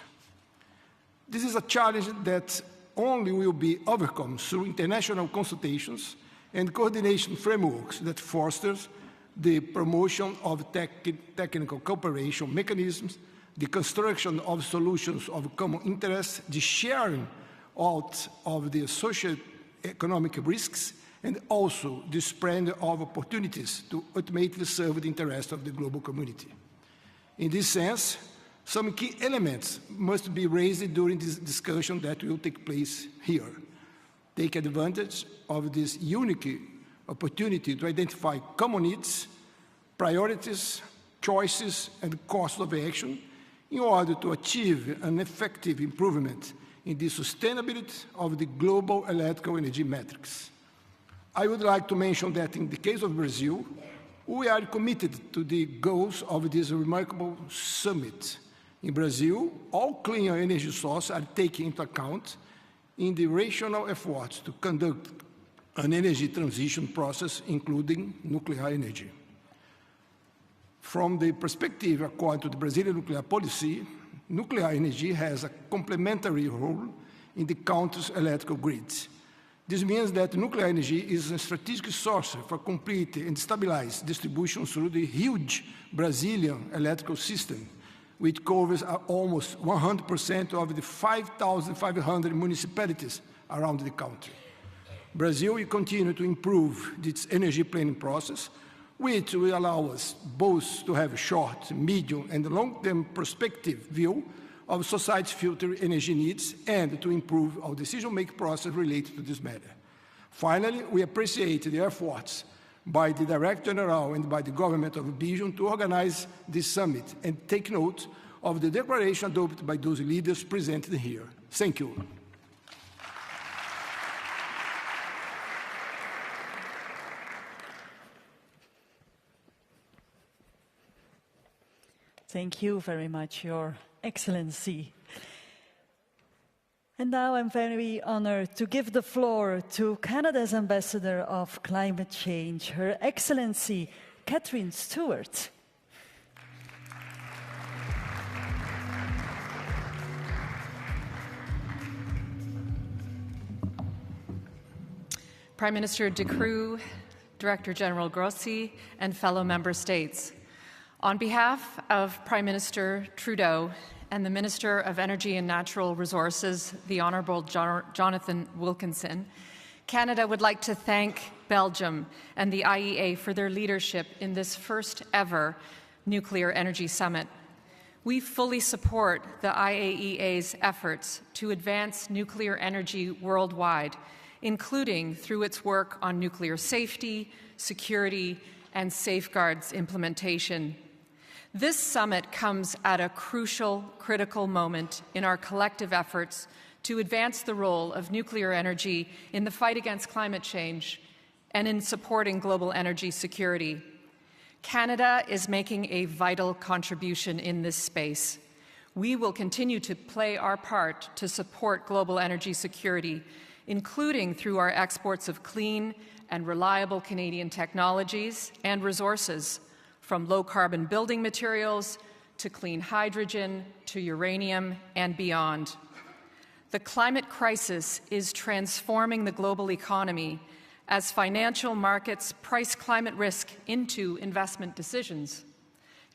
This is a challenge that only will be overcome through international consultations and coordination frameworks that fosters the promotion of technical cooperation mechanisms, the construction of solutions of common interest, the sharing out of the socio-economic risks, and also the spread of opportunities to ultimately serve the interests of the global community. In this sense, some key elements must be raised during this discussion that will take place here. Take advantage of this unique opportunity to identify common needs, priorities, choices, and cost of action in order to achieve an effective improvement in the sustainability of the global electrical energy matrix. I would like to mention that in the case of Brazil, we are committed to the goals of this remarkable summit. In Brazil, all clean energy sources are taken into account in the rational efforts to conduct an energy transition process, including nuclear energy. From the perspective according to the Brazilian nuclear policy, nuclear energy has a complementary role in the country's electrical grids. This means that nuclear energy is a strategic source for complete and stabilized distribution through the huge Brazilian electrical system, which covers almost 100% of the 5,500 municipalities around the country. Brazil will continue to improve its energy planning process, which will allow us both to have a short, medium, and long-term perspective view of society's future energy needs and to improve our decision-making process related to this matter. Finally, we appreciate the efforts by the Director General and by the government of Belgium to organize this summit and take note of the declaration adopted by those leaders presented here. Thank you.
Thank you very much, Your Excellency. And now I'm very honored to give the floor to Canada's Ambassador of Climate Change, Her Excellency Catherine Stewart.
Prime Minister De Croo, Director General Grossi, and fellow member states. On behalf of Prime Minister Trudeau and the Minister of Energy and Natural Resources, the Honourable Jonathan Wilkinson, Canada would like to thank Belgium and the IAEA for their leadership in this first ever nuclear energy summit. We fully support the IAEA's efforts to advance nuclear energy worldwide, including through its work on nuclear safety, security, and safeguards implementation. This summit comes at a crucial, critical moment in our collective efforts to advance the role of nuclear energy in the fight against climate change and in supporting global energy security. Canada is making a vital contribution in this space. We will continue to play our part to support global energy security, including through our exports of clean and reliable Canadian technologies and resources, from low-carbon building materials to clean hydrogen to uranium and beyond. The climate crisis is transforming the global economy as financial markets price climate risk into investment decisions.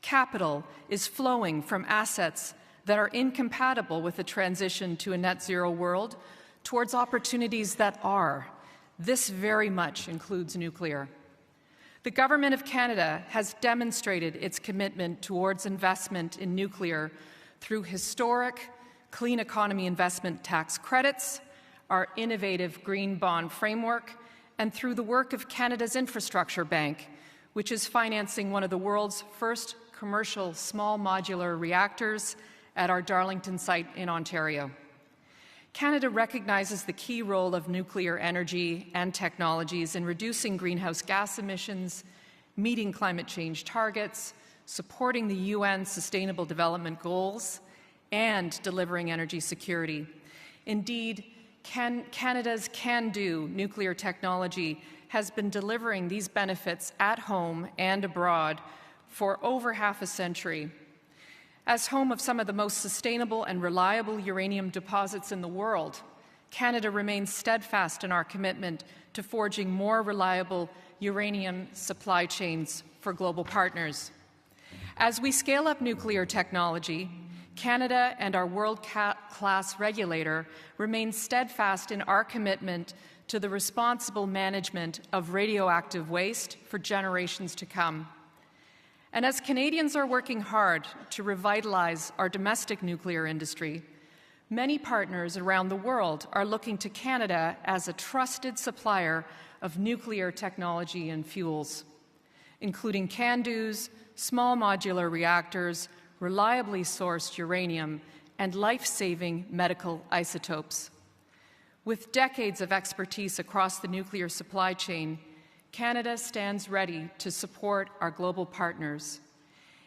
Capital is flowing from assets that are incompatible with the transition to a net-zero world towards opportunities that are. This very much includes nuclear. The Government of Canada has demonstrated its commitment towards investment in nuclear through historic clean economy investment tax credits, our innovative green bond framework, and through the work of Canada's Infrastructure Bank, which is financing one of the world's first commercial small modular reactors at our Darlington site in Ontario. Canada recognizes the key role of nuclear energy and technologies in reducing greenhouse gas emissions, meeting climate change targets, supporting the UN Sustainable Development Goals, and delivering energy security. Indeed, Canada's can-do nuclear technology has been delivering these benefits at home and abroad for over half a century. As home of some of the most sustainable and reliable uranium deposits in the world, Canada remains steadfast in our commitment to forging more reliable uranium supply chains for global partners. As we scale up nuclear technology, Canada and our world-class regulator remain steadfast in our commitment to the responsible management of radioactive waste for generations to come. And as Canadians are working hard to revitalize our domestic nuclear industry, many partners around the world are looking to Canada as a trusted supplier of nuclear technology and fuels, including CANDUs, small modular reactors, reliably sourced uranium, and life-saving medical isotopes. With decades of expertise across the nuclear supply chain, Canada stands ready to support our global partners.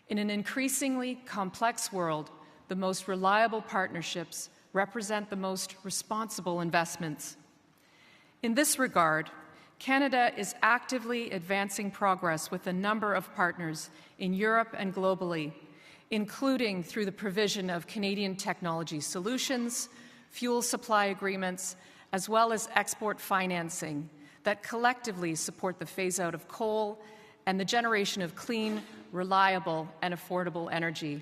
In an increasingly complex world, the most reliable partnerships represent the most responsible investments. In this regard, Canada is actively advancing progress with a number of partners in Europe and globally, including through the provision of Canadian technology solutions, fuel supply agreements, as well as export financing that collectively support the phase-out of coal and the generation of clean, reliable, and affordable energy.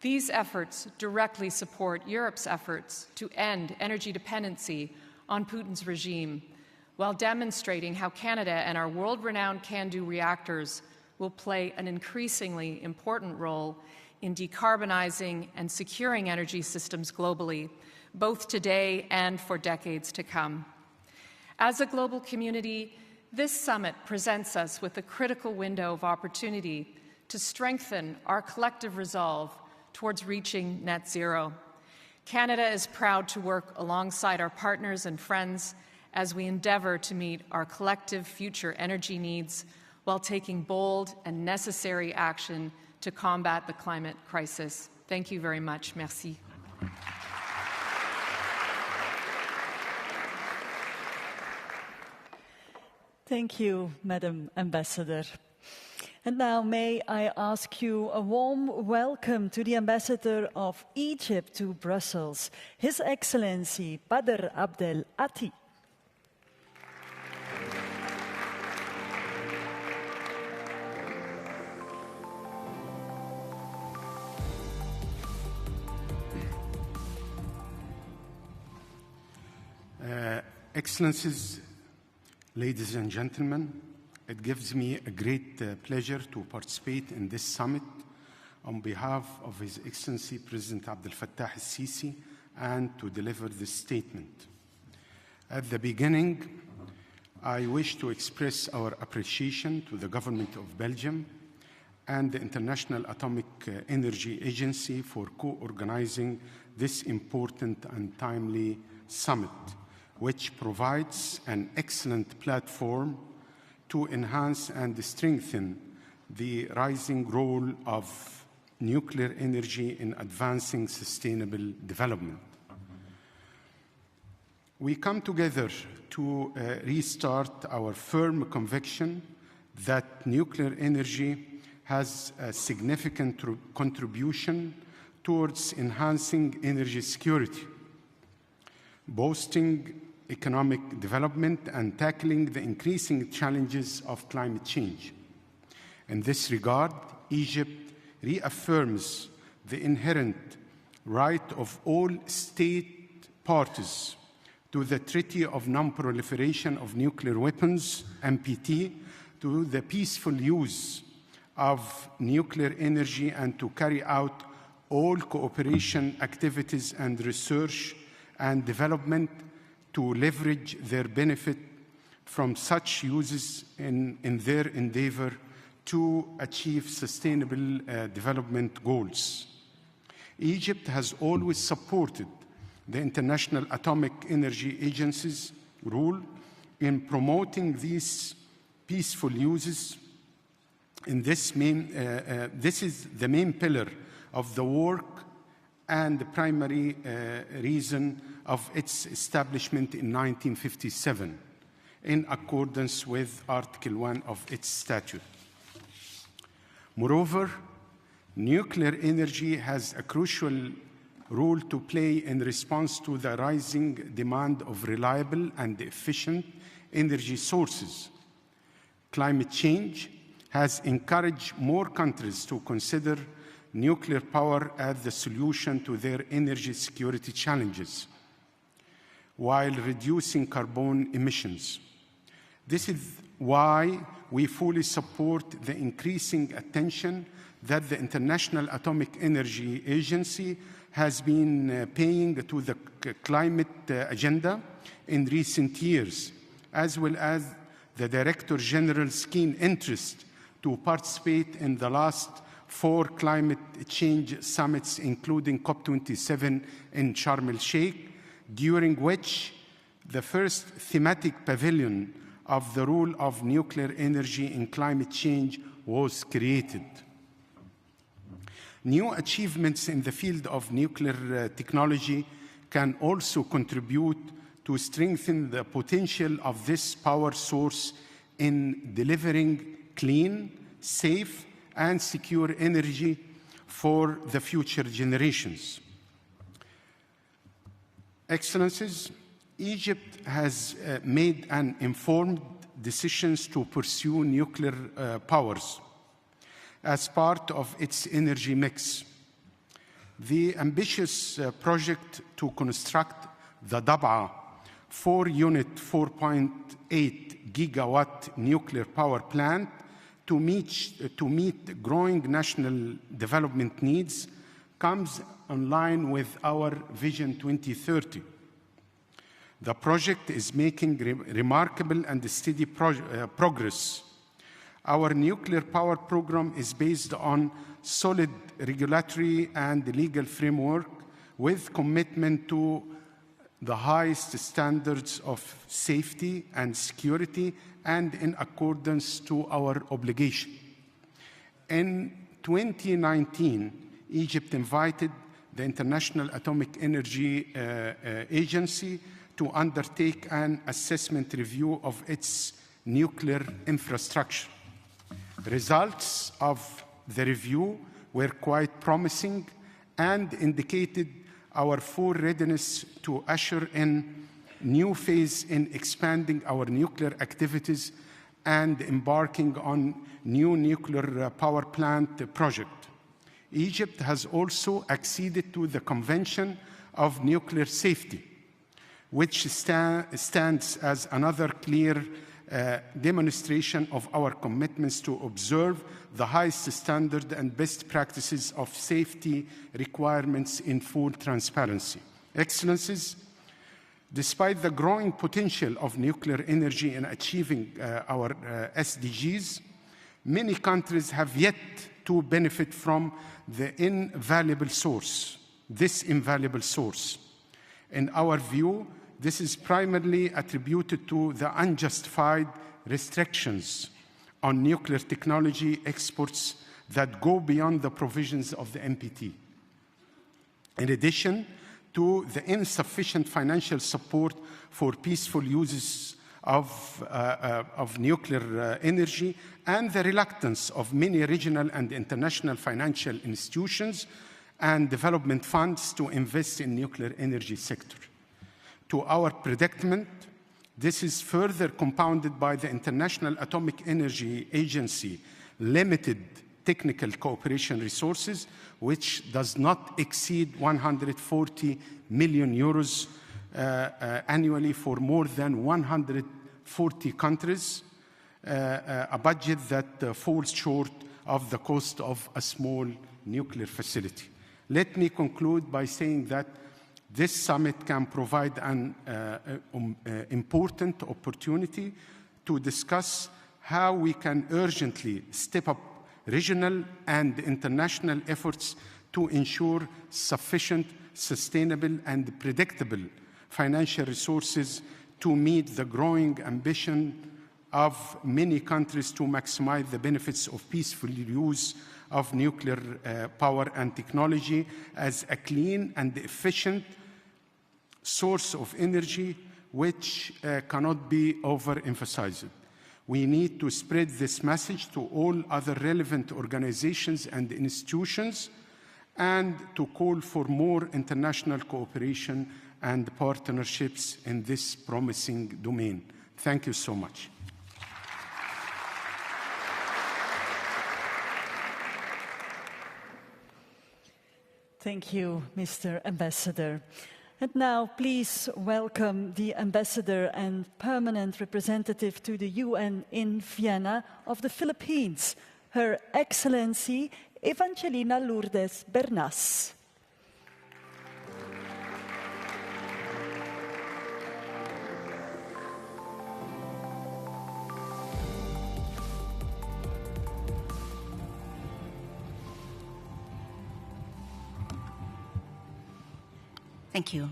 These efforts directly support Europe's efforts to end energy dependency on Putin's regime while demonstrating how Canada and our world-renowned CANDU reactors will play an increasingly important role in decarbonizing and securing energy systems globally, both today and for decades to come. As a global community, this summit presents us with a critical window of opportunity to strengthen our collective resolve towards reaching net zero. Canada is proud to work alongside our partners and friends as we endeavor to meet our collective future energy needs while taking bold and necessary action to combat the climate crisis. Thank you very much. Merci.
Thank you, Madam Ambassador. And now may I ask you a warm welcome to the Ambassador of Egypt to Brussels, His Excellency Badr Abdel Ati.
Excellencies, ladies and gentlemen, it gives me a great pleasure to participate in this summit on behalf of His Excellency President Abdel Fattah al-Sisi and to deliver this statement. At the beginning, I wish to express our appreciation to the Government of Belgium and the International Atomic Energy Agency for co-organizing this important and timely summit, which provides an excellent platform to enhance and strengthen the rising role of nuclear energy in advancing sustainable development. We come together to restart our firm conviction that nuclear energy has a significant contribution towards enhancing energy security, boosting economic development, and tackling the increasing challenges of climate change. In this regard, Egypt reaffirms the inherent right of all state parties to the Treaty of Non-Proliferation of Nuclear Weapons, NPT, to the peaceful use of nuclear energy and to carry out all cooperation activities and research and development to leverage their benefit from such uses in their endeavor to achieve sustainable development goals. Egypt has always supported the International Atomic Energy Agency's role in promoting these peaceful uses. And this is the main pillar of the work and the primary reason of its establishment in 1957, in accordance with Article 1 of its statute. Moreover, nuclear energy has a crucial role to play in response to the rising demand of reliable and efficient energy sources. Climate change has encouraged more countries to consider nuclear power as the solution to their energy security challenges, while reducing carbon emissions. This is why we fully support the increasing attention that the International Atomic Energy Agency has been paying to the climate agenda in recent years, as well as the Director General's keen interest to participate in the last 4 climate change summits, including COP27 in Sharm el-Sheikh, during which the first thematic pavilion of the role of nuclear energy in climate change was created. New achievements in the field of nuclear technology can also contribute to strengthen the potential of this power source in delivering clean, safe, and secure energy for the future generations. Excellencies, Egypt has made an informed decision to pursue nuclear powers as part of its energy mix. The ambitious project to construct the Dab'a 4-unit, 4.8 gigawatt nuclear power plant to meet growing national development needs comes in line with our Vision 2030. The project is making remarkable and steady progress. Our nuclear power program is based on solid regulatory and legal framework with commitment to the highest standards of safety and security and in accordance to our obligation. In 2019, Egypt invited the International Atomic Energy Agency to undertake an assessment review of its nuclear infrastructure. Results of the review were quite promising and indicated our full readiness to usher in new phase in expanding our nuclear activities and embarking on new nuclear power plant project. Egypt has also acceded to the Convention of Nuclear Safety, which stands as another clear demonstration of our commitments to observe the highest standard and best practices of safety requirements in full transparency. Excellencies, despite the growing potential of nuclear energy in achieving our SDGs, many countries have yet to benefit from this invaluable source. In our view, this is primarily attributed to the unjustified restrictions on nuclear technology exports that go beyond the provisions of the NPT. In addition to the insufficient financial support for peaceful uses of nuclear energy and the reluctance of many regional and international financial institutions and development funds to invest in nuclear energy sector. To our predicament, this is further compounded by the International Atomic Energy Agency limited technical cooperation resources, which does not exceed 140 million euros annually for more than 140 countries, a budget that falls short of the cost of a small nuclear facility. Let me conclude by saying that this summit can provide an important opportunity to discuss how we can urgently step up regional and international efforts to ensure sufficient, sustainable, and predictable financial resources to meet the growing ambition of many countries to maximize the benefits of peaceful use of nuclear power and technology as a clean and efficient source of energy which cannot be overemphasized. We need to spread this message to all other relevant organizations and institutions and to call for more international cooperation and partnerships in this promising domain. Thank you so much.
Thank you, Mr. Ambassador. And now, please welcome the Ambassador and Permanent Representative to the UN in Vienna of the Philippines, Her Excellency Evangelina Lourdes Bernas.
Thank you.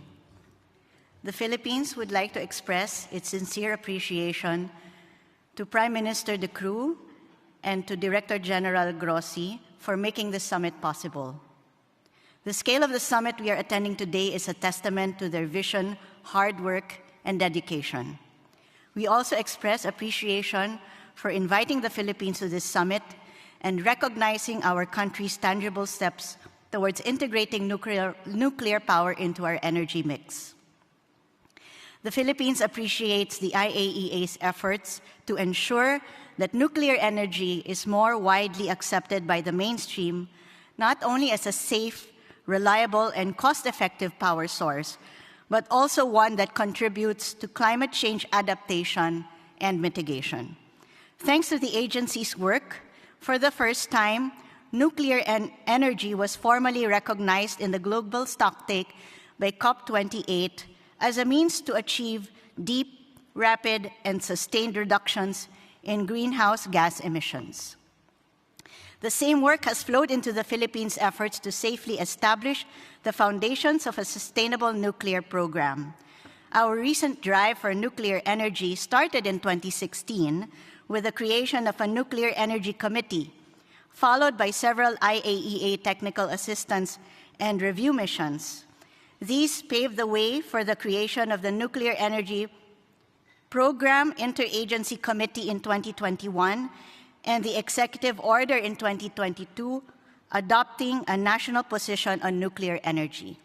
The Philippines would like to express its sincere appreciation to Prime Minister Decrue and to Director General Grossi for making this summit possible. The scale of the summit we are attending today is a testament to their vision, hard work, and dedication. We also express appreciation for inviting the Philippines to this summit and recognizing our country's tangible steps towards integrating nuclear power into our energy mix. The Philippines appreciates the IAEA's efforts to ensure that nuclear energy is more widely accepted by the mainstream, not only as a safe, reliable, and cost-effective power source, but also one that contributes to climate change adaptation and mitigation. Thanks to the agency's work, for the first time, nuclear energy was formally recognized in the global stocktake by COP28 as a means to achieve deep, rapid, and sustained reductions in greenhouse gas emissions. The same work has flowed into the Philippines' efforts to safely establish the foundations of a sustainable nuclear program. Our recent drive for nuclear energy started in 2016 with the creation of a Nuclear Energy Committee, followed by several IAEA technical assistance and review missions. These paved the way for the creation of the Nuclear Energy Program Interagency Committee in 2021 and the executive order in 2022 adopting a national position on nuclear energy.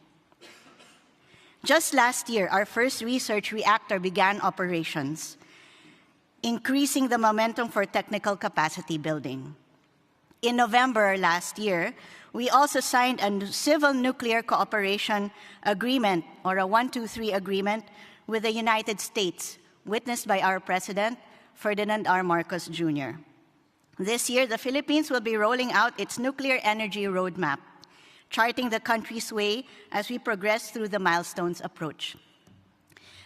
Just last year, our first research reactor began operations, increasing the momentum for technical capacity building. In November last year, we also signed a civil nuclear cooperation agreement, or a 123 agreement, with the United States, witnessed by our President, Ferdinand R. Marcos Jr. This year, the Philippines will be rolling out its nuclear energy roadmap, charting the country's way as we progress through the milestones approach.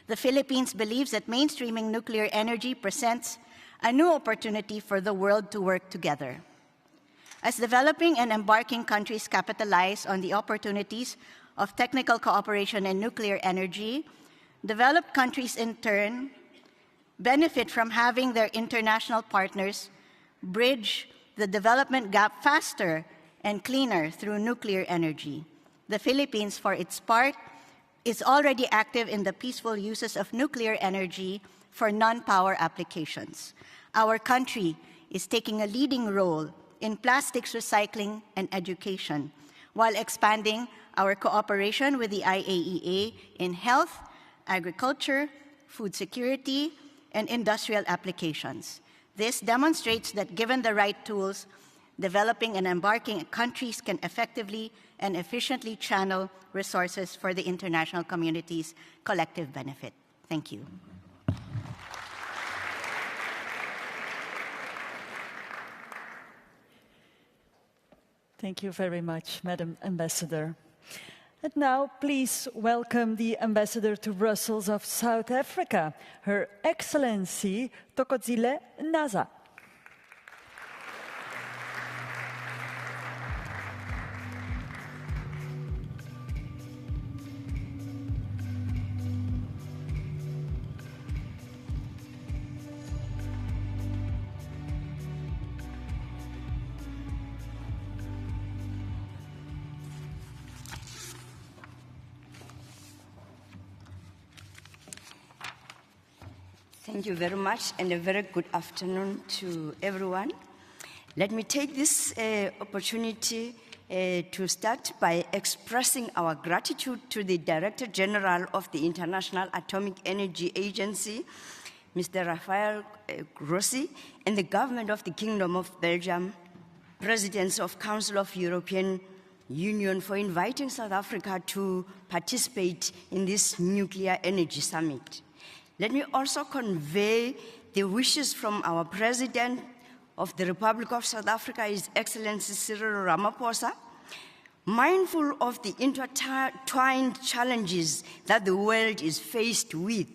The Philippines believes that mainstreaming nuclear energy presents a new opportunity for the world to work together. As developing and embarking countries capitalize on the opportunities of technical cooperation in nuclear energy, developed countries in turn benefit from having their international partners bridge the development gap faster and cleaner through nuclear energy. The Philippines, for its part, is already active in the peaceful uses of nuclear energy for non-power applications. Our country is taking a leading role in plastics recycling and education, while expanding our cooperation with the IAEA in health, agriculture, food security, and industrial applications. This demonstrates that given the right tools, developing and embarking countries can effectively and efficiently channel resources for the international community's collective benefit. Thank you.
Thank you very much, Madam Ambassador. And now, please welcome the Ambassador to Brussels of South Africa, Her Excellency Thokozile Naza.
Thank you very much, and a very good afternoon to everyone. Let me take this opportunity to start by expressing our gratitude to the Director General of the International Atomic Energy Agency, Mr. Rafael Grossi, and the Government of the Kingdom of Belgium, Presidents of Council of European Union, for inviting South Africa to participate in this Nuclear Energy Summit. Let me also convey the wishes from our President of the Republic of South Africa, His Excellency Cyril Ramaphosa, mindful of the intertwined challenges that the world is faced with,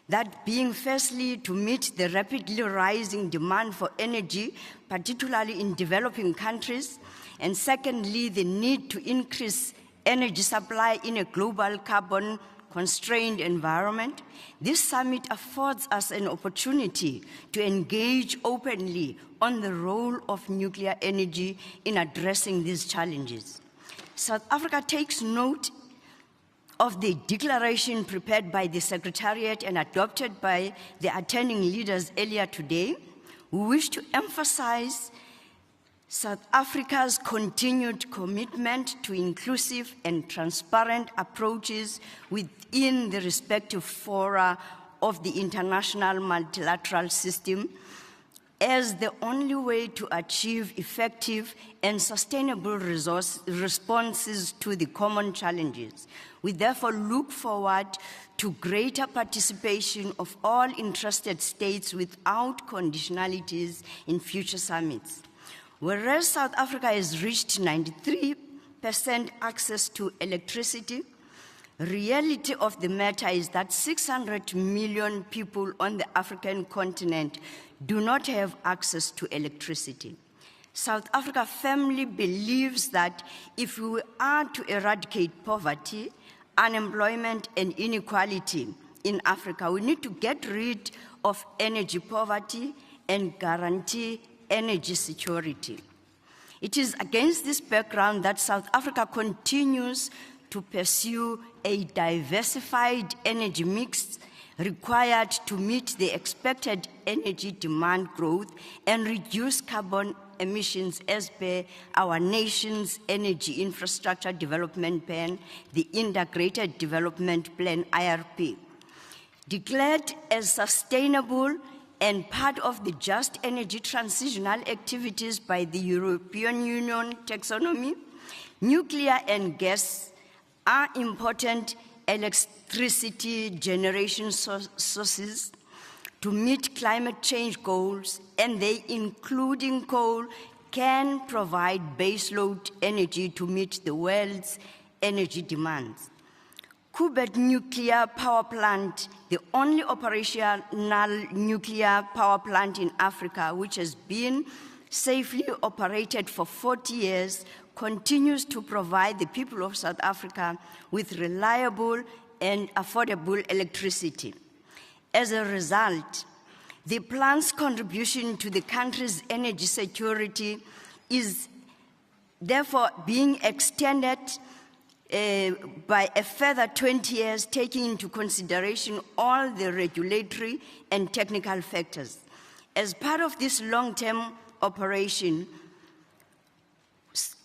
that being firstly to meet the rapidly rising demand for energy, particularly in developing countries, and secondly, the need to increase energy supply in a global carbon-constrained environment. This summit affords us an opportunity to engage openly on the role of nuclear energy in addressing these challenges. South Africa takes note of the declaration prepared by the Secretariat and adopted by the attending leaders earlier today. We wish to emphasize South Africa's continued commitment to inclusive and transparent approaches within the respective fora of the international multilateral system, as the only way to achieve effective and sustainable responses to the common challenges. We therefore look forward to greater participation of all interested states without conditionalities in future summits. Whereas South Africa has reached 93% access to electricity, reality of the matter is that 600 million people on the African continent do not have access to electricity. South Africa firmly believes that if we are to eradicate poverty, unemployment, and inequality in Africa, we need to get rid of energy poverty and guarantee energy security. It is against this background that South Africa continues to pursue a diversified energy mix required to meet the expected energy demand growth and reduce carbon emissions as per our nation's energy infrastructure development plan, the Integrated Development Plan, IRP. Declared as sustainable and part of the just energy transitional activities by the European Union taxonomy, nuclear and gas are important electricity generation sources to meet climate change goals, and they, including coal, can provide baseload energy to meet the world's energy demands. Kuwait Nuclear Power Plant, the only operational nuclear power plant in Africa, which has been safely operated for 40 years, continues to provide the people of South Africa with reliable and affordable electricity. As a result, the plant's contribution to the country's energy security is therefore being extended by a further 20 years, taking into consideration all the regulatory and technical factors. As part of this long-term operation,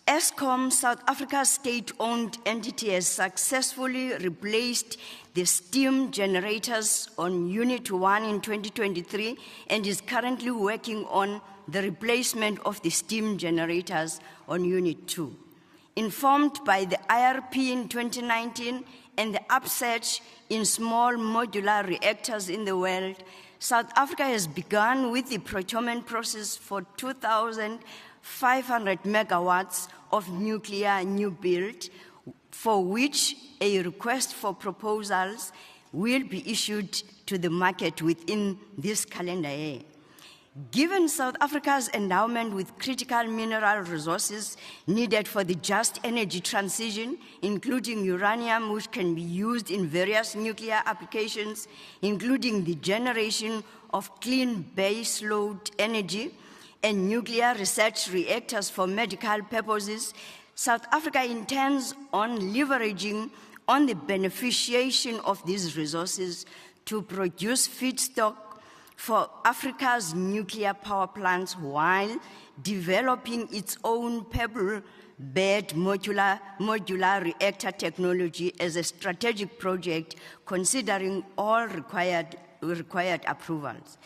Eskom, South Africa's state-owned entity, has successfully replaced the steam generators on Unit 1 in 2023 and is currently working on the replacement of the steam generators on Unit 2. Informed by the IRP in 2019 and the upsurge in small modular reactors in the world, South Africa has begun with the procurement process for 2,500 megawatts of nuclear new build, for which a request for proposals will be issued to the market within this calendar year. Given South Africa's endowment with critical mineral resources needed for the just energy transition, including uranium, which can be used in various nuclear applications, including the generation of clean baseload energy, and nuclear research reactors for medical purposes, South Africa intends on leveraging on the beneficiation of these resources to produce feedstock for Africa's nuclear power plants while developing its own pebble bed modular reactor technology as a strategic project, considering all required approvals.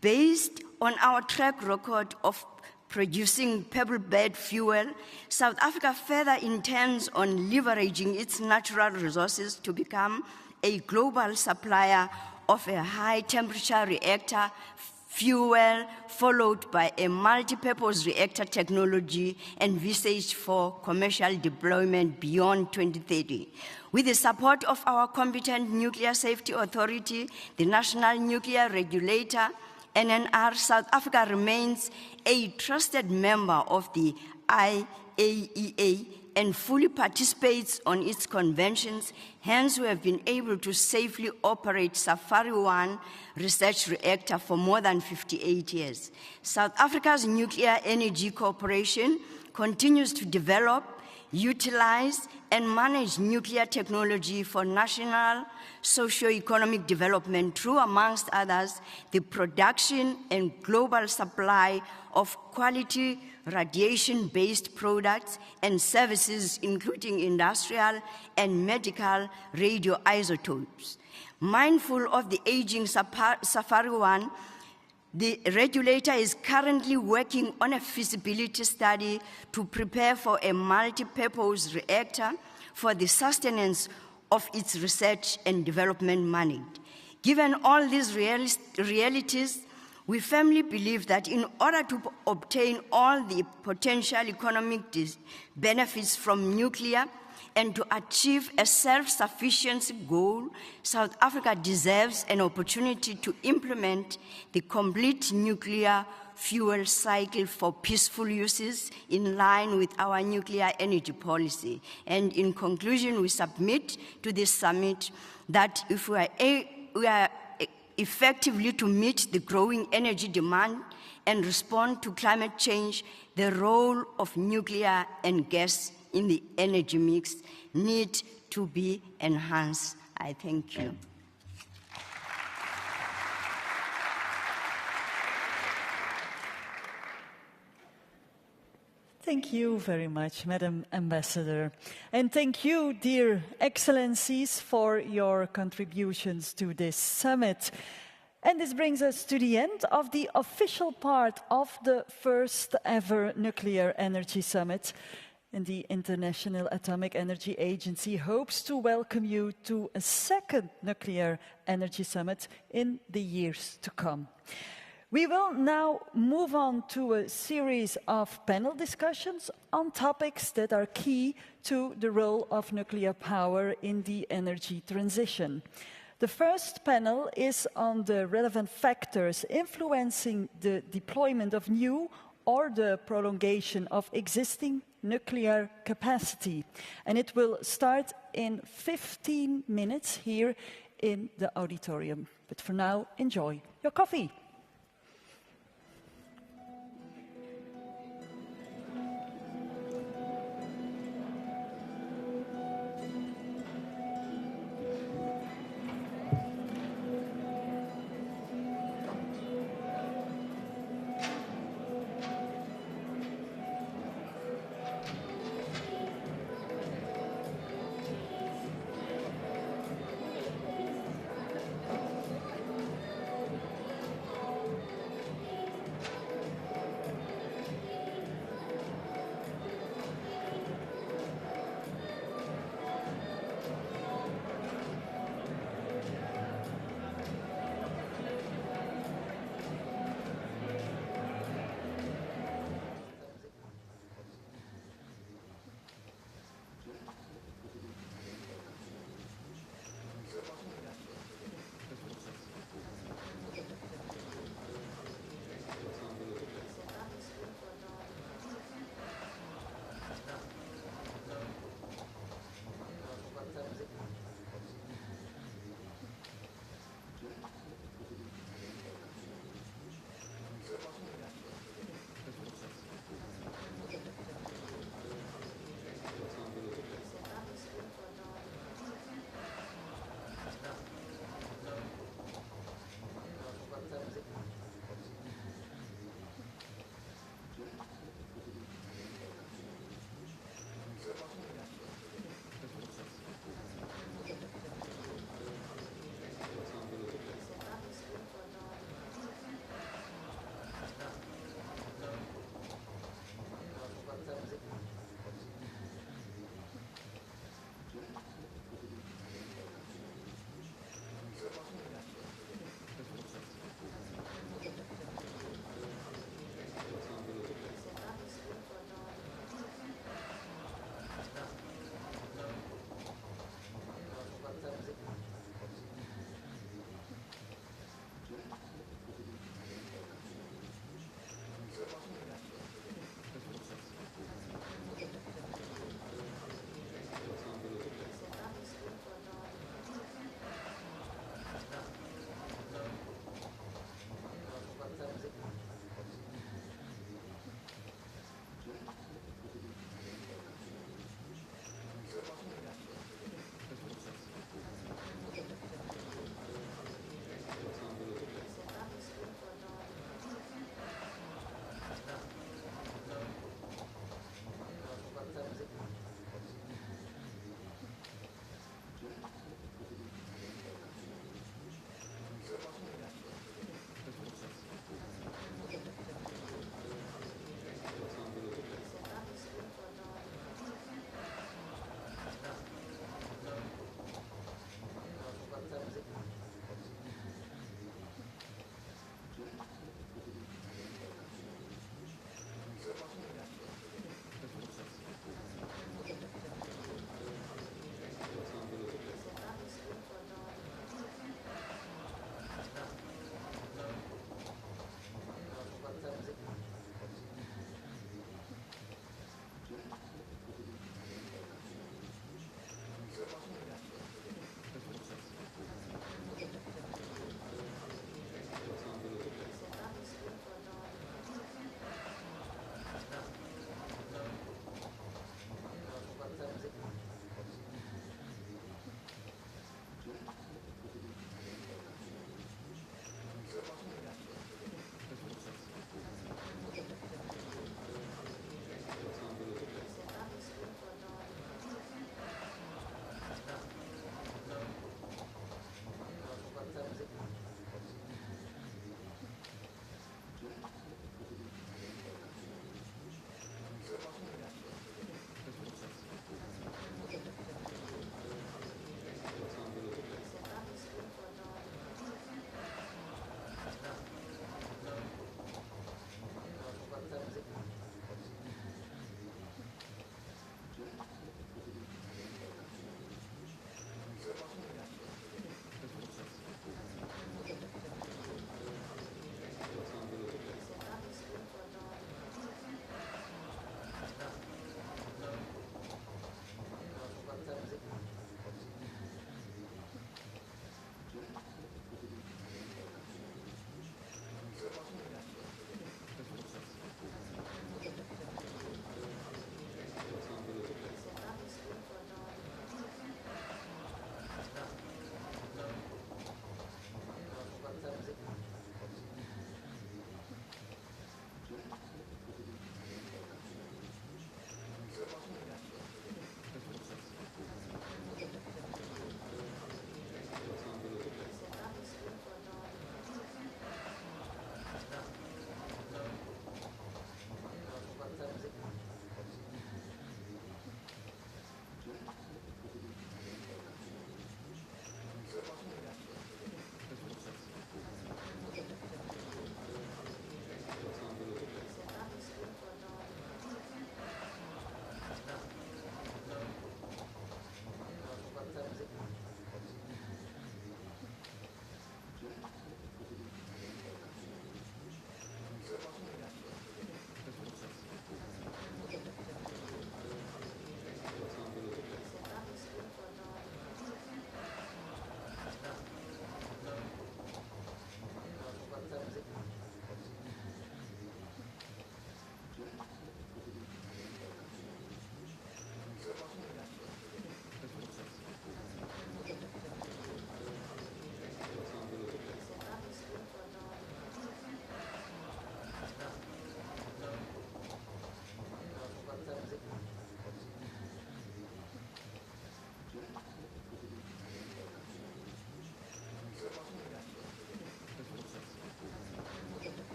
Based on our track record of producing pebble bed fuel, South Africa further intends on leveraging its natural resources to become a global supplier of a high-temperature reactor fuel, followed by a multi-purpose reactor technology envisaged for commercial deployment beyond 2030. With the support of our competent Nuclear Safety Authority, the National Nuclear Regulator, NNR, South Africa remains a trusted member of the IAEA and fully participates on its conventions. Hence, we have been able to safely operate Safari 1 research reactor for more than 58 years. South Africa's Nuclear Energy Corporation continues to develop, utilize, and manage nuclear technology for national socio-economic development through, amongst others, the production and global supply of quality radiation-based products and services, including industrial and medical radioisotopes. Mindful of the aging Safari 1, The regulator is currently working on a feasibility study to prepare for a multi-purpose reactor for the sustenance of its research and development mandate. Given all these realities, we firmly believe that in order to obtain all the potential economic benefits from nuclear and to achieve a self-sufficiency goal, South Africa deserves an opportunity to implement the complete nuclear fuel cycle for peaceful uses in line with our nuclear energy policy. And in conclusion, we submit to this summit that if we are effectively to meet the growing energy demand and respond to climate change, the role of nuclear and gas in the energy mix need to be enhanced. I thank you.
Thank you very much, Madam Ambassador. And thank you, dear Excellencies, for your contributions to this summit. And this brings us to the end of the official part of the first ever Nuclear Energy Summit. And the International Atomic Energy Agency hopes to welcome you to a second Nuclear Energy Summit in the years to come. We will now move on to a series of panel discussions on topics that are key to the role of nuclear power in the energy transition. The first panel is on the relevant factors influencing the deployment of new or the prolongation of existing nuclear capacity. And it will start in 15 minutes here in the auditorium. But for now, enjoy your coffee.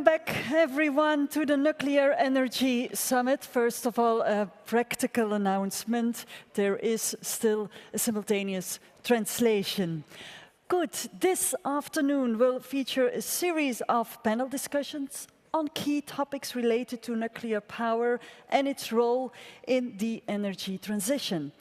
back, everyone, to the Nuclear Energy Summit. First of all, a practical announcement. There is still a simultaneous translation. Good. This afternoon will feature a series of panel discussions on key topics related to nuclear power and its role in the energy transition.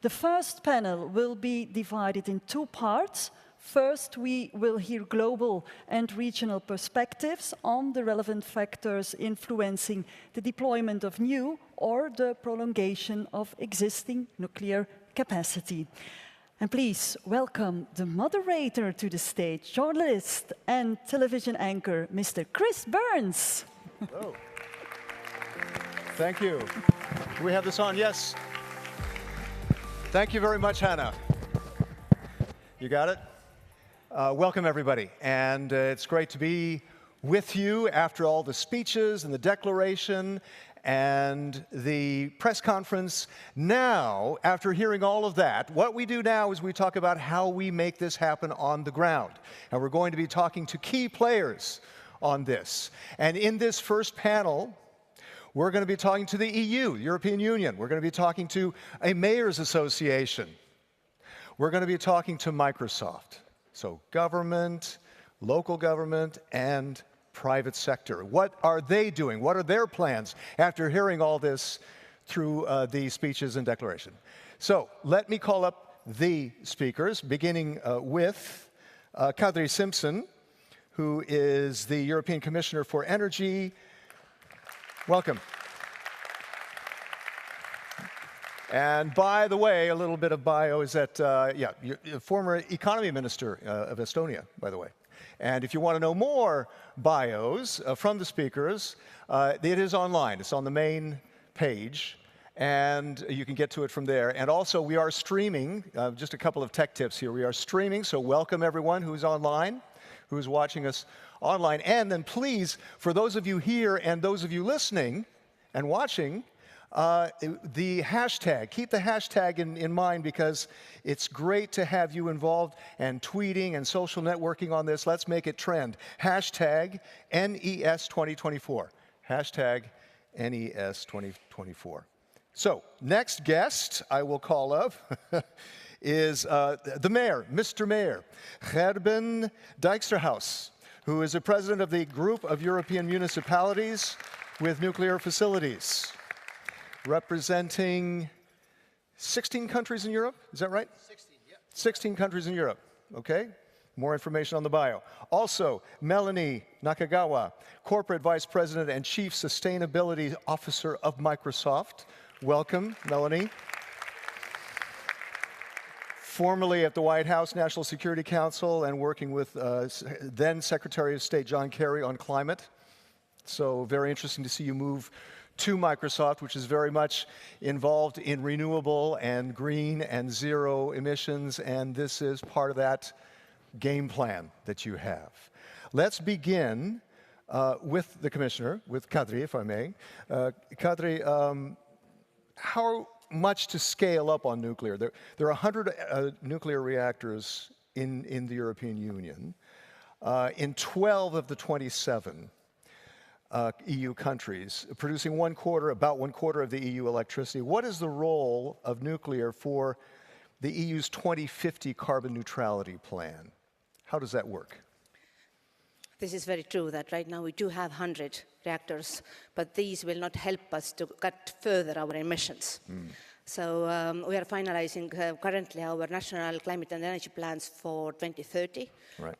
The first panel will be divided in two parts. First, we will hear global and regional perspectives on the relevant factors influencing the deployment of new or the prolongation of existing nuclear capacity. And please welcome the moderator to the stage, journalist and television anchor, Mr. Chris Burns.
Hello. Thank you. Do we have this on? Yes. Thank you very much, Hannah. You got it? Welcome, everybody. And it's great to be with you after all the speeches and the declaration and the press conference. Now, after hearing all of that, what we do now is we talk about how we make this happen on the ground. And we're going to be talking to key players on this. And in this first panel, we're going to be talking to the EU, European Union. We're going to be talking to a Mayors Association. We're going to be talking to Microsoft. So government, local government, and private sector. What are they doing? What are their plans after hearing all this through the speeches and declaration? So let me call up the speakers, beginning with Kadri Simpson, who is the European Commissioner for Energy. Welcome. And by the way, a little bit of bio is that, former economy minister of Estonia, by the way. And if you want to know more bios from the speakers, it is online. It's on the main page, and you can get to it from there. And also, we are streaming. Just a couple of tech tips here. We are streaming, so welcome everyone who's online, who's watching us online. And then please, for those of you here and those of you listening and watching, the hashtag, keep the hashtag in mind because it's great to have you involved and tweeting and social networking on this. Let's make it trend. Hashtag NES 2024. Hashtag NES 2024. So, next guest I will call up is the mayor, Mr. Mayor, Gerben Dijksterhuis, who is the president of the Group of European Municipalities with Nuclear Facilities, representing 16 countries in Europe, is that right? 16, yeah. 16 countries in Europe, okay? More information on the bio. Also, Melanie Nakagawa, Corporate Vice President and Chief Sustainability Officer of Microsoft. Welcome, Melanie. Formerly at the White House National Security Council and working with then Secretary of State John Kerry on climate. So very interesting to see you move to Microsoft, which is very much involved in renewable and green and zero emissions, and this is part of that game plan that you have. Let's begin with the Commissioner, with Kadri, if I may. Kadri, how much to scale up on nuclear? There are 100 nuclear reactors in the European Union. In 12 of the 27 EU countries, producing about one quarter of the EU electricity. What is the role of nuclear for the EU's 2050 carbon neutrality plan? How does that work?
This is very true that right now we do have 100 reactors, but these will not help us to cut further our emissions. So we are finalizing currently our national climate and energy plans for 2030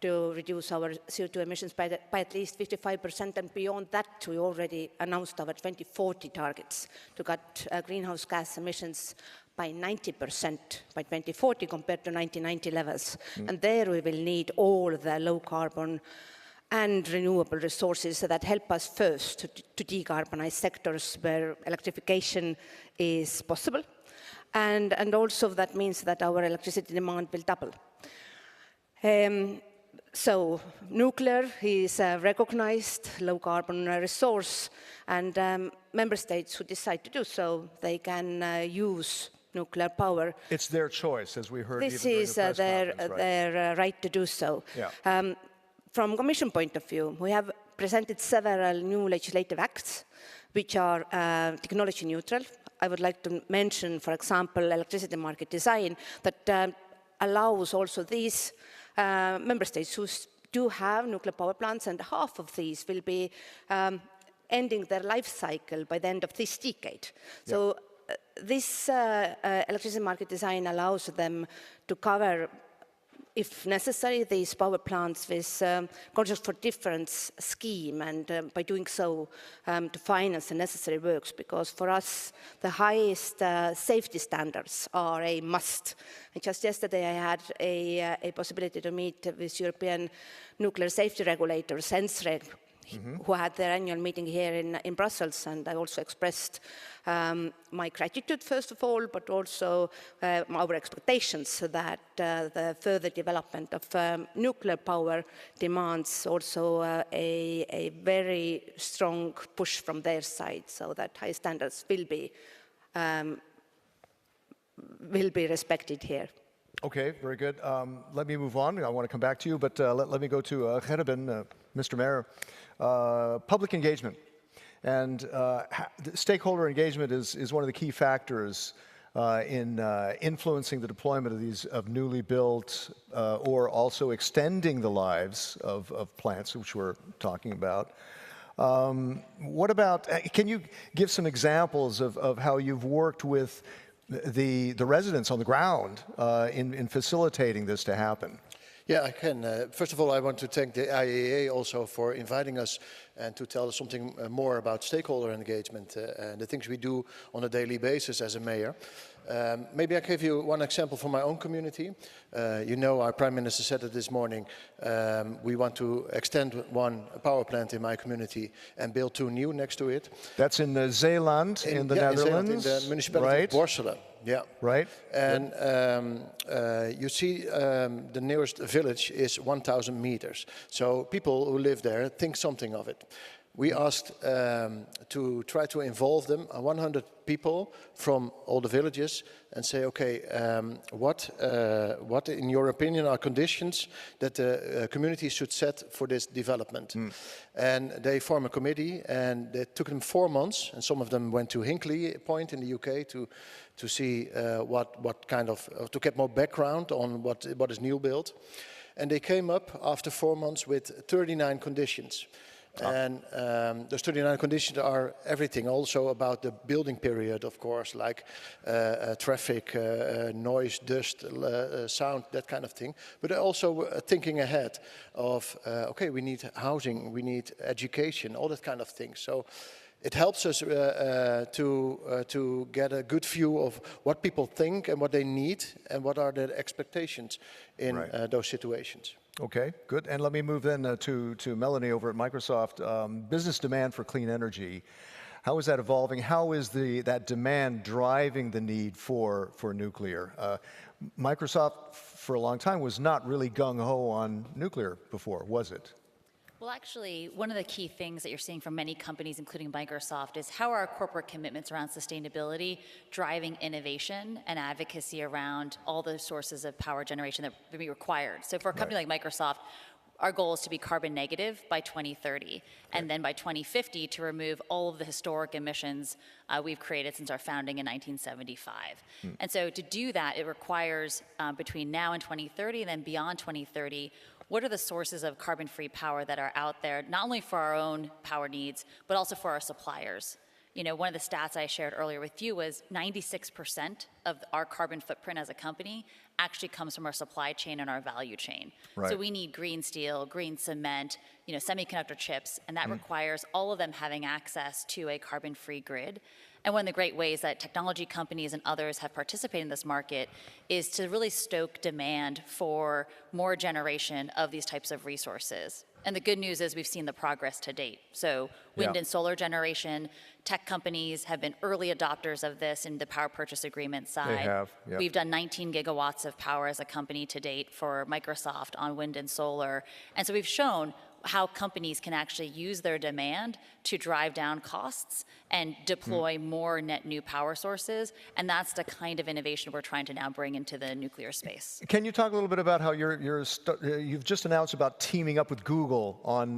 to reduce our CO2 emissions by at least 55%. And beyond that, we already announced our 2040 targets to cut greenhouse gas emissions by 90% by 2040 compared to 1990 levels. And there we will need all the low carbon and renewable resources that help us first to decarbonize sectors where electrification is possible. And also that means that our electricity demand will double. So nuclear is a recognized low-carbon resource, and member states who decide to do so, they can use nuclear power.
It's their choice, as we heard.
This is their right to do so.
Yeah.
From Commission point of view, we have presented several new legislative acts which are technology neutral. I would like to mention, for example, electricity market design that allows also these member states who do have nuclear power plants, and half of these will be ending their life cycle by the end of this decade. So this electricity market design allows them to cover, if necessary, these power plants with contracts for difference scheme, and by doing so to finance the necessary works, because for us the highest safety standards are a must. And just yesterday I had a possibility to meet with European nuclear safety regulator, SENSREG, who had their annual meeting here in Brussels, and I also expressed my gratitude, first of all, but also our expectations that the further development of nuclear power demands also a very strong push from their side, so that high standards will be respected here.
Okay, very good. Let me move on. I want to come back to you, but let me go to Gerben, Mr. Mayor. Public engagement and stakeholder engagement is one of the key factors in influencing the deployment of newly built or also extending the lives of plants, which we're talking about. What about, can you give some examples of how you've worked with the residents on the ground in facilitating this to happen?
Yeah, I can. First of all, I want to thank the IAEA also for inviting us and to tell us something more about stakeholder engagement and the things we do on a daily basis as a mayor. Maybe I give you one example from my own community. You know, our Prime Minister said it this morning. We want to extend one power plant in my community and build 2 new next to it.
That's in Zeeland, in the Netherlands,
in the municipality of Borselen. Yeah.
Right.
And you see the nearest village is 1,000 meters. So people who live there think something of it. We asked to try to involve them, 100 people from all the villages, and say, okay, what in your opinion are conditions that the community should set for this development? And they form a committee, and it took them 4 months, and some of them went to Hinkley Point in the UK to see what kind of, to get more background on what is new built. And they came up after 4 months with 39 conditions. And those 39 conditions are everything, also about the building period, of course, like traffic, noise, dust, sound, that kind of thing. But also thinking ahead of, okay, we need housing, we need education, all that kind of thing. So it helps us to get a good view of what people think and what they need and what are their expectations in those situations.
Okay, good. And let me move then to Melanie over at Microsoft. Business demand for clean energy. How is that evolving? How is that demand driving the need for nuclear? Microsoft, for a long time, was not really gung-ho on nuclear before, was it?
Well, actually, one of the key things that you're seeing from many companies, including Microsoft, is how are our corporate commitments around sustainability driving innovation and advocacy around all the sources of power generation that would be required. So for a company like Microsoft, our goal is to be carbon negative by 2030, and then by 2050 to remove all of the historic emissions we've created since our founding in 1975. And so to do that, it requires between now and 2030, and then beyond 2030, what are the sources of carbon-free power that are out there, not only for our own power needs, but also for our suppliers? You know, one of the stats I shared earlier with you was 96% of our carbon footprint as a company actually comes from our supply chain and our value chain.
Right.
So we need green steel, green cement, you know, semiconductor chips, and that requires all of them having access to a carbon-free grid. And one of the great ways that technology companies and others have participated in this market is to really stoke demand for more generation of these types of resources. And the good news is we've seen the progress to date. So wind and solar generation, tech companies have been early adopters of this in the power purchase agreement side.
They have, yep.
We've done 19 gigawatts of power as a company to date for Microsoft on wind and solar. And so we've shown how companies can actually use their demand to drive down costs and deploy more net new power sources. And that's the kind of innovation we're trying to now bring into the nuclear space.
Can you talk a little bit about how you've just announced about teaming up with Google on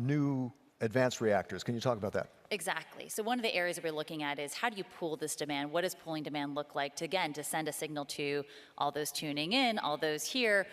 new advanced reactors? Can you talk about that?
Exactly. So one of the areas that we're looking at is how do you pool this demand? What does pooling demand look like to send a signal to all those tuning in, all those here?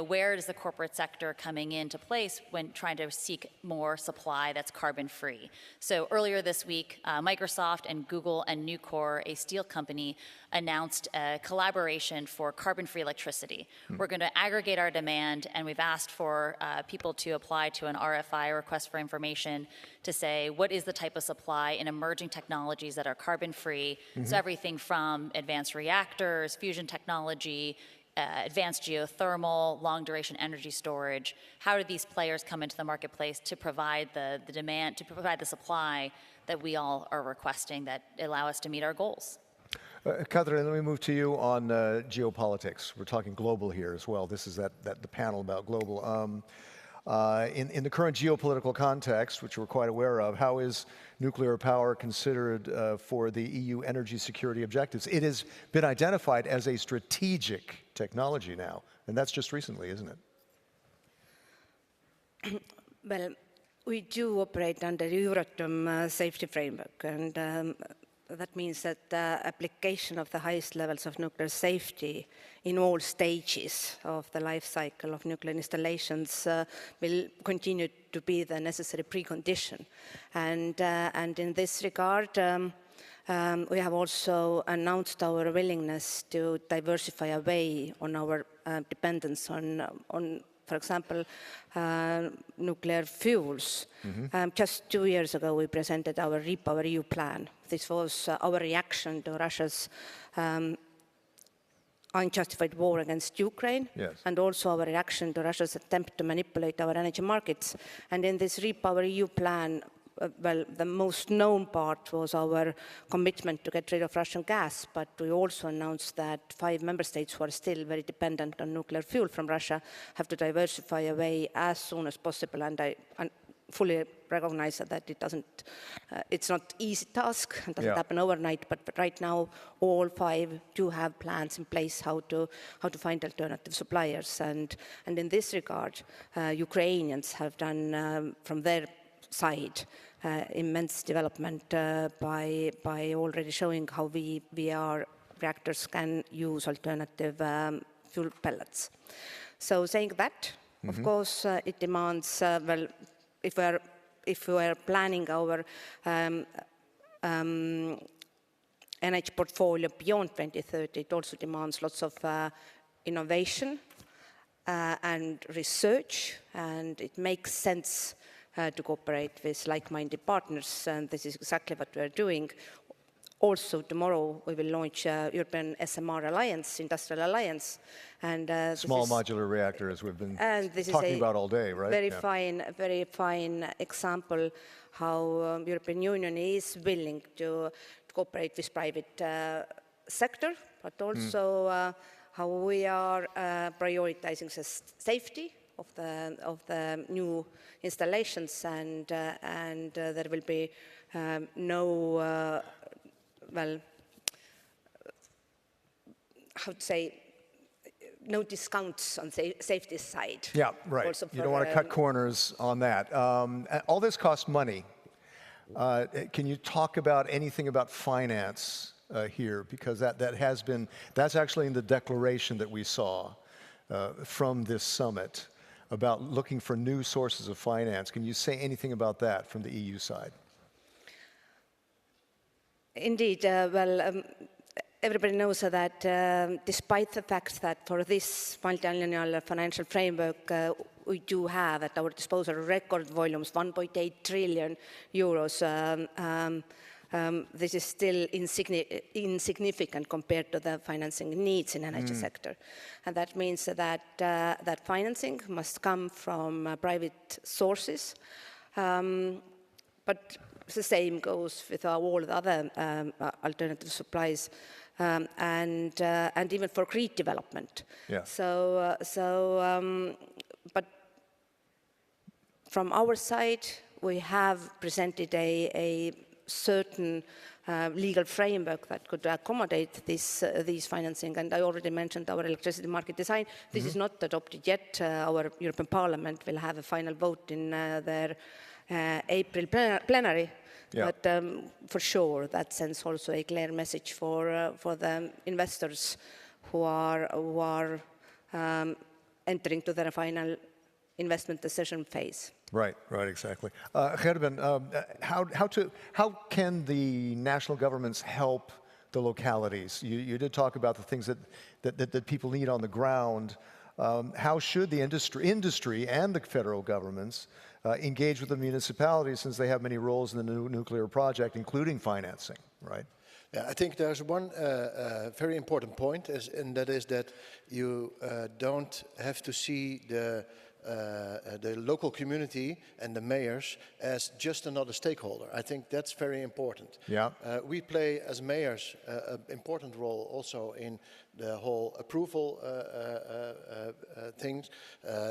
Where does the corporate sector coming into place when trying to seek more supply that's carbon free? So earlier this week, Microsoft and Google and Nucor, a steel company, announced a collaboration for carbon-free electricity. We're going to aggregate our demand, and we've asked for people to apply to an RFI, request for information, to say what is the type of supply in emerging technologies that are carbon-free. So everything from advanced reactors, fusion technology, advanced geothermal, long-duration energy storage. How do these players come into the marketplace to provide the demand, to provide the supply that we all are requesting that allow us to meet our goals?
Catherine, let me move to you on geopolitics. We're talking global here as well. This is the panel about global. In the current geopolitical context, which we're quite aware of, how is nuclear power considered for the EU energy security objectives? It has been identified as a strategic technology now, and that's just recently, isn't
it? Well, we do operate under the Euratom safety framework, and that means that the application of the highest levels of nuclear safety in all stages of the life cycle of nuclear installations will continue to be the necessary precondition. And in this regard, we have also announced our willingness to diversify away on our dependence on for example, nuclear fuels. Just 2 years ago, we presented our REPowerEU plan. This was our reaction to Russia's unjustified war against Ukraine, and also our reaction to Russia's attempt to manipulate our energy markets. And in this REPowerEU plan, well, the most known part was our commitment to get rid of Russian gas, but we also announced that 5 member states who are still very dependent on nuclear fuel from Russia have to diversify away as soon as possible. And I fully recognize that it's not an easy task and doesn't happen overnight, but right now all 5 do have plans in place how to find alternative suppliers. And in this regard, Ukrainians have done from their side immense development by already showing how VR reactors can use alternative fuel pellets. So saying that, of course, it demands, well, if we are planning our energy portfolio beyond 2030, it also demands lots of innovation and research, and it makes sense to cooperate with like-minded partners, and this is exactly what we are doing. Also, tomorrow we will launch a European SMR Alliance, Industrial Alliance, and
small modular reactor, as we've been talking about all day, right?
Very fine example how European Union is willing to cooperate with private sector, but also how we are prioritizing the safety of the new installations, and there will be no how to say, no discounts on safety side.
Yeah, right. You don't want to cut corners on that. All this costs money. Can you talk about anything about finance here? Because that's actually in the declaration that we saw from this summit about looking for new sources of finance. Can you say anything about that from the EU side?
Indeed. Everybody knows that despite the fact that for this multi-annual financial framework, we do have at our disposal record volumes, 1.8 trillion euros, this is still insignificant compared to the financing needs in the energy sector. And that means that that financing must come from private sources. But the same goes with all the other alternative supplies and even for grid development.
Yeah.
But From our side, we have presented a certain legal framework that could accommodate these financing. And I already mentioned our electricity market design. This is not adopted yet. Our European Parliament will have a final vote in their April plenary.
Yeah.
But for sure, that sends also a clear message for the investors who are entering to their final investment decision phase.
Right, exactly. Gerben, how can the national governments help the localities? You did talk about the things that people need on the ground. How should the industry and the federal governments engage with the municipalities, since they have many roles in the nuclear project, including financing, right?
Yeah, I think there's one very important point, and that is that you don't have to see the local community and the mayors as just another stakeholder. I think that's very important.
Yeah.
We play as mayors an important role also in the whole approval things,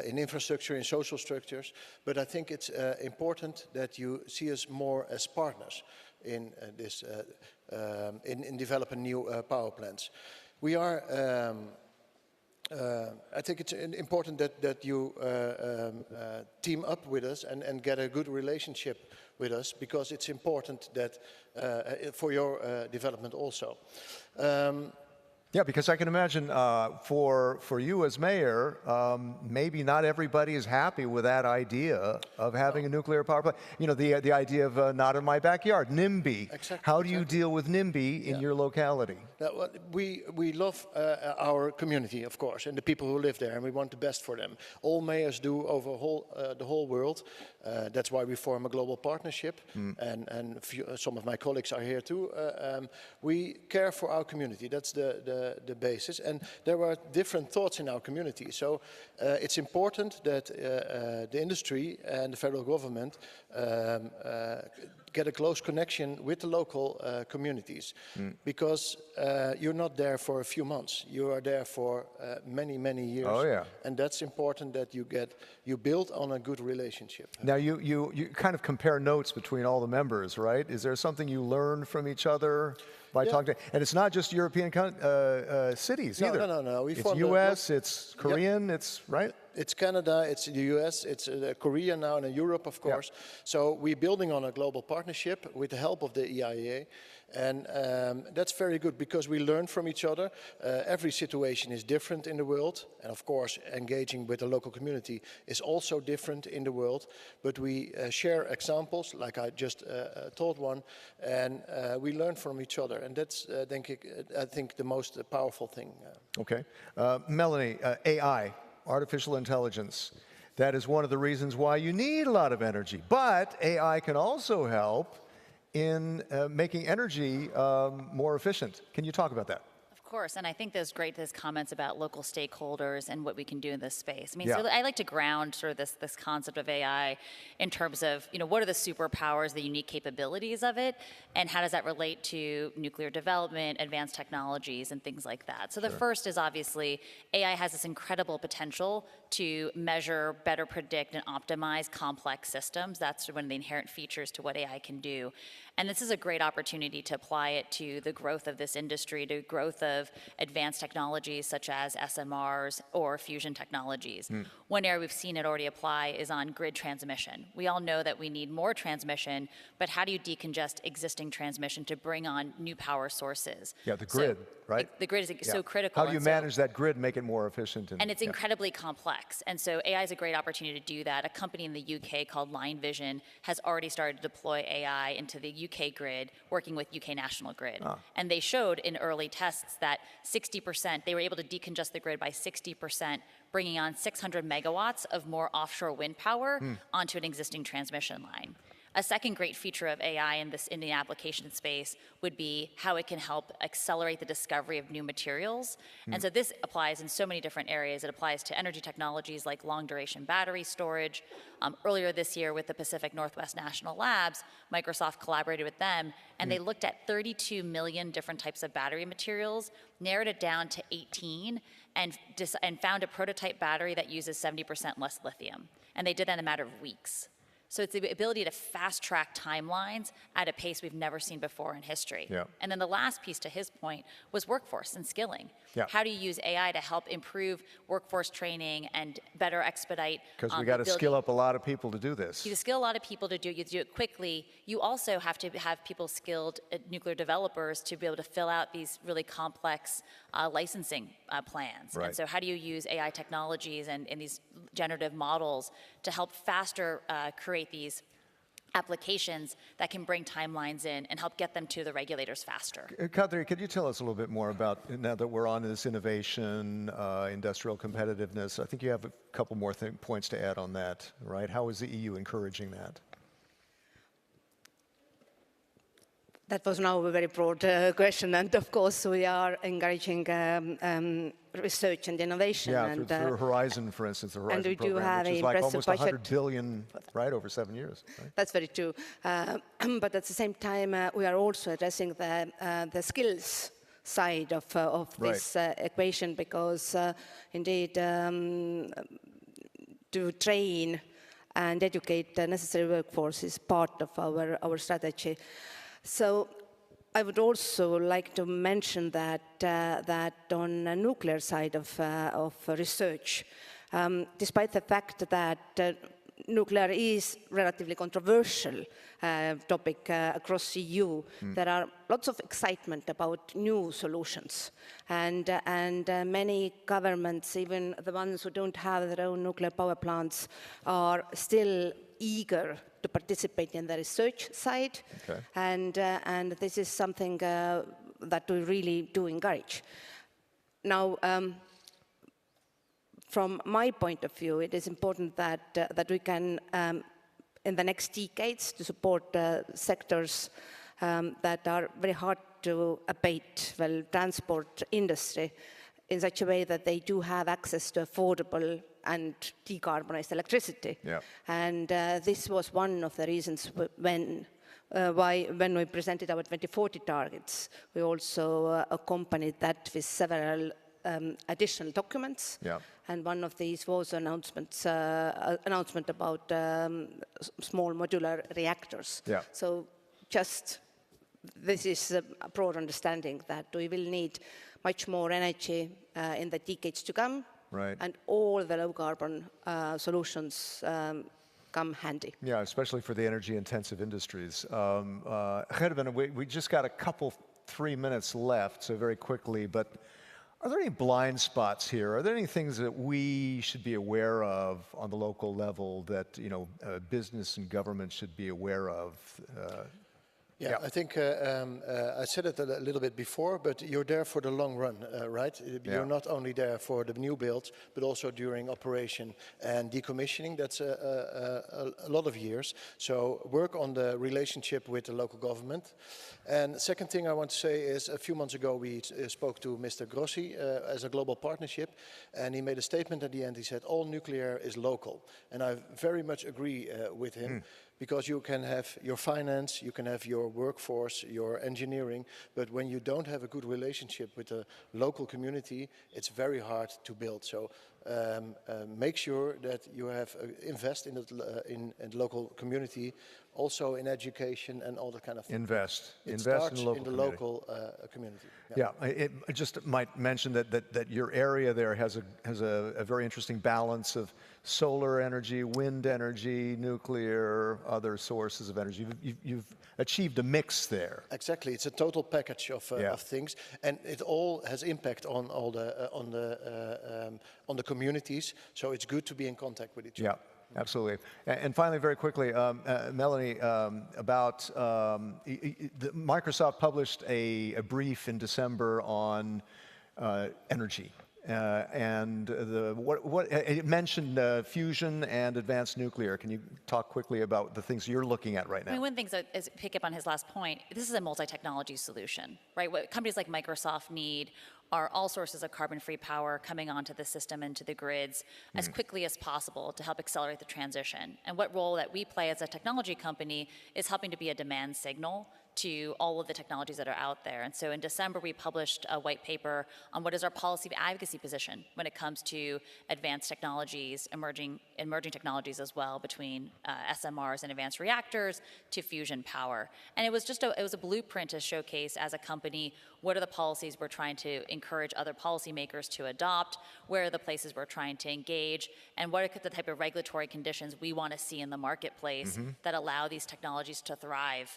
in infrastructure, in social structures. But I think it's important that you see us more as partners in in developing new power plants. We are. I think it's important that you team up with us and get a good relationship with us, because it's important that for your development also.
Yeah, because I can imagine for you as mayor, maybe not everybody is happy with that idea of having a nuclear power plant. You know, the idea of not in my backyard, NIMBY.
Exactly.
How do you deal with NIMBY in your locality?
We love our community, of course, and the people who live there, and we want the best for them. All mayors do over the whole world. That's why we form a global partnership, and some of my colleagues are here too. We care for our community. That's the basis, and there are different thoughts in our community. So it's important that the industry and the federal government get a close connection with the local communities, because you're not there for a few months. You are there for many, many years.
Oh, yeah.
And that's important that you build on a good relationship.
Now you kind of compare notes between all the members, right? Is there something you learn from each other by talking to, and it's not just European cities either.
No.
It's US, it's Korean, it's, right?
It's Canada, it's the US, it's Korea now, and Europe, of course. Yeah. So we're building on a global partnership with the help of the IAEA. And that's very good, because we learn from each other. Every situation is different in the world. And of course, engaging with the local community is also different in the world. But we share examples, like I just told one, and we learn from each other. And that's, I think, the most powerful thing.
Okay. Melanie, AI, artificial intelligence. That is one of the reasons why you need a lot of energy. But AI can also help in making energy more efficient. Can you talk about that?
Of course, and I think those comments about local stakeholders and what we can do in this space. I mean,
Yeah.
so I like to ground sort of this concept of AI in terms of, what are the superpowers, the unique capabilities of it, and how does that relate to nuclear development, advanced technologies, and things like that. So the first is obviously AI has this incredible potential to measure, better predict, and optimize complex systems. That's one of the inherent features to what AI can do. And this is a great opportunity to apply it to the growth of this industry, to growth of advanced technologies such as SMRs or fusion technologies. One area we've seen it already apply is on grid transmission. We all know that we need more transmission, but how do you decongest existing transmission to bring on new power sources?
Yeah, the grid, right?
The grid is so critical.
How do you manage that grid, make it more efficient?
And it's incredibly complex. And so AI is a great opportunity to do that. A company in the UK called Line Vision has already started to deploy AI into the UK grid, working with UK National Grid. And they showed in early tests that 60%, they were able to decongest the grid by 60%, bringing on 600 megawatts of more offshore wind power onto an existing transmission line. A second great feature of AI in the application space would be how it can help accelerate the discovery of new materials. And so this applies in so many different areas. It applies to energy technologies like long-duration battery storage. Earlier this year with the Pacific Northwest National Labs, Microsoft collaborated with them, and they looked at 32 million different types of battery materials, narrowed it down to 18, and found a prototype battery that uses 70% less lithium. And they did that in a matter of weeks. So it's the ability to fast-track timelines at a pace we've never seen before in history.
Yeah.
And then the last piece, to his point, was workforce and skilling.
Yeah.
How do you use AI to help improve workforce training and better expedite?
Because we got to skill up a lot of people to do this.
You skill a lot of people to do it. You do it quickly. You also have to have people skilled nuclear developers to be able to fill out these really complex licensing plans.
Right.
And so how do you use AI technologies and these generative models to help faster create these applications that can bring timelines in and help get them to the regulators faster?
Kadri, could you tell us a little bit more about, now that we're on this innovation, industrial competitiveness, I think you have a couple more points to add on that, right? How is the EU encouraging that?
That was now a very broad question, and of course we are encouraging research and innovation.
Yeah,
and,
through Horizon, for instance, the Horizon
we do
program,
have
which is
an
like
impressive
almost $100
budget.
billion, right, over 7 years. Right?
That's very true. But at the same time, we are also addressing the skills side of this equation, because indeed to train and educate the necessary workforce is part of our strategy. So I would also like to mention that on the nuclear side of research, despite the fact that nuclear is relatively controversial topic across the EU, there are lots of excitement about new solutions, and many governments, even the ones who don't have their own nuclear power plants, are still eager to participate in the research side, and this is something that we really do encourage. Now, from my point of view, it is important that we can, in the next decades, to support sectors that are very hard to abate, well, transport industry, in such a way that they do have access to affordable and decarbonized electricity.
Yeah.
And this was one of the reasons when we presented our 2040 targets, we also accompanied that with several additional documents.
Yeah.
And one of these was announcement about small modular reactors.
Yeah.
So just this is a broad understanding that we will need much more energy in the decades to come.
Right.
And all the low carbon solutions come handy.
Yeah, especially for the energy intensive industries. Gerben, we just got a couple, 3 minutes left, so very quickly, but are there any blind spots here? Are there any things that we should be aware of on the local level that, you know, business and government should be aware of?
Yeah, I think I said it a little bit before, but you're there for the long run, right? You're not only there for the new builds, but also during operation and decommissioning. That's a lot of years. So work on the relationship with the local government. And the second thing I want to say is, a few months ago we spoke to Mr. Grossi as a global partnership, and he made a statement at the end. He said, all nuclear is local. And I very much agree with him. Because you can have your finance, you can have your workforce, your engineering, but when you don't have a good relationship with the local community, it's very hard to build. So make sure that you have invest in the local community, also in education and all that kind of thing.
Invest
It
in
starts
the local
in the
community.
local community.
Yeah, I just might mention that your area there has a very interesting balance of solar energy, wind energy, nuclear, other sources of energy. You've achieved a mix there.
Exactly, it's a total package of things, and it all has impact on all the communities. So it's good to be in contact with each other.
Yeah, absolutely. And finally, very quickly, Melanie, about Microsoft published a brief in December on energy And it mentioned fusion and advanced nuclear. Can you talk quickly about the things you're looking at right now?
I mean, one thing is pick up on his last point. This is a multi-technology solution, right? What companies like Microsoft need are all sources of carbon-free power coming onto the system and to the grids as quickly as possible to help accelerate the transition. And what role that we play as a technology company is helping to be a demand signal to all of the technologies that are out there. And so in December, we published a white paper on what is our policy advocacy position when it comes to advanced technologies, emerging technologies as well, between SMRs and advanced reactors to fusion power. And it was just it was a blueprint to showcase as a company what are the policies we're trying to encourage other policymakers to adopt, where are the places we're trying to engage, and what are the type of regulatory conditions we want to see in the marketplace that allow these technologies to thrive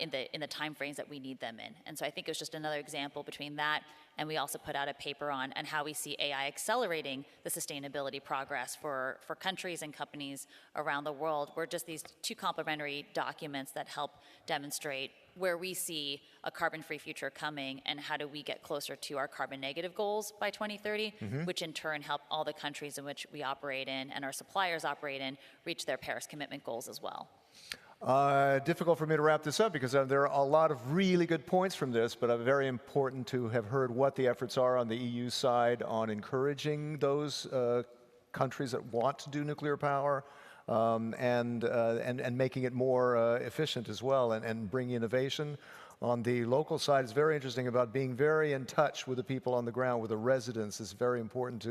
in the time frames that we need them in. And so I think it was just another example between that, and we also put out a paper on how we see AI accelerating the sustainability progress for countries and companies around the world. We're just these two complementary documents that help demonstrate where we see a carbon-free future coming and how do we get closer to our carbon negative goals by 2030, which in turn help all the countries in which we operate in and our suppliers operate in reach their Paris commitment goals as well.
Difficult for me to wrap this up because there are a lot of really good points from this, but very important to have heard what the efforts are on the EU side on encouraging those countries that want to do nuclear power and making it more efficient as well and bring innovation. On the local side, it's very interesting about being very in touch with the people on the ground, with the residents. It's very important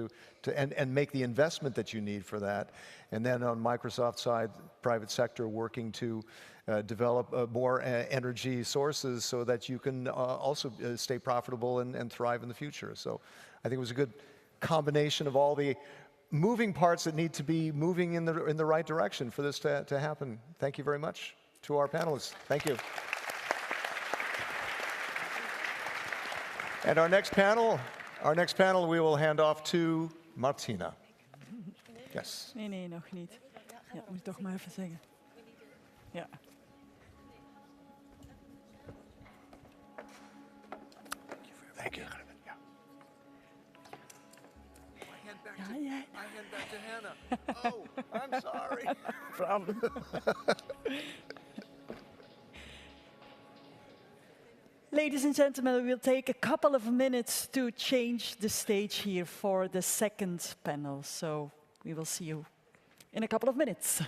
and make the investment that you need for that. And then on Microsoft's side, private sector working to develop more energy sources so that you can also stay profitable and thrive in the future. So I think it was a good combination of all the moving parts that need to be moving in the right direction for this to happen. Thank you very much to our panelists. Thank you. And our next panel we will hand off to Martina. Yes.
Nee, nog niet. Ja, moet ik toch maar even zeggen. Ja.
Thank you. I hand back to Hannah. Oh, I'm sorry. Problem.
Ladies and gentlemen, we will take a couple of minutes to change the stage here for the second panel. So we will see you in a couple of minutes.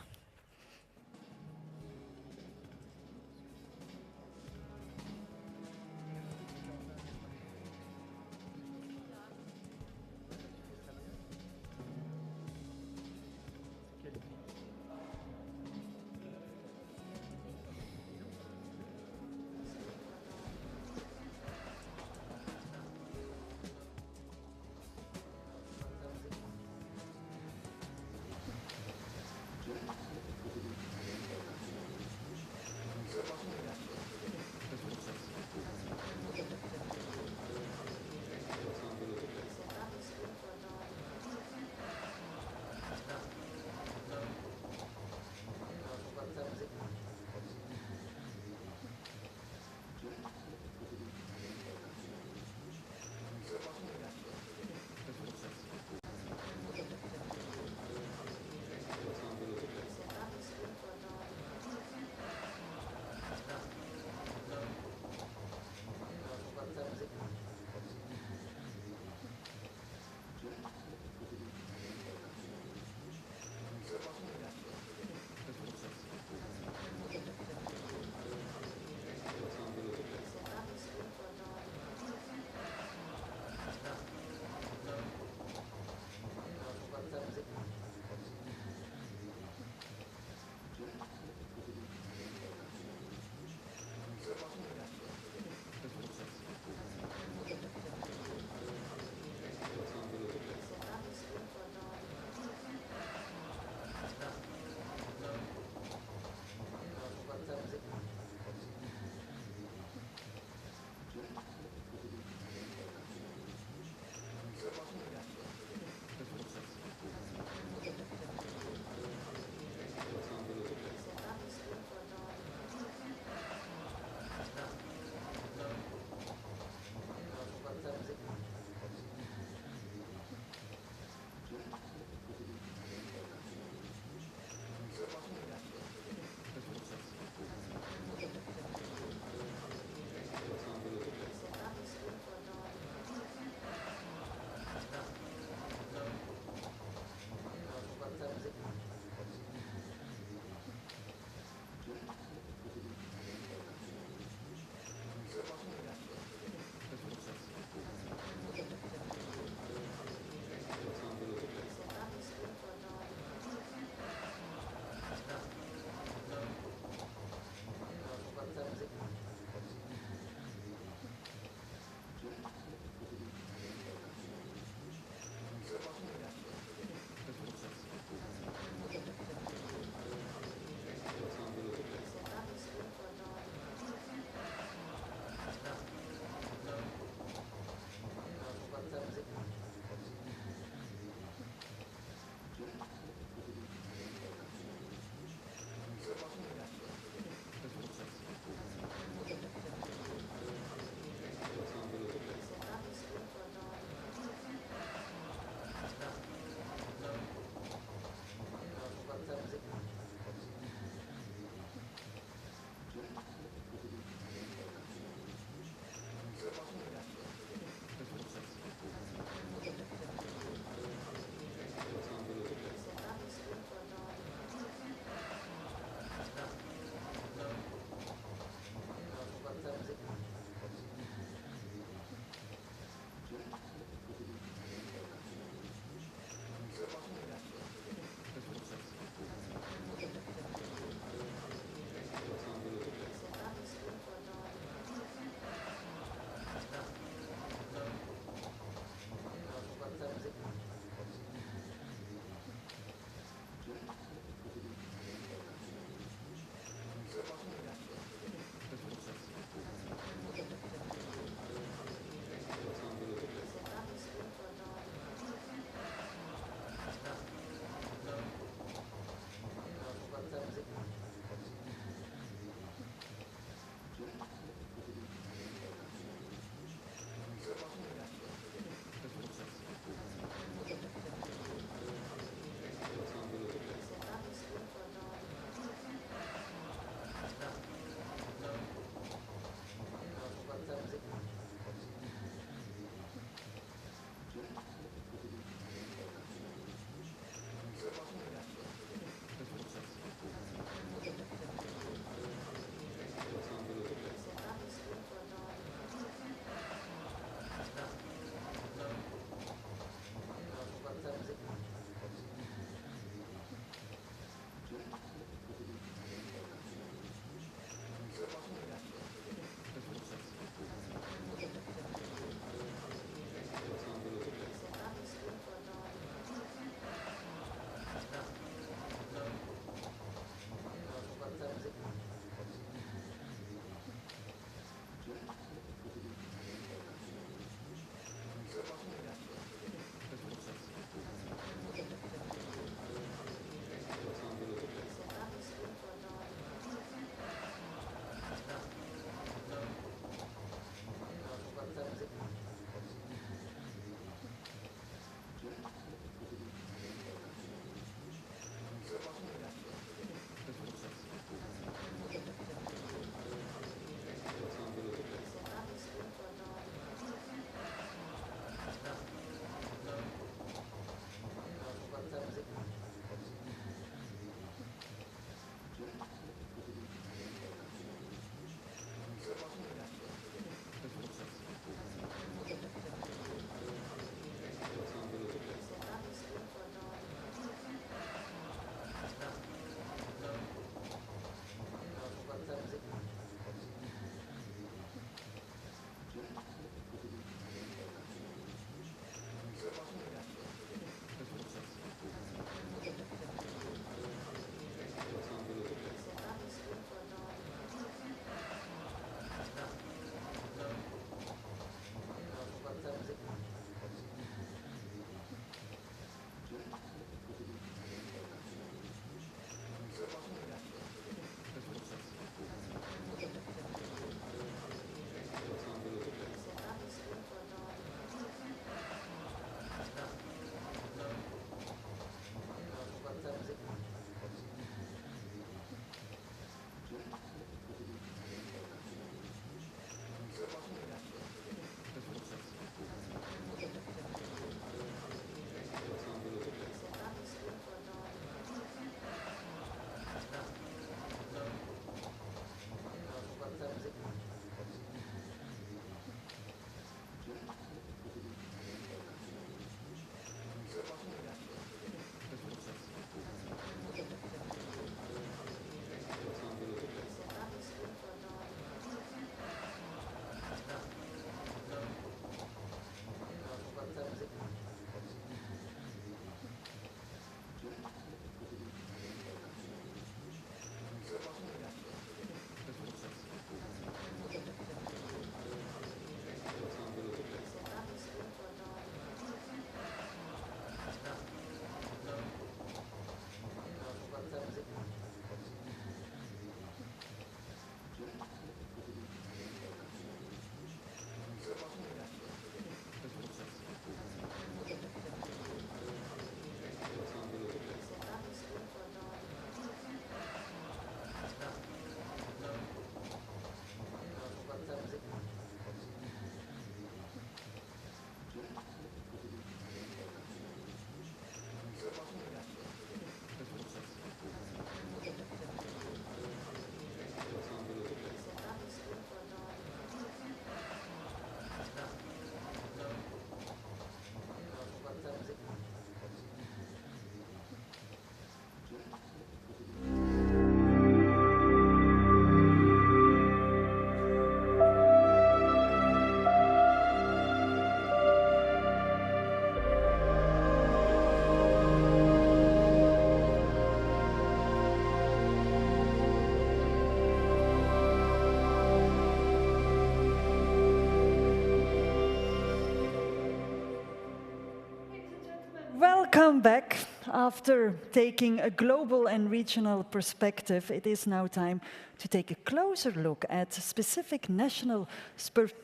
Welcome back. After taking a global and regional perspective, it is now time to take a closer look at specific national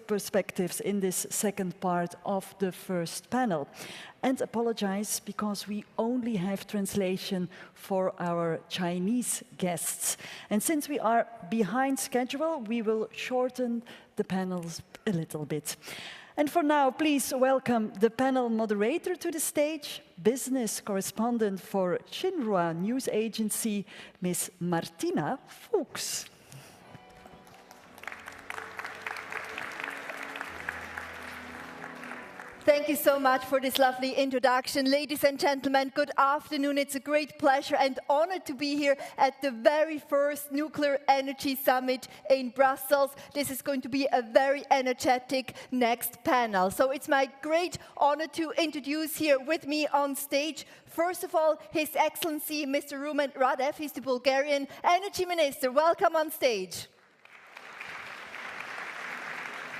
perspectives in this second part of the first panel. And apologize because we only have translation for our Chinese guests. And since we are behind schedule, we will shorten the panels a little bit. And for now, please welcome the panel moderator to the stage, business correspondent for Xinhua News Agency, Ms. Martina Fuchs.
Thank you so much for this lovely introduction. Ladies and gentlemen, good afternoon. It's a great pleasure and honor to be here at the very first Nuclear Energy Summit in Brussels. This is going to be a very energetic next panel. So it's my great honor to introduce here with me on stage, first of all, His Excellency Mr. Rumen Radev. He's the Bulgarian Energy Minister. Welcome on stage.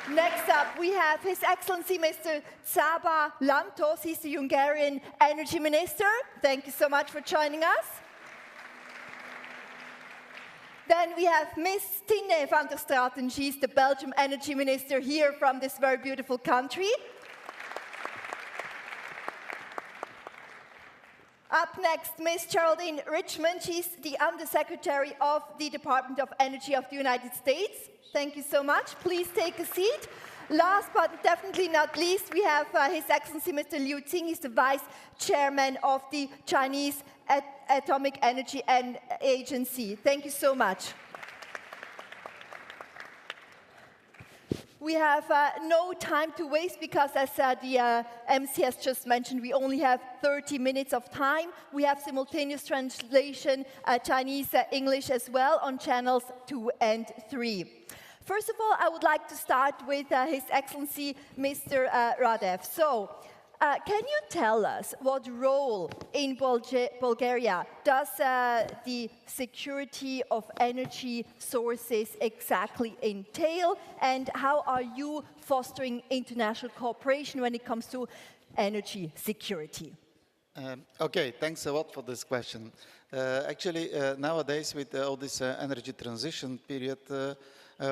Next up, we have His Excellency Mr. Csaba Lantos. He's the Hungarian Energy Minister. Thank you so much for joining us. Then we have Ms. Tine van der Straten. She's the Belgian Energy Minister here from this very beautiful country. Up next, Ms. Geraldine Richmond. She's the Undersecretary of the Department of Energy of the United States. Thank you so much. Please take a seat. Last but definitely not least, we have His Excellency Mr. Liu Qing. He's the Vice Chairman of the Chinese Atomic Energy Agency. Thank you so much. We have no time to waste because, as the MC has just mentioned, we only have 30 minutes of time. We have simultaneous translation, Chinese, English as well on channels 2 and 3. First of all, I would like to start with His Excellency Mr. Radev. So, can you tell us what role in Bulgaria does the security of energy sources exactly entail, and how are you fostering international cooperation when it comes to energy security?
Okay, thanks a lot for this question. Actually, nowadays with all this energy transition period,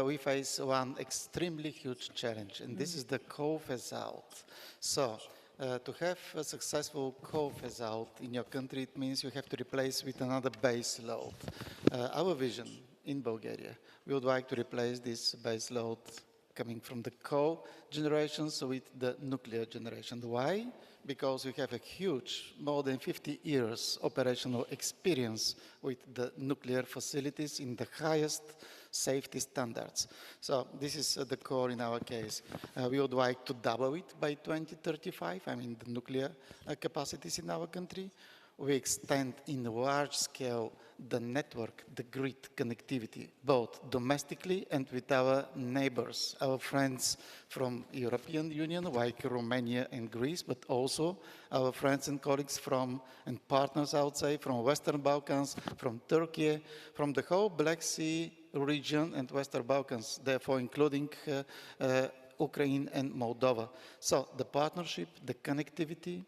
we face one extremely huge challenge, and this is the coal phase-out. So, to have a successful coal phase-out in your country, it means you have to replace with another base load. Our vision in Bulgaria, we would like to replace this base load coming from the coal generations with the nuclear generation. Why? Because we have a huge, more than 50 years operational experience with the nuclear facilities in the highest safety standards. So this is the core in our case. We would like to double it by 2035, I mean the nuclear capacities in our country. We extend in large scale the network, the grid connectivity, both domestically and with our neighbors, our friends from European Union, like Romania and Greece, but also our friends and colleagues from, and partners outside, from Western Balkans, from Turkey, from the whole Black Sea region and Western Balkans, therefore including Ukraine and Moldova. So the partnership, the connectivity,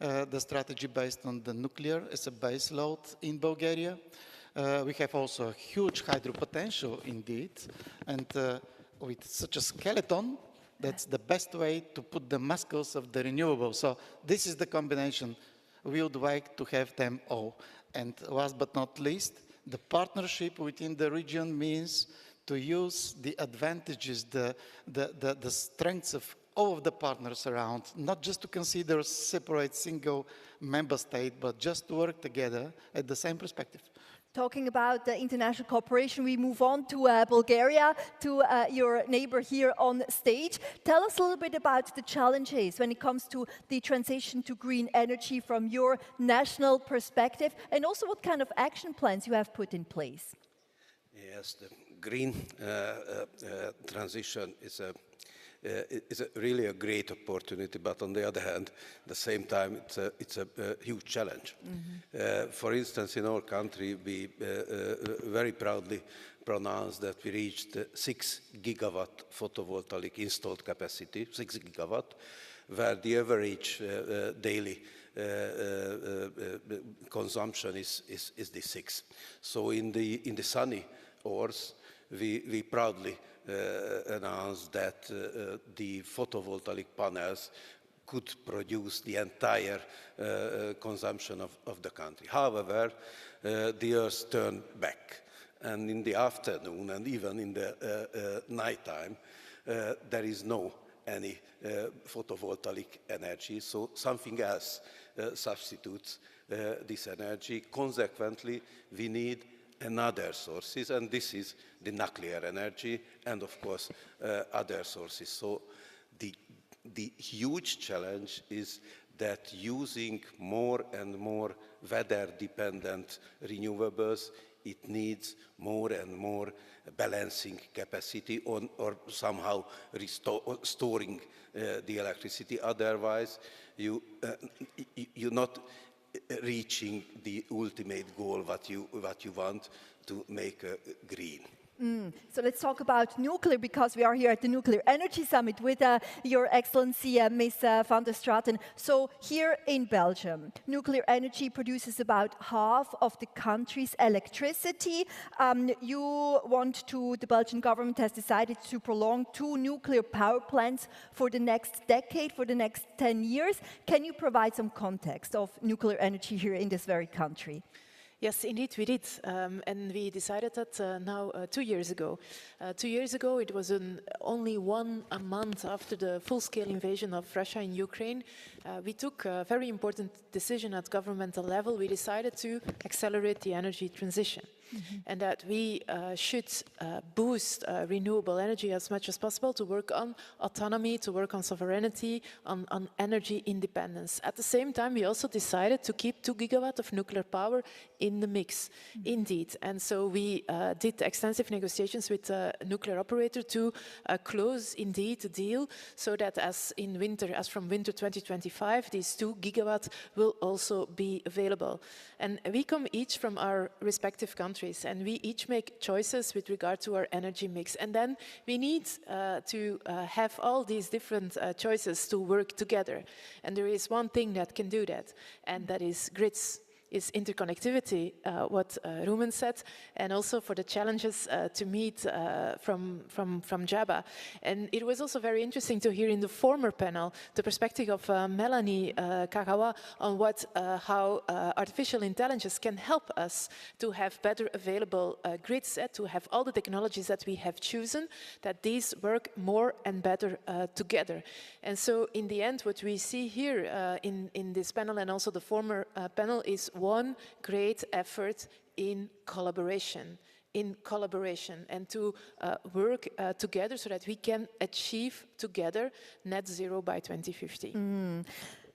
the strategy based on the nuclear as a base load in Bulgaria. We have also a huge hydro potential indeed, and with such a skeleton, that's the best way to put the muscles of the renewable. So this is the combination. We would like to have them all. And last but not least, the partnership within the region means to use the advantages, the strengths of all of the partners around, not just to consider separate single member state, but just to work together at the same perspective.
Talking about the international cooperation, we move on to Bulgaria, to your neighbor here on stage. Tell us a little bit about the challenges when it comes to the transition to green energy from your national perspective, and also what kind of action plans you have put in place.
Yes, the green transition is really a great opportunity, but on the other hand, at the same time, it's a huge challenge. Mm-hmm. For instance, in our country, we very proudly pronounced that we reached 6 gigawatt photovoltaic installed capacity, 6 gigawatt, where the average daily consumption is the 6th. So in the sunny hours, we proudly announced that the photovoltaic panels could produce the entire consumption of the country. However, the Earth turned back, and in the afternoon and even in the nighttime, there is no any photovoltaic energy, so something else substitutes this energy. Consequently, we need another sources, and this is the nuclear energy, and of course other sources. So the huge challenge is that using more and more weather-dependent renewables, it needs more and more balancing capacity or somehow storing the electricity. Otherwise, you're not reaching the ultimate goal what you want to make green.
So let's talk about nuclear, because we are here at the Nuclear Energy Summit with Your Excellency, Ms. van der Straten. So here in Belgium, nuclear energy produces about half of the country's electricity. The Belgian government has decided to prolong 2 nuclear power plants for the next decade, for the next 10 years. Can you provide some context of nuclear energy here in this very country?
Yes, indeed, we did. And we decided that now 2 years ago. 2 years ago, it was only a month after the full-scale invasion of Russia in Ukraine. We took a very important decision at governmental level. We decided to accelerate the energy transition. And that we should boost renewable energy as much as possible to work on autonomy, to work on sovereignty, on energy independence. At the same time, we also decided to keep 2 gigawatts of nuclear power in the mix, indeed. And so we did extensive negotiations with the nuclear operator to close, indeed, the deal, so that as from winter 2025, these 2 gigawatts will also be available. And we come each from our respective countries, and we each make choices with regard to our energy mix. And then we need to have all these different choices to work together. And there is one thing that can do that, and that is grids. Is interconnectivity, what Ruben said, and also for the challenges to meet from Jabba. And it was also very interesting to hear in the former panel the perspective of Melanie Kagawa on how artificial intelligence can help us to have better available grids, to have all the technologies that we have chosen, that these work more and better together. And so in the end, what we see here in this panel and also the former panel is one great effort in collaboration, and to work together so that we can achieve together net zero by 2050.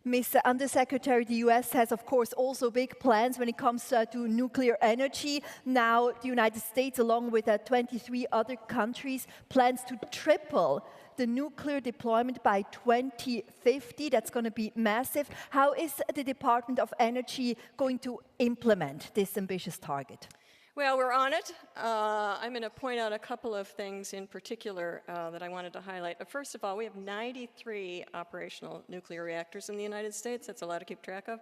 Mr. Undersecretary, the US has, of course, also big plans when it comes to nuclear energy. Now, the United States, along with 23 other countries, plans to triple the nuclear deployment by 2050. That's going to be massive. How is the Department of Energy going to implement this ambitious target?
Well, we're on it. I'm going to point out a couple of things in particular that I wanted to highlight. First of all, we have 93 operational nuclear reactors in the United States. That's a lot to keep track of.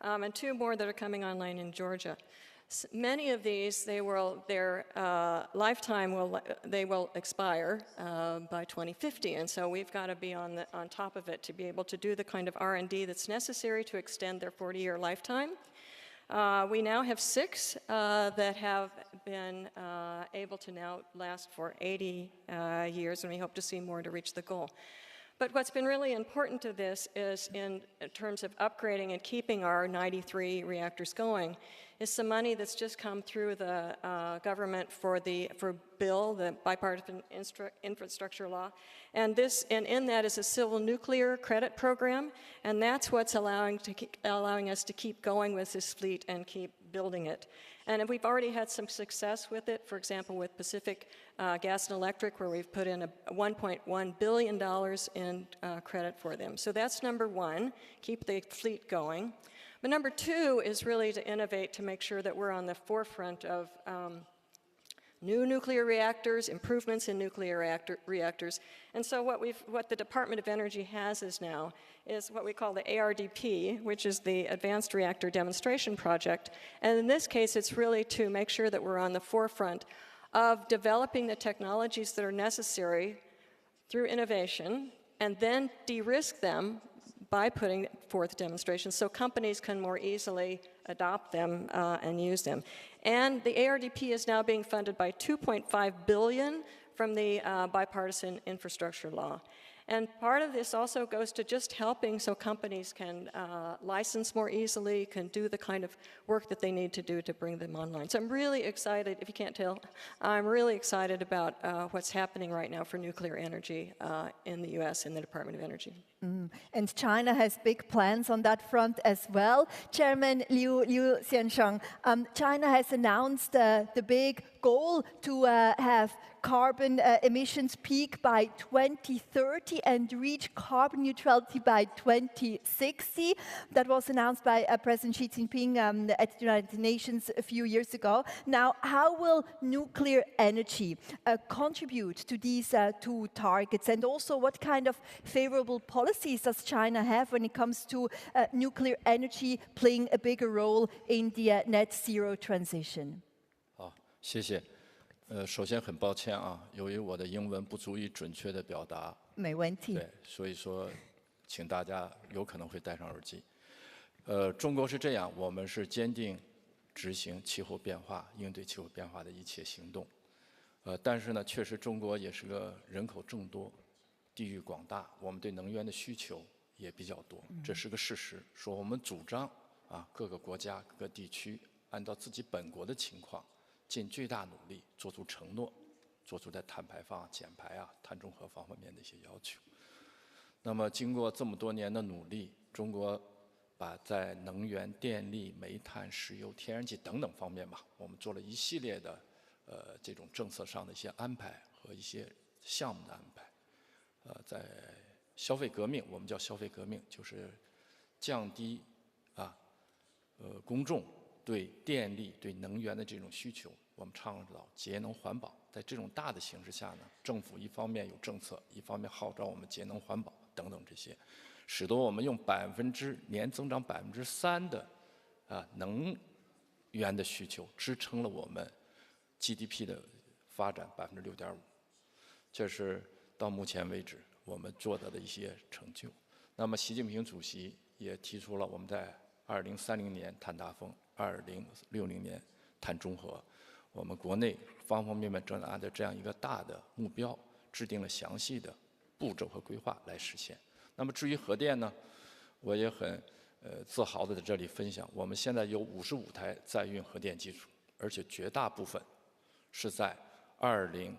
And 2 more that are coming online in Georgia. Many of these, their lifetime will expire by 2050, and so we've got to be on top of it to be able to do the kind of R&D that's necessary to extend their 40-year lifetime. We now have 6 that have been able to now last for 80 years, and we hope to see more to reach the goal. But what's been really important to this is in terms of upgrading and keeping our 93 reactors going is some money that's just come through the government for BILL, the Bipartisan Infrastructure Law. And in that is a civil nuclear credit program, and that's what's allowing us to keep going with this fleet and keep building it. And we've already had some success with it, for example, with Pacific Gas and Electric, where we've put in $1.1 billion in credit for them. So that's number 1, keep the fleet going. But number 2 is really to innovate to make sure that we're on the forefront of new nuclear reactors, improvements in nuclear reactors. And so what the Department of Energy has now is what we call the ARDP, which is the Advanced Reactor Demonstration Project. And in this case, it's really to make sure that we're on the forefront of developing the technologies that are necessary through innovation and then de-risk them by putting forth demonstrations so companies can more easily adopt them and use them. And the ARDP is now being funded by $2.5 billion from the bipartisan infrastructure law. And part of this also goes to just helping so companies can license more easily, can do the kind of work that they need to do to bring them online. So I'm really excited, if you can't tell, I'm really excited about what's happening right now for nuclear energy in the US in the Department of Energy.
And China has big plans on that front as well. Chairman Liu Xiansheng, China has announced the big goal to have carbon emissions peak by 2030 and reach carbon neutrality by 2060. That was announced by President Xi Jinping at the United Nations a few years ago. Now, how will nuclear energy contribute to these two targets? And also, what kind of favorable policies does China have when it comes to nuclear energy playing a bigger role in the net zero transition?
好，谢谢。首先很抱歉啊，由于我的英文不足以准确地表达，
没问题。
对，所以说，请大家有可能会戴上耳机。中国是这样，我们是坚定执行气候变化、应对气候变化的一切行动。但是呢，确实中国也是个人口众多、地域广大，我们对能源的需求也比较多，这是个事实。说我们主张啊，各个国家、各个地区按照自己本国的情况。 尽最大努力做出承诺，做出在碳排放、减排啊、碳中和方面的一些要求。那么，经过这么多年的努力，中国把在能源、电力、煤炭、石油、天然气等等方面吧，我们做了一系列的这种政策上的一些安排和一些项目的安排。在消费革命，我们叫消费革命，就是降低公众。 对电力、对能源的这种需求，我们倡导节能环保。在这种大的形势下呢，政府一方面有政策，一方面号召我们节能环保等等这些，使得我们用年增长3%的能源的需求，支撑了我们 GDP 的发展6.5%。这是到目前为止我们做到的一些成就。那么，习近平主席也提出了我们在2030年碳达峰。 2060年碳中和，我们国内方方面面正按照这样一个大的目标，制定了详细的步骤和规划来实现。那么至于核电呢，我也很自豪的在这里分享，我们现在有55台在运核电机组，而且绝大部分是在2000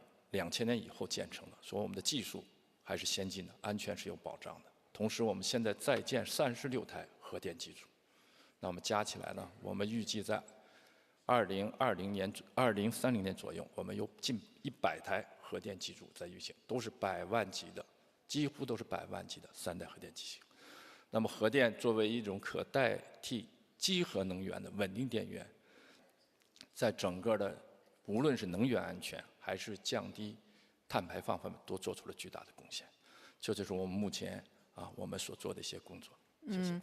年以后建成的，所以我们的技术还是先进的，安全是有保障的。同时，我们现在在建36台核电机组。 那么加起来呢，我们预计在2030年左右，我们有近100台核电机组在运行，都是100万级的，几乎都是100万级的3代核电机型。那么核电作为一种可代替集合能源的稳定电源，在整个的无论是能源安全还是降低碳排放方面，都做出了巨大的贡献。这就是我们目前我们所做的一些工作。谢谢。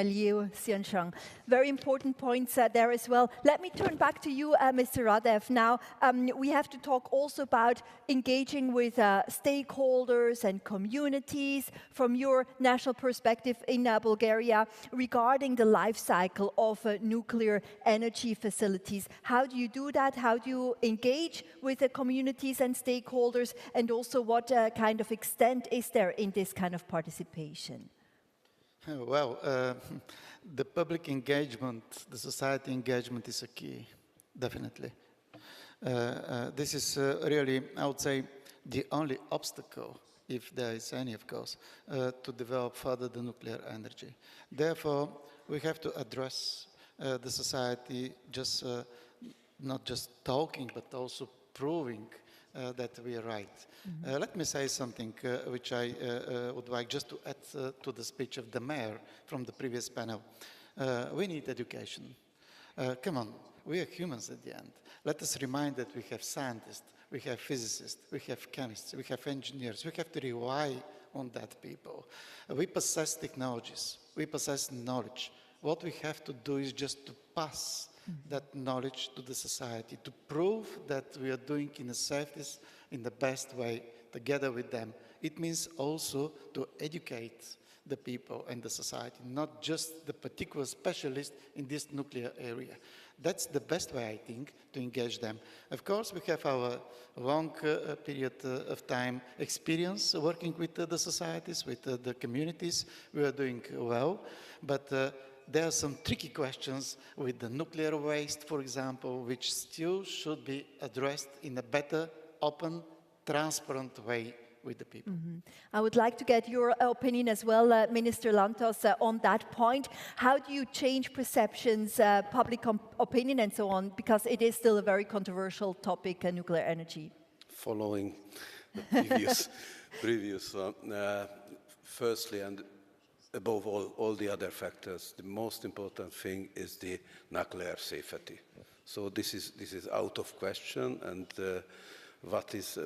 Liu Xiansheng. Very important points there as well. Let me turn back to you, Mr. Radev. Now, we have to talk also about engaging with stakeholders and communities from your national perspective in Bulgaria regarding the life cycle of nuclear energy facilities. How do you do that? How do you engage with the communities and stakeholders? And also, what kind of extent is there in this kind of participation?
Well, the public engagement, the society engagement is a key, definitely. This is really, I would say, the only obstacle, if there is any, of course, to develop further the nuclear energy. Therefore, we have to address the society just not just talking, but also proving that we are right. Let me say something which I would like just to add to the speech of the mayor from the previous panel. We need education. Come on, we are humans at the end. Let us remind that we have scientists, we have physicists, we have chemists, we have engineers. We have to rely on that people. We possess technologies, we possess knowledge. What we have to do is just to pass that knowledge to the society, to prove that we are doing in the safest, in the best way, together with them. It means also to educate the people and the society, not just the particular specialist in this nuclear area. That's the best way, I think, to engage them. Of course, we have our long period of time experience working with the societies, with the communities. We are doing well, but there are some tricky questions with the nuclear waste, for example, which still should be addressed in a better, open, transparent way with the people.
I would like to get your opinion as well, Minister Lantos, on that point. How do you change perceptions, public opinion and so on, because it is still a very controversial topic, nuclear energy?
Following the previous one, firstly, and above all the other factors, the most important thing is the nuclear safety. So this is out of question, and what is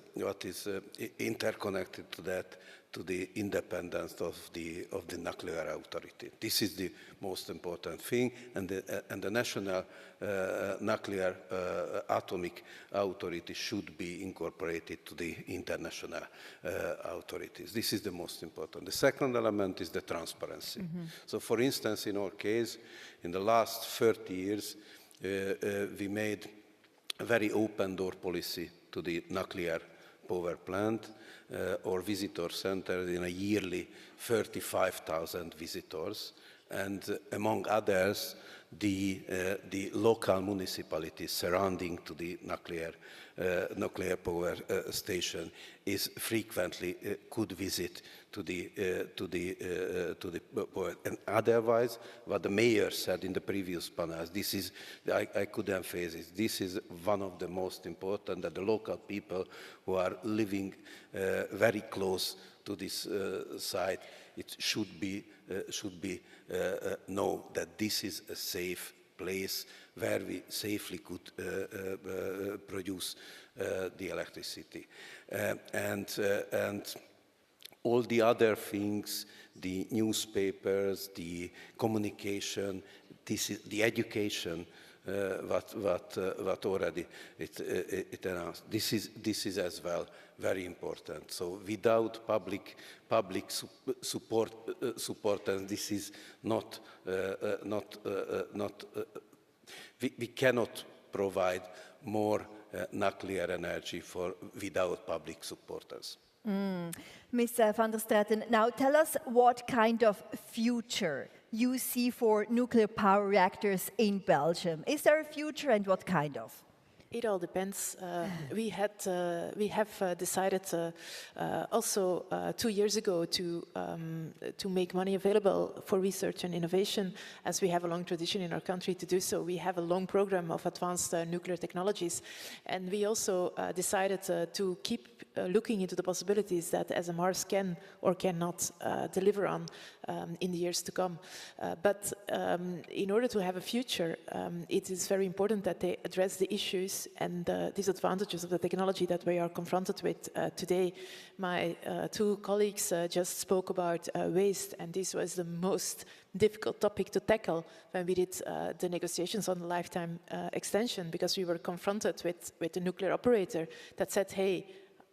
interconnected to that, to the independence of the nuclear authority. This is the most important thing, and the national nuclear atomic authority should be incorporated to the international authorities. This is the most important. The second element is the transparency. So, for instance, in our case, in the last 30 years, we made a very open door policy to the nuclear power plant or visitor center in a yearly 35,000 visitors, and among others, the local municipalities surrounding to the nuclear power station is frequently could visit to the power. And otherwise, what the mayor said in the previous panels, this is, I could emphasize, this is one of the most important, that the local people who are living very close to this site, it should be know that this is a safe place where we safely could produce the electricity. And all the other things, the newspapers, the communication, this is the education, what already it announced. This is as well very important. So without public support, and this is not we cannot provide more nuclear energy without public supporters.
Ms. van der Straeten, now tell us what kind of future you see for nuclear power reactors in Belgium. Is there a future, and what kind of?
It all depends. We have decided also 2 years ago to make money available for research and innovation, as we have a long tradition in our country to do so. We have a long program of advanced nuclear technologies, and we also decided to keep looking into the possibilities that SMRs can or cannot deliver on in the years to come. But in order to have a future, it is very important that they address the issues and the disadvantages of the technology that we are confronted with today. My two colleagues just spoke about waste, and this was the most difficult topic to tackle when we did the negotiations on the lifetime extension, because we were confronted with a nuclear operator that said, hey,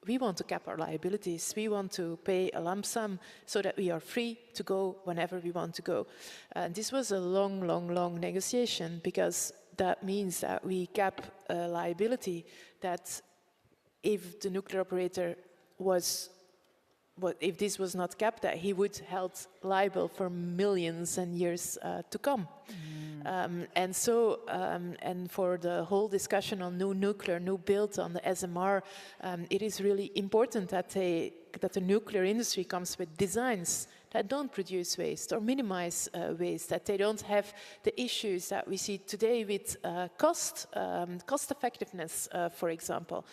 we want to cap our liabilities. We want to pay a lump sum so that we are free to go whenever we want to go. And this was a long, long, long negotiation, because that means that we cap a liability that if the nuclear operator if this was not capped, that he would held liable for millions and years to come. And so, and for the whole discussion on new nuclear, new build on the SMR, it is really important that the nuclear industry comes with designs that don't produce waste or minimize waste, that they don't have the issues that we see today with cost effectiveness, for example.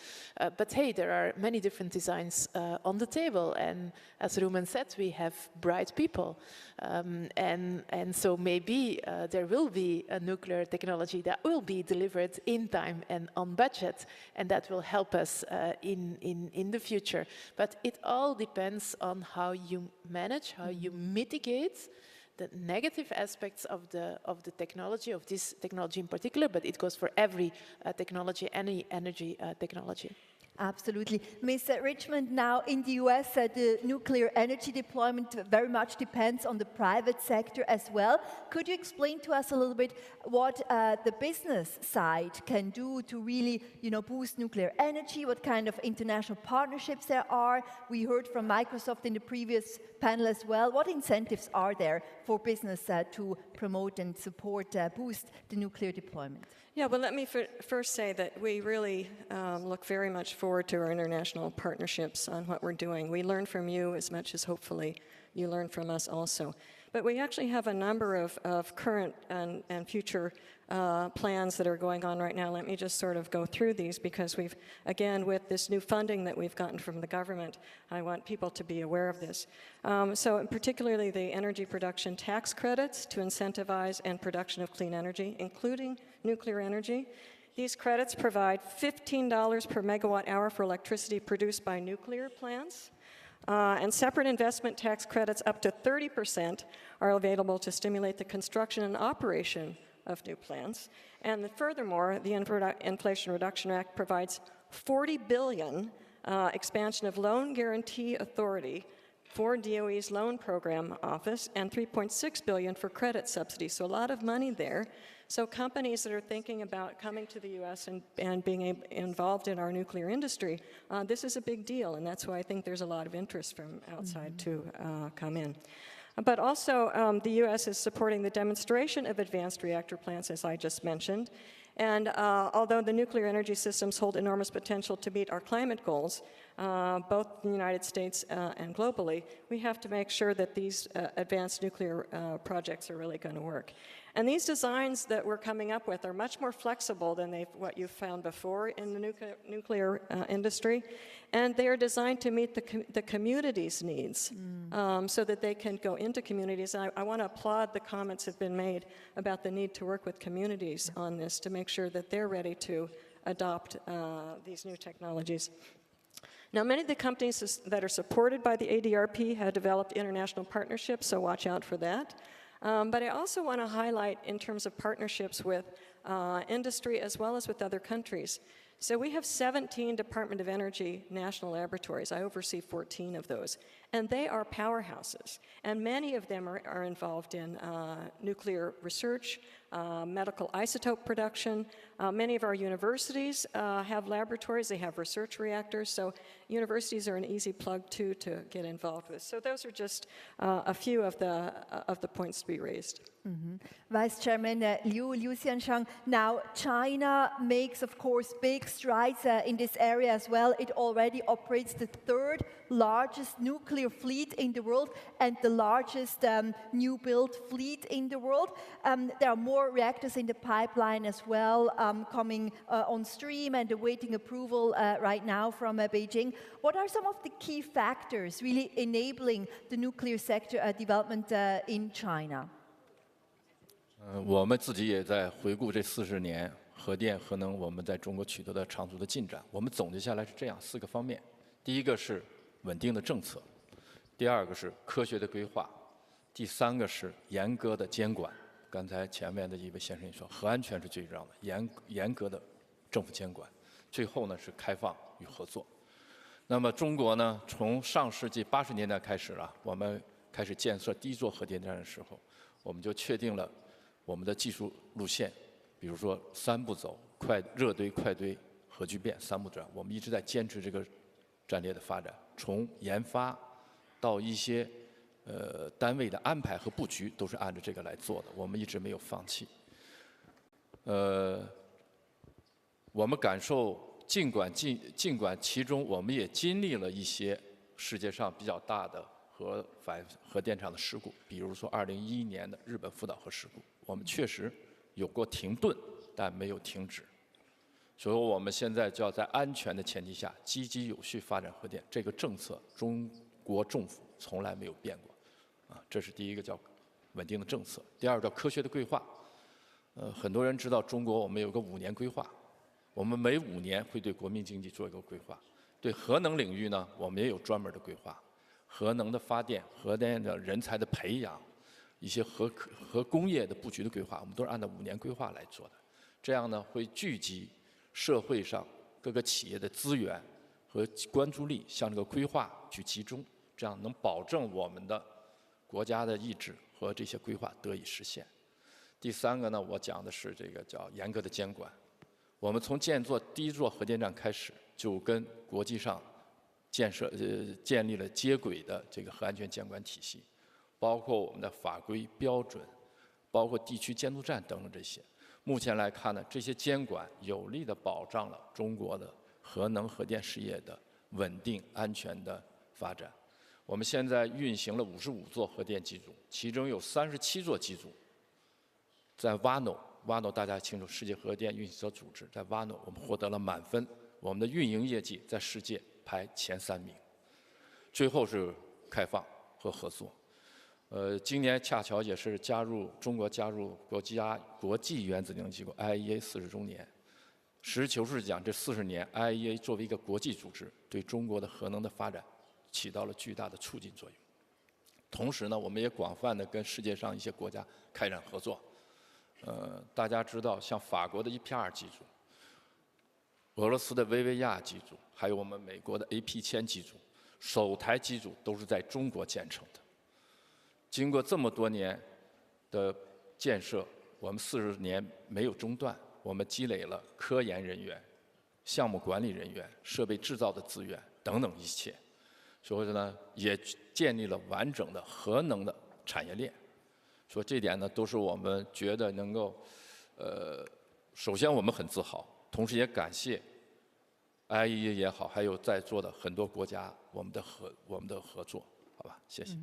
But hey, there are many different designs on the table, and as Ruben said, we have bright people. And so maybe there will be a nuclear technology that will be delivered in time and on budget, and that will help us in the future. But it all depends on how you manage, how you mitigate the negative aspects of the technology, of this technology in particular, but it goes for every technology, any energy technology.
Absolutely. Ms. Richmond, now in the US, the nuclear energy deployment very much depends on the private sector as well. Could you explain to us a little bit what the business side can do to really, boost nuclear energy, what kind of international partnerships there are? We heard from Microsoft in the previous panel as well. What incentives are there for business to promote and support, boost the nuclear deployment?
Yeah, well, let me first say that we really look very much forward to our international partnerships on what we're doing. We learn from you as much as hopefully you learn from us also. But we actually have a number of current and future plans that are going on right now. Let me just sort of go through these because we've, again, with this new funding that we've gotten from the government, I want people to be aware of this. So particularly the energy production tax credits to incentivize and production of clean energy, including nuclear energy. These credits provide $15 per megawatt hour for electricity produced by nuclear plants. And separate investment tax credits up to 30% are available to stimulate the construction and operation of new plants. And furthermore, the Inflation Reduction Act provides $40 billion expansion of loan guarantee authority for DOE's loan program office and $3.6 billion for credit subsidies. So a lot of money there. So companies that are thinking about coming to the U.S. and being involved in our nuclear industry, this is a big deal, and that's why I think there's a lot of interest from outside to come in. But also, the U.S. is supporting the demonstration of advanced reactor plants, as I just mentioned. And although the nuclear energy systems hold enormous potential to meet our climate goals, both in the United States and globally, we have to make sure that these advanced nuclear projects are really going to work. And these designs that we're coming up with are much more flexible than what you've found before in the nuclear industry. And they are designed to meet the community's needs so that they can go into communities. And I want to applaud the comments that have been made about the need to work with communities on this to make sure that they're ready to adopt these new technologies. Now, many of the companies that are supported by the ADRP have developed international partnerships, so watch out for that. But I also want to highlight in terms of partnerships with industry as well as with other countries. So we have 17 Department of Energy national laboratories. I oversee 14 of those. And they are powerhouses. And many of them are involved in nuclear research, medical isotope production. Many of our universities have laboratories. They have research reactors. So universities are an easy plug, too, to get involved with. So those are just a few of the points to be raised.
Vice Chairman Liu Xianshang, now China makes, of course, big strides in this area as well. It already operates the third largest nuclear fleet in the world and the largest new build fleet in the world. There are more reactors in the pipeline as well coming on stream and awaiting approval right now from Beijing. What are some of the key factors really enabling the nuclear sector development in China?
我们自己也在回顾这40年核电核能我们在中国取得的长足的进展。我们总结下来是这样4个方面：第一个是稳定的政策，第二个是科学的规划，第三个是严格的监管。刚才前面的一位先生也说，核安全是最重要的，严格的政府监管。最后呢是开放与合作。那么中国呢，从上世纪80年代开始了，我们开始建设第一座核电站的时候，我们就确定了我们的技术路线，比如说3步走：热堆、快堆、核聚变3步走。我们一直在坚持这个战略的发展，从研发到一些单位的安排和布局，都是按照这个来做的。我们一直没有放弃。我们感受，尽管其中我们也经历了一些世界上比较大的核电厂的事故，比如说2011年的日本福岛核事故，我们确实有过停顿，但没有停止。所以我们现在就要在安全的前提下，积极有序发展核电。这个政策，中国政府从来没有变过，这是第一个叫稳定的政策。第二个叫科学的规划。很多人知道中国我们有个5年规划，我们每5年会对国民经济做一个规划。对核能领域呢，我们也有专门的规划。核能的发电、核电的人才的培养，一些核工业的布局的规划，我们都是按照5年规划来做的。这样呢，会聚集社会上各个企业的资源和关注力向这个规划去集中，这样能保证我们的国家的意志和这些规划得以实现。第三个呢，我讲的是这个叫严格的监管。我们从建第一座核电站开始，就跟国际上建立了接轨的这个核安全监管体系，包括我们的法规标准，包括地区监督站等等这些。目前来看呢，这些监管有力地保障了中国的核能核电事业的稳定安全的发展。我们现在运行了55座核电机组，其中有37座机组在WANO大家清楚，世界核电运行者组织在WANO我们获得了满分，我们的运营业绩在世界排前3名。最后是开放和合作。今年恰巧也是中国加入国际原子能机构 IAEA 40周年。实事求是讲，这40年 IAEA 作为一个国际组织，对中国的核能的发展起到了巨大的促进作用。同时呢，我们也广泛的跟世界上一些国家开展合作。大家知道，像法国的EPR 机组、俄罗斯的维维亚机组，还有我们美国的 AP1000机组，首台机组都是在中国建成的。经过这么多年的建设，我们40年没有中断，我们积累了科研人员、项目管理人员、设备制造的资源等等一切，所以呢，也建立了完整的核能的产业链。说这点呢，都是我们觉得能够，首先我们很自豪，同时也感谢 IAEA 也好，还有在座的很多国家我们的合作，好吧，谢谢。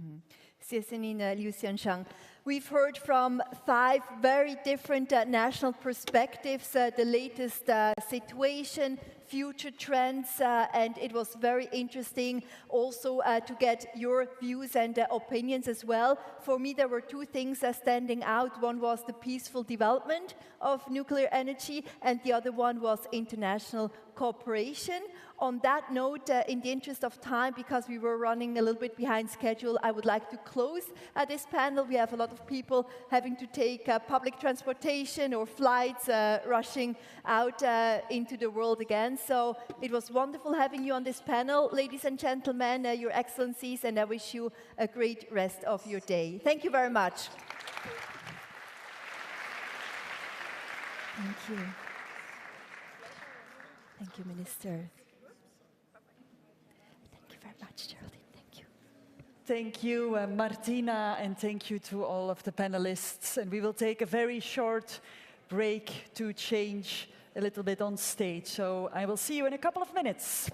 谢谢您，刘先生。We've heard from 5 very different national perspectives, the latest situation, future trends, and it was very interesting also to get your views and opinions as well. For me, there were 2 things standing out. One was the peaceful development of nuclear energy, and the other one was international cooperation. On that note, in the interest of time, because we were running a little bit behind schedule, I would like to close this panel. We have a lot of people having to take public transportation or flights rushing out into the world again. So it was wonderful having you on this panel, ladies and gentlemen, Your Excellencies, and I wish you a great rest of your day. Thank you very much. Thank you. Thank you, Minister. Thank you very much, Geraldine. Thank you.
Thank you, Martina, and thank you to all of the panelists. And we will take a very short break to change a little bit on stage. So I will see you in a couple of minutes.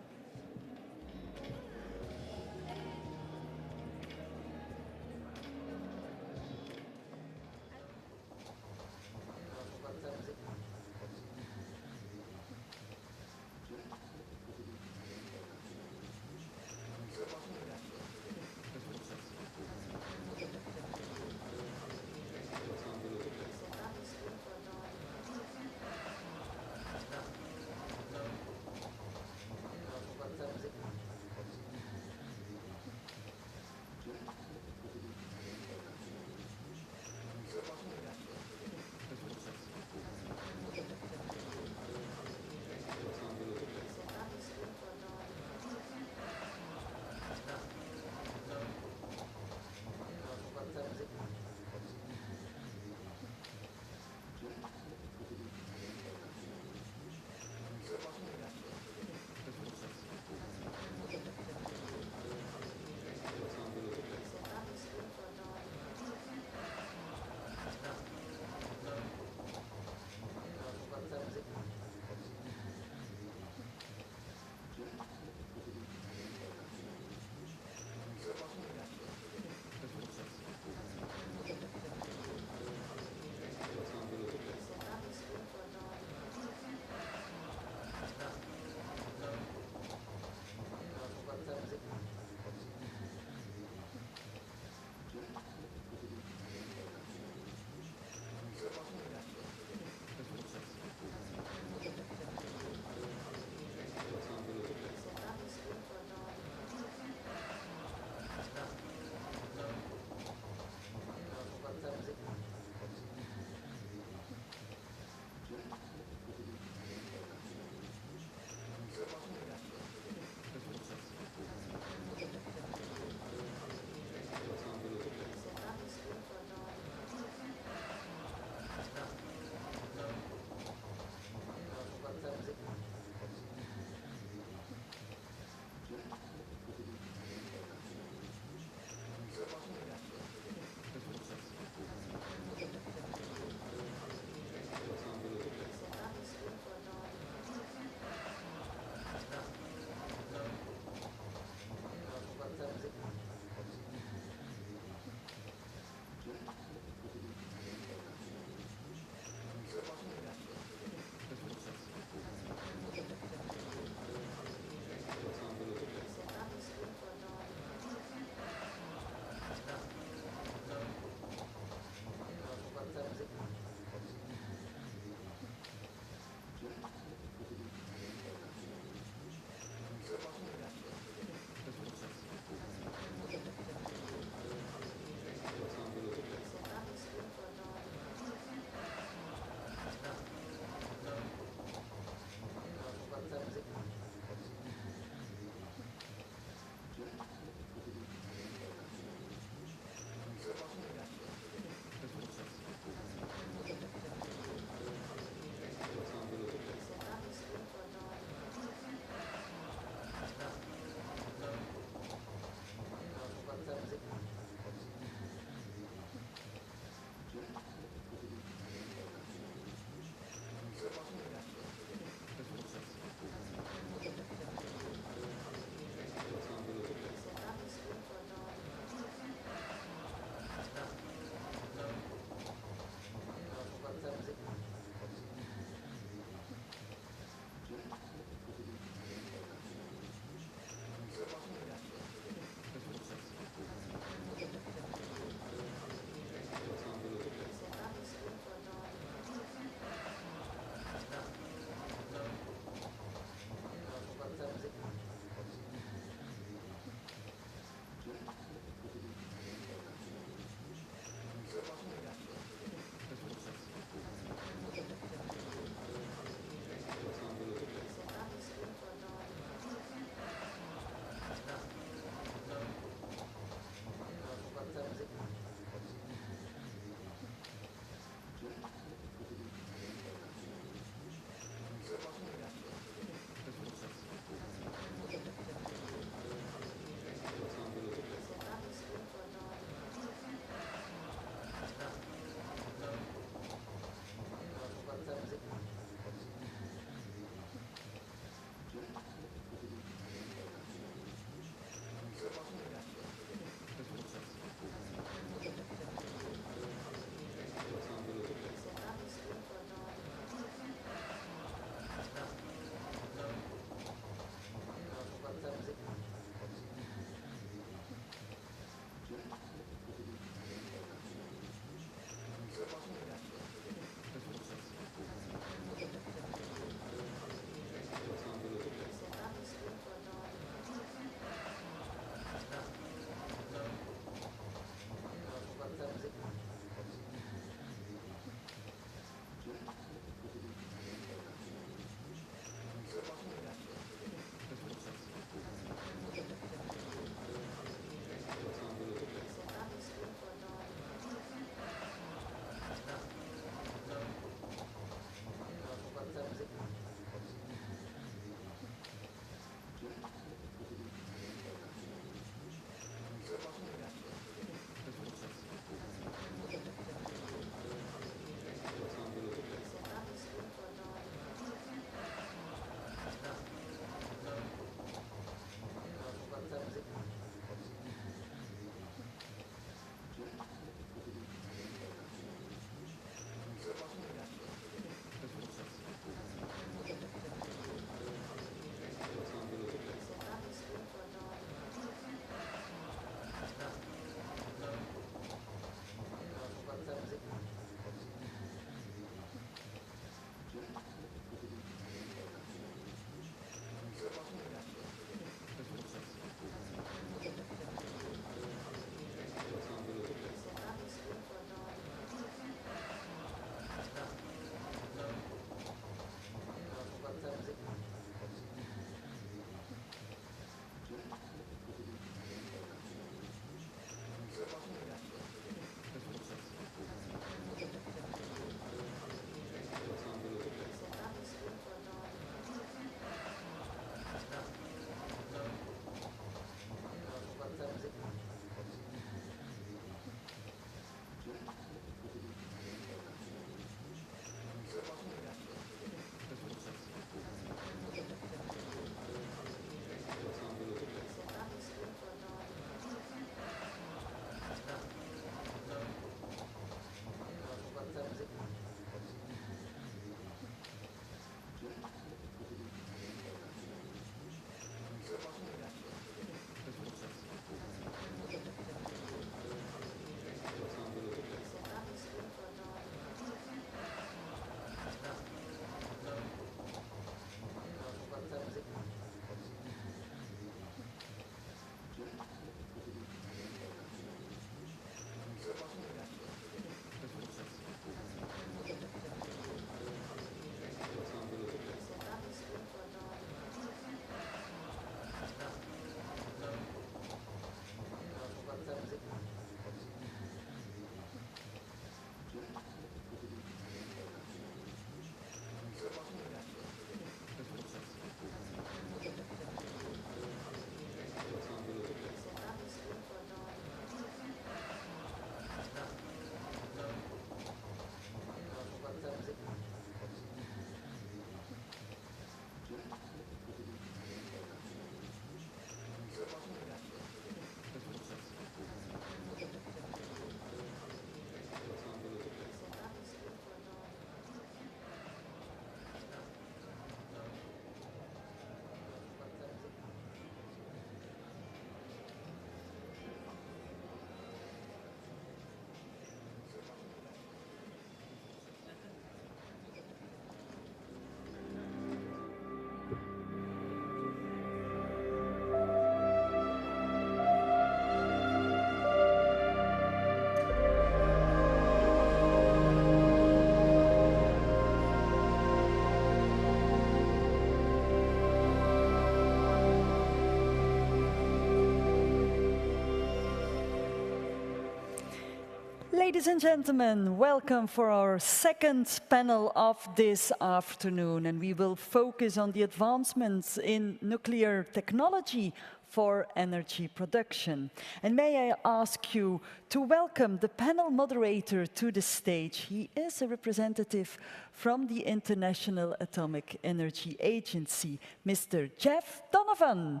Ladies and gentlemen, welcome for our second panel of this afternoon, and we will focus on the advancements in nuclear technology for energy production. And may I ask you to welcome the panel moderator to the stage. He is a representative from the International Atomic Energy Agency, Mr. Jeff Donovan.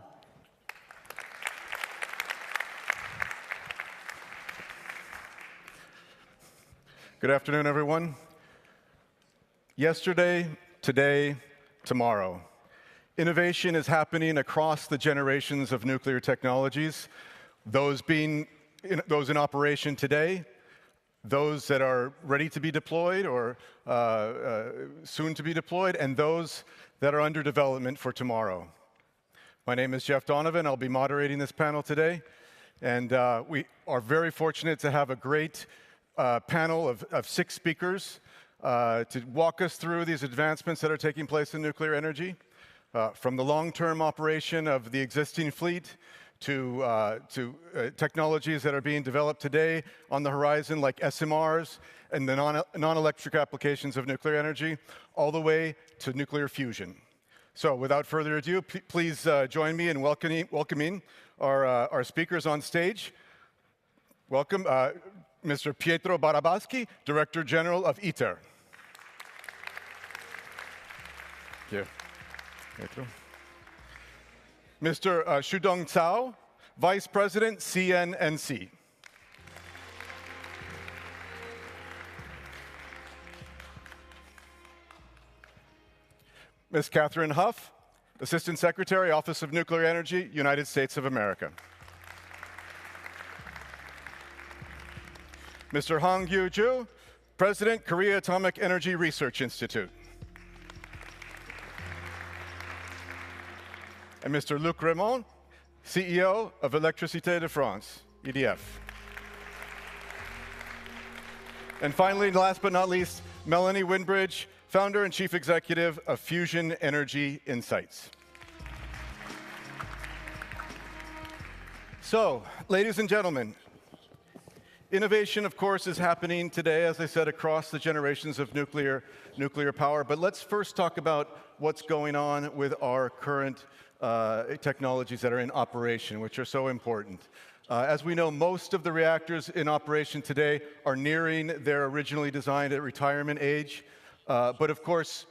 Good afternoon, everyone. Yesterday, today, tomorrow. Innovation is happening across the generations of nuclear technologies, those in operation today, those that are ready to be deployed or soon to be deployed, and those that are under development for tomorrow. My name is Jeff Donovan. I'll be moderating this panel today, and we are very fortunate to have a great panel of 6 speakers to walk us through these advancements that are taking place in nuclear energy, from the long-term operation of the existing fleet to technologies that are being developed today on the horizon, like SMRs and the non-electric applications of nuclear energy, all the way to nuclear fusion. So without further ado, please join me in welcoming our speakers on stage. Welcome. Mr. Pietro Barabaschi, Director General of ITER. Thank you. Pietro. Mr. Shudong Cao, Vice President, CNNC. Ms. Catherine Huff, Assistant Secretary, Office of Nuclear Energy, United States of America. Mr. Hong Yu-ju, President, Korea Atomic Energy Research Institute. And Mr. Luc Raymond, CEO of Électricité de France, EDF. And finally, last but not least, Melanie Winbridge, Founder and Chief Executive of Fusion Energy Insights. So, ladies and gentlemen, innovation, of course, is happening today, as I said, across the generations of nuclear power. But let's first talk about what's going on with our current technologies that are in operation, which are so important. As we know, most of the reactors in operation today are nearing their originally designed retirement age. But of course,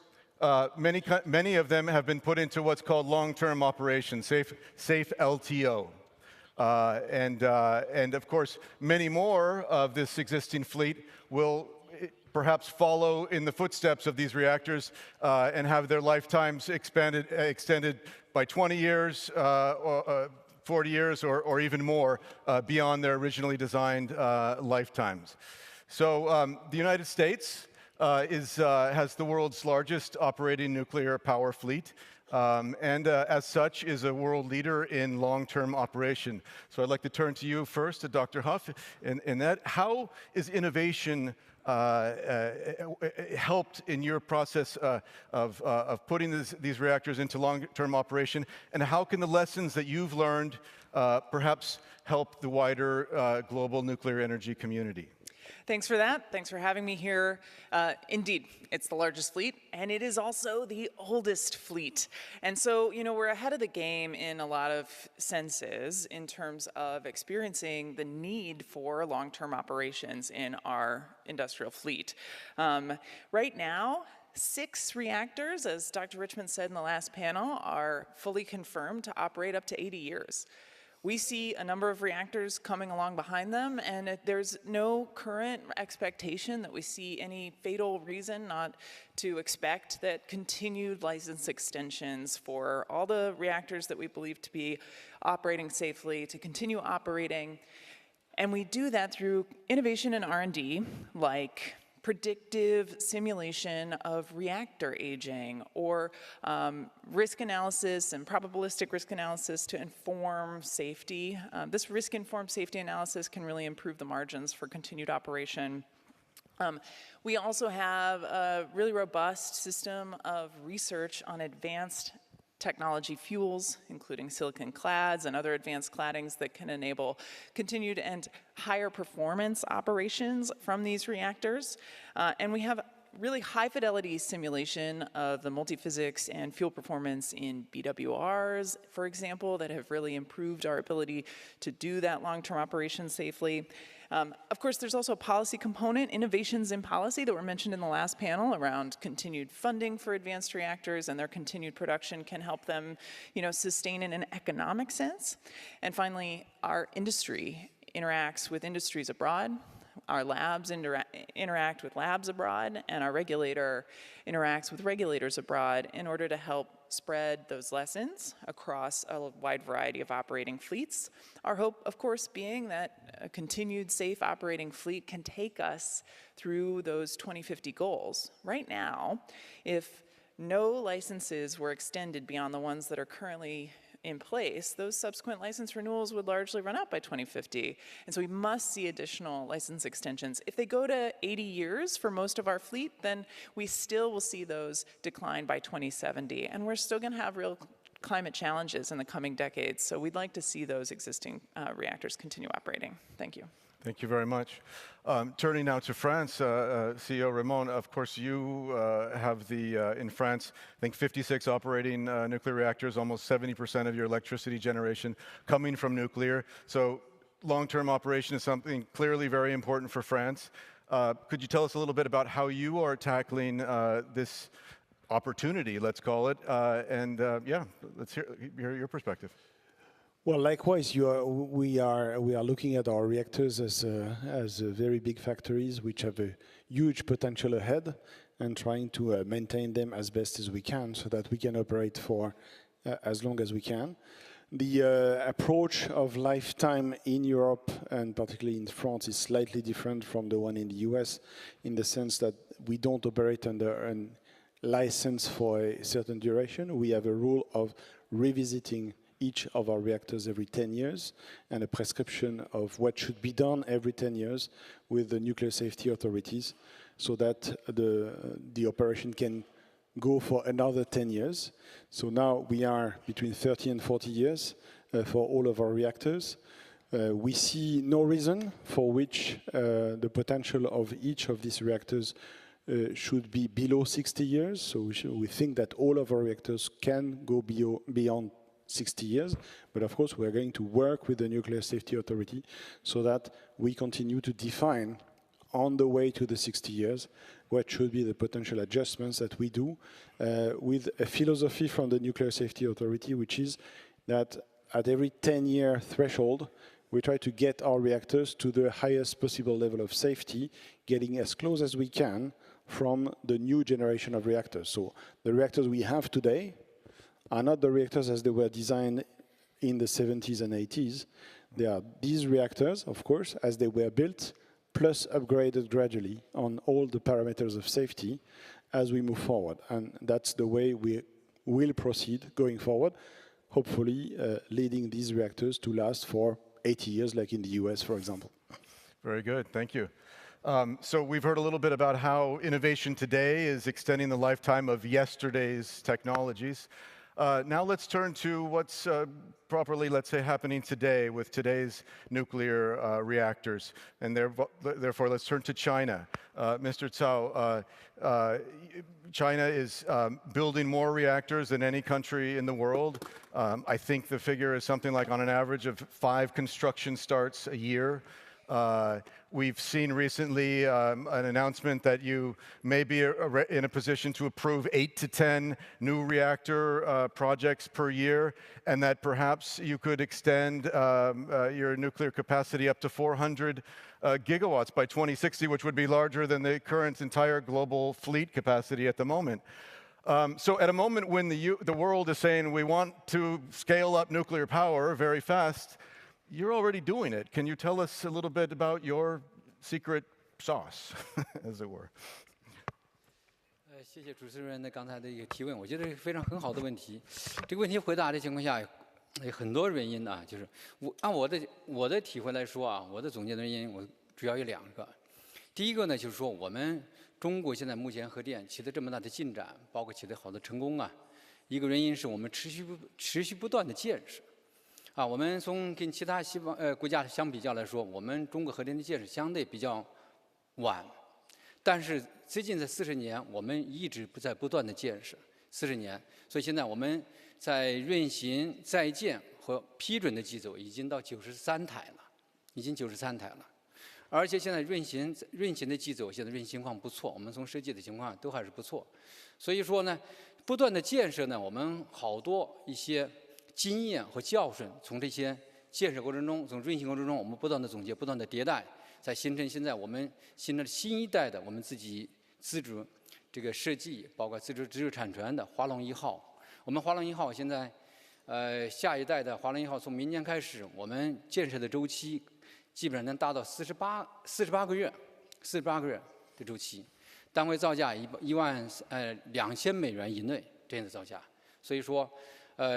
many of them have been put into what's called long-term operation, safe LTO. And of course, many more of this existing fleet will perhaps follow in the footsteps of these reactors and have their lifetimes extended by 20 years, 40 years, or even more beyond their originally designed lifetimes. So the United States has the world's largest operating nuclear power fleet. And as such, is a world leader in long-term operation. So I'd like to turn to you first, to Dr. Huff, in that. How is innovation helped in your process of putting these reactors into long-term operation? And how can the lessons that you've learned perhaps help the wider global nuclear energy community?
Thanks for that. Thanks for having me here. Indeed, it's the largest fleet, and it is also the oldest fleet. And so, we're ahead of the game in a lot of senses in terms of experiencing the need for long-term operations in our industrial fleet. Right now, 6 reactors, as Dr. Richmond said in the last panel, are fully confirmed to operate up to 80 years. We see a number of reactors coming along behind them, and there's no current expectation that we see any fatal reason not to expect that continued license extensions for all the reactors that we believe to be operating safely to continue operating. And we do that through innovation and R&D, like predictive simulation of reactor aging, or risk analysis and probabilistic risk analysis to inform safety. This risk-informed safety analysis can really improve the margins for continued operation. We also have a really robust system of research on advanced technology fuels, including silicon clads and other advanced claddings that can enable continued and higher performance operations from these reactors. And we have really high fidelity simulation of the multiphysics and fuel performance in BWRs, for example, that have really improved our ability to do that long-term operation safely. Of course, there's also a policy component, innovations in policy that were mentioned in the last panel around continued funding for advanced reactors, and their continued production can help them, sustain in an economic sense. And finally, our industry interacts with industries abroad. Our labs interact with labs abroad, and our regulator interacts with regulators abroad in order to help spread those lessons across a wide variety of operating fleets. Our hope, of course, being that a continued safe operating fleet can take us through those 2050 goals. Right now, if no licenses were extended beyond the ones that are currently in place, those subsequent license renewals would largely run out by 2050. And so we must see additional license extensions. If they go to 80 years for most of our fleet, then we still will see those decline by 2070. And we're still going to have real climate challenges in the coming decades. So we'd like to see those existing reactors continue operating. Thank you.
Thank you very much. Turning now to France, CEO Ramon, of course you have in France, I think 56 operating nuclear reactors, almost 70% of your electricity generation coming from nuclear. So long-term operation is something clearly very important for France. Could you tell us a little bit about how you are tackling this opportunity, let's call it, yeah, let's hear your perspective.
Well, likewise, we are looking at our reactors as very big factories which have a huge potential ahead, and trying to maintain them as best as we can so that we can operate for as long as we can. The approach of lifetime in Europe, and particularly in France, is slightly different from the one in the US, in the sense that we don't operate under a license for a certain duration. We have a rule of revisiting each of our reactors every 10 years, and a prescription of what should be done every 10 years with the nuclear safety authorities, so that the operation can go for another 10 years. So now we are between 30 and 40 years for all of our reactors. We see no reason for which the potential of each of these reactors should be below 60 years. So we think that all of our reactors can go beyond 60 years, but of course we're going to work with the Nuclear Safety Authority so that we continue to define on the way to the 60 years what should be the potential adjustments that we do with a philosophy from the Nuclear Safety Authority, which is that at every 10-year threshold we try to get our reactors to the highest possible level of safety, getting as close as we can from the new generation of reactors. So the reactors we have today are not the reactors as they were designed in the 70s and 80s. They are these reactors, of course, as they were built, plus upgraded gradually on all the parameters of safety as we move forward. And that's the way we will proceed going forward, hopefully leading these reactors to last for 80 years, like in the US, for example.
Very good, thank you. So we've heard a little bit about how innovation today is extending the lifetime of yesterday's technologies. Now let's turn to what's properly, let's say, happening today with today's nuclear reactors. And therefore, let's turn to China. Mr. Cao, China is building more reactors than any country in the world. I think the figure is something like on an average of 5 construction starts a year. We've seen recently an announcement that you may be in a position to approve 8 to 10 new reactor projects per year, and that perhaps you could extend your nuclear capacity up to 400 gigawatts by 2060, which would be larger than the current entire global fleet capacity at the moment. So at a moment when the world is saying we want to scale up nuclear power very fast, you're already doing it. Can you tell us a little bit about your secret sauce, as it were?
谢谢主持人的刚才的一个提问，我觉得是非常很好的问题。这个问题回答的情况下，有很多原因啊，就是按我的体会来说啊，我的总结的原因，我主要有2个。第一个呢，就是说我们中国现在目前核电取得这么大的进展，包括取得好的成功啊，一个原因是我们持续不断的建设。我们从跟其他西方国家相比较来说，我们中国核电的建设相对比较晚，但是最近这40年，我们一直在不断的建设40年，所以现在我们在运行、在建和批准的机组已经到93台了，已经93台了，而且现在运行的机组现在运行情况不错，我们从设计的情况都还是不错，所以说呢，不断的建设呢，我们好多一些经验和教训，从这些建设过程中，从运行过程中，我们不断的总结，不断的迭代，才形成现在我们形成新一代的我们自己自主这个设计，包括自主产权的华龙1号。我们华龙1号现在，下一代的华龙1号从明年开始，我们建设的周期基本上能达到48个月的周期，单位造价12000美元以内这样的造价。所以说，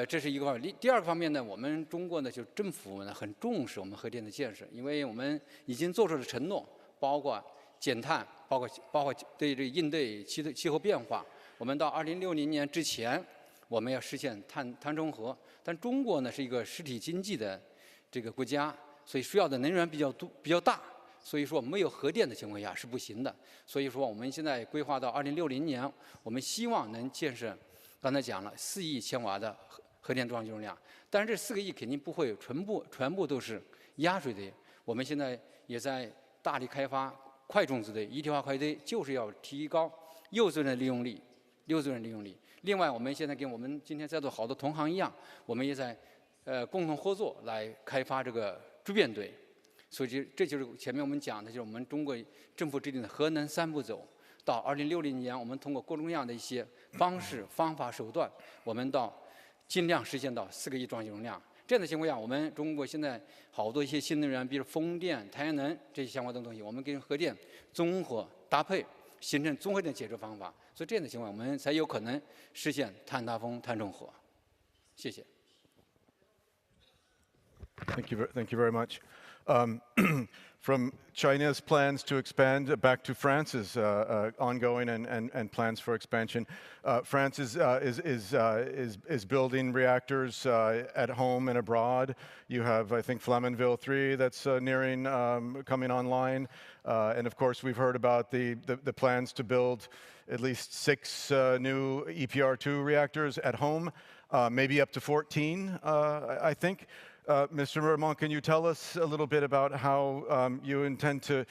这是一个方面。第二个方面呢，我们中国呢，就是政府呢很重视我们核电的建设，因为我们已经做出了承诺，包括减碳，包括对这应对气候变化。我们到2060年之前，我们要实现碳中和。但中国呢是一个实体经济的这个国家，所以需要的能源比较大，所以说没有核电的情况下是不行的。所以说我们现在规划到2060年，我们希望能建设。刚才讲了4亿千瓦的核电装机容量，但是这4个亿肯定不会全部都是压水的。我们现在也在大力开发快中子的一体化快堆，就是要提高幼稚园利用率。另外，我们现在跟我们今天在座好多同行一样，我们也在共同合作来开发这个助变堆。所以这就是前面我们讲的，就是我们中国政府制定的核能3步走。到2060年，我们通过各种各样的一些方式、方法、手段，我们尽量实现到4个亿装机容量。这样的情况下，我们中国现在好多一些新能源，比如风电、太阳能这些相关的东西，我们跟核电综合搭配，形成综合的解决方法。所以这样的情况，我们才有可能实现碳达峰、碳中和。谢谢。
Thank you very much. From China's plans to expand back to France's ongoing and plans for expansion, France is building reactors at home and abroad. You have, I think, Flamanville 3 that's nearing coming online, and of course we've heard about the plans to build at least 6 new EPR2 reactors at home, maybe up to 14, I think. Mr. Mermont, can you tell us a little bit about how you intend to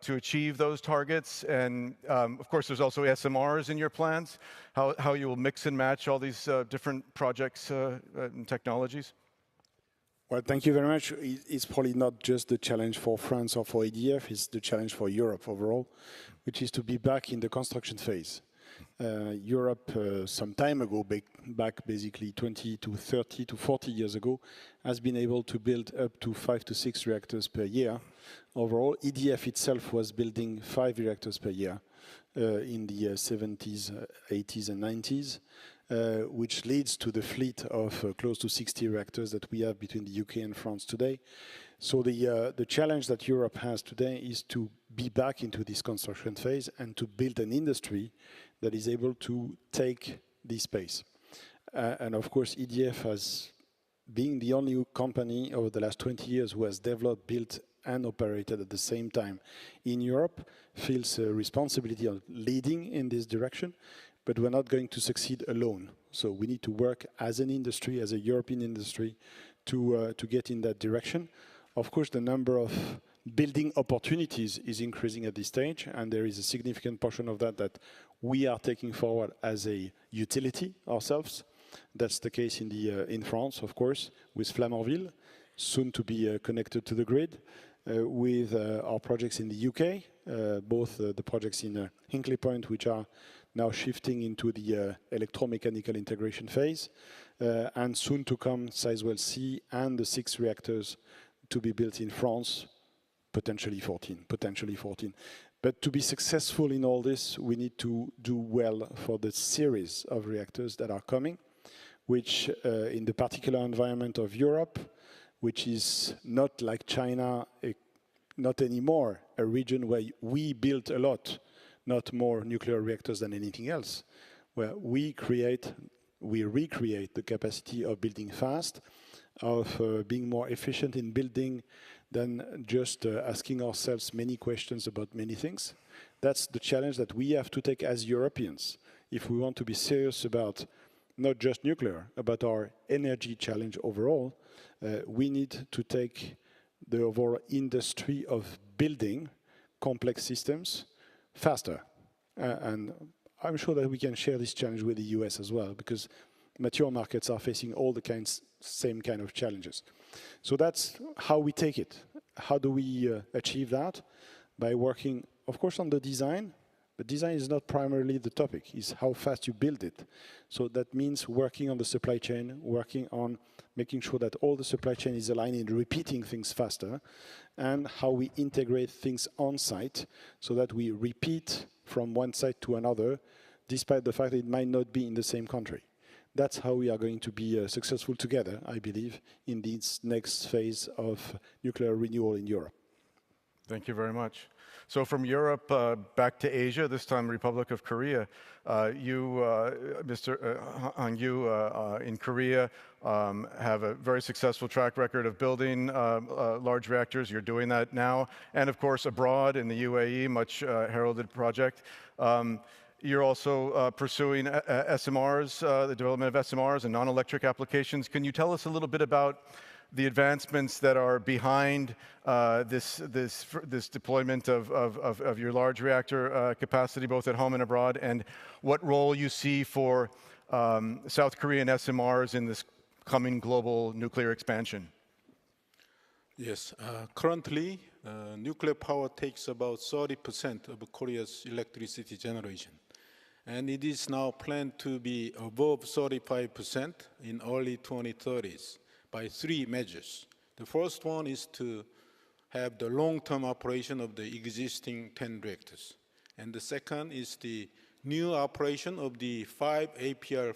achieve those targets? And of course, there's also SMRs in your plans, how you will mix and match all these different projects and technologies?
Well, thank you very much. It's probably not just the challenge for France or for EDF, it's the challenge for Europe overall, which is to be back in the construction phase. Europe, some time ago, back basically 20 to 30 to 40 years ago, has been able to build up to 5 to 6 reactors per year. Overall, EDF itself was building 5 reactors per year in the 70s, 80s, and 90s, which leads to the fleet of close to 60 reactors that we have between the UK and France today. So the challenge that Europe has today is to be back into this construction phase and to build an industry that is able to take this space. And of course, EDF has been the only company over the last 20 years who has developed, built, and operated at the same time in Europe, feels a responsibility of leading in this direction, but we're not going to succeed alone. So we need to work as an industry, as a European industry, to get in that direction. Of course, the number of building opportunities is increasing at this stage, and there is a significant portion of that we are taking forward as a utility ourselves. That's the case in France, of course, with Flamanville, soon to be connected to the grid, with our projects in the UK, both the projects in Hinkley Point, which are now shifting into the electromechanical integration phase, and soon to come Sizewell C and the 6 reactors to be built in France, potentially 14. But to be successful in all this, we need to do well for the series of reactors that are coming, which in the particular environment of Europe, which is not like China, not anymore a region where we build a lot, not more nuclear reactors than anything else, where we create we recreate the capacity of building fast, of being more efficient in building than just asking ourselves many questions about many things. That's the challenge that we have to take as Europeans if we want to be serious about not just nuclear, about our energy challenge overall. We need to take the overall industry of building complex systems faster. And I'm sure that we can share this challenge with the US as well, because mature markets are facing all the same kind of challenges. So that's how we take it. How do we achieve that? By working, of course, on the design. But design is not primarily the topic, it's how fast you build it. So that means working on the supply chain, working on making sure that all the supply chain is aligned in repeating things faster, and how we integrate things on site so that we repeat from one site to another, despite the fact that it might not be in the same country. That's how we are going to be successful together, I believe, in this next phase of nuclear renewal in Europe.
Thank you very much. So from Europe back to Asia, this time Republic of Korea. You, Mr. Hang-yu, in Korea have a very successful track record of building large reactors. You're doing that now. And of course, abroad in the UAE, much heralded project. You're also pursuing SMRs, the development of SMRs and non-electric applications. Can you tell us a little bit about the advancements that are behind this deployment of your large reactor capacity, both at home and abroad, and what role you see for South Korean SMRs in this coming global nuclear expansion?
Yes, currently nuclear power takes about 30% of Korea's electricity generation. And it is now planned to be above 35% in early 2030s. By three measures. The first one is to have the long-term operation of the existing 10 reactors. And the second is the new operation of the 5 APR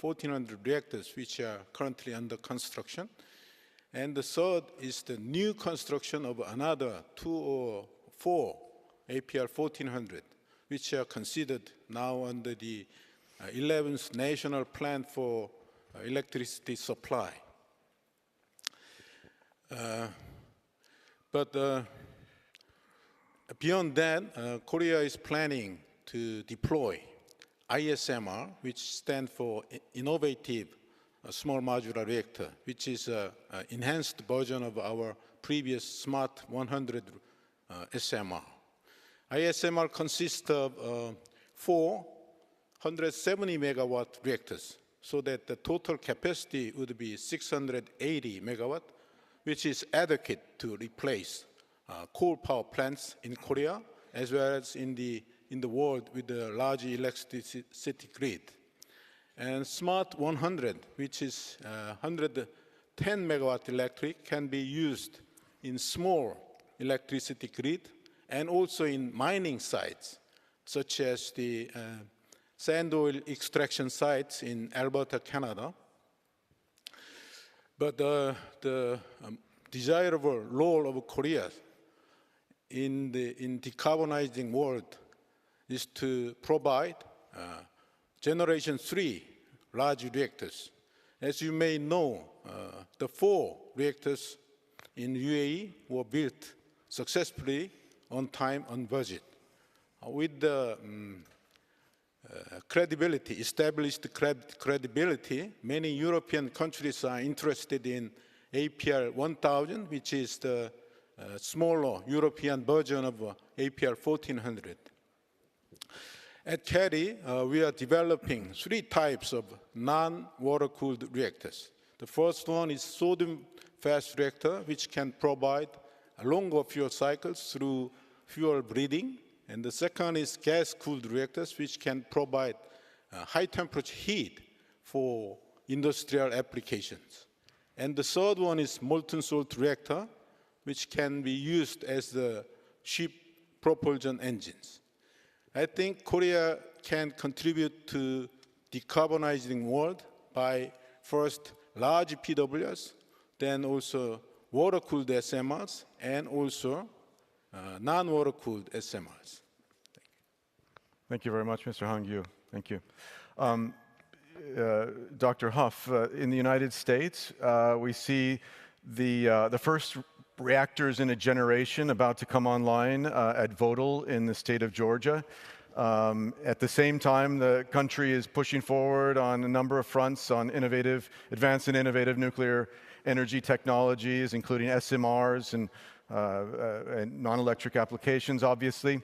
1400 reactors, which are currently under construction. And the third is the new construction of another 2 or 4 APR 1400, which are considered now under the 11th National Plan for Electricity Supply. But beyond that, Korea is planning to deploy ISMR, which stands for Innovative Small Modular Reactor, which is an enhanced version of our previous Smart 100 SMR. ISMR consists of 4 170 megawatt reactors, so that the total capacity would be 680 megawatt, which is adequate to replace coal power plants in Korea, as well as in the world with the large electricity grid. And Smart 100, which is 110 megawatt electric, can be used in small electricity grid and also in mining sites, such as the sand oil extraction sites in Alberta, Canada. But the desirable role of Korea in decarbonizing world is to provide Generation 3 large reactors. As you may know, the 4 reactors in UAE were built successfully on time, on budget. With the established credibility, many European countries are interested in APR 1000, which is the smaller European version of APR 1400. At CARI, we are developing 3 types of non-water-cooled reactors. The first one is sodium fast reactor, which can provide longer fuel cycles through fuel breathing. And the second is gas-cooled reactors, which can provide high-temperature heat for industrial applications. And the third one is molten salt reactor, which can be used as the ship propulsion engines. I think Korea can contribute to decarbonizing world by first large PWRs, then also water-cooled SMRs, and also non-water-cooled SMRs.
Thank you very much, Mr. Hang-yu. Thank you. Dr. Huff, in the United States, we see the first reactors in a generation about to come online at Vogtle in the state of Georgia. At the same time, the country is pushing forward on a number of fronts on advanced and innovative nuclear energy technologies, including SMRs and non-electric applications, obviously.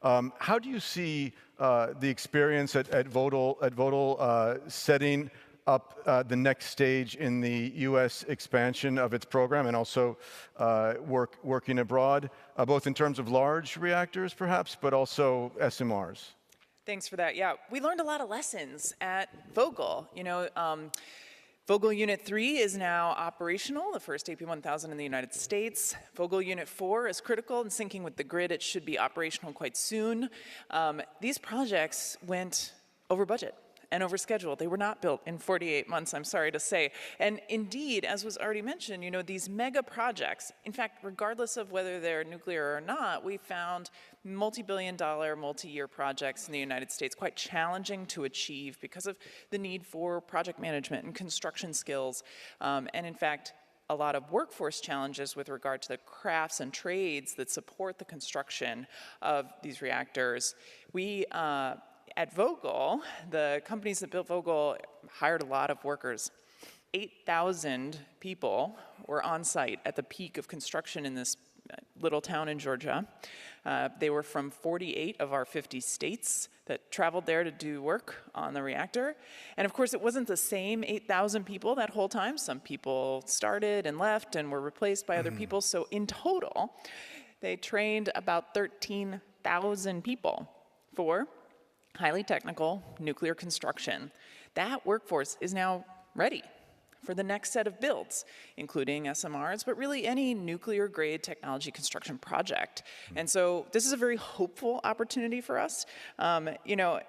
How do you see the experience at Vogtle setting up the next stage in the U.S. expansion of its program and also working abroad, both in terms of large reactors, perhaps, but also SMRs?
Thanks for that. Yeah, we learned a lot of lessons at Vogtle. You know, Vogtle Unit 3 is now operational, the first AP1000 in the United States. Vogtle Unit 4 is critical and syncing with the grid. It should be operational quite soon. These projects went over budget and over schedule. They were not built in 48 months, I'm sorry to say. And indeed, as was already mentioned, you know, these mega projects, in fact, regardless of whether they're nuclear or not, we found multi-billion-dollar, multi-year projects in the United States quite challenging to achieve because of the need for project management and construction skills. And in fact, a lot of workforce challenges with regard to the crafts and trades that support the construction of these reactors. We, at Vogtle, the companies that built Vogtle hired a lot of workers. 8,000 people were on site at the peak of construction in this little town in Georgia. They were from 48 of our 50 states that traveled there to do work on the reactor. And of course, it wasn't the same 8,000 people that whole time. Some people started and left and were replaced by other people. So in total, they trained about 13,000 people for highly technical nuclear construction. That workforce is now ready for the next set of builds, including SMRs, but really any nuclear-grade technology construction project. And so this is a very hopeful opportunity for us. You know,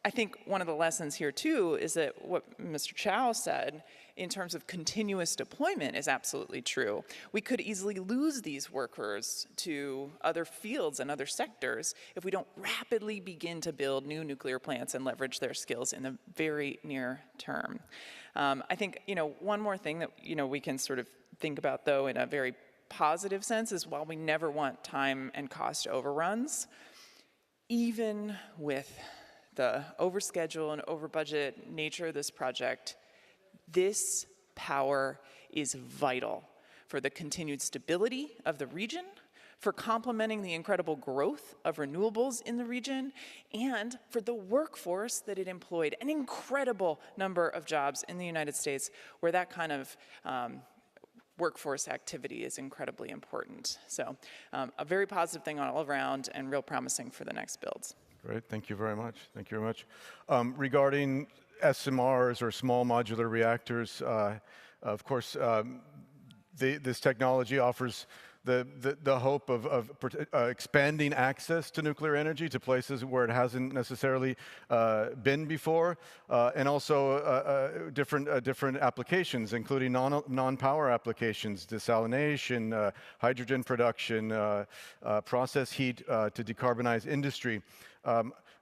I think one of the lessons here, too, is that what Mr. Chow said in terms of continuous deployment is absolutely true. We could easily lose these workers to other fields and other sectors if we don't rapidly begin to build new nuclear plants and leverage their skills in the very near term. I think, you know, one more thing that, you know, we can sort of think about, though, in a very positive sense is while we never want time and cost overruns, even with the overschedule and over-budget nature of this project, this power is vital for the continued stability of the region, for complementing the incredible growth of renewables in the region, and for the workforce that it employed, an incredible number of jobs in the United States where that kind of workforce activity is incredibly important. So a very positive thing all around and real promising for the next builds.
Great, thank you very much. Thank you very much. Regarding SMRs or small modular reactors, of course, this technology offers the hope of expanding access to nuclear energy to places where it hasn't necessarily been before, and also different applications, including non-power applications, desalination, hydrogen production, process heat to decarbonize industry.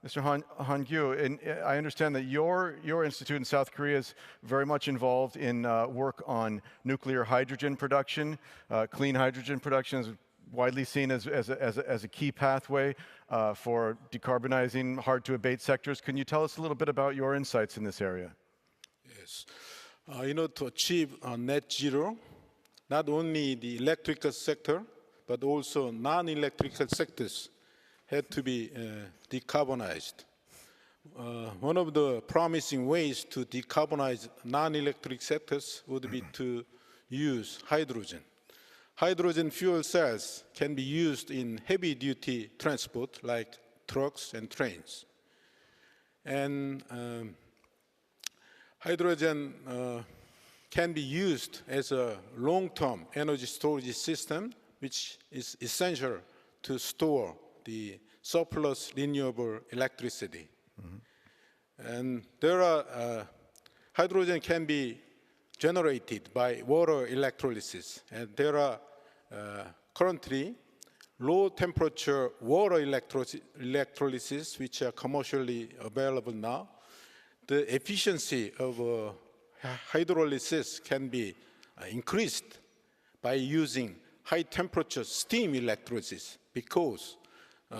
Mr. Han-Gyu, I understand that your institute in South Korea is very much involved in work on nuclear hydrogen production. Clean hydrogen production is widely seen as a key pathway for decarbonizing hard-to-abate sectors. Can you tell us a little bit about your insights in this area?
Yes. You know, to achieve net zero, not only the electrical sector, but also non-electrical sectors had to be decarbonized. One of the promising ways to decarbonize non-electric sectors would be to use hydrogen. Hydrogen fuel cells can be used in heavy-duty transport like trucks and trains. And hydrogen can be used as a long-term energy storage system, which is essential to store the surplus renewable electricity. And there are, hydrogen can be generated by water electrolysis. And there are currently low temperature water electrolysis, which are commercially available now. the efficiency of hydrolysis can be increased by using high temperature steam electrolysis, because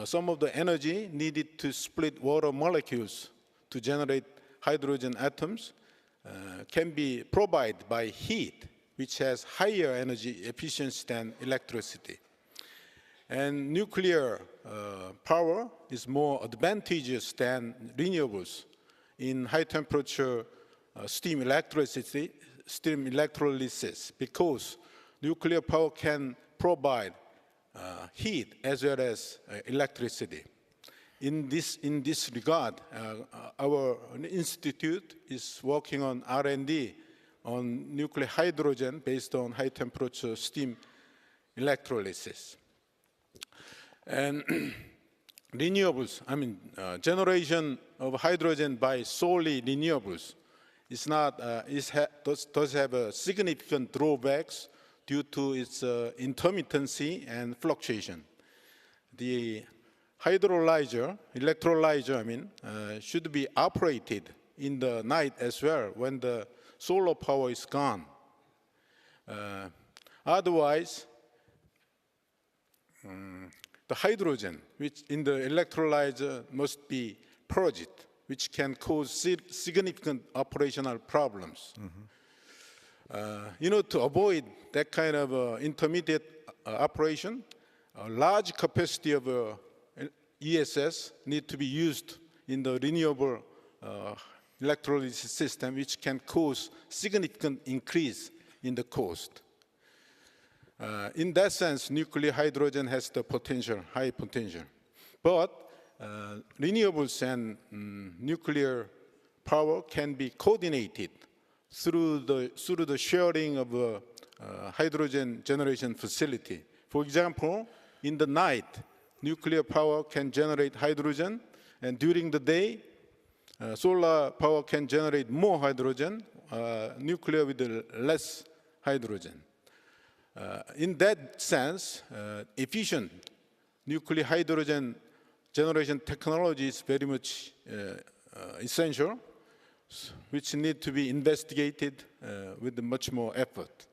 some of the energy needed to split water molecules to generate hydrogen atoms can be provided by heat, which has higher energy efficiency than electricity. And nuclear power is more advantageous than renewables in high temperature steam electrolysis, because nuclear power can provide heat as well as electricity. In this regard, our institute is working on R&D on nuclear hydrogen based on high temperature steam electrolysis. And renewables, generation of hydrogen by solely renewables is not, does have significant drawbacks due to its intermittency and fluctuation. The electrolyzer, should be operated in the night as well when the solar power is gone. Otherwise, the hydrogen which in the electrolyzer must be purged, which can cause significant operational problems. To avoid that kind of intermediate operation, a large capacity of ESS need to be used in the renewable electrolysis system, which can cause significant increase in the cost. In that sense, nuclear hydrogen has the potential, high potential. But renewables and nuclear power can be coordinated through the sharing of a hydrogen generation facility. For example, in the night, nuclear power can generate hydrogen, and during the day, solar power can generate more hydrogen, nuclear with less hydrogen. In that sense, efficient nuclear hydrogen generation technology is very much essential, which need to be investigated with much more effort.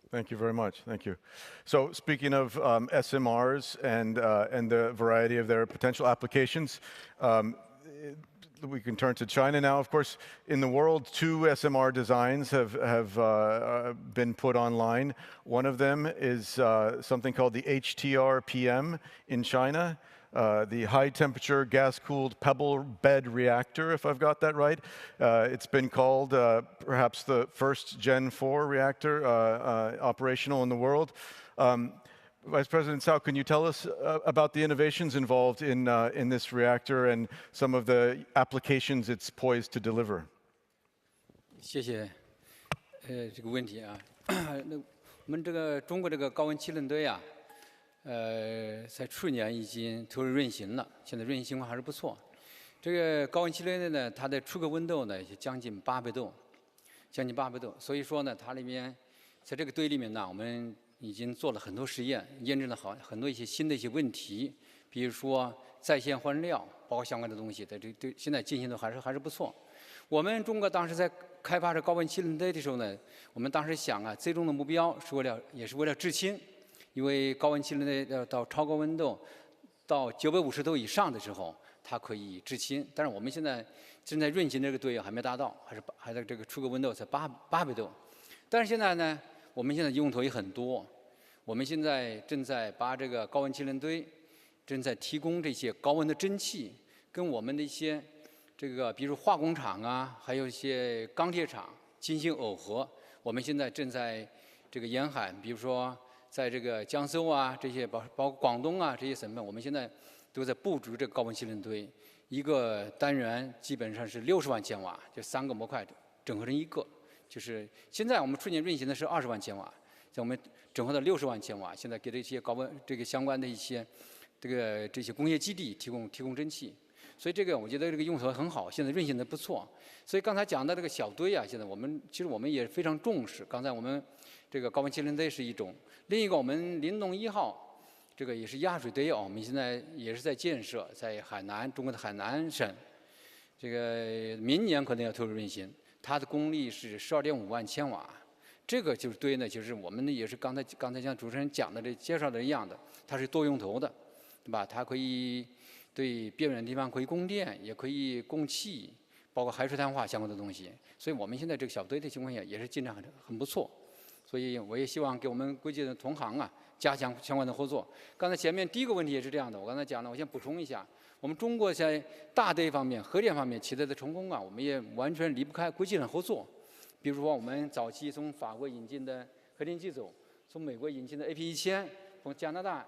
Thank you very much. Thank you. So speaking of SMRs and the variety of their potential applications, we can turn to China now. Of course, in the world, 2 SMR designs have been put online. One of them is something called the HTR-PM in China, the high-temperature gas-cooled pebble bed reactor, if I've got that right. It's been called perhaps the first Gen 4 reactor operational in the world. Vice President Cao, can you tell us about the innovations involved in this reactor and some of the applications it's poised to deliver?
谢谢这个问题啊。我们这个中国这个高温气冷堆啊，在去年已经投入运行了，现在运行情况还是不错。这个高温气冷堆呢，它的出壳温度呢也将近800度，将近800度。所以说呢，它里面在这个堆里面呢，我们已经做了很多实验，验证了很多一些新的一些问题，比如说在线换料，包括相关的东西，在这对现在进行的还是不错。我们中国当时在开发这高温气冷堆的时候呢，我们当时想啊，最终的目标也是为了制氢，因为高温气冷堆到超高温度到950度以上的时候，它可以制氢。但是我们现在正在运行这个堆还没达到，还在这个出壳温度才800度。但是现在呢，我们现在用途也很多。我们现在正在把这个高温气冷堆正在提供这些高温的蒸汽，跟我们的一些这个比如化工厂啊，还有一些钢铁厂进行耦合。我们现在正在这个沿海，比如说在这个江苏啊这些包括广东啊这些省份，我们现在都在布局这个高温气冷堆。一个单元基本上是60万千瓦，就3个模块整合成一个。就是现在我们去年运行的是20万千瓦。像我们整合到60万千瓦，现在给这些高温这个相关的一些这些工业基地提供蒸汽，所以这个我觉得这个用途很好，现在运行的不错。所以刚才讲到这个小堆啊，现在其实我们也非常重视。刚才我们这个高温气冷堆是一种，另一个我们临潼1号这个也是压水堆啊，我们现在也是在建设，在海南，中国的海南省。这个明年可能要投入运行，它的功率是12.5万千瓦。这个就是对呢，就是我们呢也是刚才像主持人讲的这介绍的一样的，它是多用途的，对吧？它可以对边远地方可以供电，也可以供气，包括海水淡化相关的东西。所以我们现在这个小队的情况下也是进展很不错。所以我也希望给我们国际的同行啊加强相关的合作。刚才前面第一个问题也是这样的，我刚才讲了，我先补充一下，我们中国在大的方面、核电方面取得的成功啊，我们也完全离不开国际上合作。比如说，我们早期从法国引进的核电机组，从美国引进的 AP1000，从加拿大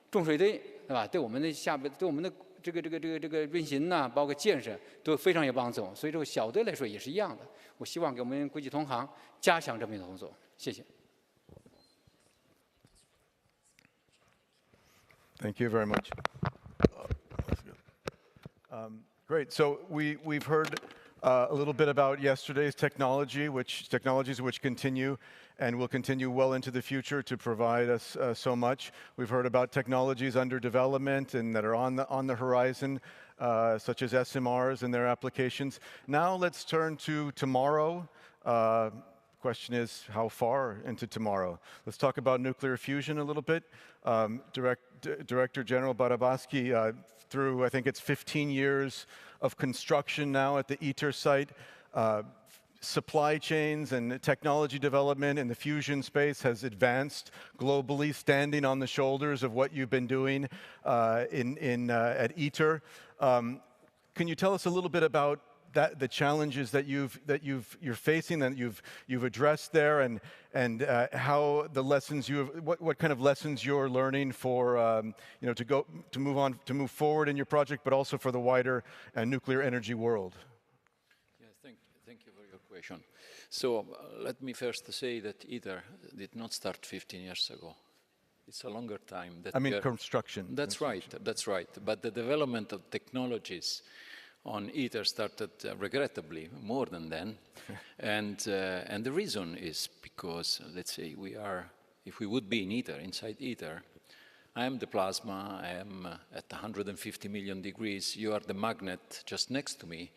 重水堆，对吧？对我们的对我们的这个运行呐，包括建设都非常有帮助。所以这个小队来说也是一样的。我希望给我们国际同行加强这方面的合作。谢谢。
Thank you very much. Great. So we've heard a little bit about yesterday's technologies which continue and will continue well into the future to provide us so much. We've heard about technologies under development and that are on the horizon, such as SMRs and their applications. Now let's turn to tomorrow. Question is, how far into tomorrow? Let's talk about nuclear fusion a little bit. Director General Barabaski, through I think it's 15 years of construction now at the ITER site, supply chains and technology development in the fusion space has advanced globally, standing on the shoulders of what you've been doing at ITER. Can you tell us a little bit about the challenges that you're facing, that you've addressed there, and how the lessons what kind of lessons you're learning for to move forward in your project, but also for the wider nuclear energy world.
Yes, thank you for your question. So let me first say that ITER did not start 15 years ago. It's a longer time.
I mean construction.
That's right. That's right. But the development of technologies on ITER started regrettably more than then, and the reason is because, let's say, if we would be in ITER, inside ITER, I am the plasma, I am at 150 million degrees, you are the magnet just next to me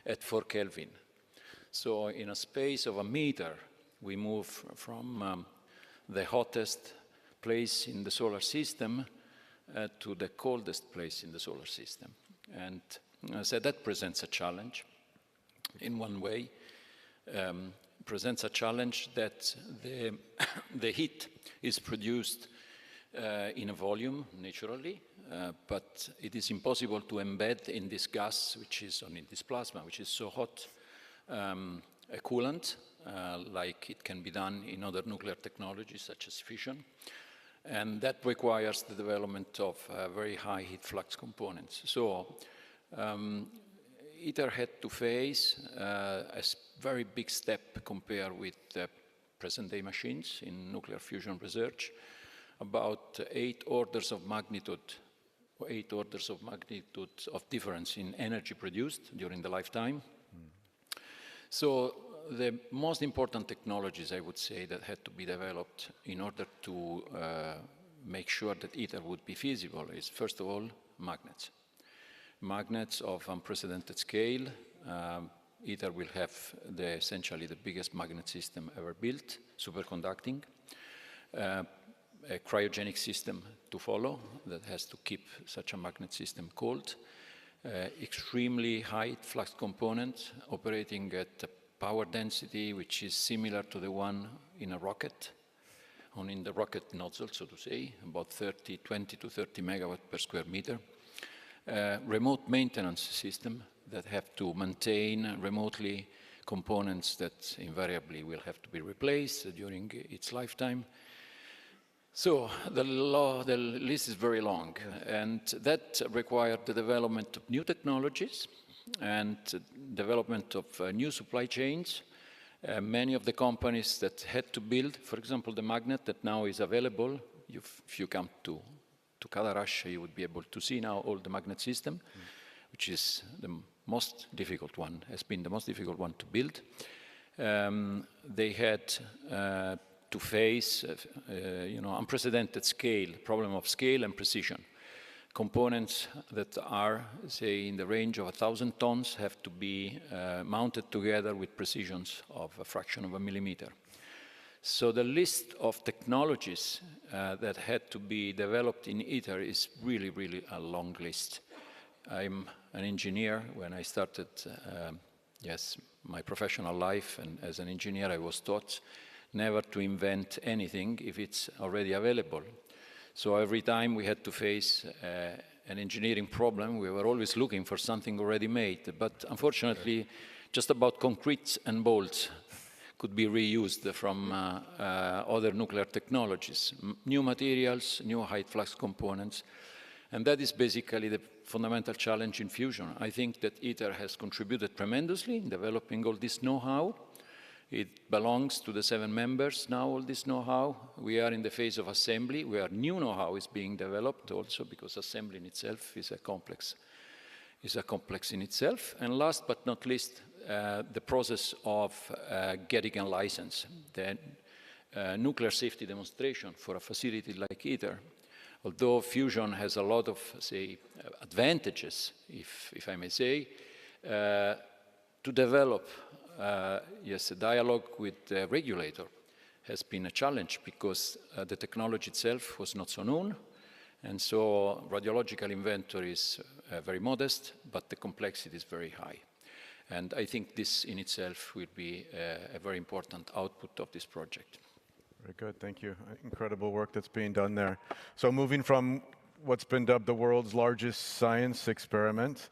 at 4 Kelvin. So in a space of a meter, we move from the hottest place in the solar system to the coldest place in the solar system. And so that presents a challenge in one way, presents a challenge that the heat is produced in a volume naturally, but it is impossible to embed in this gas, which is in this plasma, which is so hot, a coolant, like it can be done in other nuclear technologies such as fission. And that requires the development of very high heat flux components. So ITER had to face a very big step compared with present-day machines in nuclear fusion research, about 8 orders of magnitude of difference in energy produced during the lifetime. So the most important technologies, I would say, that had to be developed in order to make sure that ITER would be feasible is, first of all, magnets. Magnets of unprecedented scale. ITER will have essentially the biggest magnet system ever built, superconducting. A cryogenic system to follow that has to keep such a magnet system cold. Extremely high flux component operating at a power density which is similar to the one in a rocket, or in the rocket nozzle, so to say, about 20 to 30 megawatt per square meter. Remote maintenance system that have to maintain remotely components that invariably will have to be replaced during its lifetime. So the list is very long, and that required the development of new technologies and development of new supply chains. Many of the companies that had to build, for example, the magnet that now is available, if you come to Kadarash, you would be able to see now all the magnet system, which is the most difficult one, has been the most difficult one to build. They had to face, unprecedented scale, problem of scale and precision.
components that are, say, in the range of 1,000 tons have to be mounted together with precisions of a fraction of a millimeter. So the list of technologies that had to be developed in ITER is really, really a long list. I'm an engineer. When I started, my professional life, and as an engineer I was taught never to invent anything if it's already available. So every time we had to face an engineering problem, we were always looking for something already made. But unfortunately, just about concrete and bolts could be reused from other nuclear technologies, new materials, new high flux components. And that is basically the fundamental challenge in fusion. I think that ITER has contributed tremendously in developing all this know-how. It belongs to the 7 members now, all this know-how. We are in the phase of assembly, where new know-how is being developed also, because assembly in itself is a complex in itself. And last but not least, the process of getting a license. The nuclear safety demonstration for a facility like ITER, although fusion has a lot of, say, advantages, if I may say, to develop a dialogue with the regulator has been a challenge, because the technology itself was not so known, and so radiological inventory is very modest, but the complexity is very high. And I think this in itself will be a very important output of this project.
Very good, thank you. Incredible work that's being done there. So moving from what's been dubbed the world's largest science experiment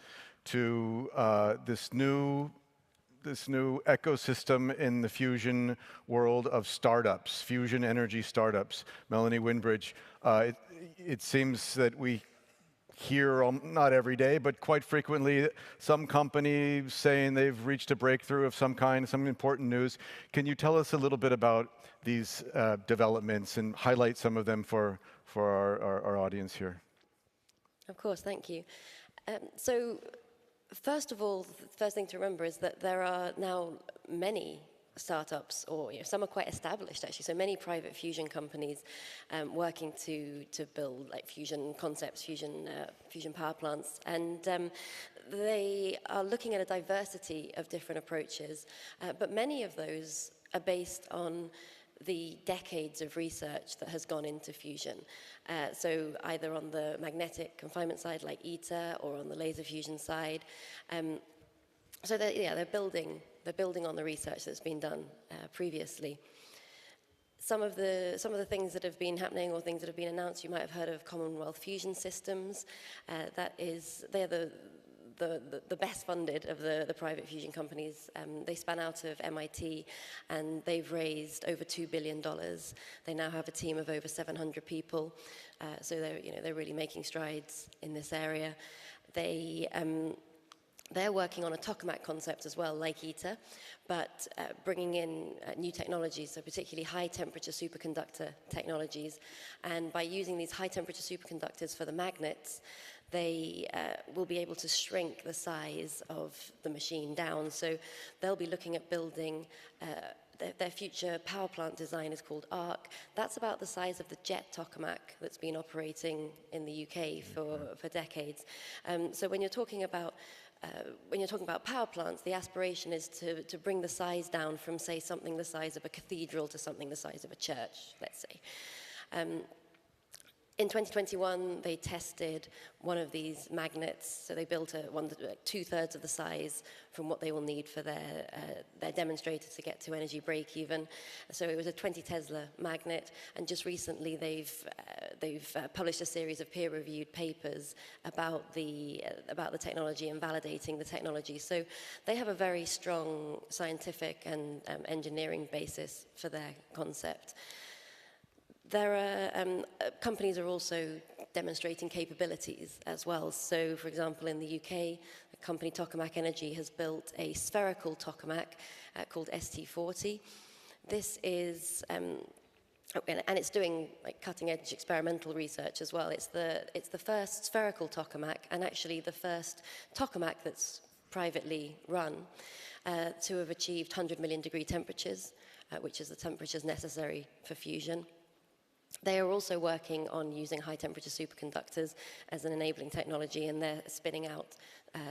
to this new ecosystem in the fusion world of startups, fusion energy startups. Melanie Winbridge, it seems that we hear, not every day, but quite frequently, some company saying they've reached a breakthrough of some kind, some important news. Can you tell us a little bit about these developments and highlight some of them for our audience here?
Of course, thank you. So first of all, the first thing to remember is that there are now many startups, or some are quite established actually, so many private fusion companies working to build like fusion concepts, fusion power plants, and they are looking at a diversity of different approaches, but many of those are based on the decades of research that has gone into fusion. So either on the magnetic confinement side like ITER, or on the laser fusion side. So they're building on the research that's been done previously. Some of the things that have been happening, or things that have been announced, you might have heard of Commonwealth Fusion Systems. They're the best funded of the private fusion companies. They span out of MIT, and they've raised over $2 billion. They now have a team of over 700 people. So they're really making strides in this area. They're working on a tokamak concept as well, like ITER, but bringing in new technologies, so particularly high-temperature superconductor technologies. And by using these high-temperature superconductors for the magnets, they will be able to shrink the size of the machine down. So they'll be looking at building their future power plant design is called ARC. That's about the size of the jet tokamak that's been operating in the UK for decades. So when you're talking about power plants, the aspiration is to bring the size down from, say, something the size of a cathedral to something the size of a church, let's say. In 2021, they tested one of these magnets. So they built one 2/3 of the size from what they will need for their demonstrator to get to energy break-even. So it was a 20 Tesla magnet. And just recently, they've published a series of peer-reviewed papers about the technology and validating the technology. So they have a very strong scientific and engineering basis for their concept. There are companies are also demonstrating capabilities as well. So, for example, in the UK, the company Tokamak Energy has built a spherical tokamak called ST40. This is, and it's doing like cutting-edge experimental research as well. It's the first spherical tokamak, and actually the first tokamak that's privately run to have achieved 100 million degree temperatures, which is the temperatures necessary for fusion. They are also working on using high-temperature superconductors as an enabling technology, and they're spinning out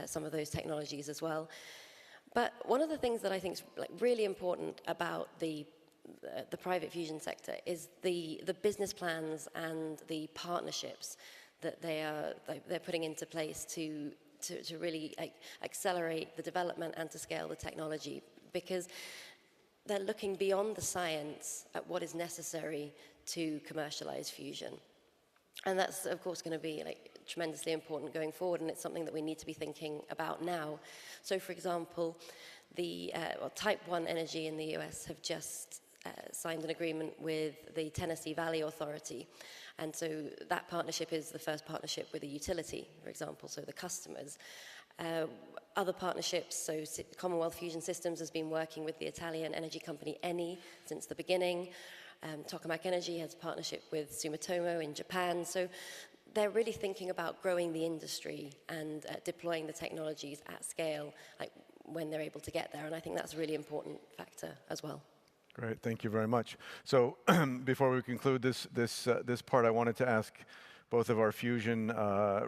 some of those technologies as well. But one of the things that I think is really important about the private fusion sector is the business plans and the partnerships that they're putting into place to really accelerate the development and to scale the technology, because they're looking beyond the science at what is necessary to commercialize fusion. And that's, of course, going to be tremendously important going forward, and it's something that we need to be thinking about now. So, for example, Type 1 Energy in the US have just signed an agreement with the Tennessee Valley Authority. And so that partnership is the first partnership with a utility, for example, so the customers. Other partnerships, so Commonwealth Fusion Systems has been working with the Italian energy company Eni since the beginning. Tokamak Energy has a partnership with Sumitomo in Japan. So they're really thinking about growing the industry and deploying the technologies at scale, when they're able to get there. And I think that's a really important factor as well.
Great, thank you very much. So before we conclude this part, I wanted to ask both of our fusion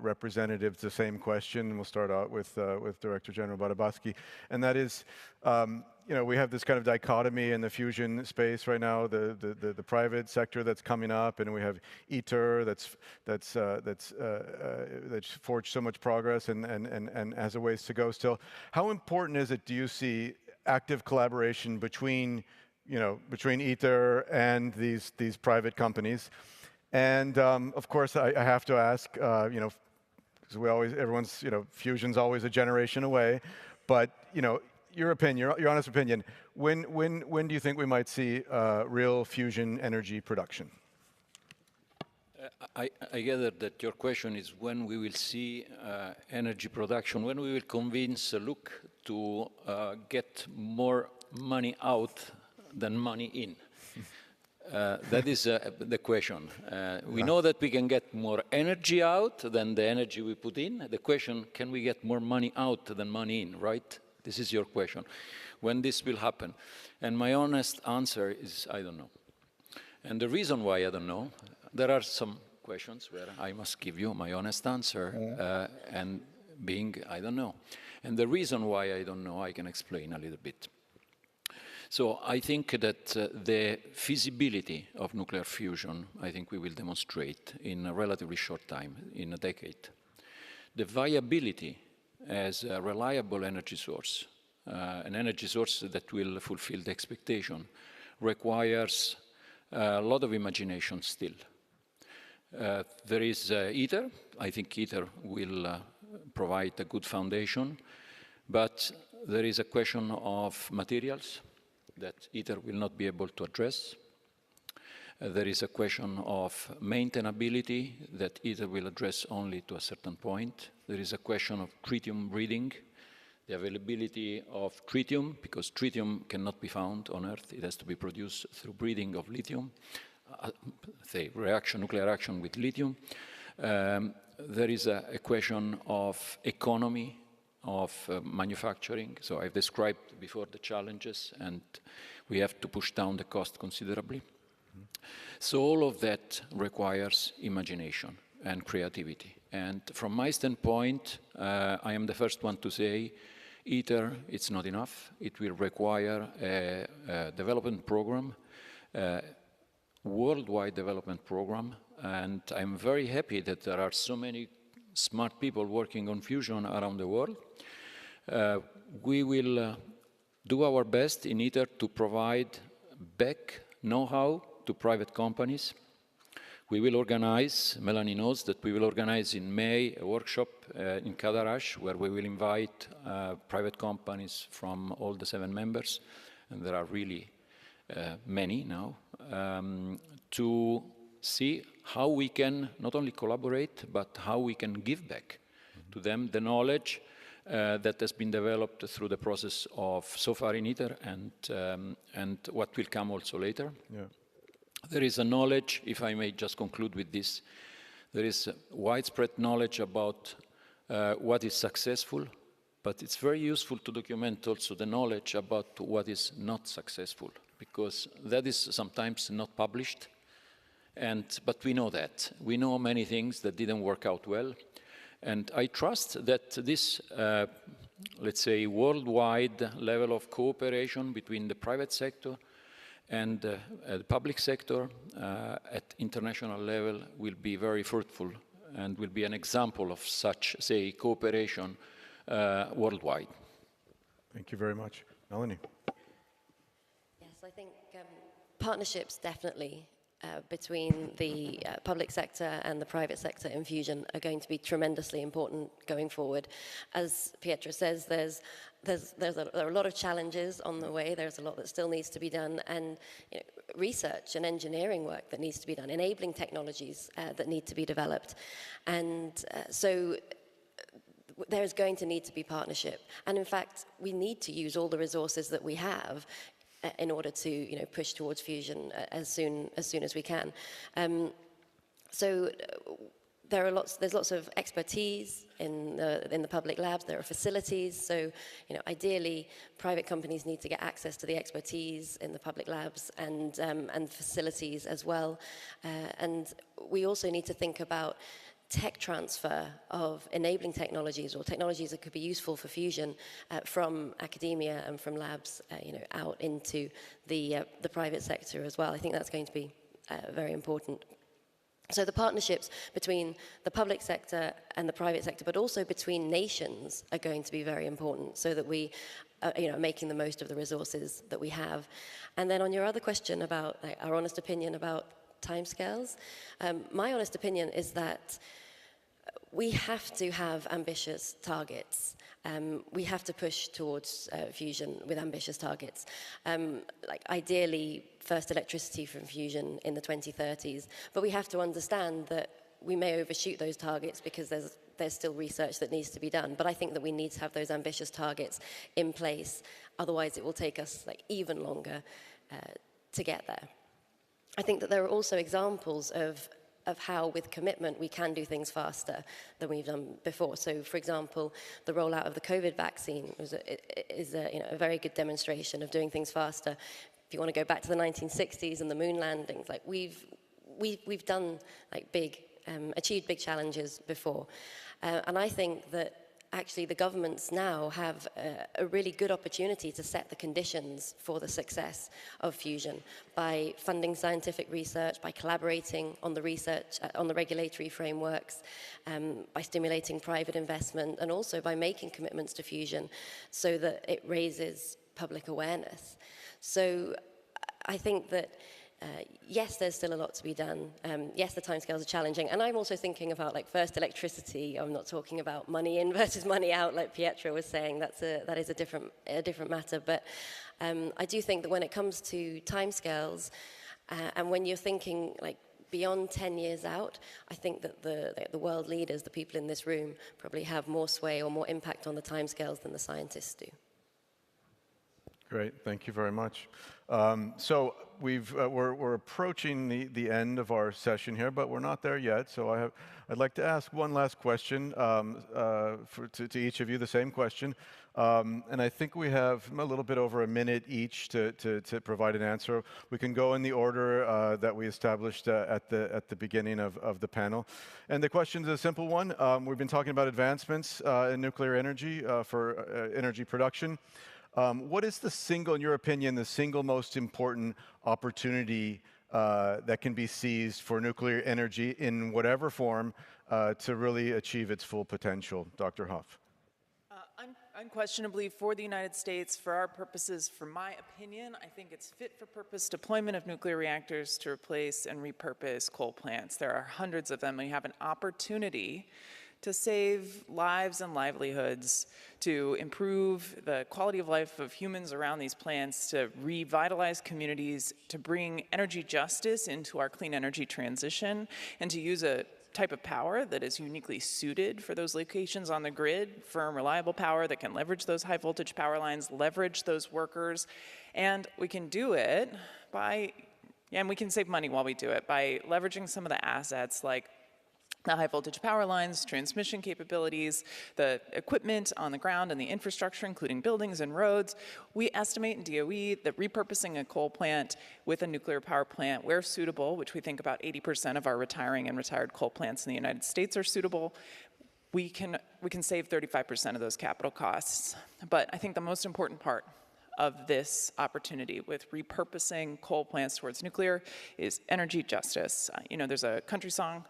representatives the same question. We'll start out with Director General Barabatsky, and that is, we have this kind of dichotomy in the fusion space right now, the private sector that's coming up, and we have ITER that's forged so much progress and has a ways to go still. How important is it, do you see, active collaboration between ITER and these private companies? And of course, I have to ask, because fusion's always a generation away, but your opinion, your honest opinion, when do you think we might see real fusion energy production?
I gather that your question is when we will see energy production, when we will convince Luke to get more money out than money in. That is the question. We know that we can get more energy out than the energy we put in. The question, can we get more money out than money in, right? This is your question. When this will happen? And my honest answer is, I don't know. And the reason why I don't know, there are some questions where I must give you my honest answer, and being, I don't know. And the reason why I don't know, I can explain a little bit. So I think that the feasibility of nuclear fusion, I think we will demonstrate in a relatively short time, in a decade. The viability as a reliable energy source, an energy source that will fulfill the expectation, requires a lot of imagination still. There is ITER. I think ITER will provide a good foundation, but there is a question of materials that ITER will not be able to address. There is a question of maintainability that ITER will address only to a certain point. There is a question of tritium breeding, the availability of tritium, because tritium cannot be found on Earth. It has to be produced through breeding of lithium, nuclear reaction with lithium. There is a question of economy of manufacturing. So I've described before the challenges, and we have to push down the cost considerably. So all of that requires imagination and creativity. And from my standpoint, I am the first one to say, ITER, it's not enough. It will require a development program, worldwide development program. And I'm very happy that there are so many smart people working on fusion around the world. We will do our best in ITER to provide back know-how to private companies. We will organize, Melanie knows that we will organize in May a workshop in Cadarache where we will invite private companies from all the 7 members, and there are really many now, to see how we can not only collaborate, but how we can give back to them the knowledge that has been developed through the process of so far in ITER and what will come also later.
Yeah.
There is a knowledge, if I may just conclude with this, there is widespread knowledge about what is successful, but it's very useful to document also the knowledge about what is not successful, because that is sometimes not published. But we know that. We know many things that didn't work out well. And I trust that this, let's say, worldwide level of cooperation between the private sector and the public sector at international level will be very fruitful and will be an example of such, say, cooperation worldwide.
Thank you very much. Melanie.
Yes, I think partnerships definitely between the public sector and the private sector in fusion are going to be tremendously important going forward. As Pietro says, there are a lot of challenges on the way. There's a lot that still needs to be done, and research and engineering work that needs to be done, enabling technologies that need to be developed. And so there's going to need to be partnership. And in fact, we need to use all the resources that we have in order to push towards fusion as soon as we can. So there's lots of expertise in the public labs. There are facilities. So ideally, private companies need to get access to the expertise in the public labs and facilities as well. And we also need to think about tech transfer of enabling technologies or technologies that could be useful for fusion from academia and from labs, out into the private sector as well. I think that's going to be very important. So the partnerships between the public sector and the private sector, but also between nations, are going to be very important, so that we are making the most of the resources that we have. And then on your other question about our honest opinion about timescales, my honest opinion is that we have to have ambitious targets. We have to push towards fusion with ambitious targets. Ideally, first electricity from fusion in the 2030s. But we have to understand that we may overshoot those targets because there's still research that needs to be done. But I think that we need to have those ambitious targets in place. Otherwise, it will take us even longer to get there. I think that there are also examples of how, with commitment, we can do things faster than we've done before. So, for example, the rollout of the COVID vaccine is a very good demonstration of doing things faster. If you want to go back to the 1960s and the moon landings, we've done achieved big challenges before, and I think that actually the governments now have a really good opportunity to set the conditions for the success of fusion by funding scientific research, by collaborating on the research, on the regulatory frameworks, by stimulating private investment, and also by making commitments to fusion so that it raises public awareness. So I think that yes, there's still a lot to be done. Yes, the timescales are challenging. And I'm also thinking about first electricity. I'm not talking about money in versus money out, like Pietro was saying. That is a different matter. But I do think that when it comes to timescales, and when you're thinking beyond 10 years out, I think that the world leaders, the people in this room, probably have more sway or more impact on the timescales than the scientists do.
Great, thank you very much. So we're approaching the end of our session here, but we're not there yet. So I'd like to ask one last question to each of you, the same question. And I think we have a little bit over a minute each to provide an answer. We can go in the order that we established at the beginning of the panel. And the question is a simple one. We've been talking about advancements in nuclear energy for energy production. What is in your opinion, the single most important opportunity that can be seized for nuclear energy in whatever form to really achieve its full potential? Dr. Huff.
Unquestionably, for the United States, for our purposes, for my opinion, I think it's fit-for-purpose deployment of nuclear reactors to replace and repurpose coal plants. There are hundreds of them. We have an opportunity to save lives and livelihoods, to improve the quality of life of humans around these plants, to revitalize communities, to bring energy justice into our clean energy transition, and to use a type of power that is uniquely suited for those locations on the grid, firm, reliable power that can leverage those high voltage power lines, leverage those workers, and we can do it and we can save money while we do it by leveraging some of the assets like the high voltage power lines, transmission capabilities, the equipment on the ground and the infrastructure, including buildings and roads. We estimate in DOE that repurposing a coal plant with a nuclear power plant, where suitable, which we think about 80% of our retiring and retired coal plants in the United States are suitable, we can save 35% of those capital costs. But I think the most important part of this opportunity with repurposing coal plants towards nuclear is energy justice. There's a country song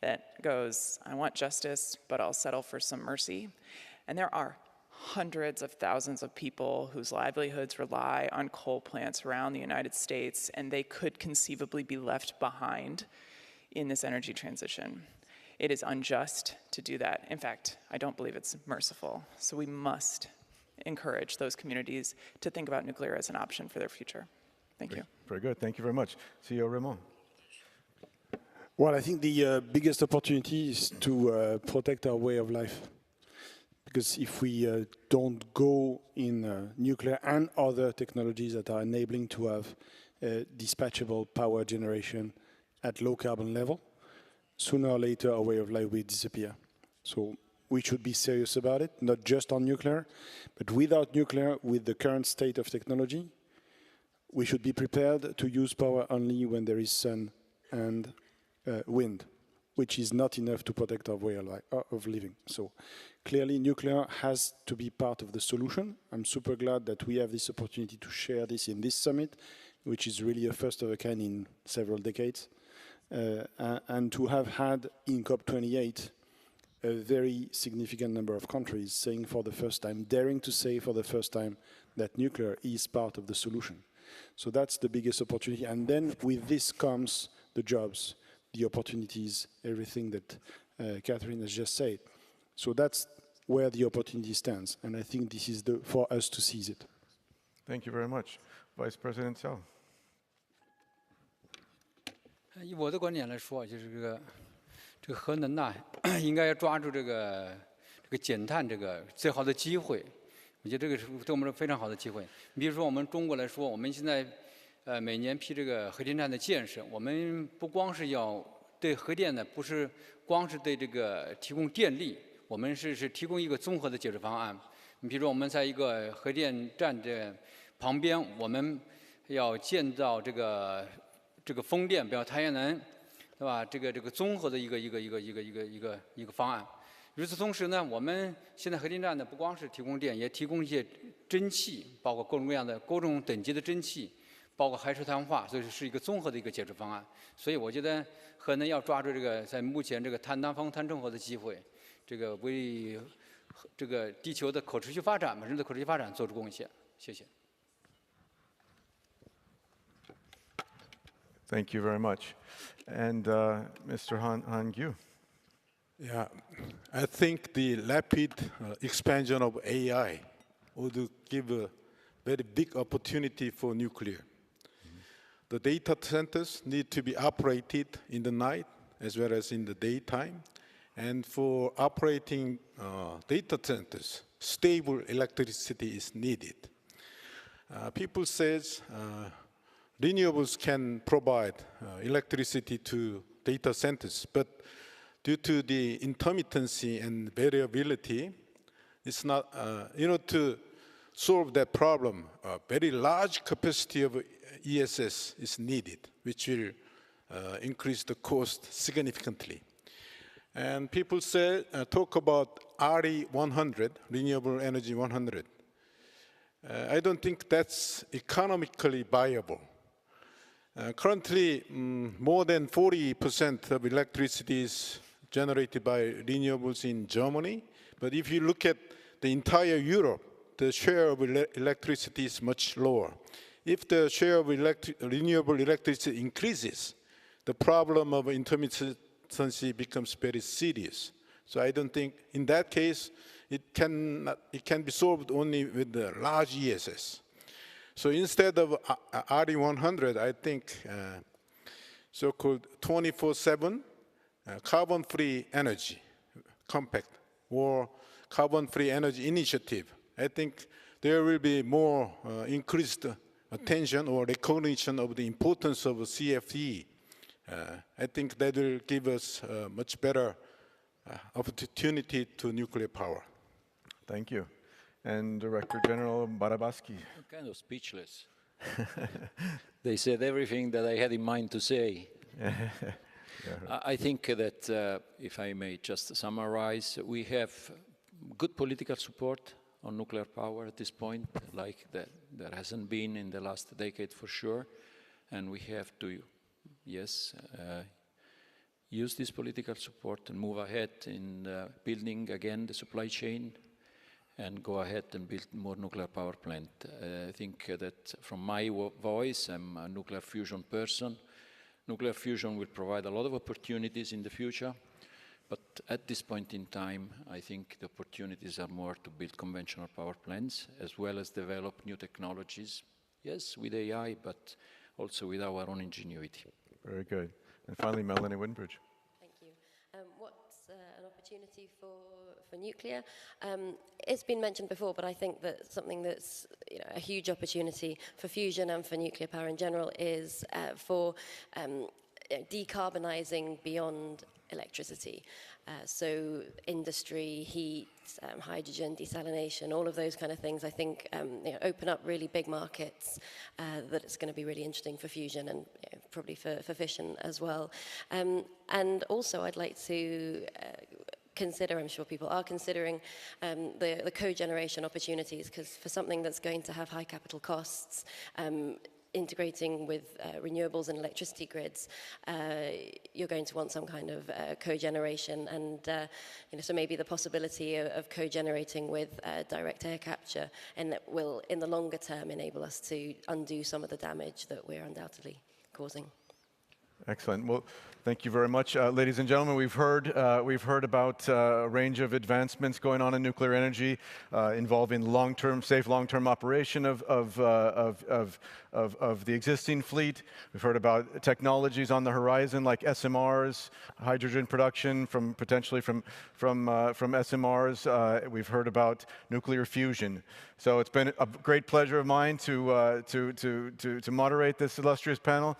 that goes, I want justice, but I'll settle for some mercy. And there are hundreds of thousands of people whose livelihoods rely on coal plants around the United States, and they could conceivably be left behind in this energy transition. It is unjust to do that. In fact, I don't believe it's merciful. So we must encourage those communities to think about nuclear as an option for their future. Thank you.
Very good. Thank you very much. CEO Raymond.
Well, I think the biggest opportunity is to protect our way of life. Because if we don't go in nuclear and other technologies that are enabling to have dispatchable power generation at low carbon level, sooner or later our way of life will disappear. So we should be serious about it, not just on nuclear, but without nuclear, with the current state of technology, we should be prepared to use power only when there is sun and wind, which is not enough to protect our way of living. So clearly nuclear has to be part of the solution. I'm super glad that we have this opportunity to share this in this summit, which is really a first of a kind in several decades. And to have had in COP28 a very significant number of countries saying for the first time, daring to say for the first time that nuclear is part of the solution. So that's the biggest opportunity. And then with this comes the jobs, the opportunities, everything that Catherine has just said. So that's where the opportunity stands. And I think this is for us to seize it.
Thank you very much. Vice President Zhao.
以我的观点来说，就是这个核能呐，应该要抓住这个减碳最好的机会。我觉得这个是对我们是非常好的机会。你比如说我们中国来说，我们现在每年批这个核电站的建设，我们不光是要对核电呢，不是光是对这个提供电力，我们是提供一个综合的解决方案。你比如说我们在一个核电站的旁边，我们要建造这个风电，比如太阳能，对吧？这个综合的一个方案。与此同时呢，我们现在核电站呢，不光是提供电，也提供一些蒸汽，包括各种各样的各种等级的蒸汽，包括海水碳化，所以是一个综合的一个解决方案。所以我觉得核能要抓住这个在目前这个碳单峰、碳中和的机会，这个为这个地球的可持续发展、人类的可持续发展做出贡献。谢谢。
Thank you very much. And Mr. Han Gyu.
Yeah, I think the rapid expansion of AI would give a very big opportunity for nuclear. The data centers need to be operated in the night as well as in the daytime. And for operating data centers, stable electricity is needed. People say renewables can provide electricity to data centers, but due to the intermittency and variability, it's not, to solve that problem, a very large capacity of ESS is needed, which will increase the cost significantly. And people talk about RE100, Renewable Energy 100. I don't think that's economically viable. Currently, more than 40% of electricity is generated by renewables in Germany. But if you look at the entire Europe, the share of electricity is much lower. If the share of renewable electricity increases, the problem of intermittency becomes very serious. So I don't think, in that case, it can be solved only with the large ESS. So instead of RE100, I think so-called 24/7 carbon-free energy compact or carbon-free energy initiative. I think there will be more increased attention or recognition of the importance of CFE I think that will give us much better opportunity to nuclear power.
Thank you. And Director General Barabaski.
I'm kind of speechless. They said everything that I had in mind to say. I think that, if I may just summarize, we have good political support on nuclear power at this point, like there hasn't been in the last decade for sure. And we have to, yes, use this political support and move ahead in building again the supply chain and go ahead and build more nuclear power plant. I think that from my voice, I'm a nuclear fusion person. Nuclear fusion will provide a lot of opportunities in the future, but at this point in time, I think the opportunities are more to build conventional power plants as well as develop new technologies, yes, with AI, but also with our own ingenuity.
Very good. And finally, Melanie Winbridge.
Thank you. What's an opportunity for nuclear? It's been mentioned before, but I think that something that's a huge opportunity for fusion and for nuclear power in general is for decarbonizing beyond electricity. So industry, heat, hydrogen, desalination, all of those kind of things, I think open up really big markets that it's going to be really interesting for fusion and probably for fission as well. And also I'd like to consider, I'm sure people are considering, the co-generation opportunities, because for something that's going to have high capital costs, integrating with renewables and electricity grids, you're going to want some kind of co-generation, and so maybe the possibility of co-generating with direct air capture, and that will, in the longer term, enable us to undo some of the damage that we're undoubtedly causing.
Excellent. Well, thank you very much. Ladies and gentlemen, we've heard about a range of advancements going on in nuclear energy involving safe long-term operation of the existing fleet. We've heard about technologies on the horizon like SMRs, hydrogen production potentially from SMRs. We've heard about nuclear fusion. So it's been a great pleasure of mine to moderate this illustrious panel.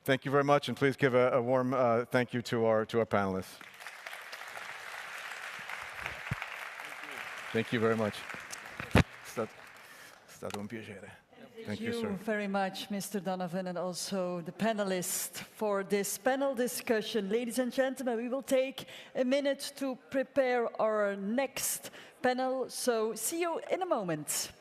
Thank you very much, and please give a warm thank you to our panelists. Thank you very much. È stato un piacere.
Thank you very much, Mr. Donovan, and also the panelists for this panel discussion. Ladies and gentlemen, we will take a minute to prepare our next panel, so see you in a moment.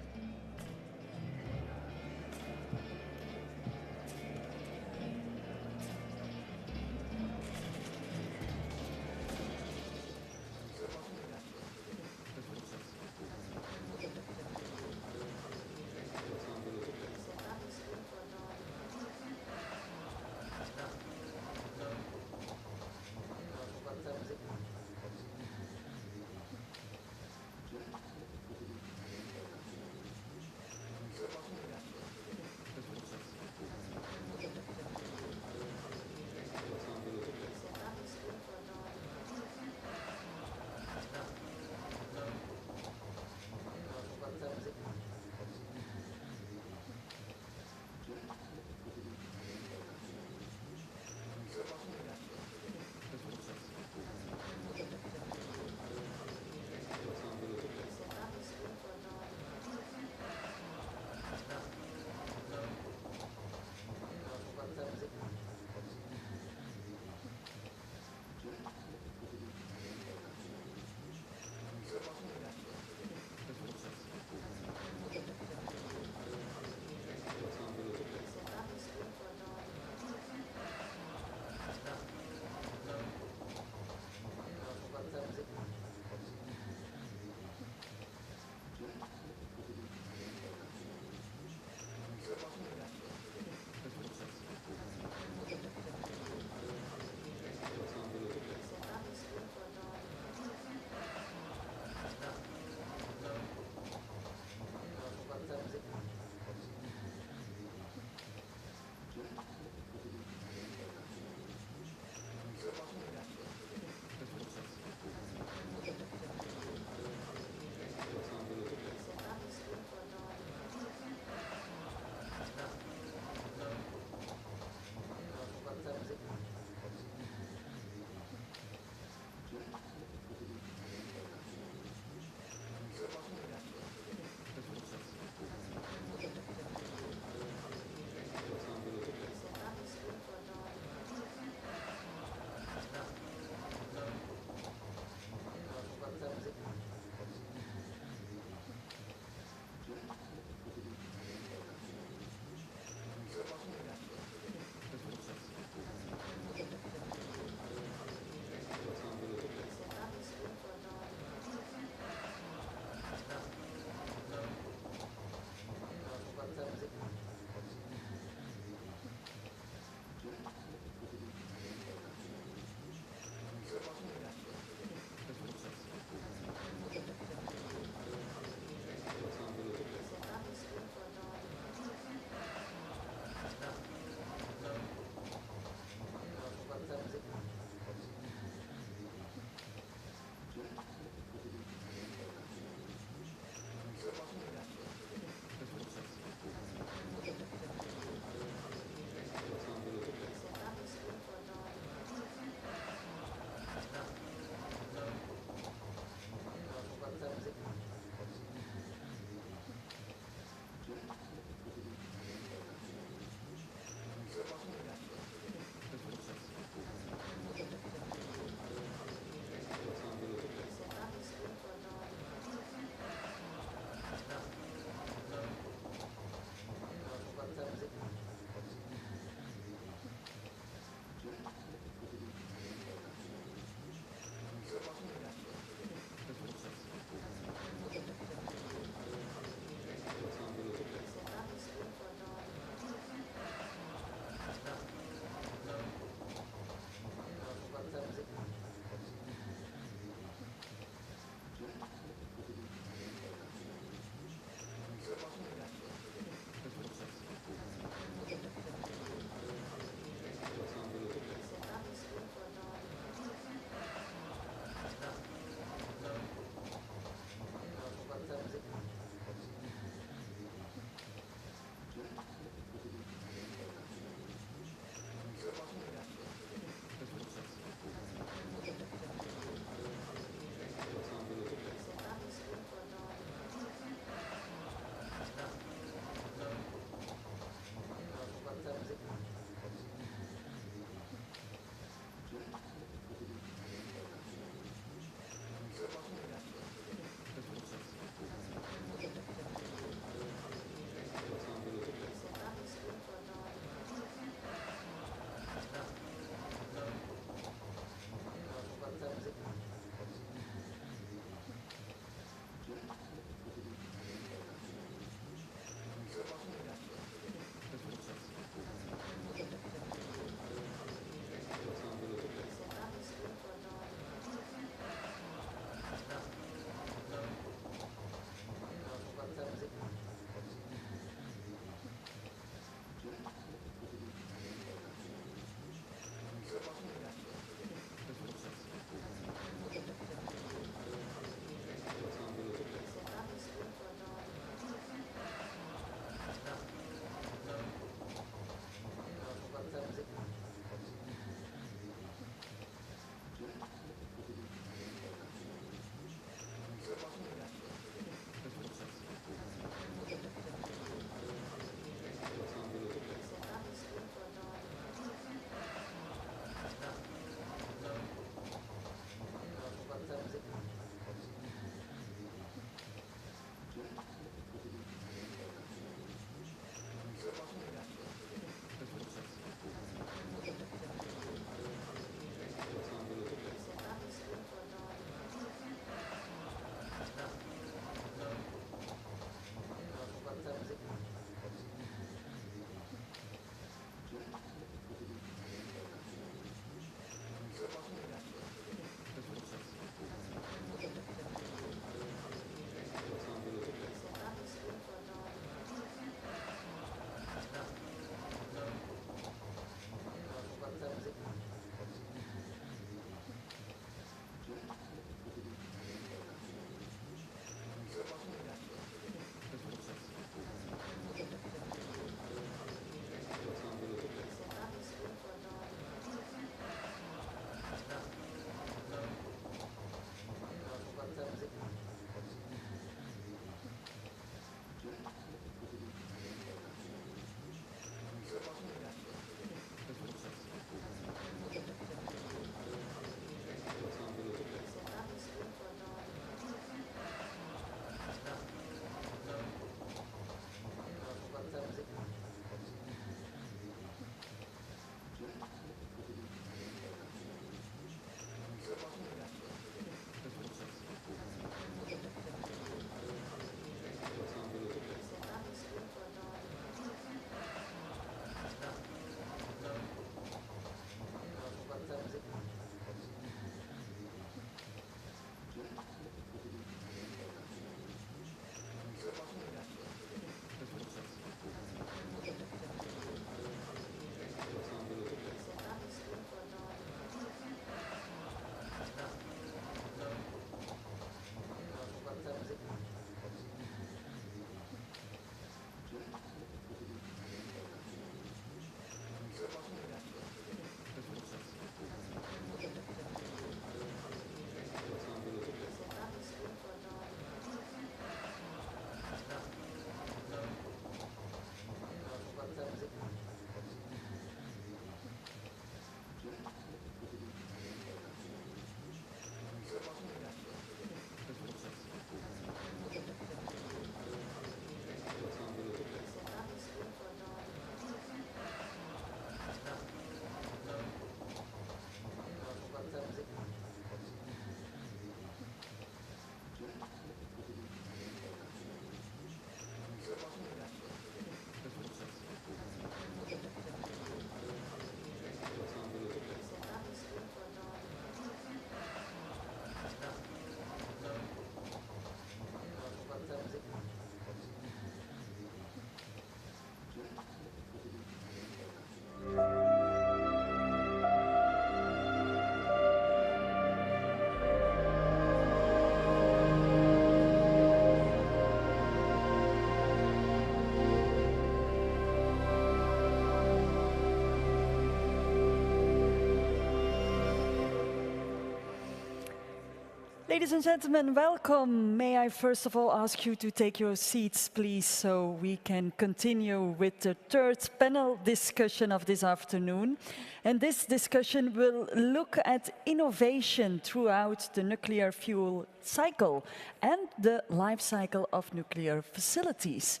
Ladies and gentlemen, welcome. May I first of all ask you to take your seats, please, so we can continue with the third panel discussion of this afternoon. And this discussion will look at innovation throughout the nuclear fuel cycle and the life cycle of nuclear facilities.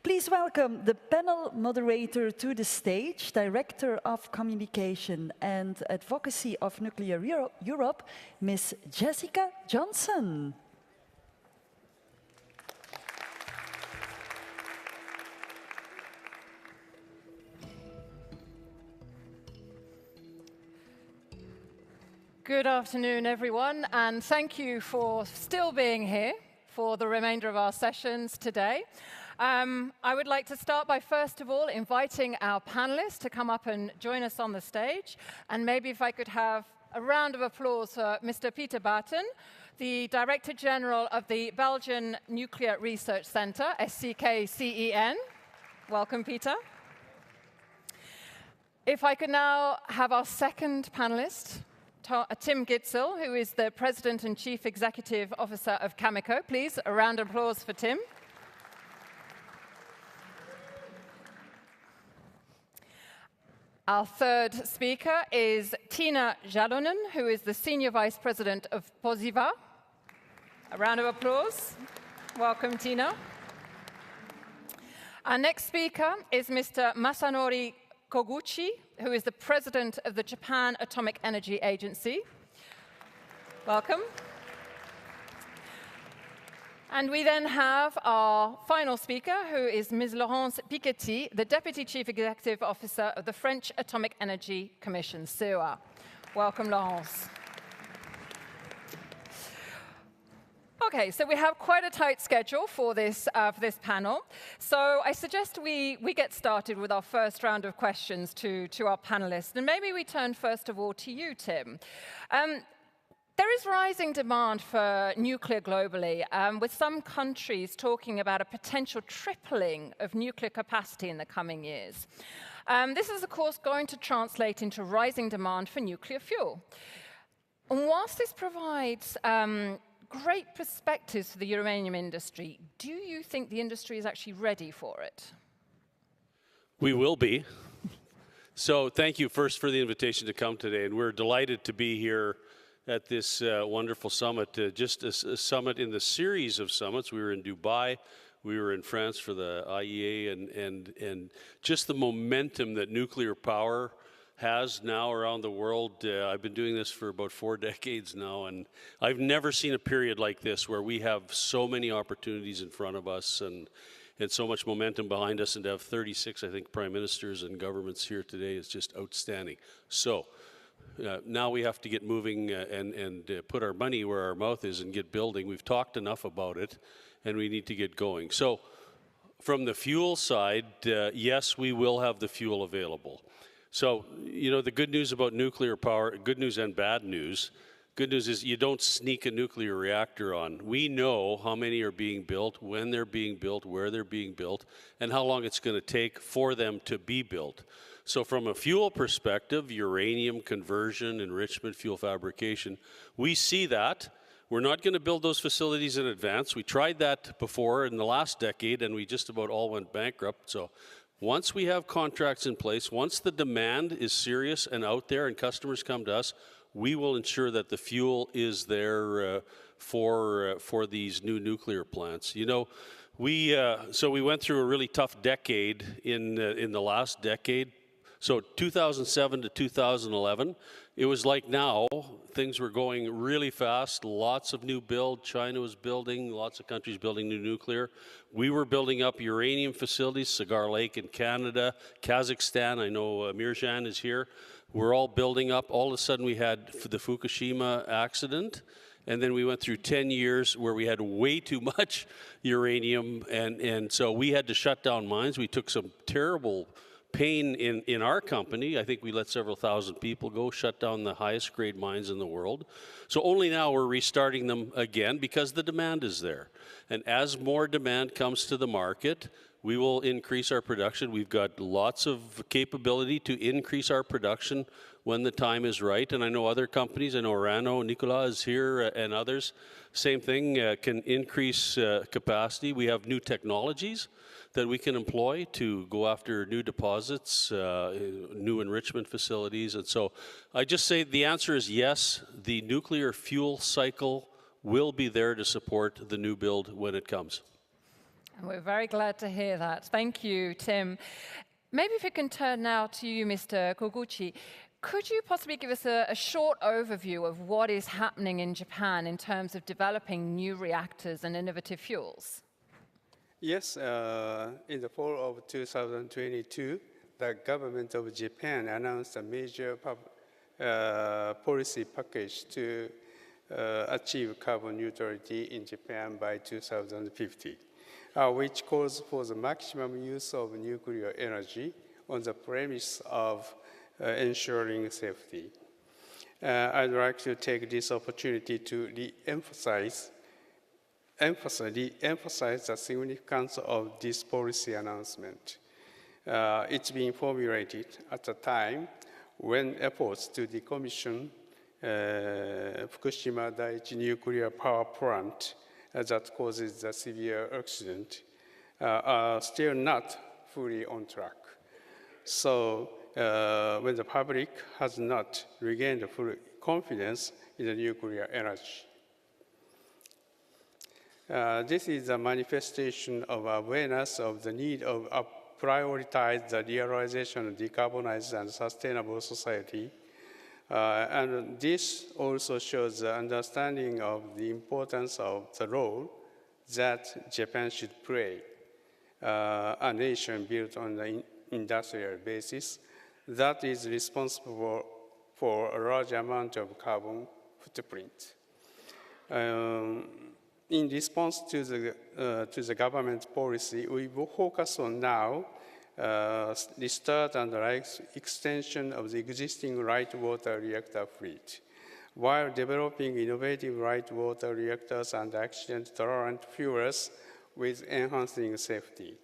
Please welcome the panel moderator to the stage, Director of Communication and Advocacy of Nuclear Europe, Ms. Jessica Johnson.
Good afternoon, everyone, and thank you for still being here for the remainder of our sessions today. I would like to start by, first of all, inviting our panelists to come up and join us on the stage. And maybe if I could have a round of applause for Mr. Peter Barton, the Director General of the Belgian Nuclear Research Centre, SCK-CEN. Welcome, Peter. If I could now have our second panelist, Tim Gitzel, who is the President and Chief Executive Officer of Cameco. Please, a round of applause for Tim. Our third speaker is Tiina Jalonen, who is the Senior Vice President of Posiva. A round of applause. Welcome, Tiina. Our next speaker is Mr. Masanori Koguchi, who is the President of the Japan Atomic Energy Agency. Welcome. And we then have our final speaker, who is Ms. Laurence Piketty, the Deputy Chief Executive Officer of the French Atomic Energy Commission, CEA. Welcome, Laurence. Okay, so we have quite a tight schedule for this panel. So I suggest we get started with our first round of questions to our panelists. And maybe we turn first of all to you, Tim. There is rising demand for nuclear globally, with some countries talking about a potential tripling of nuclear capacity in the coming years. This is, of course, going to translate into rising demand for nuclear fuel. And whilst this provides great perspectives for the uranium industry, do you think the industry is actually ready for it?
We will be. So thank you first for the invitation to come today, and we're delighted to be here at this wonderful summit, just a summit in the series of summits. We were in Dubai, we were in France for the IAEA, and just the momentum that nuclear power has now around the world. I've been doing this for about 4 decades now, and I've never seen a period like this where we have so many opportunities in front of us and so much momentum behind us, and to have 36, I think, prime ministers and governments here today is just outstanding. So now we have to get moving and put our money where our mouth is and get building. We've talked enough about it, and we need to get going. So from the fuel side, yes, we will have the fuel available. So, you know, the good news about nuclear power, good news and bad news. Good news is you don't sneak a nuclear reactor on. We know how many are being built, when they're being built, where they're being built, and how long it's going to take for them to be built. So from a fuel perspective, uranium conversion, enrichment, fuel fabrication, we see that. We're not going to build those facilities in advance. We tried that before in the last decade, and we just about all went bankrupt. So once we have contracts in place, once the demand is serious and out there and customers come to us, we will ensure that the fuel is there for these new nuclear plants. You know, so we went through a really tough decade in the last decade. So 2007 to 2011, it was like now, things were going really fast, lots of new build. China was building, lots of countries building new nuclear. We were building up uranium facilities, Cigar Lake in Canada, Kazakhstan, I know Mirjan is here. We're all building up. All of a sudden we had the Fukushima accident, and then we went through 10 years where we had way too much uranium, and so we had to shut down mines. We took some terrible pain in our company. I think we let several thousand people go, shut down the highest grade mines in the world. So only now we're restarting them again because the demand is there. And as more demand comes to the market, we will increase our production. We've got lots of capability to increase our production when the time is right. And I know other companies, I know Orano, Nicola is here, and others, same thing, can increase capacity. We have new technologies that we can employ to go after new deposits, new enrichment facilities. And so I just say the answer is yes, the nuclear fuel cycle will be there to support the new build when it comes.
And we're very glad to hear that. Thank you, Tim. Maybe if we can turn now to you, Mr. Koguchi. Could you possibly give us a short overview of what is happening in Japan in terms of developing new reactors and innovative fuels?
Yes, in the fall of 2022, the government of Japan announced a major policy package to achieve carbon neutrality in Japan by 2050, which calls for the maximum use of nuclear energy on the premise of ensuring safety. I'd like to take this opportunity to re-emphasize the significance of this policy announcement. It's being formulated at a time when efforts to decommission Fukushima Daiichi nuclear power plant that causes the severe accident are still not fully on track. So when the public has not regained full confidence in the nuclear energy. This is a manifestation of awareness of the need of prioritize the realization of decarbonized and sustainable society. And this also shows the understanding of the importance of the role that Japan should play, a nation built on the industrial basis that is responsible for a large amount of carbon footprint. In response to the government policy, we will focus on now the start and extension of the existing light water reactor fleet, while developing innovative light water reactors and accident-tolerant fuels with enhancing safety.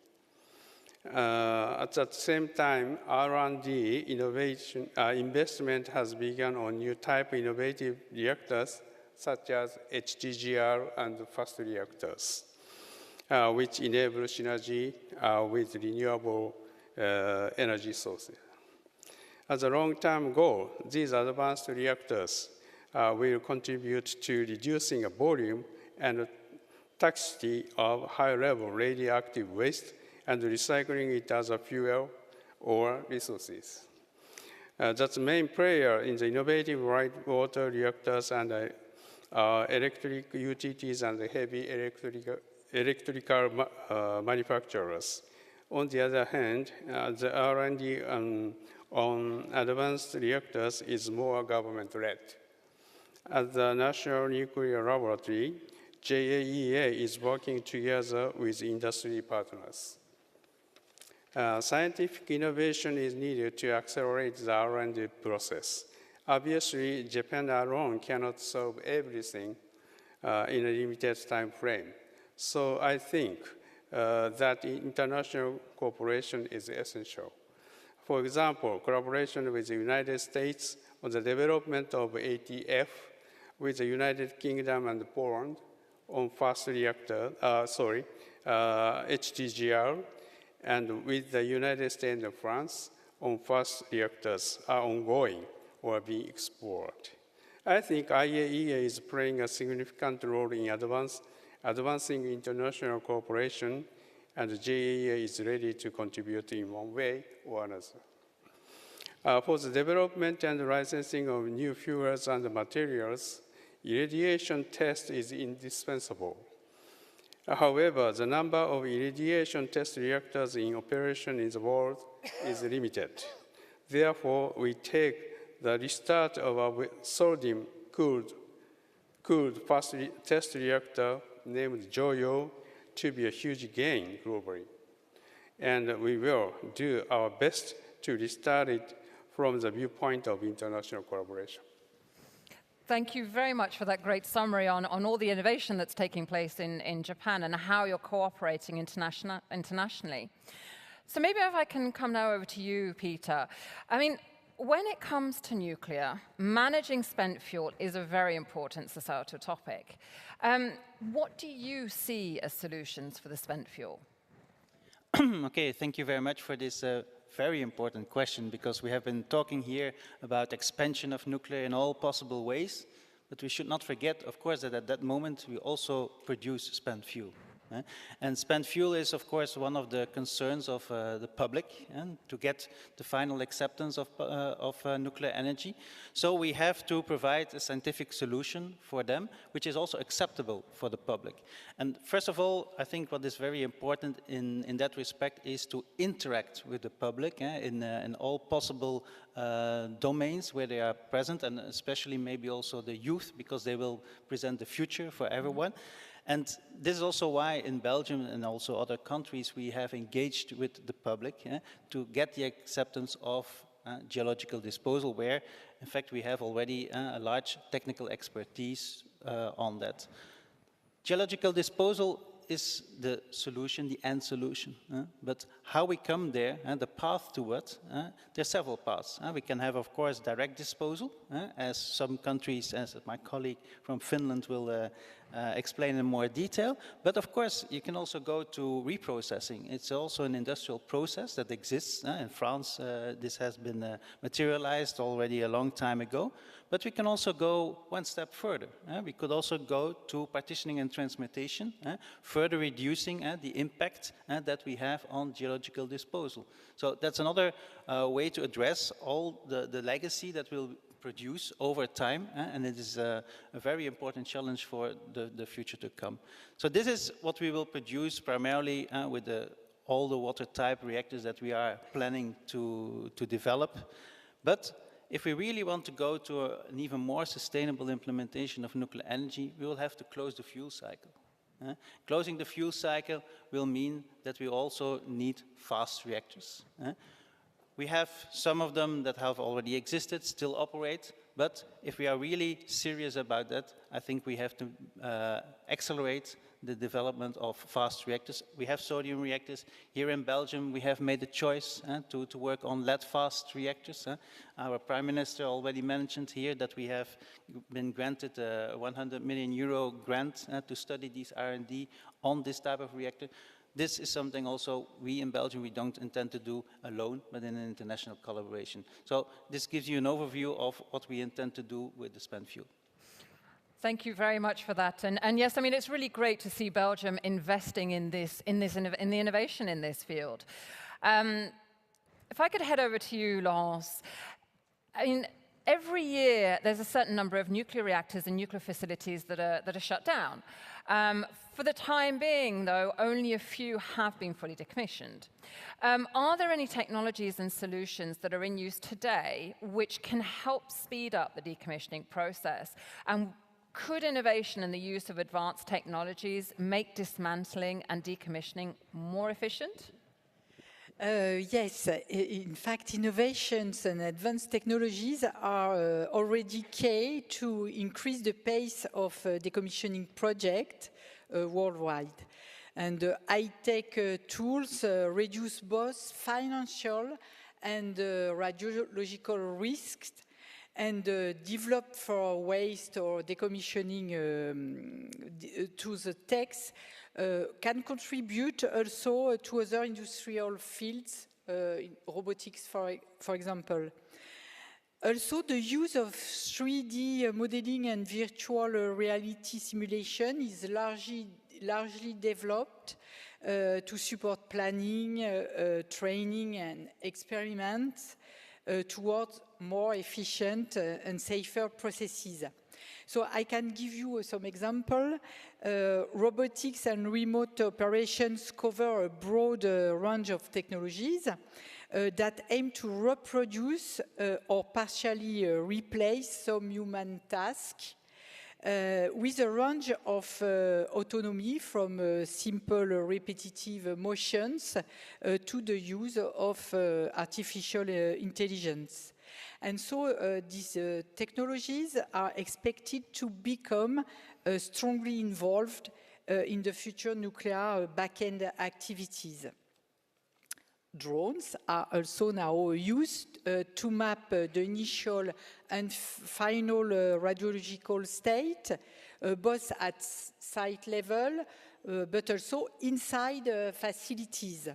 At the same time, R&D investment has begun on new type innovative reactors such as HTGR and fast reactors, which enable synergy with renewable energy sources. As a long-term goal, these advanced reactors will contribute to reducing the volume and toxicity of high-level radioactive waste and recycling it as a fuel or resources. That's the main player in the innovative light water reactors and electric utilities and heavy electrical manufacturers. On the other hand, the R&D on advanced reactors is more government-led. At the National Nuclear Laboratory, IAEA is working together with industry partners. Scientific innovation is needed to accelerate the R&D process. Obviously, Japan alone cannot solve everything in a limited time frame. So I think that international cooperation is essential. For example, collaboration with the United States on the development of ATF, with the United Kingdom and Poland on fast reactor, HTGR, and with the United States and France on fast reactors are ongoing or being explored. I think IAEA is playing a significant role in advancing international cooperation, and the JAEA is ready to contribute in one way or another. For the development and licensing of new fuels and materials, irradiation test is indispensable. However, the number of irradiation test reactors in operation in the world is limited. Therefore, we take the restart of our sodium-cooled fast test reactor named JOYO to be a huge gain globally. And we will do our best to restart it from the viewpoint of international collaboration.
Thank you very much for that great summary on all the innovation that's taking place in Japan and how you're cooperating internationally. So maybe if I can come now over to you, Peter. I mean, when it comes to nuclear, managing spent fuel is a very important societal topic. What do you see as solutions for the spent fuel?
Okay, thank you very much for this very important question, because we have been talking here about expansion of nuclear in all possible ways, but we should not forget, of course, that at that moment we also produce spent fuel. And spent fuel is, of course, one of the concerns of the public, to get the final acceptance of nuclear energy. So we have to provide a scientific solution for them, which is also acceptable for the public. And first of all, I think what is very important in that respect is to interact with the public in all possible domains where they are present, and especially maybe also the youth, because they will present the future for everyone. And this is also why in Belgium and also other countries we have engaged with the public to get the acceptance of geological disposal, where in fact we have already a large technical expertise on that. Geological disposal is the solution, the end solution. But how we come there, the path to it, there are several paths. We can have, of course, direct disposal, as some countries, as my colleague from Finland will explain in more detail. But of course, you can also go to reprocessing. It's also an industrial process that exists. In France, this has been materialized already a long time ago. But we can also go one step further. We could also go to partitioning and transmutation, further reducing the impact that we have on geological disposal. So that's another way to address all the legacy that will produce over time, and it is a very important challenge for the future to come. So this is what we will produce primarily with all the water type reactors that we are planning to develop. But if we really want to go to an even more sustainable implementation of nuclear energy, we will have to close the fuel cycle. Closing the fuel cycle will mean that we also need fast reactors. We have some of them that have already existed, still operate, but if we are really serious about that, I think we have to accelerate the development of fast reactors. We have sodium reactors. Here in Belgium, we have made a choice to work on lead-fast reactors. Our Prime Minister already mentioned here that we have been granted a 100 million euro grant to study these R&D on this type of reactor. This is something also we in Belgium, we don't intend to do alone, but in an international collaboration. So this gives you an overview of what we intend to do with the spent fuel.
Thank you very much for that. And yes, I mean, it's really great to see Belgium investing in the innovation in this field. If I could head over to you, Laurence. I mean, every year there's a certain number of nuclear reactors and nuclear facilities that are shut down. For the time being, though, only a few have been fully decommissioned. Are there any technologies and solutions that are in use today which can help speed up the decommissioning process? And could innovation and the use of advanced technologies make dismantling and decommissioning more efficient?
Yes, in fact, innovations and advanced technologies are already key to increase the pace of decommissioning projects worldwide. And high-tech tools reduce both financial and radiological risks, and developed for waste or decommissioning to the techs can contribute also to other industrial fields, in robotics, for example. Also, the use of 3D modeling and virtual reality simulation is largely developed to support planning, training, and experiments towards more efficient and safer processes. So I can give you some example. Robotics and remote operations cover a broad range of technologies that aim to reproduce or partially replace some human tasks with a range of autonomy from simple repetitive motions to the use of artificial intelligence. And so these technologies are expected to become strongly involved in the future nuclear back-end activities. drones are also now used to map the initial and final radiological state, both at site level, but also inside facilities.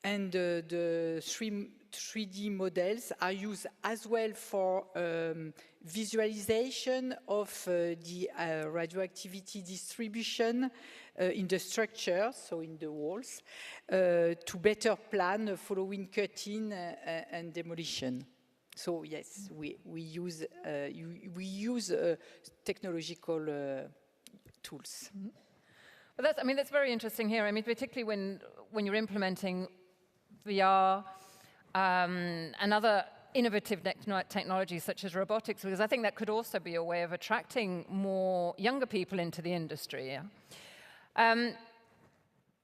And the 3D models are used as well for visualization of the radioactivity distribution in the structure, so in the walls, to better plan following cutting and demolition. So yes, we use technological tools.
Mm-hmm. Well, that's very interesting here. I mean, particularly when you're implementing VR and other innovative technologies such as robotics, because I think that could also be a way of attracting more younger people into the industry. Yeah?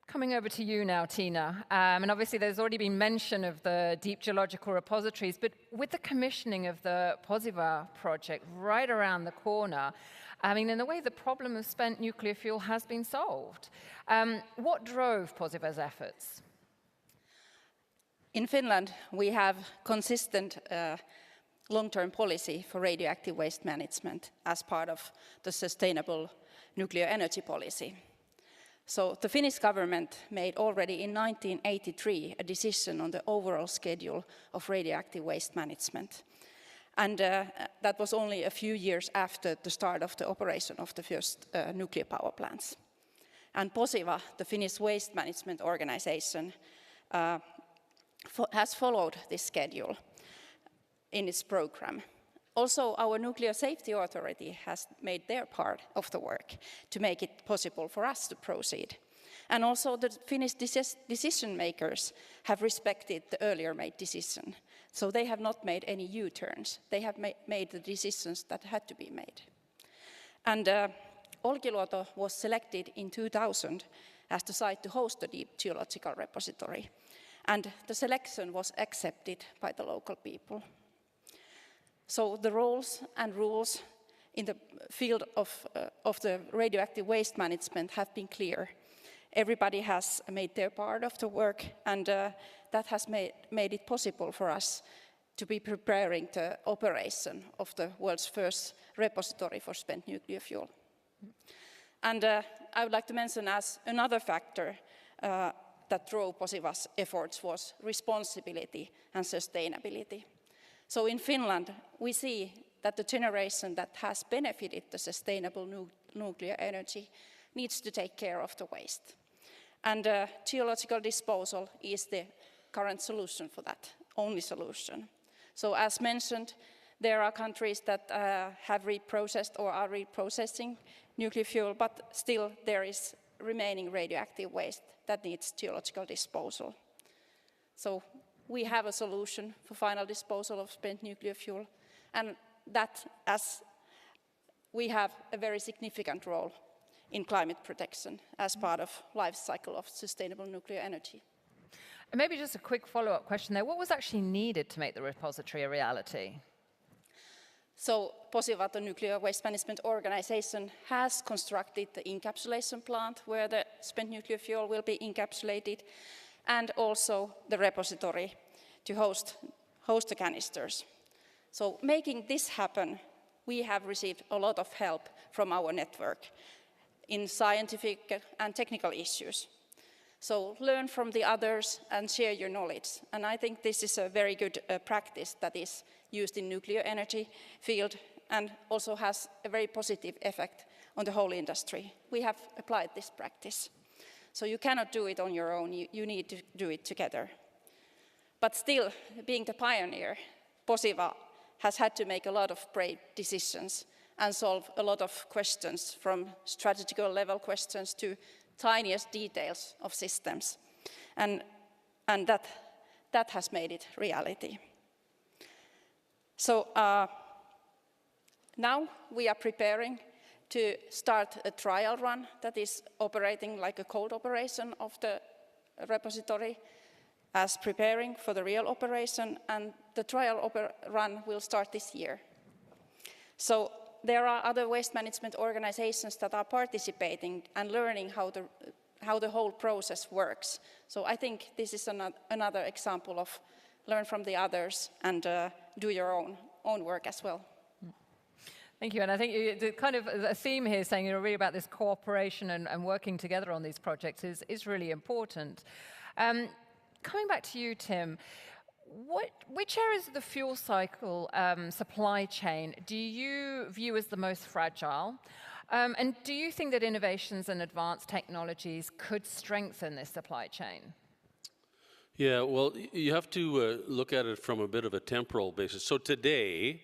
Coming over to you now, Tina, and obviously there's already been mention of the deep geological repositories, but with the commissioning of the Posiva project right around the corner, I mean, in a way, the problem of spent nuclear fuel has been solved. What drove Posiva's efforts?
In Finland, we have consistent long-term policy for radioactive waste management as part of the sustainable nuclear energy policy. So the Finnish government made already in 1983 a decision on the overall schedule of radioactive waste management. And that was only a few years after the start of the operation of the first nuclear power plants. And Posiva, the Finnish waste management organization, has followed this schedule in its program. Also, our Nuclear Safety Authority has made their part of the work to make it possible for us to proceed. And also the Finnish decision makers have respected the earlier made decision. So they have not made any U-turns. They have made the decisions that had to be made. And Olkiluoto was selected in 2000 as the site to host the deep geological repository. And the selection was accepted by the local people. So the roles and rules in the field of the radioactive waste management have been clear. Everybody has made their part of the work, and that has made it possible for us to be preparing the operation of the world's first repository for spent nuclear fuel. And I would like to mention as another factor that drove Posiva's efforts was responsibility and sustainability. So in Finland, we see that the generation that has benefited the sustainable nuclear energy needs to take care of the waste. And geological disposal is the current solution for that, only solution. So as mentioned, there are countries that have reprocessed or are reprocessing nuclear fuel, but still there is remaining radioactive waste that needs geological disposal. So we have a solution for final disposal of spent nuclear fuel, and that as we have a very significant role in climate protection as part of life cycle of sustainable nuclear energy.
And maybe just a quick follow-up question there. What was actually needed to make the repository a reality?
So Posiva, the Nuclear Waste Management Organization, has constructed the encapsulation plant where the spent nuclear fuel will be encapsulated, and also the repository to host the canisters. So making this happen, we have received a lot of help from our network in scientific and technical issues. So learn from the others and share your knowledge. And I think this is a very good practice that is used in nuclear energy field and also has a very positive effect on the whole industry. We have applied this practice. So you cannot do it on your own, you need to do it together. But still, being the pioneer, Posiva has had to make a lot of brave decisions and solve a lot of questions, from strategical level questions to tiniest details of systems. And that has made it reality. So now we are preparing to start a trial run that is operating like a cold operation of the repository, as preparing for the real operation, and the trial run will start this year. So there are other waste management organizations that are participating and learning how the how the whole process works. So I think this is another example of learn from the others and do your own work as well.
Thank you. And I think the kind of a theme here saying, really about this cooperation and working together on these projects is really important. Coming back to you, Tim, which areas of the fuel cycle supply chain do you view as the most fragile? And do you think that innovations and advanced technologies could strengthen this supply chain?
Yeah, well, you have to look at it from a bit of a temporal basis. So today,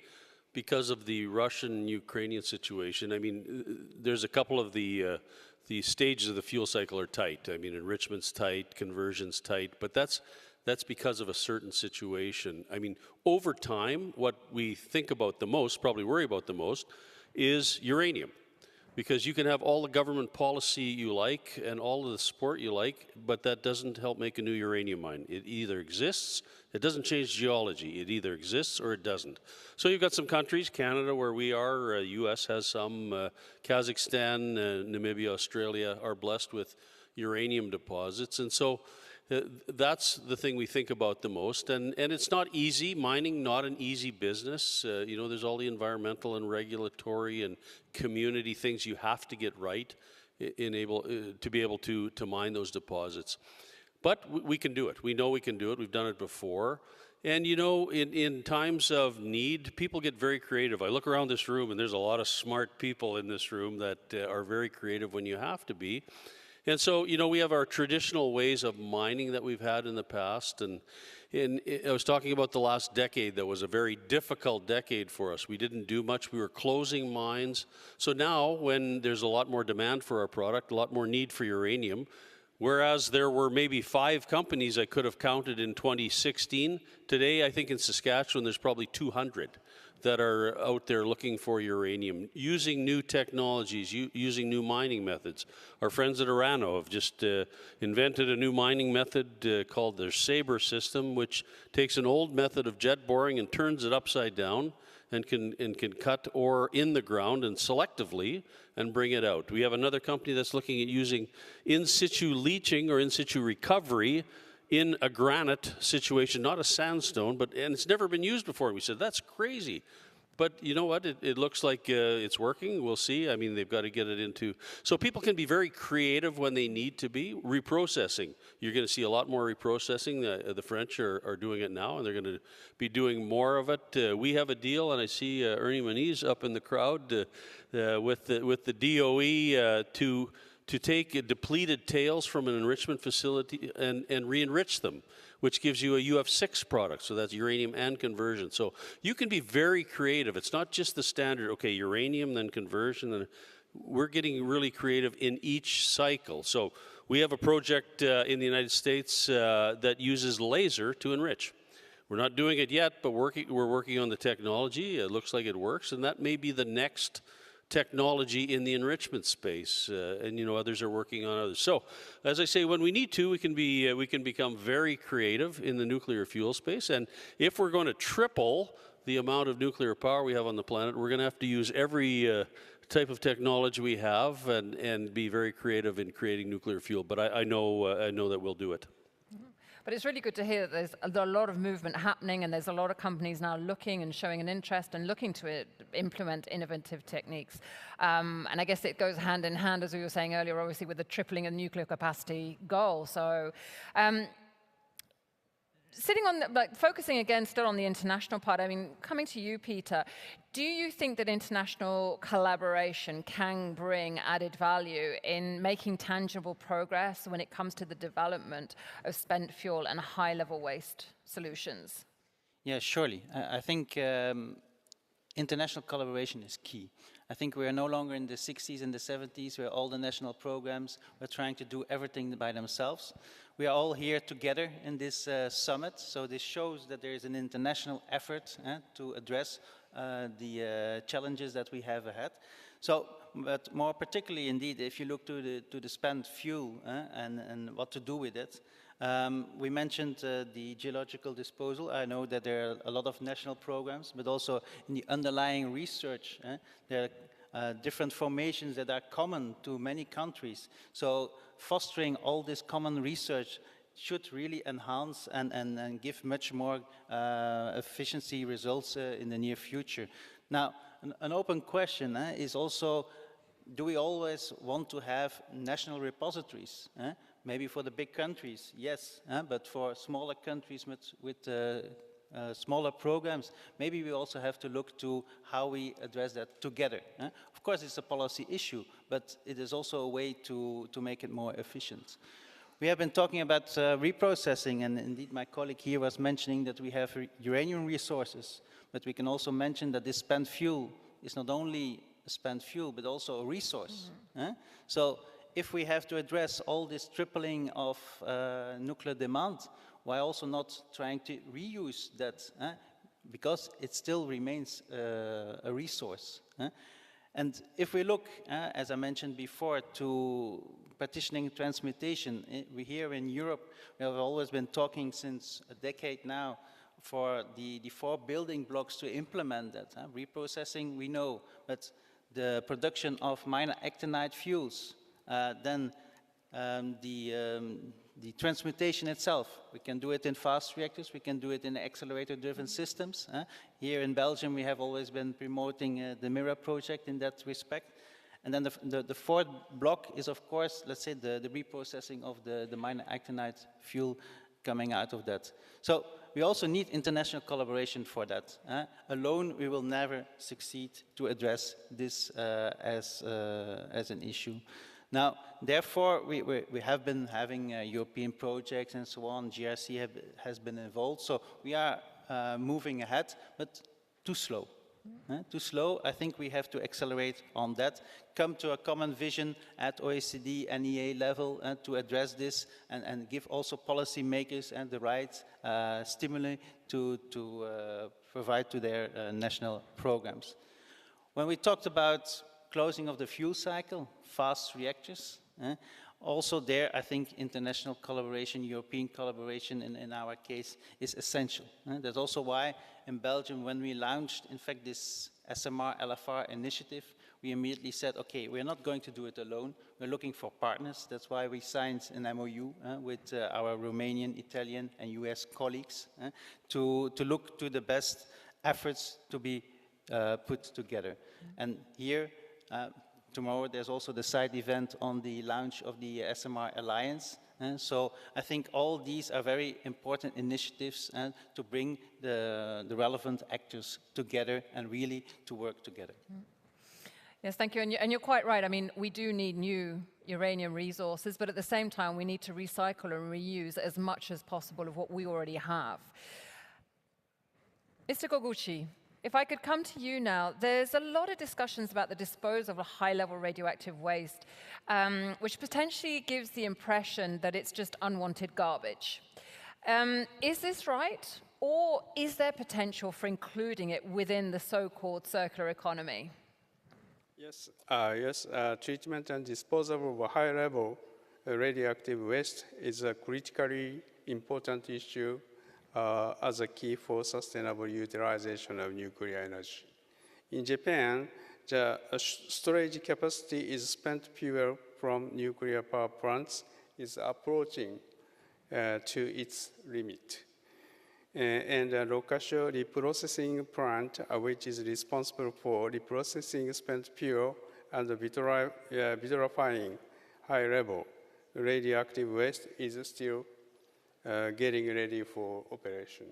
because of the Russian-Ukrainian situation, I mean, there's a couple of the stages of the fuel cycle are tight. I mean, enrichment's tight, conversion's tight, but that's because of a certain situation. I mean, over time, what we think about the most, probably worry about the most, is uranium. Because you can have all the government policy you like and all of the support you like, but that doesn't help make a new uranium mine. It either exists, it doesn't change geology. It either exists or it doesn't. So you've got some countries, Canada where we are, US has some, Kazakhstan, Namibia, Australia are blessed with uranium deposits. And so that's the thing we think about the most. And it's not easy, mining, not an easy business. You know, there's all the environmental and regulatory and community things you have to get right to be able to mine those deposits. But we can do it. We know we can do it. We've done it before. And you know, in times of need, people get very creative. I look around this room and there's a lot of smart people in this room that are very creative when you have to be. And so, you know, we have our traditional ways of mining that we've had in the past. And I was talking about the last decade that was a very difficult decade for us. We didn't do much. We were closing mines. So now, when there's a lot more demand for our product, a lot more need for uranium, whereas there were maybe 5 companies I could have counted in 2016, today I think in Saskatchewan there's probably 200 that are out there looking for uranium, using new technologies, using new mining methods. Our friends at Orano have just invented a new mining method called their Sabre system, which takes an old method of jet boring and turns it upside down and can cut ore in the ground and selectively and bring it out. We have another company that's looking at using in situ leaching or in situ recovery in a granite situation, not a sandstone, and it's never been used before. We said, that's crazy. But you know what? It looks like it's working. We'll see. I mean, they've got to get it into... So people can be very creative when they need to be. Reprocessing. You're going to see a lot more reprocessing. The French are doing it now, and they're going to be doing more of it. We have a deal, and I see Ernie Moniz up in the crowd with the DOE to take depleted tails from an enrichment facility and re-enrich them, which gives you a UF6 product, so that's uranium and conversion. So you can be very creative. It's not just the standard, okay, uranium, then conversion, and we're getting really creative in each cycle. So we have a project in the United States that uses laser to enrich. We're not doing it yet, but we're working on the technology. It looks like it works, and that may be the next technology in the enrichment space, and you know, others are working on others. So, as I say, when we need to, we can become very creative in the nuclear fuel space. And if we're going to triple the amount of nuclear power we have on the planet, we're going to have to use every type of technology we have and be very creative in creating nuclear fuel. But I know that we'll do it.
But it's really good to hear that there's a lot of movement happening, and there's a lot of companies now looking and showing an interest and looking to implement innovative techniques. And I guess it goes hand in hand, as we were saying earlier, obviously, with the tripling of nuclear capacity goal. So sitting on, focusing again still on the international part, I mean, coming to you, Peter, do you think that international collaboration can bring added value in making tangible progress when it comes to the development of spent fuel and high-level waste solutions?
Yeah, surely. I think international collaboration is key. I think we are no longer in the 60s and the 70s where all the national programs were trying to do everything by themselves. We are all here together in this summit, so this shows that there is an international effort to address the challenges that we have ahead. So, but more particularly indeed, if you look to the spent fuel and what to do with it, we mentioned the geological disposal. I know that there are a lot of national programs, but also in the underlying research, there are different formations that are common to many countries. So fostering all this common research should really enhance and give much more efficiency results in the near future. Now, an open question is also, do we always want to have national repositories? Maybe for the big countries, yes, but for smaller countries with smaller programs, maybe we also have to look to how we address that together. Of course, it's a policy issue, but it is also a way to make it more efficient. We have been talking about reprocessing, and indeed my colleague here was mentioning that we have uranium resources, but we can also mention that this spent fuel is not only a spent fuel, but also a resource. So if we have to address all this tripling of nuclear demand, why also not trying to reuse that? Because it still remains a resource. And if we look, as I mentioned before, to partitioning transmutation, we here in Europe, we have always been talking since a decade now for the 4 building blocks to implement that. Reprocessing, we know, but the production of minor actinide fuels, then the transmutation itself. We can do it in fast reactors, we can do it in accelerator-driven systems. Here in Belgium, we have always been promoting the MIRA project in that respect. And then the 4th block is, of course, let's say the reprocessing of the minor actinide fuel coming out of that. So we also need international collaboration for that. Alone, we will never succeed to address this as an issue. Now, therefore, we have been having European projects and so on. GRC has been involved, so we are moving ahead, but too slow. Too slow. I think we have to accelerate on that, come to a common vision at OECD, NEA level to address this and give also policymakers and the right stimuli to provide to their national programs. When we talked about closing of the fuel cycle, fast reactors, also there, I think international collaboration, European collaboration in our case is essential. That's also why in Belgium, when we launched, in fact, this SMR LFR initiative, we immediately said, okay, we're not going to do it alone. We're looking for partners. That's why we signed an MOU with our Romanian, Italian, and US colleagues to look to the best efforts to be put together. And here, tomorrow there's also the side event on the launch of the SMR Alliance. So I think all these are very important initiatives to bring the relevant actors together and really to work together.
Yes, thank you. And you're quite right. I mean, we do need new uranium resources, but at the same time, we need to recycle and reuse as much as possible of what we already have. Mr. Goguchi, if I could come to you now, there's a lot of discussions about the disposal of high-level radioactive waste, which potentially gives the impression that it's just unwanted garbage. Is this right? Or is there potential for including it within the so-called circular economy?
Yes, treatment and disposal of high-level radioactive waste is a critically important issue as a key for sustainable utilization of nuclear energy. In Japan, the storage capacity is spent fuel from nuclear power plants is approaching to its limit. And the Rokasho reprocessing plant, which is responsible for reprocessing spent fuel and vitrifying high-level radioactive waste, is still getting ready for operation.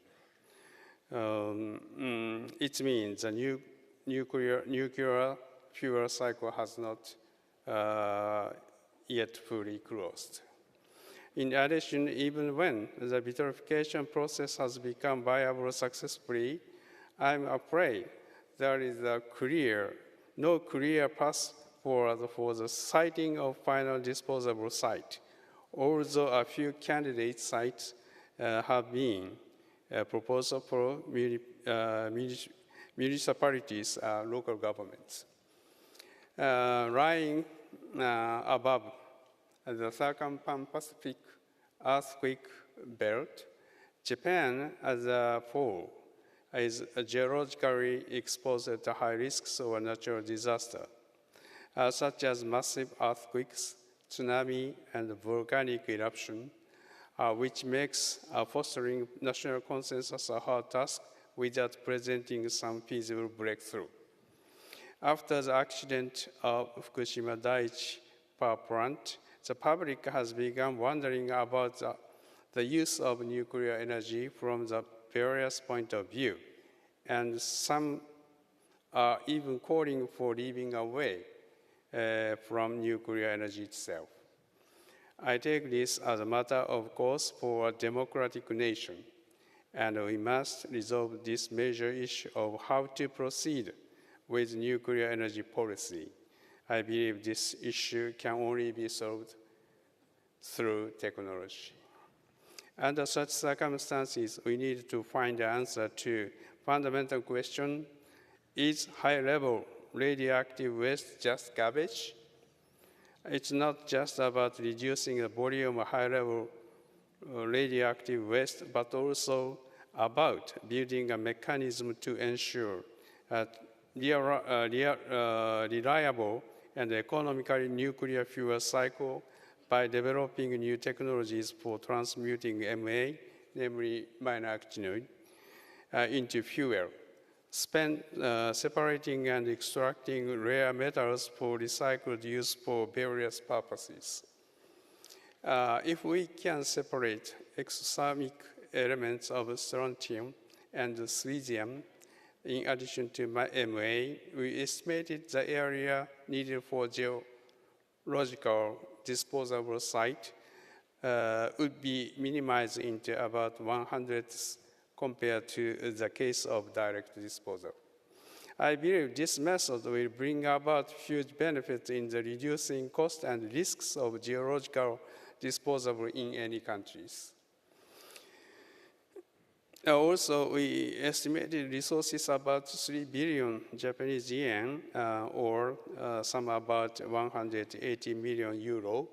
It means the nuclear fuel cycle has not yet fully closed. In addition, even when the vitrification process has become viable successfully, I'm afraid there is no clear path forward for the siting of final disposable site. Although a few candidate sites have been proposed for municipalities, local governments. Lying above the Circum-Pacific earthquake belt, Japan as a whole is geologically exposed to high risks of natural disaster. such as massive earthquakes, tsunami, and volcanic eruption, which makes fostering national consensus a hard task without presenting some feasible breakthrough. After the accident of Fukushima Daiichi power plant, the public has begun wondering about the use of nuclear energy from the various points of view, and some are even calling for living away from nuclear energy itself. I take this as a matter of course for a democratic nation, and we must resolve this major issue of how to proceed with nuclear energy policy. I believe this issue can only be solved through technology. Under such circumstances, we need to find the answer to fundamental question: is high-level radioactive waste just garbage? It's not just about reducing the volume of high-level radioactive waste, but also about building a mechanism to ensure a reliable and economically nuclear fuel cycle by developing new technologies for transmuting MA, namely minor actinoid, into fuel, separating and extracting rare metals for recycled use for various purposes. If we can separate exothermic elements of strontium and cesium, in addition to MA, we estimated the area needed for geological disposable site would be minimized into about 100th compared to the case of direct disposal. I believe this method will bring about huge benefits in the reducing cost and risks of geological disposal in any countries. Also, we estimated resources about 3 billion Japanese yen, or some about 180 million euro,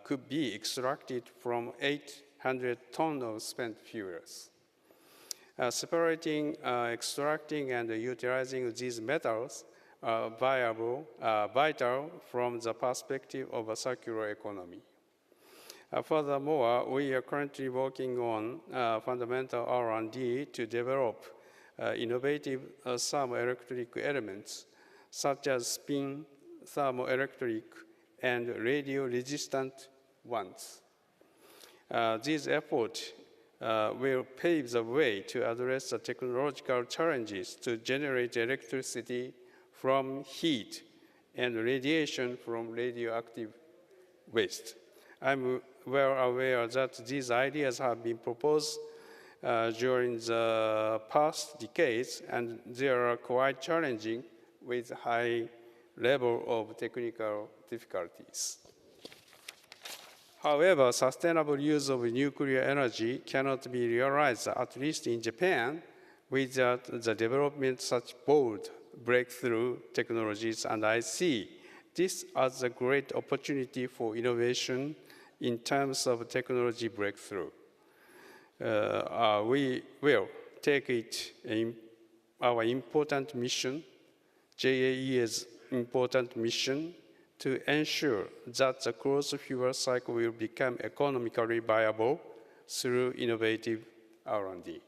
could be extracted from 800 tons of spent fuels. Separating, extracting, and utilizing these metals are vital from the perspective of a circular economy. Furthermore, we are currently working on fundamental R&D to develop innovative thermoelectric elements, such as spin thermoelectric and radio-resistant ones. These efforts will pave the way to address the technological challenges to generate electricity from heat and radiation from radioactive waste. I'm well aware that these ideas have been proposed during the past decades, and they are quite challenging with high level of technical difficulties. However, sustainable use of nuclear energy cannot be realized, at least in Japan, without the development of such bold breakthrough technologies, and I see this as a great opportunity for innovation in terms of technology breakthrough. We will take it in our important mission, JAEA's important mission, to ensure that the closed fuel cycle will become economically viable through innovative R&D.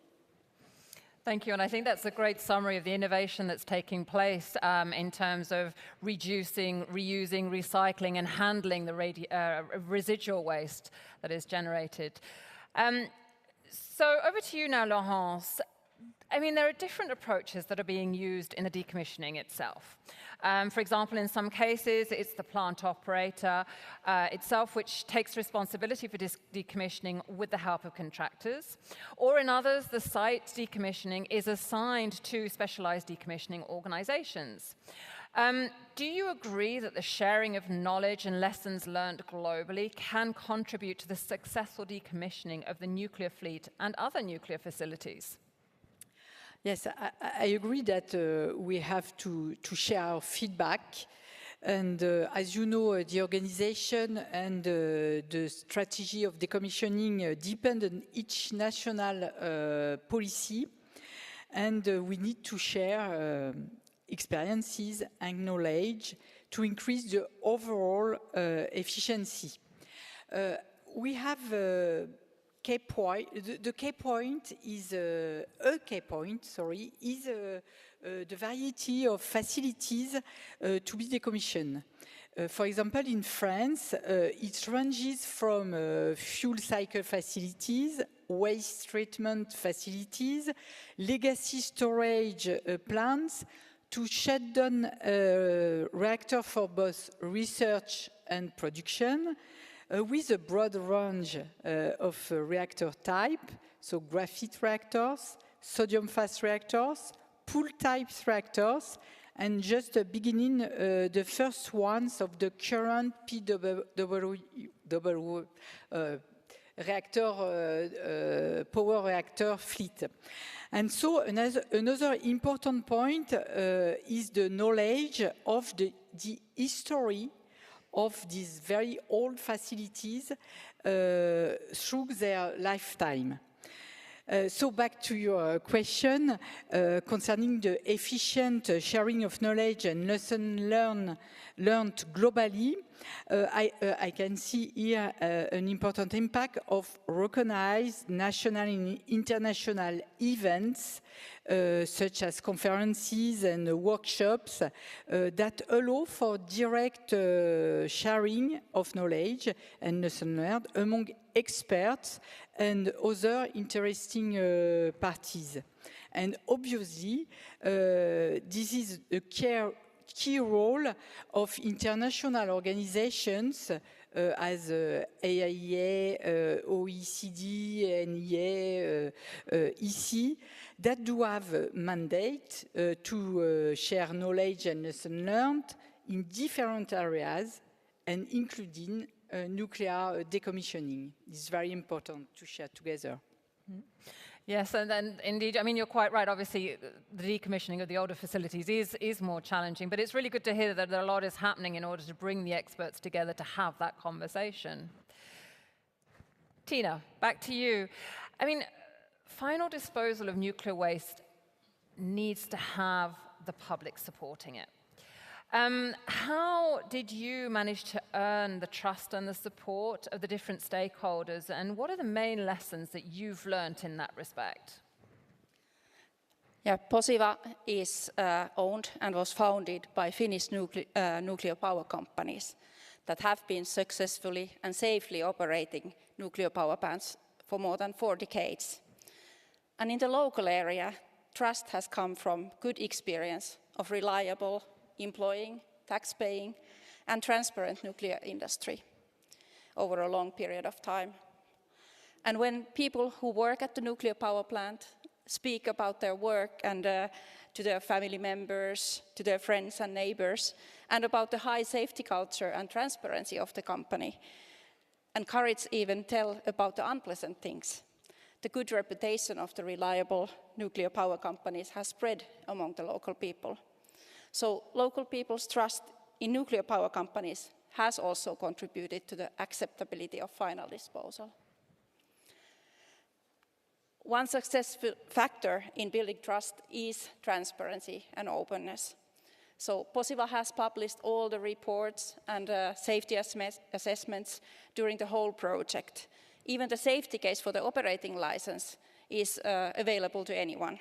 Thank you, and I think that's a great summary of the innovation that's taking place in terms of reducing, reusing, recycling, and handling the residual waste that is generated. So over to you now, Laurence. I mean, there are different approaches that are being used in the decommissioning itself. For example, in some cases, it's the plant operator itself which takes responsibility for decommissioning with the help of contractors. Or in others, the site decommissioning is assigned to specialized decommissioning organizations. Do you agree that the sharing of knowledge and lessons learned globally can contribute to the successful decommissioning of the nuclear fleet and other nuclear facilities?
Yes, I agree that we have to share our feedback. And as you know, the organization and the strategy of decommissioning depend on each national policy. And we need to share experiences and knowledge to increase the overall efficiency. We have a key point. The key point is the variety of facilities to be decommissioned. For example, in France, it ranges from fuel cycle facilities, waste treatment facilities, legacy storage plants, to shut down reactor for both research and production, with a broad range of reactor type, so graphite reactors, sodium fast reactors, pool type reactors, and just beginning the first ones of the current power reactor fleet. And so another important point is the knowledge of the history of these very old facilities through their lifetime. So back to your question concerning the efficient sharing of knowledge and lessons learned globally, I can see here an important impact of recognized national and international events such as conferences and workshops that allow for direct sharing of knowledge and lessons learned among experts and other interesting parties. And obviously, this is a key role of international organizations as IAEA, OECD, NEA, EC, that do have a mandate to share knowledge and lessons learned in different areas, and including nuclear decommissioning. It's very important to share together.
Yes, and then indeed, I mean, you're quite right. Obviously, the decommissioning of the older facilities is more challenging, but it's really good to hear that a lot is happening in order to bring the experts together to have that conversation. Tina, back to you. I mean, final disposal of nuclear waste needs to have the public supporting it. How did you manage to earn the trust and the support of the different stakeholders, and what are the main lessons that you've learned in that respect?
Yeah, Posiva is owned and was founded by Finnish nuclear power companies that have been successfully and safely operating nuclear power plants for more than 4 decades. And in the local area, trust has come from good experience of reliable, employing, tax-paying, and transparent nuclear industry over a long period of time. And when people who work at the nuclear power plant speak about their work and to their family members, to their friends and neighbors, and about the high safety culture and transparency of the company, and courage even tell about the unpleasant things, the good reputation of the reliable nuclear power companies has spread among the local people. So local people's trust in nuclear power companies has also contributed to the acceptability of final disposal. One successful factor in building trust is transparency and openness. So Posiva has published all the reports and safety assessments during the whole project. Even the safety case for the operating license is available to anyone.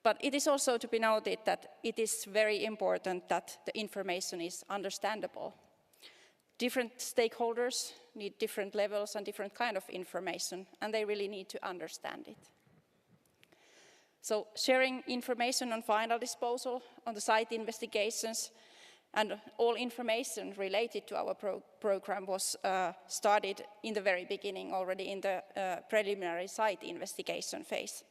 But it is also to be noted that it is very important that the information is understandable. Different stakeholders need different levels and different kind of information, and they really need to understand it. So sharing information on final disposal, on the site investigations, and all information related to our program was started in the very beginning, already in the preliminary site investigation phase.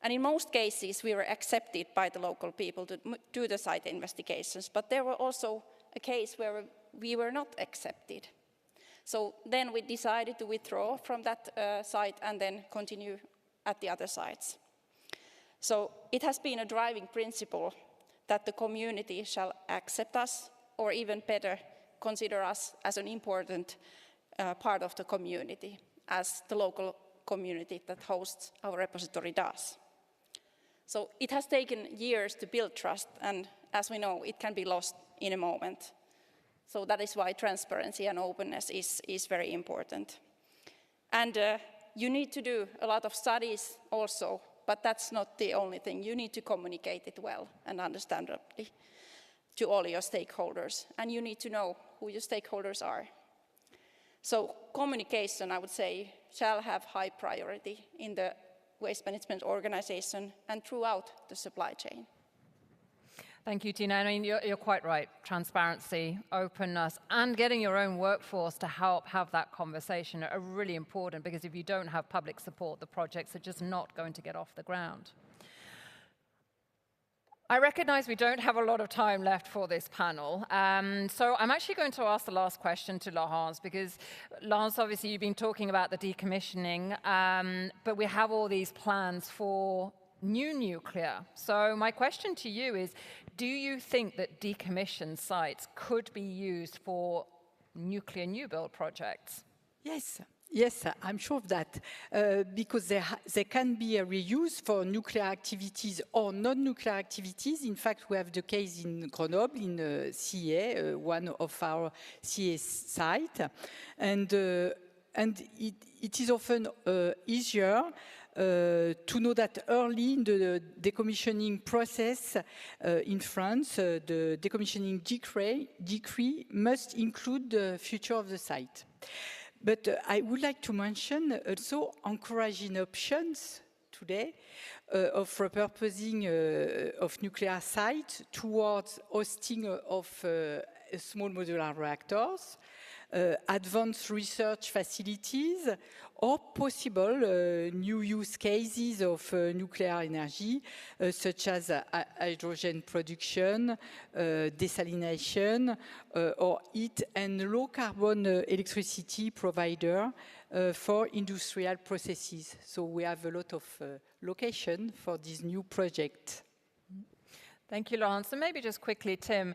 And in most cases, we were accepted by the local people to do the site investigations, but there were also a case where we were not accepted. So then we decided to withdraw from that site and then continue at the other sites. So it has been a driving principle that the community shall accept us, or even better, consider us as an important part of the community, as the local community that hosts our repository does. So it has taken years to build trust, and as we know, it can be lost in a moment. So that is why transparency and openness is very important. And you need to do a lot of studies also, but that's not the only thing. You need to communicate it well and understandably to all your stakeholders, and you need to know who your stakeholders are. So communication, I would say, shall have high priority in the waste management organization and throughout the supply chain.
Thank you, Tina. I mean, you're quite right. Transparency, openness, and getting your own workforce to help have that conversation are really important, because if you don't have public support, the projects are just not going to get off the ground. I recognize we don't have a lot of time left for this panel, so I'm actually going to ask the last question to Laurence, because Laurence, obviously you've been talking about the decommissioning, but we have all these plans for new nuclear. So my question to you is, do you think that decommissioned sites could be used for nuclear new build projects?
Yes. Yes, I'm sure of that, because there can be a reuse for nuclear activities or non-nuclear activities. In fact, we have the case in Grenoble, in CEA, one of our CEA sites. And it is often easier to know that early in the decommissioning process in France, the decommissioning decree must include the future of the site. But I would like to mention also encouraging options today of repurposing of nuclear sites towards hosting of small modular reactors, advanced research facilities, or possible new use cases of nuclear energy, such as hydrogen production, desalination, or heat and low carbon electricity provider for industrial processes. So we have a lot of location for this new project.
Thank you, Laurence. And maybe just quickly, Tim,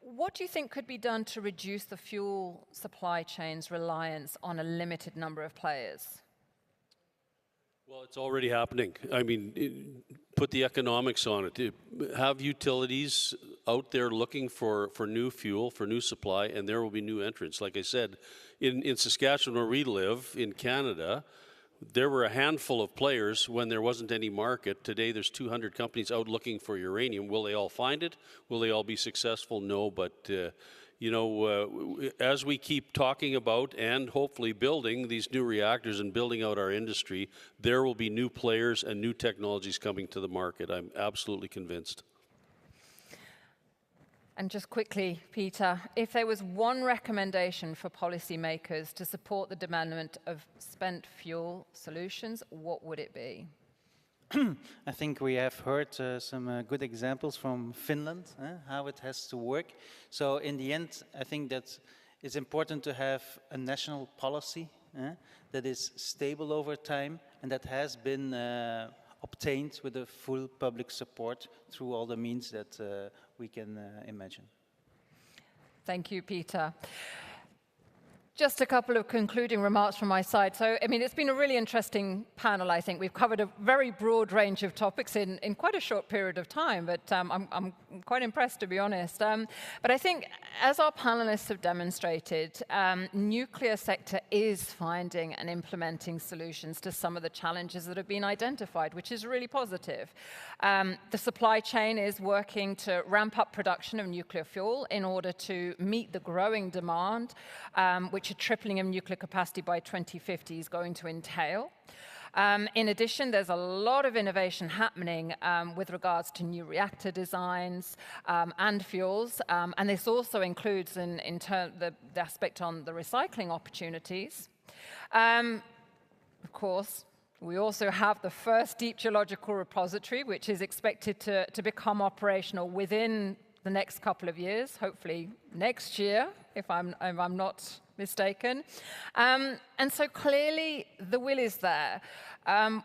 what do you think could be done to reduce the fuel supply chain's reliance on a limited number of players?
Well, it's already happening. I mean, put the economics on it. Have utilities out there looking for new fuel, for new supply, and there will be new entrants. Like I said, in Saskatchewan, where we live, in Canada, there were a handful of players when there wasn't any market. Today, there's 200 companies out looking for uranium. Will they all find it? Will they all be successful? No, but you know, as we keep talking about and hopefully building these new reactors and building out our industry, there will be new players and new technologies coming to the market. I'm absolutely convinced.
And just quickly, Peter, if there was one recommendation for policymakers to support the development of spent fuel solutions, what would it be?
I think we have heard some good examples from Finland, how it has to work. So in the end, I think that it's important to have a national policy that is stable over time and that has been obtained with the full public support through all the means that we can imagine.
Thank you, Peter. Just a couple of concluding remarks from my side. So, I mean, it's been a really interesting panel, I think. We've covered a very broad range of topics in quite a short period of time, but I'm quite impressed, to be honest. But I think, as our panelists have demonstrated, nuclear sector is finding and implementing solutions to some of the challenges that have been identified, which is really positive. The supply chain is working to ramp up production of nuclear fuel in order to meet the growing demand, which a tripling of nuclear capacity by 2050 is going to entail. In addition, there's a lot of innovation happening with regards to new reactor designs and fuels, and this also includes the aspect on the recycling opportunities. Of course, we also have the first deep geological repository, which is expected to become operational within the next couple of years, hopefully next year, if I'm not mistaken. And so clearly the will is there.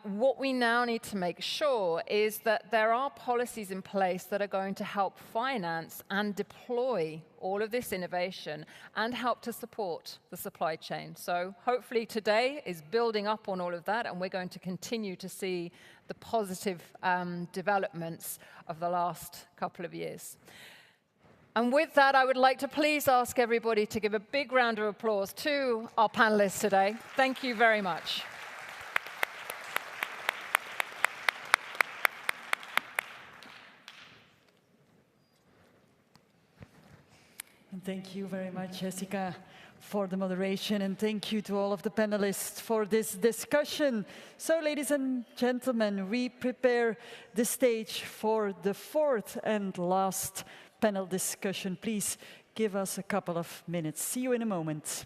What we now need to make sure is that there are policies in place that are going to help finance and deploy all of this innovation and help to support the supply chain. So hopefully today is building up on all of that, and we're going to continue to see the positive developments of the last couple of years. And with that, I would like to please ask everybody to give a big round of applause to our panelists today. Thank you very much.
And thank you very much, Jessica, for the moderation, and thank you to all of the panelists for this discussion. So, ladies and gentlemen, we prepare the stage for the fourth and last panel discussion. Please give us a couple of minutes. See you in a moment.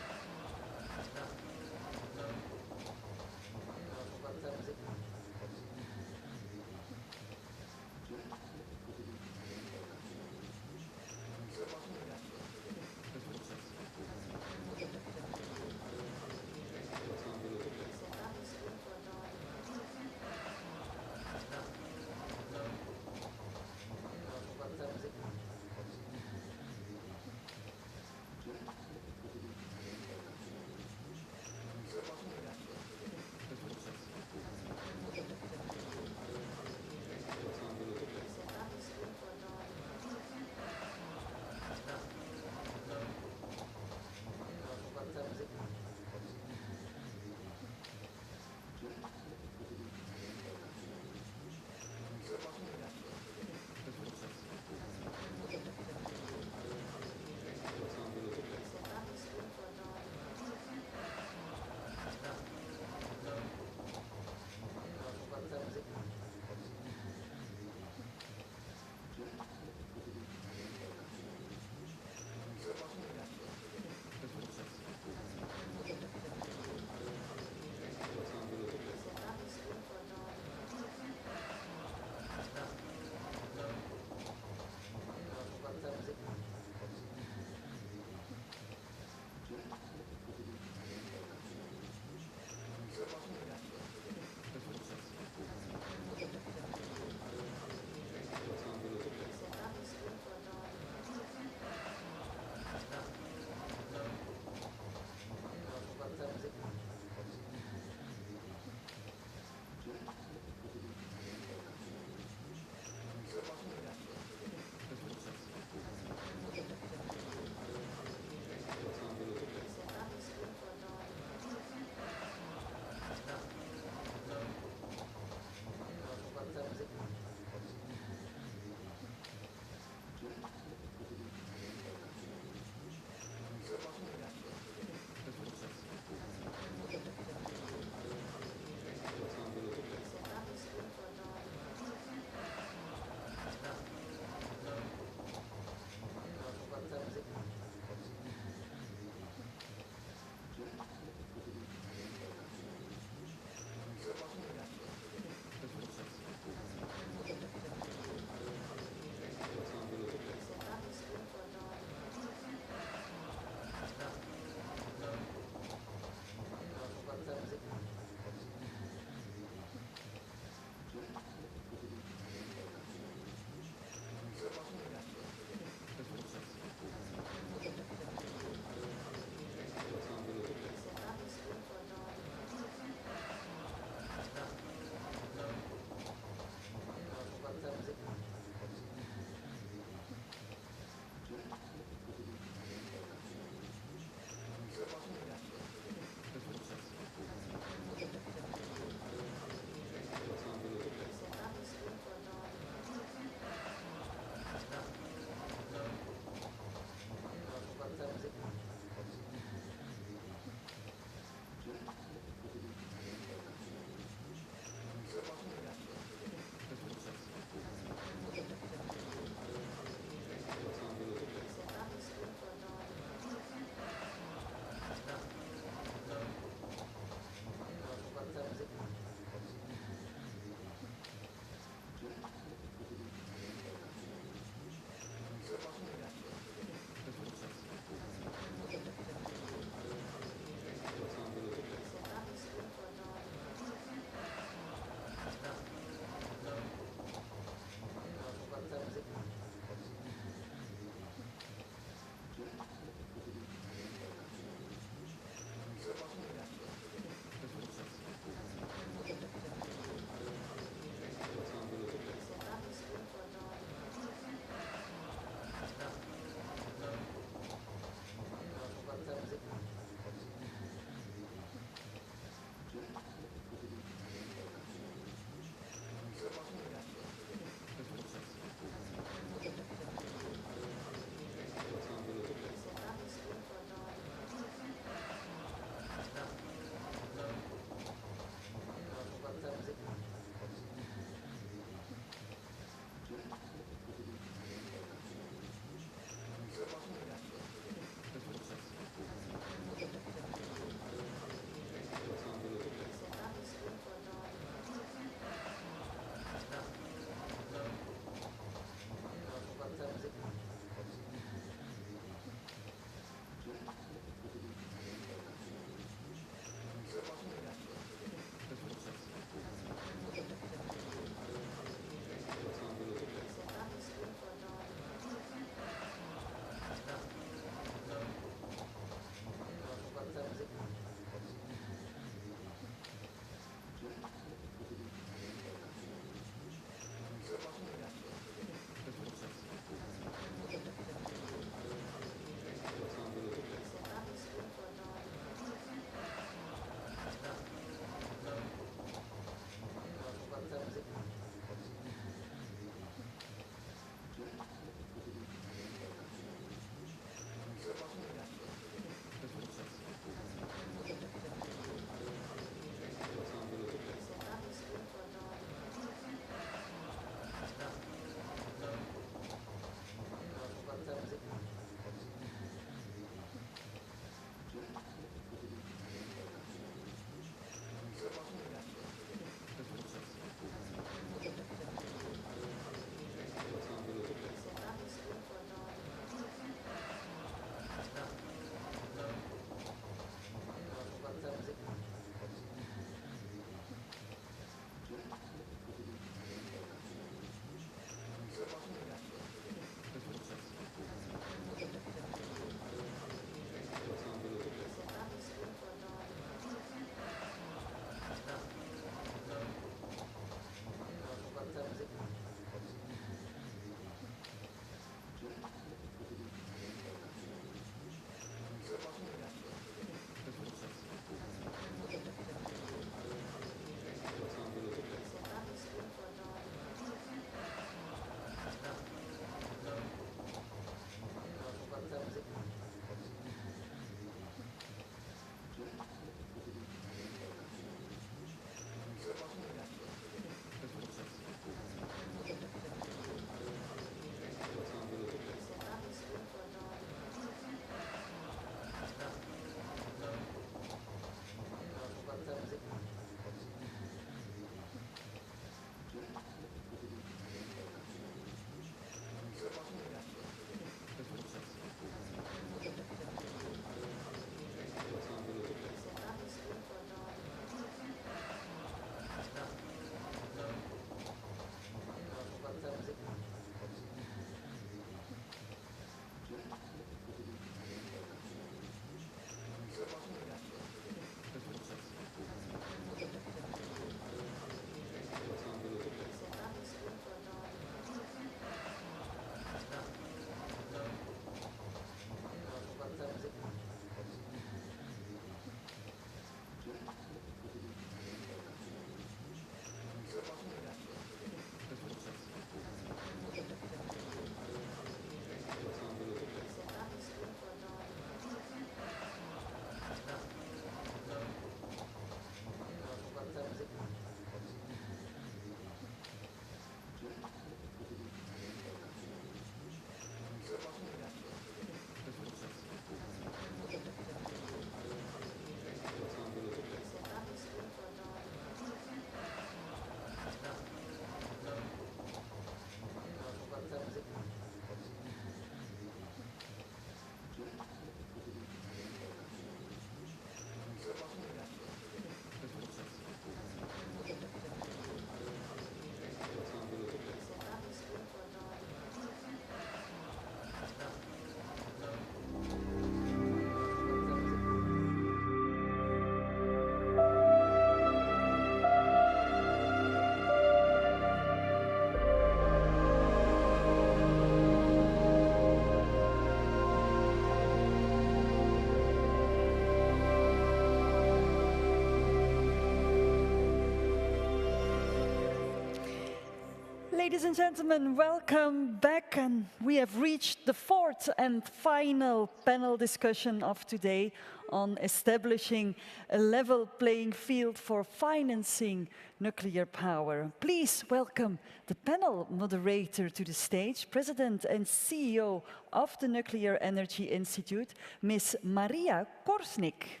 Ladies and gentlemen, welcome back, and we have reached the fourth and final panel discussion of today on establishing a level playing field for financing nuclear power. Please welcome the panel moderator to the stage, President and CEO of the Nuclear Energy Institute, Ms. Maria Korsnik.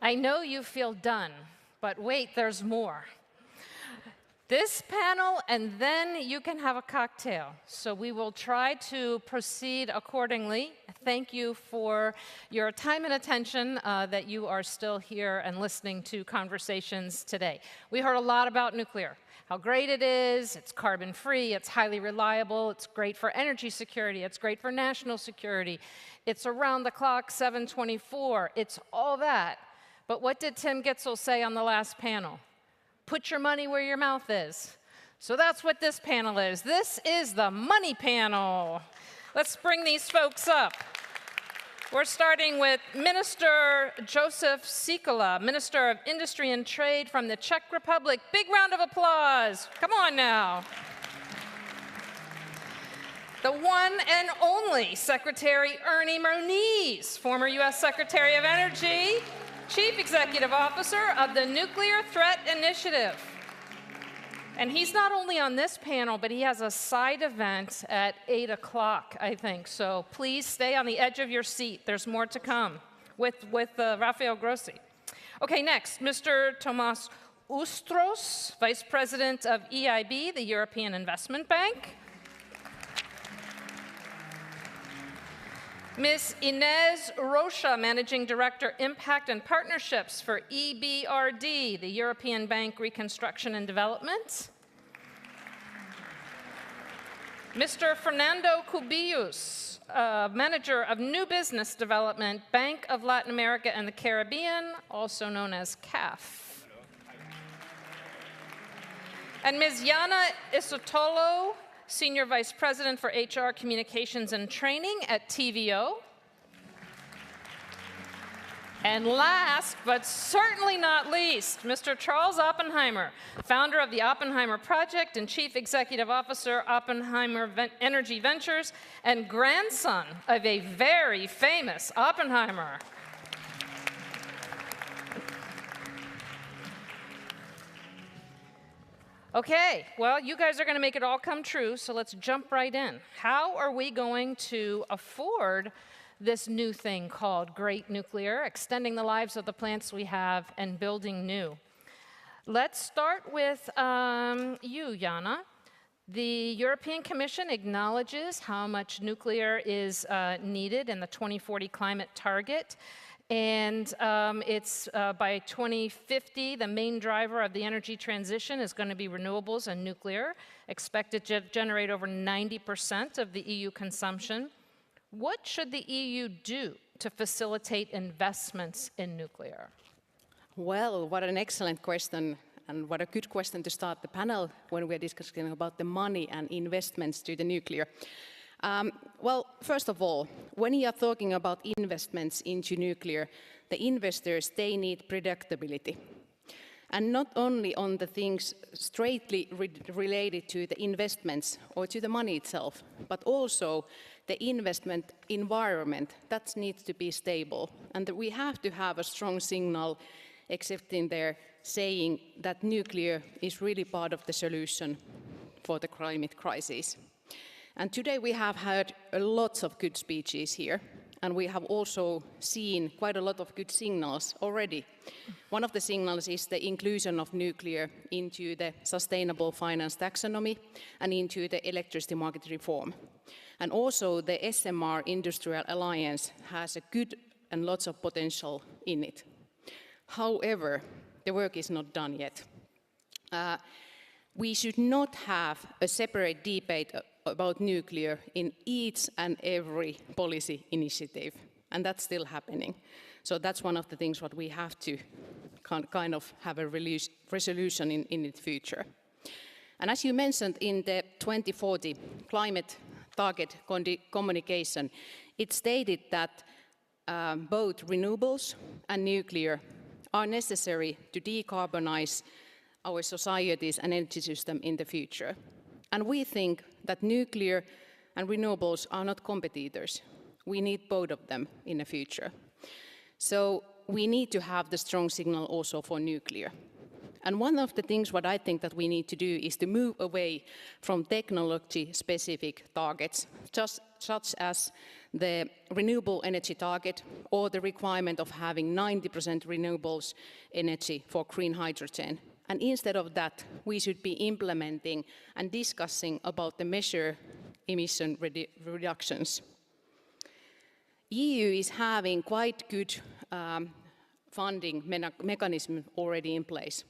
I know you feel done, but wait, there's more. This panel, and then you can have a cocktail. So we will try to proceed accordingly. Thank you for your time and attention that you are still here and listening to conversations today. We heard a lot about nuclear, how great it is, it's carbon-free, it's highly reliable, it's great for energy security, it's great for national security, it's around the clock, 7/24, it's all that. But what did Tim Gitzel say on the last panel? Put your money where your mouth is. So that's what this panel is. This is the money panel. Let's bring these folks up. We're starting with Minister Josef Sikala, Minister of Industry and Trade from the Czech Republic. Big round of applause. Come on now. The one and only Secretary Ernie Moniz, former U.S. Secretary of Energy, Chief Executive Officer of the Nuclear Threat Initiative. And he's not only on this panel, but he has a side event at 8 o'clock, I think. So please stay on the edge of your seat. There's more to come with Rafael Grossi. Okay, next, Mr. Tomas Ustros, Vice President of EIB, the European Investment Bank. Ms. Inez Rocha, Managing Director, Impact and Partnerships for EBRD, the European Bank Reconstruction and Development. Mr. Fernando Cubillos, Manager of New Business Development, Bank of Latin America and the Caribbean, also known as CAF. And Ms. Yana Isotolo, Senior Vice President for HR, Communications and Training at TVO. And last, but certainly not least, Mr. Charles Oppenheimer, founder of the Oppenheimer Project and Chief Executive Officer, Oppenheimer Energy Ventures, and grandson of a very famous Oppenheimer. Okay, well, you guys are going to make it all come true, so let's jump right in. How are we going to afford this new thing called great nuclear, extending the lives of the plants we have and building new? Let's start with you, Jana. The European Commission acknowledges how much nuclear is needed in the 2040 climate target. And it's by 2050, the main driver of the energy transition is going to be renewables and nuclear, expected to generate over 90% of the EU consumption. What should the EU do to facilitate investments in nuclear?
Well, what an excellent question, and what a good question to start the panel when we're discussing about the money and investments to the nuclear. Well, first of all, when you are talking about investments into nuclear, the investors, they need predictability. And not only on the things straightly related to the investments or to the money itself, but also the investment environment, that needs to be stable. And we have to have a strong signal accepting there saying that nuclear is really part of the solution for the climate crisis. And today we have heard lots of good speeches here, and we have also seen quite a lot of good signals already. One of the signals is the inclusion of nuclear into the sustainable finance taxonomy and into the electricity market reform. And also the SMR Industrial Alliance has a good and lots of potential in it. However, the work is not done yet. We should not have a separate debate about nuclear in each and every policy initiative, and that's still happening. So that's one of the things what we have to kind of have a resolution in the future. And as you mentioned in the 2040 climate target communication, it stated that both renewables and nuclear are necessary to decarbonize our societies and energy system in the future. And we think that nuclear and renewables are not competitors. We need both of them in the future. So we need to have the strong signal also for nuclear. And one of the things what I think that we need to do is to move away from technology-specific targets, such as the renewable energy target or the requirement of having 90% renewables energy for green hydrogen. And instead of that, we should be implementing and discussing about the measure emission reductions. EU is having quite good funding mechanism already in place.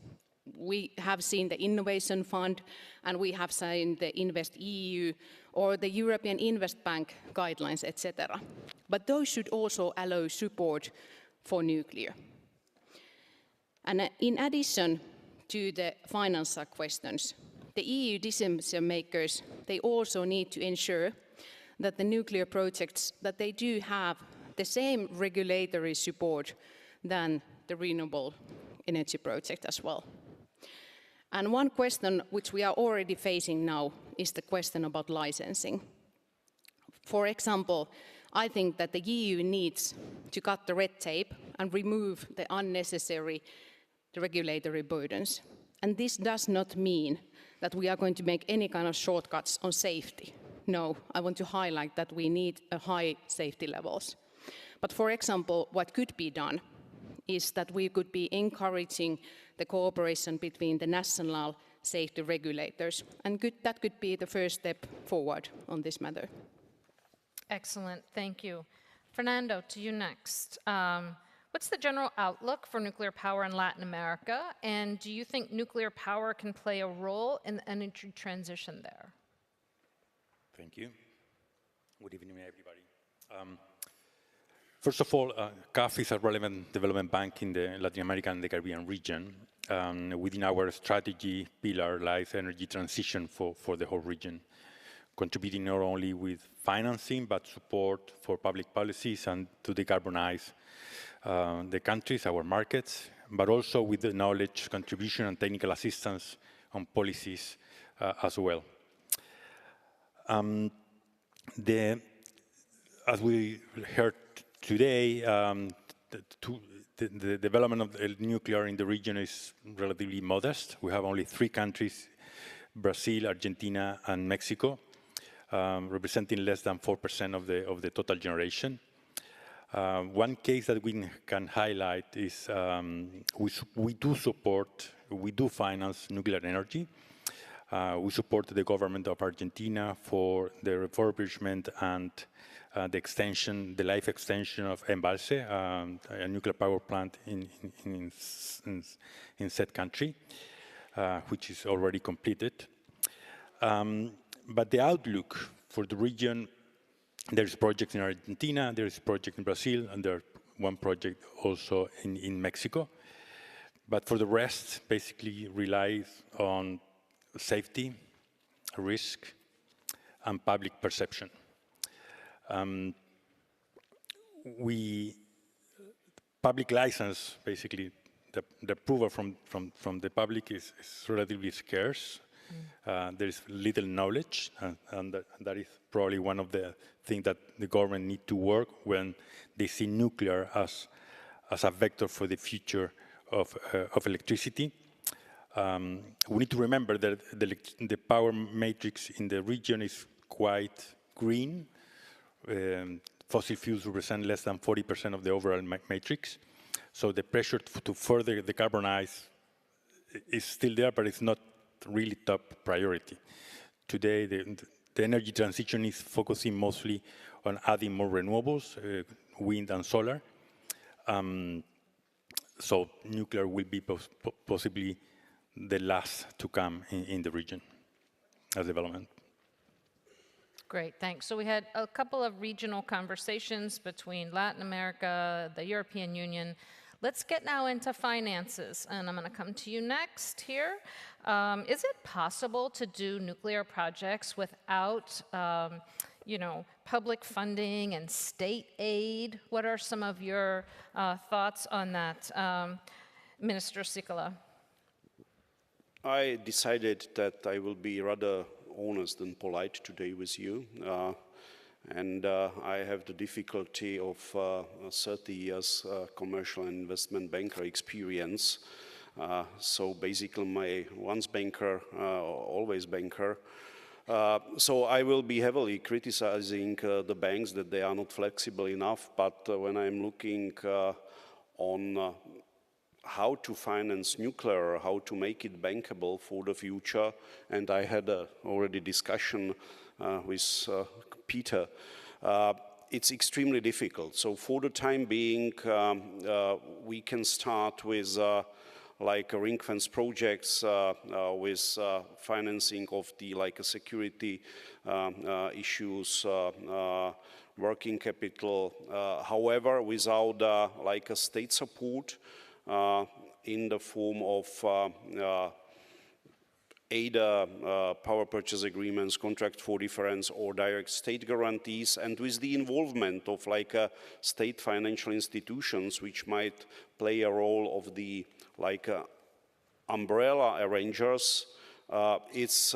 We have seen the Innovation Fund, and we have seen the Invest EU or the European Invest Bank guidelines, etc. But those should also allow support for nuclear. And in addition to the financial questions, the EU decision makers, they also need to ensure that the nuclear projects, that they do have the same regulatory support than the renewable energy project as well. And one question which we are already facing now is the question about licensing. For example, I think that the EU needs to cut the red tape and remove the unnecessary regulatory burdens. And this does not mean that we are going to make any kind of shortcuts on safety. No, I want to highlight that we need high safety levels. But for example, what could be done is that we could be encouraging the cooperation between the national safety regulators, and that could be the first step forward on this matter.
Excellent, thank you. Fernando, to you next. What's the general outlook for nuclear power in Latin America, and do you think nuclear power can play a role in the energy transition there?
Thank you. Good evening, everybody. First of all, CAF is a relevant development bank in the Latin American and the Caribbean region. Within our strategy pillar lies energy transition for the whole region, contributing not only with financing, but support for public policies and to decarbonize the countries, our markets, but also with the knowledge, contribution, and technical assistance on policies as well. As we heard today, the development of nuclear in the region is relatively modest. We have only 3 countries, Brazil, Argentina, and Mexico, representing less than 4% of the total generation. One case that we can highlight is we do finance nuclear energy. We support the government of Argentina for the refurbishment and the life extension of Embalse, a nuclear power plant in said country, which is already completed. But the outlook for the region, there's projects in Argentina, there's a project in Brazil, and there's one project also in Mexico. But for the rest, basically relies on safety, risk, and public perception. Public license, basically, the approval from the public is relatively scarce. There is little knowledge, and that is probably one of the things that the government need to work when they see nuclear as a vector for the future of electricity. We need to remember that the power matrix in the region is quite green. Fossil fuels represent less than 40% of the overall matrix. So the pressure to further decarbonize is still there, but it's not really top priority. Today, the energy transition is focusing mostly on adding more renewables, wind and solar. So nuclear will be possibly the last to come in the region as development.
Great, thanks. So we had a couple of regional conversations between Latin America, the European Union. Let's get now into finances, and I'm going to come to you next here. Is it possible to do nuclear projects without, public funding and state aid? What are some of your thoughts on that? Minister Sikala.
I decided that I will be rather honest and polite today with you. And I have the difficulty of 30 years commercial and investment banker experience. So basically my once banker, always banker. So I will be heavily criticizing the banks that they are not flexible enough, but when I'm looking on how to finance nuclear, how to make it bankable for the future, and I had already discussion with Peter, it's extremely difficult. So for the time being, we can start with like ring-fence projects with financing of the security issues, working capital. However, without a state support in the form of either power purchase agreements, contract for difference, or direct state guarantees, and with the involvement of state financial institutions, which might play a role of the umbrella arrangers, it's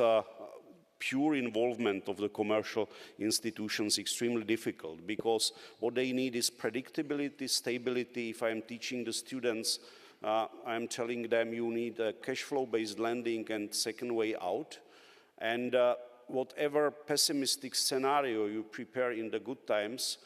pure involvement of the commercial institutions extremely difficult, because what they need is predictability, stability. If I'm teaching the students, I'm telling them you need a cash flow based lending and second way out, and whatever pessimistic scenario you prepare in the good times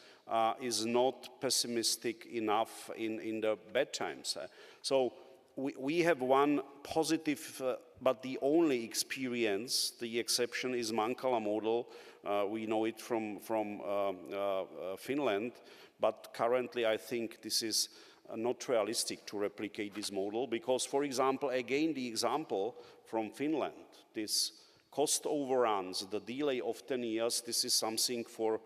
is not pessimistic enough in the bad times. So we have one positive, but the only experience, the exception is Mankala model. We know it from Finland, but currently I think this is not realistic to replicate this model because, for example, again, the example from Finland, this cost overruns, the delay of 10 years, this is something for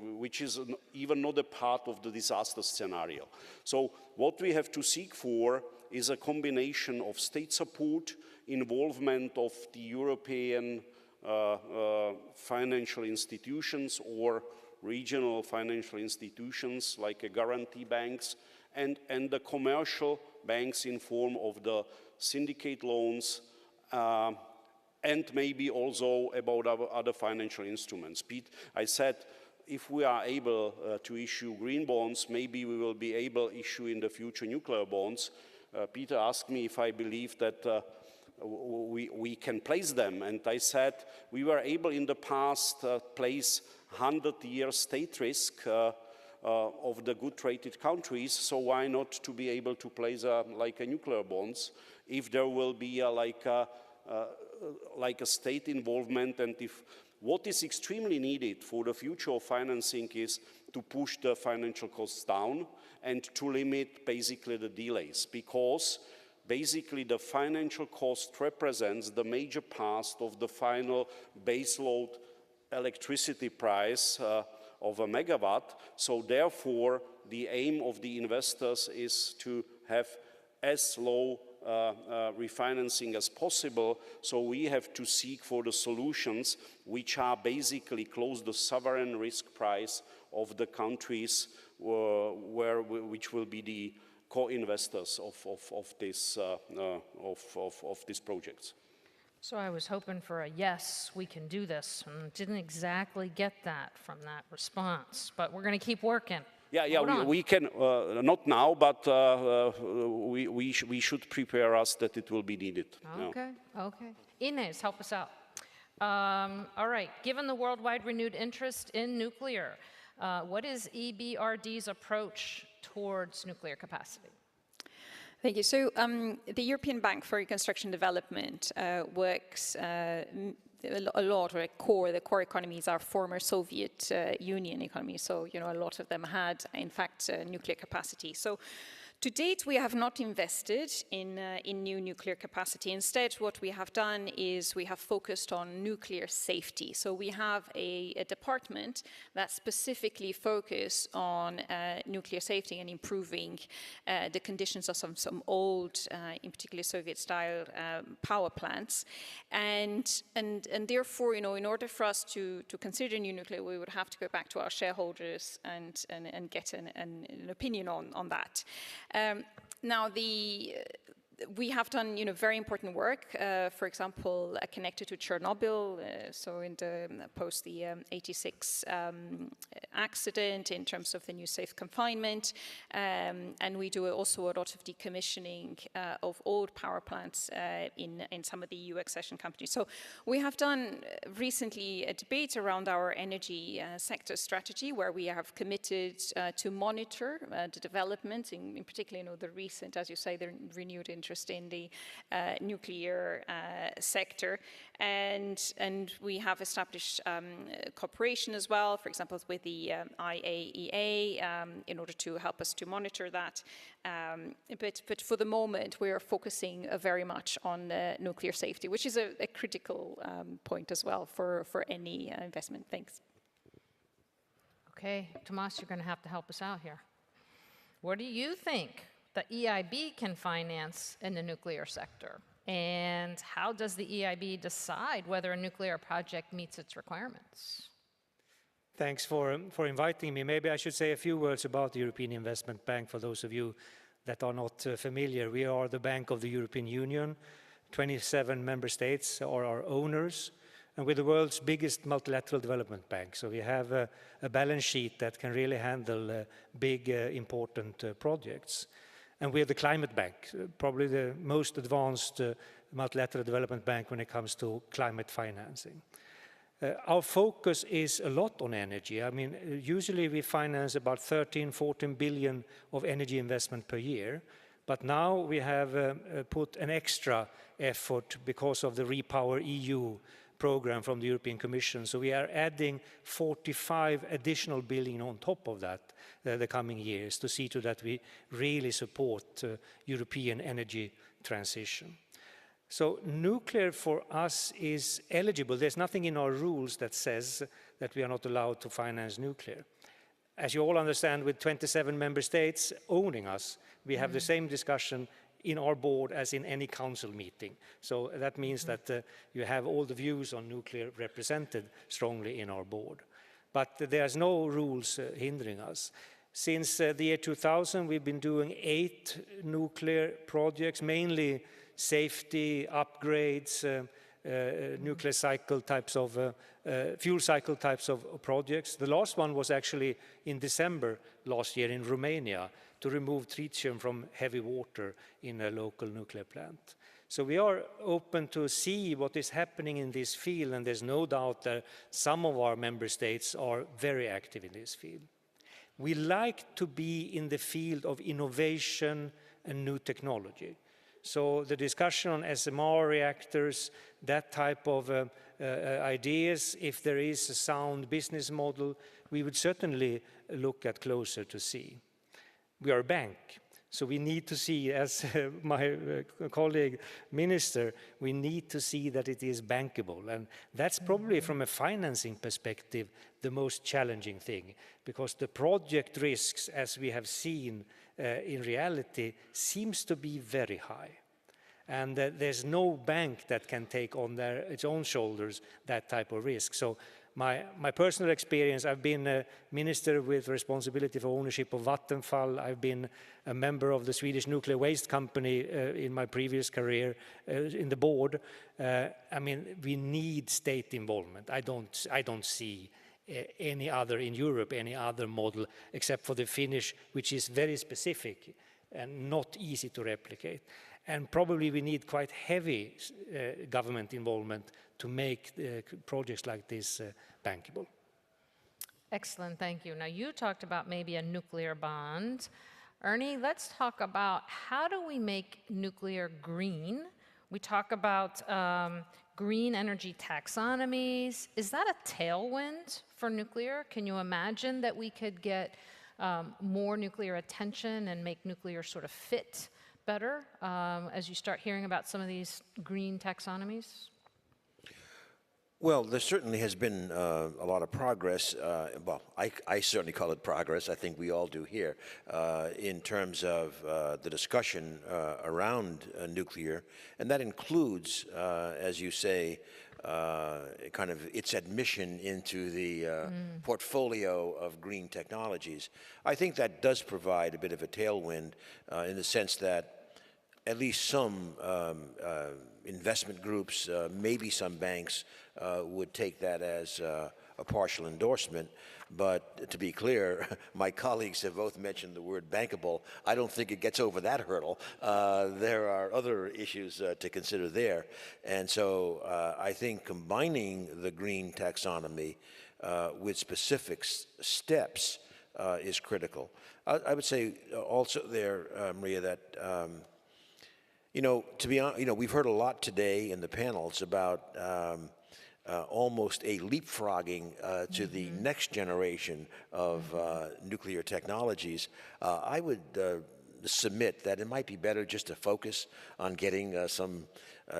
which is even not a part of the disaster scenario. So what we have to seek for is a combination of state support, involvement of the European financial institutions or regional financial institutions like guarantee banks, and the commercial banks in form of the syndicate loans, and maybe also about other financial instruments. Pete, I said, if we are able to issue green bonds, maybe we will be able to issue in the future nuclear bonds. Peter asked me if I believe that we can place them, and I said we were able in the past place 100-year state risk of the good rated countries, so why not to be able to place a nuclear bonds if there will be a state involvement, and if what is extremely needed for the future of financing is to push the financial costs down and to limit basically the delays, because basically the financial cost represents the major part of the final baseload electricity price of a megawatt. So therefore, the aim of the investors is to have as low refinancing as possible. So we have to seek for the solutions which are basically close to the sovereign risk price of the countries which will be the co-investors of these projects.
So I was hoping for a yes, we can do this, and didn't exactly get that from that response, but we're going to keep working.
Yeah, we can, not now, but we should prepare us that it will be needed.
Okay, okay. Ines, help us out. All right, given the worldwide renewed interest in nuclear, what is EBRD's approach towards nuclear capacity?
Thank you. So the European Bank for Reconstruction and Development works a lot, or the core economies are former Soviet Union economies. So, a lot of them had, in fact, nuclear capacity. So to date, we have not invested in new nuclear capacity. Instead, what we have done is we have focused on nuclear safety. So we have a department that specifically focuses on nuclear safety and improving the conditions of some old, in particular Soviet-style power plants. And therefore, in order for us to consider new nuclear, we would have to go back to our shareholders and get an opinion on that. now we have done, very important work, for example, connected to Chernobyl, so in the post the 86 accident in terms of the new safe confinement, and we do also a lot of decommissioning of old power plants in some of the EU accession companies. So we have done recently a debate around our energy sector strategy, where we have committed to monitor the development, in particular, the recent, as you say, the renewed interest in the nuclear sector, and we have established cooperation as well, for example, with the IAEA in order to help us to monitor that. But for the moment, we are focusing very much on nuclear safety, which is a critical point as well for any investment. Thanks.
Okay, Tomas, you're going to have to help us out here. What do you think the EIB can finance in the nuclear sector? And how does the EIB decide whether a nuclear project meets its requirements?
Thanks for inviting me. Maybe I should say a few words about the European Investment Bank for those of you that are not familiar. We are the Bank of the European Union. 27 member states are our owners, and we're the world's biggest multilateral development bank. So we have a balance sheet that can really handle big, important projects. And we're the climate bank, probably the most advanced multilateral development bank when it comes to climate financing. Our focus is a lot on energy. I mean, usually we finance about 14 billion of energy investment per year. But now we have put an extra effort because of the Repower EU program from the European Commission. So we are adding 45 additional billion on top of that the coming years to see to that we really support European energy transition. So nuclear for us is eligible. There's nothing in our rules that says that we are not allowed to finance nuclear. As you all understand, with 27 member states owning us, we have the same discussion in our board as in any council meeting. So that means that you have all the views on nuclear represented strongly in our board. But there's no rules hindering us. Since the year 2000, we've been doing 8 nuclear projects, mainly safety, upgrades, nuclear cycle types of, fuel cycle types of projects. The last one was actually in December last year in Romania, to remove tritium from heavy water in a local nuclear plant. So we are open to see what is happening in this field, and there's no doubt that some of our member states are very active in this field. We like to be in the field of innovation and new technology. So the discussion on SMR reactors, that type of ideas, if there is a sound business model, we would certainly look at closer to see. We are a bank, so we need to see, as my colleague minister, we need to see that it is bankable. And that's probably, from a financing perspective, the most challenging thing, because the project risks, as we have seen in reality, seems to be very high. And there's no bank that can take on its own shoulders that type of risk. So my personal experience, I've been a minister with responsibility for ownership of Vattenfall. I've been a member of the Swedish nuclear waste company in my previous career in the board. I mean, we need state involvement. I don't see any other in Europe, any other model except for the Finnish, which is very specific and not easy to replicate. And probably we need quite heavy government involvement to make projects like this bankable.
Excellent, thank you. Now you talked about maybe a nuclear bond. Ernie, let's talk about how do we make nuclear green? We talk about green energy taxonomies. Is that a tailwind for nuclear? Can you imagine that we could get more nuclear attention and make nuclear sort of fit better as you start hearing about some of these green taxonomies?
Well, there certainly has been a lot of progress. Well, I certainly call it progress. I think we all do here in terms of the discussion around nuclear. And that includes, as you say, kind of its admission into the portfolio of green technologies. I think that does provide a bit of a tailwind in the sense that at least some investment groups, maybe some banks, would take that as a partial endorsement. But to be clear, my colleagues have both mentioned the word bankable. I don't think it gets over that hurdle. There are other issues to consider there. And so I think combining the green taxonomy with specific steps is critical. I would say also there, Maria, that to be honest, we've heard a lot today in the panels about almost a leapfrogging to the next generation of nuclear technologies. I would submit that it might be better just to focus on getting some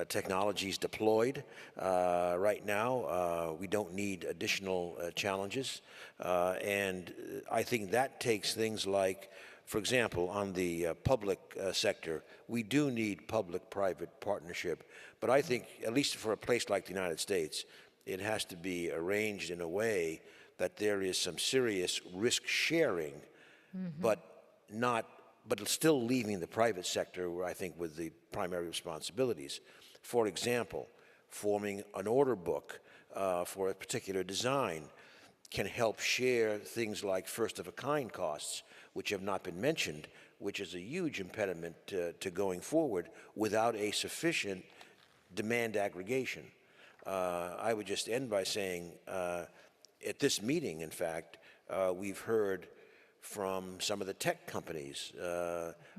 technologies deployed. Right now, we don't need additional challenges. And I think that takes things like, for example, on the public sector, we do need public-private partnership. But I think, at least for a place like the United States, it has to be arranged in a way that there is some serious risk sharing, but still leaving the private sector, where I think, with the primary responsibilities. For example, forming an order book for a particular design can help share things like first-of-a-kind costs, which have not been mentioned, which is a huge impediment to going forward without a sufficient demand aggregation. I would just end by saying, at this meeting, in fact, we've heard from some of the tech companies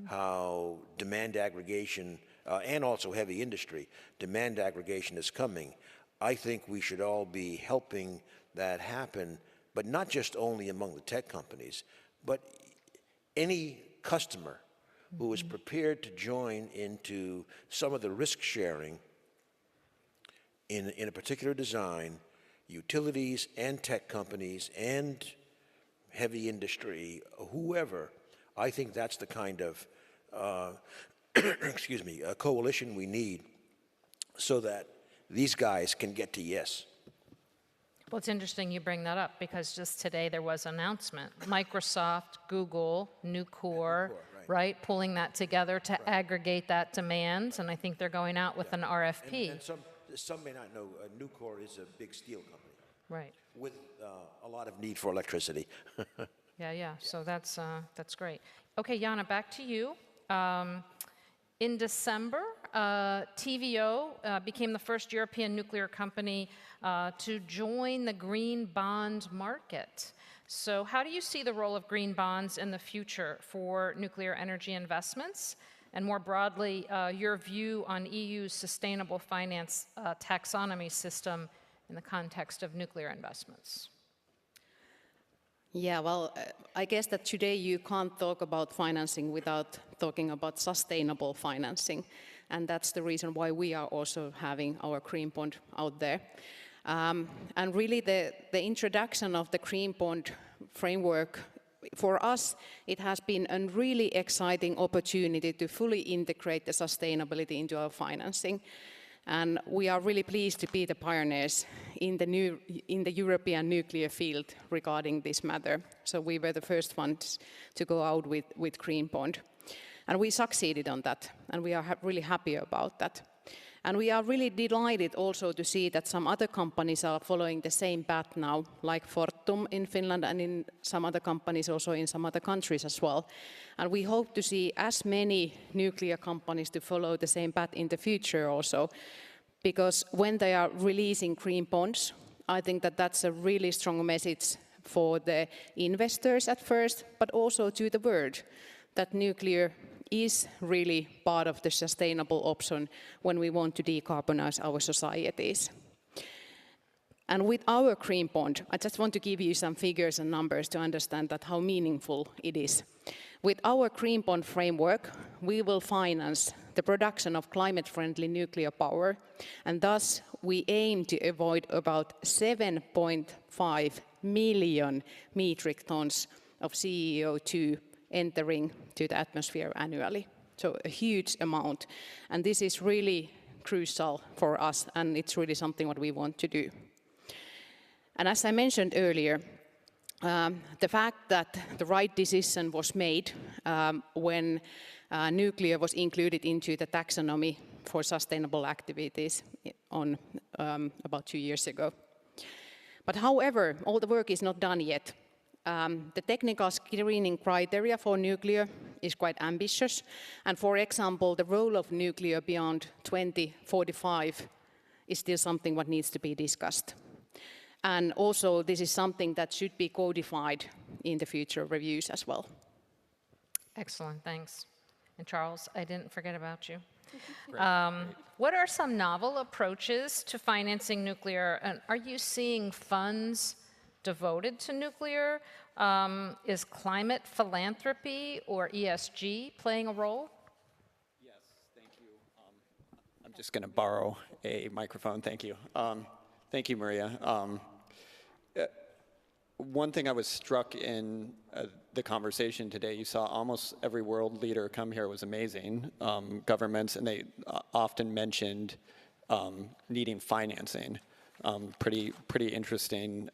how demand aggregation, and also heavy industry, demand aggregation is coming. I think we should all be helping that happen, but not just only among the tech companies, but any customer who is prepared to join into some of the risk sharing in a particular design, utilities and tech companies and heavy industry, whoever. I think that's the kind of a coalition we need so that these guys can get to yes.
Well, it's interesting you bring that up, because just today there was an announcement. Microsoft, Google, Nucor, right, pulling that together to aggregate that demand, and I think they're going out with an RFP.
And some may not know, Nucor is a big steel company.
Right.
With a lot of need for electricity.
Yeah. So that's great. Okay, Jana, back to you. In December, TVO became the first European nuclear company to join the green bond market. So how do you see the role of green bonds in the future for nuclear energy investments? And more broadly, your view on EU's sustainable finance taxonomy system in the context of nuclear investments?
Yeah, well, I guess that today you can't talk about financing without talking about sustainable financing. And that's the reason why we are also having our green bond out there. And really the introduction of the green bond framework, for us, it has been a really exciting opportunity to fully integrate the sustainability into our financing. And we are really pleased to be the pioneers in the European nuclear field regarding this matter. So we were the first ones to go out with green bond. And we succeeded on that, and we are really happy about that. And we are really delighted also to see that some other companies are following the same path now, like Fortum in Finland and in some other companies also in some other countries as well. And we hope to see as many nuclear companies to follow the same path in the future also, because when they are releasing green bonds, I think that that's a really strong message for the investors at first, but also to the world, that nuclear is really part of the sustainable option when we want to decarbonize our societies. And with our green bond, I just want to give you some figures and numbers to understand that how meaningful it is. With our green bond framework, we will finance the production of climate-friendly nuclear power, and thus we aim to avoid about 7.5 million metric tons of CO2 entering to the atmosphere annually. So a huge amount. And this is really crucial for us, and it's really something what we want to do. And as I mentioned earlier, the fact that the right decision was made when nuclear was included into the taxonomy for sustainable activities on about 2 years ago. But however, all the work is not done yet. The technical screening criteria for nuclear is quite ambitious. And for example, the role of nuclear beyond 2045 is still something what needs to be discussed. And also, this is something that should be codified in the future reviews as well.
Excellent, thanks. And Charles, I didn't forget about you. What are some novel approaches to financing nuclear? And are you seeing funds devoted to nuclear? Is climate philanthropy or ESG playing a role?
Yes, thank you. I'm just going to borrow a microphone. Thank you. Thank you, Maria. One thing I was struck in the conversation today, you saw almost every world leader come here. It was amazing. Governments, and they often mentioned needing financing. Pretty interesting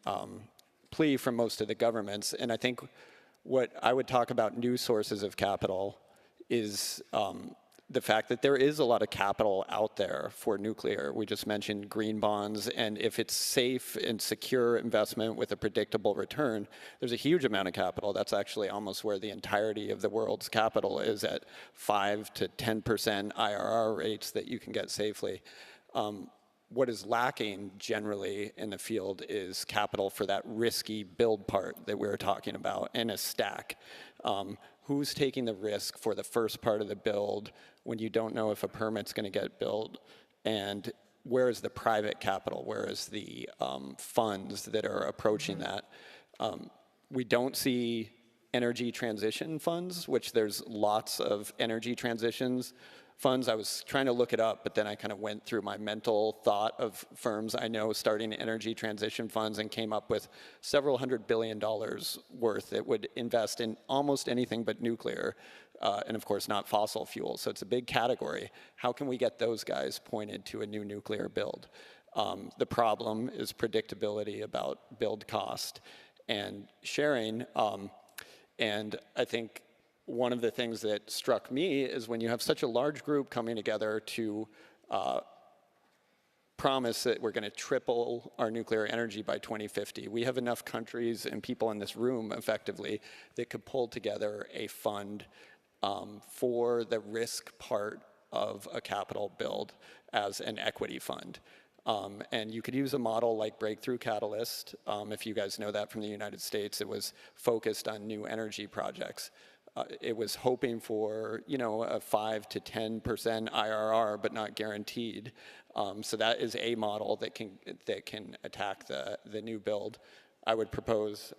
plea from most of the governments. And I think what I would talk about new sources of capital is the fact that there is a lot of capital out there for nuclear. We just mentioned green bonds, and if it's safe and secure investment with a predictable return, there's a huge amount of capital. That's actually almost where the entirety of the world's capital is, at 5 to 10% IRR rates that you can get safely. What is lacking generally in the field is capital for that risky build part that we were talking about in a stack. Who's taking the risk for the first part of the build when you don't know if a permit's going to get built? And where is the private capital? Where is the funds that are approaching that? We don't see energy transition funds, which there's lots of energy transitions funds. I was trying to look it up, but then I kind of went through my mental thought of firms I know starting energy transition funds and came up with several $100 billion worth that would invest in almost anything but nuclear, and of course not fossil fuels. So it's a big category. How can we get those guys pointed to a new nuclear build? The problem is predictability about build cost and sharing. And I think one of the things that struck me is when you have such a large group coming together to promise that we're going to triple our nuclear energy by 2050. We have enough countries and people in this room, effectively, that could pull together a fund for the risk part of a capital build as an equity fund. And you could use a model like Breakthrough Catalyst. If you guys know that from the United States, it was focused on new energy projects. It was hoping for, you know, a 5 to 10% IRR, but not guaranteed. So that is a model that can attack the new build. I would propose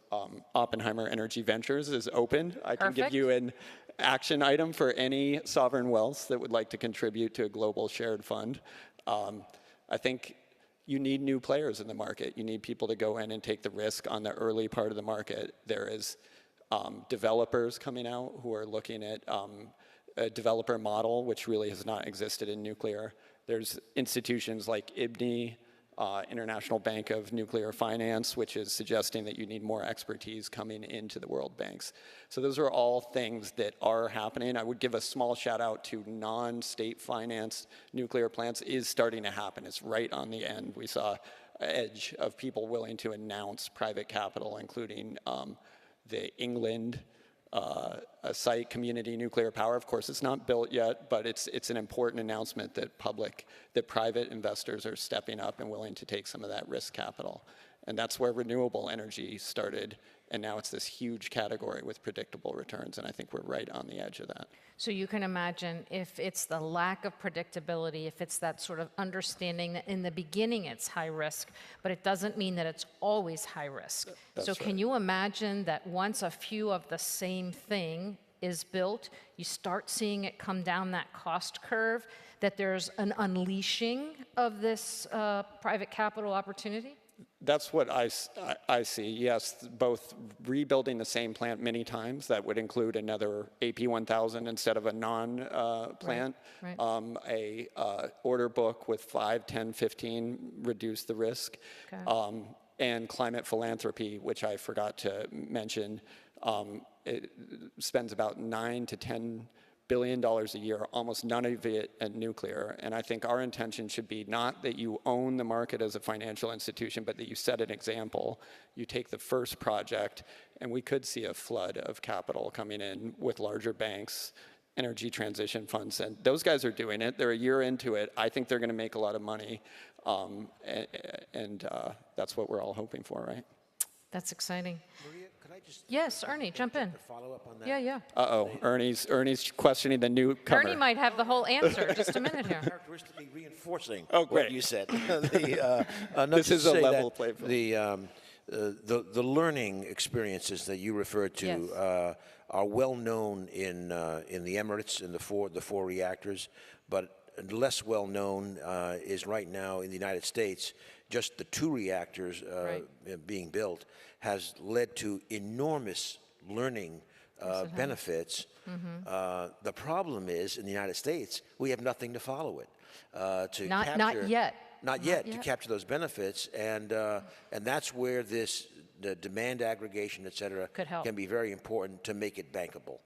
Oppenheimer Energy Ventures is open. I can give you an action item for any sovereign wealth that would like to contribute to a global shared fund. I think you need new players in the market. You need people to go in and take the risk on the early part of the market. There is developers coming out who are looking at a developer model, which really has not existed in nuclear. There's institutions like IBNI, International Bank of Nuclear Finance, which is suggesting that you need more expertise coming into the world banks. So those are all things that are happening. I would give a small shout out to non-state financed nuclear plants is starting to happen. It's right on the end. We saw an edge of people willing to announce private capital, including the England site, Community Nuclear Power. Of course, it's not built yet, but it's an important announcement that private investors are stepping up and willing to take some of that risk capital. And that's where renewable energy started, and now it's this huge category with predictable returns, and I think we're right on the edge of that.
So you can imagine if it's the lack of predictability, if it's that sort of understanding that in the beginning it's high risk, but it doesn't mean that it's always high risk. So can you imagine that once a few of the same thing is built, you start seeing it come down that cost curve, that there's an unleashing of this private capital opportunity?
That's what I see, yes, both rebuilding the same plant many times, that would include another AP1000 instead of a non-plant,
Right.
order book with 5, 10, 15, reduce the risk,
Okay.
and climate philanthropy, which I forgot to mention, it spends about $9 to $10 billion a year, almost none of it at nuclear. And I think our intention should be not that you own the market as a financial institution, but that you set an example. You take the first project, and we could see a flood of capital coming in with larger banks, energy transition funds, and those guys are doing it. They're a year into it. I think they're going to make a lot of money, and that's what we're all hoping for, right?
That's exciting.
Maria, could I just...
Yes, Ernie, jump in.
Follow up on that?
Yeah, yeah.
Uh-oh, Ernie's questioning the newcomer.
Ernie might have the whole answer. Just a minute here.
Characteristically reinforcing
great.
what you said.
This is a level play field.
The learning experiences that you referred to
Yes.
are well known in the Emirates, in the four reactors, but less well known is right now in the United States. Just the 2 reactors being built has led to enormous learning benefits. The problem is, in the United States, we have nothing to follow it.
Not yet.
Not yet to capture those benefits, and that's where the demand aggregation, et cetera, can be very important to make it bankable.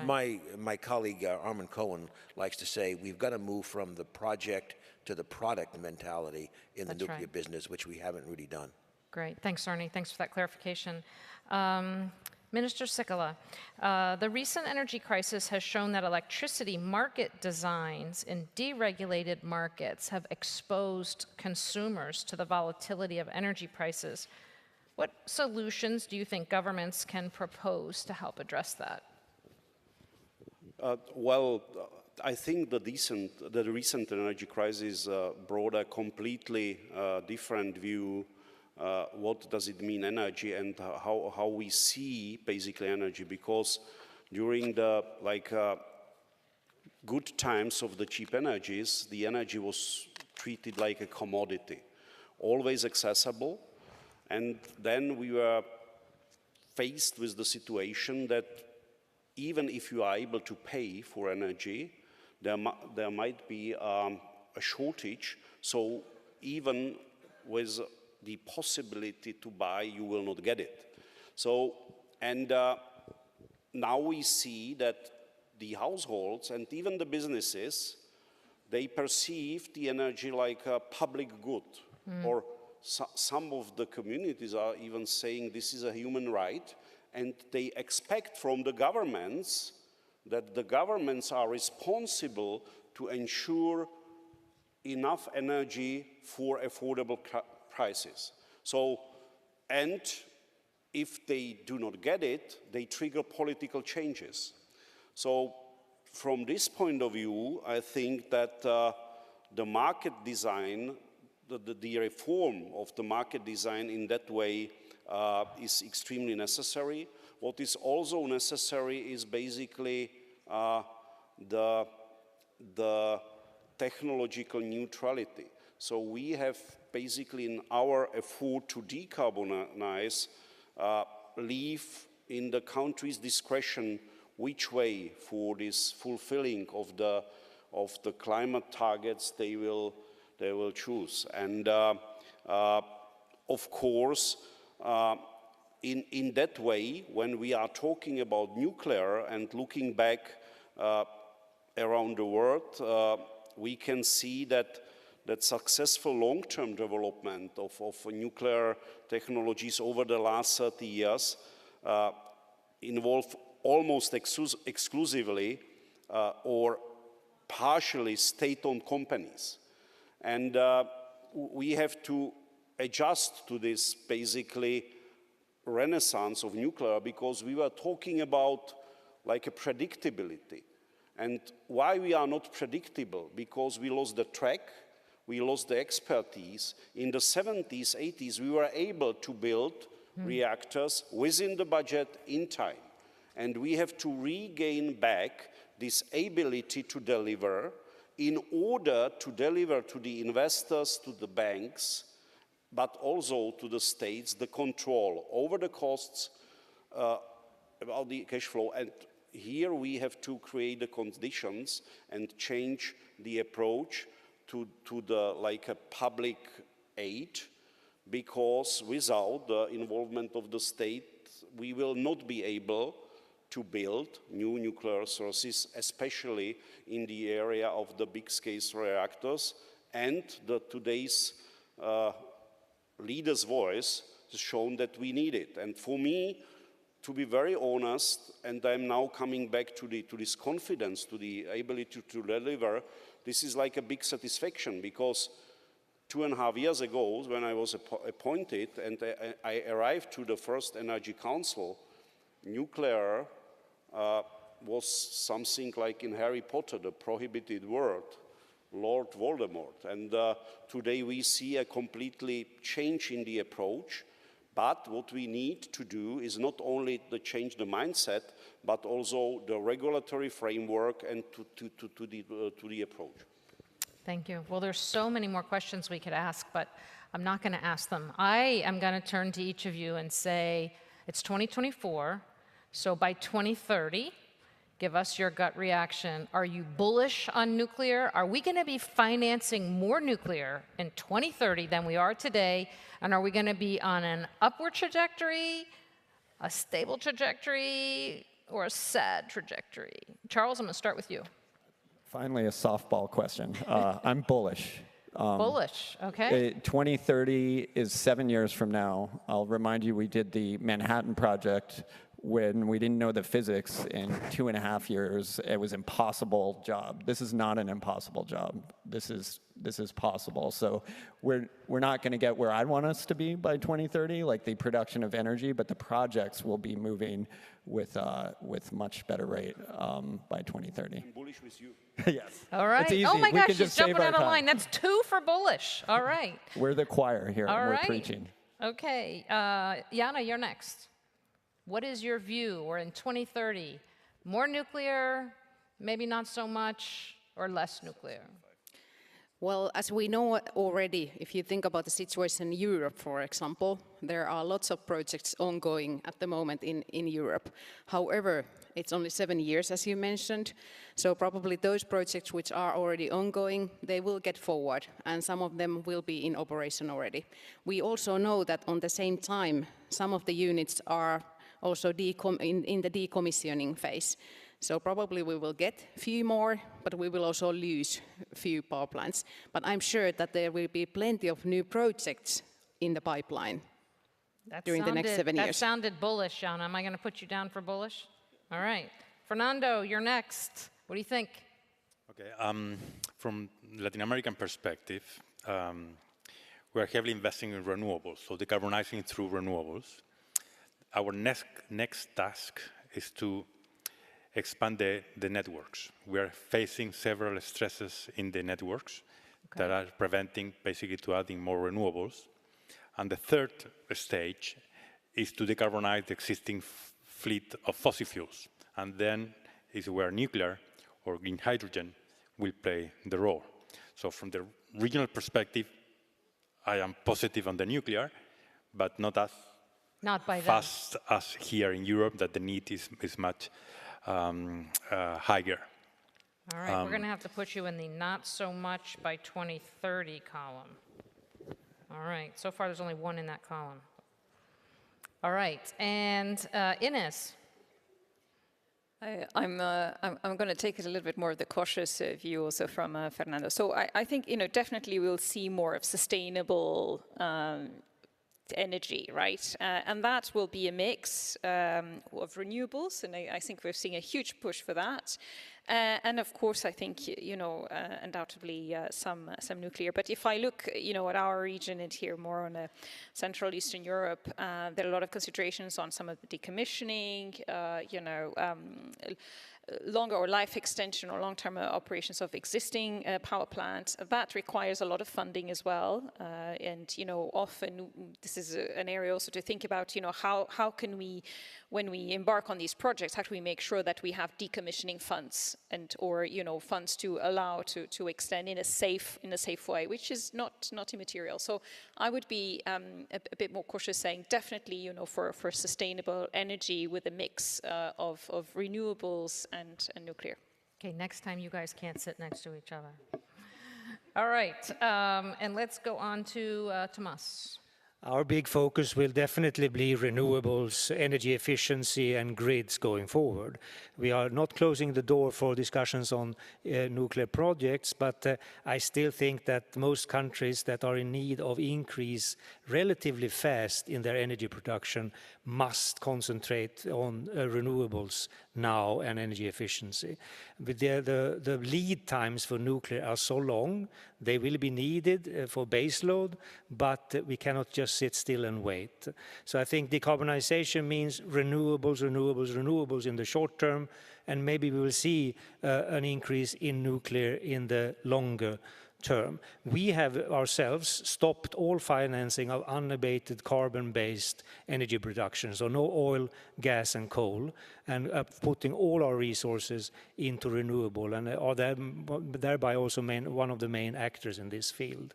My colleague Armin Cohen likes to say we've got to move from the project to the product mentality in the nuclear business, which we haven't really done.
Great. Thanks, Arnie. Thanks for that clarification. Minister Sikala, the recent energy crisis has shown that electricity market designs in deregulated markets have exposed consumers to the volatility of energy prices. What solutions do you think governments can propose to help address that?
I think the recent energy crisis brought a completely different view. What does it mean, energy, and how we see basically energy? Because during the good times of the cheap energies, the energy was treated like a commodity, always accessible, and then we were faced with the situation that even if you are able to pay for energy, there might be a shortage. So even with the possibility to buy, you will not get it. So, and now we see that the households and even the businesses, they perceive the energy like a public good, or some of the communities are even saying this is a human right, and they expect from the governments that the governments are responsible to ensure enough energy for affordable prices. So, and if they do not get it, they trigger political changes. So from this point of view, I think that the market design, the reform of the market design in that way is extremely necessary. What is also necessary is basically the technological neutrality. So we have basically in our effort to decarbonize, leave in the country's discretion which way for this fulfilling of the climate targets they will choose. And of course, in that way, when we are talking about nuclear and looking back around the world, we can see that successful long-term development of nuclear technologies over the last 30 years involve almost exclusively or partially state-owned companies. And we have to adjust to this basically renaissance of nuclear, because we were talking about like a predictability. And why we are not predictable? Because we lost the track, we lost the expertise. In the 70s, 80s, we were able to build reactors within the budget in time. And we have to regain back this ability to deliver in order to deliver to the investors, to the banks, but also to the states, the control over the costs, about the cash flow. And here we have to create the conditions and change the approach to the like a public aid, because without the involvement of the state, we will not be able to build new nuclear sources, especially in the area of the big-scale reactors. And today's leader's voice has shown that we need it. And for me, to be very honest, and I'm now coming back to this confidence, to the ability to deliver, this is like a big satisfaction, because 2.5 years ago, when I was appointed and I arrived to the first Energy Council, nuclear was something like in Harry Potter, the prohibited word, Lord Voldemort. And today we see a completely change in the approach. But what we need to do is not only to change the mindset, but also the regulatory framework and to the approach.
Thank you. Well, there's so many more questions we could ask, but I'm not going to ask them. I am going to turn to each of you and say, it's 2024, so by 2030, give us your gut reaction. Are you bullish on nuclear? Are we going to be financing more nuclear in 2030 than we are today? And are we going to be on an upward trajectory, a stable trajectory, or a sad trajectory? Charles, I'm going to start with you.
Finally, a softball question. I'm bullish.
Bullish, okay.
2030 is 7 years from now. I'll remind you, we did the Manhattan Project when we didn't know the physics in 2.5 years. It was an impossible job. This is not an impossible job. This is possible. So we're not going to get where I want us to be by 2030, like the production of energy, but the projects will be moving with much better rate by 2030.
I'm bullish with you.
Yes.
All right.
It's easy.
Oh my
We
gosh,
can
she's
just
jumping
save our
out of
time.
line. That's 2 for bullish. All right.
We're the choir here,
All
and we're
right.
preaching.
Okay. Jana, you're next. What is your view? We're in 2030. More nuclear, maybe not so much, or less nuclear?
Well, as we know already, if you think about the situation in Europe, for example, there are lots of projects ongoing at the moment in Europe. However, it's only 7 years, as you mentioned, so probably those projects which are already ongoing, they will get forward, and some of them will be in operation already. We also know that on the same time, some of the units are also in the decommissioning phase. So probably we will get a few more, but we will also lose a few power plants. But I'm sure that there will be plenty of new projects in the pipeline during the next 7 years.
That sounded bullish, Jana. Am I going to put you down for bullish? All right. Fernando, you're next. What do you think?
Okay. From Latin American perspective, we're heavily investing in renewables, so decarbonizing through renewables. Our next task is to expand the networks. We are facing several stresses in the networks that are preventing basically to adding more renewables. And the third stage is to decarbonize the existing fleet of fossil fuels. And then is where nuclear or green hydrogen will play the role. So from the regional perspective, I am positive on the nuclear, but not as fast as here in Europe, that the need is much higher.
All right, we're going to have to put you in the not so much by 2030 column. All right, so far there's only 1 in that column. All right, and Ines.
I'm going to take it a little bit more of the cautious view also from Fernando. So I think, definitely we'll see more of sustainable energy, right? And that will be a mix of renewables, and I think we're seeing a huge push for that. And of course, I think, undoubtedly some nuclear. But if I look, at our region and here more on Central Eastern Europe, there are a lot of considerations on some of the decommissioning, longer or life extension or long-term operations of existing power plants. That requires a lot of funding as well. And, often this is an area also to think about, how can we, when we embark on these projects, how do we make sure that we have decommissioning funds or funds to allow to extend in a safe way, which is not immaterial. So I would be a bit more cautious, saying definitely, for sustainable energy with a mix of renewables and nuclear.
Okay, next time you guys can't sit next to each other. All right, and let's go on to Tomas.
Our big focus will definitely be renewables, energy efficiency, and grids going forward. We are not closing the door for discussions on nuclear projects, but I still think that most countries that are in need of increase relatively fast in their energy production must concentrate on renewables now and energy efficiency. But the lead times for nuclear are so long, they will be needed for baseload, but we cannot just sit still and wait. So I think decarbonization means renewables, renewables, renewables in the short term, and maybe we will see an increase in nuclear in the longer term. We have ourselves stopped all financing of unabated carbon-based energy production, so no oil, gas and coal, and putting all our resources into renewable, and are thereby also one of the main actors in this field.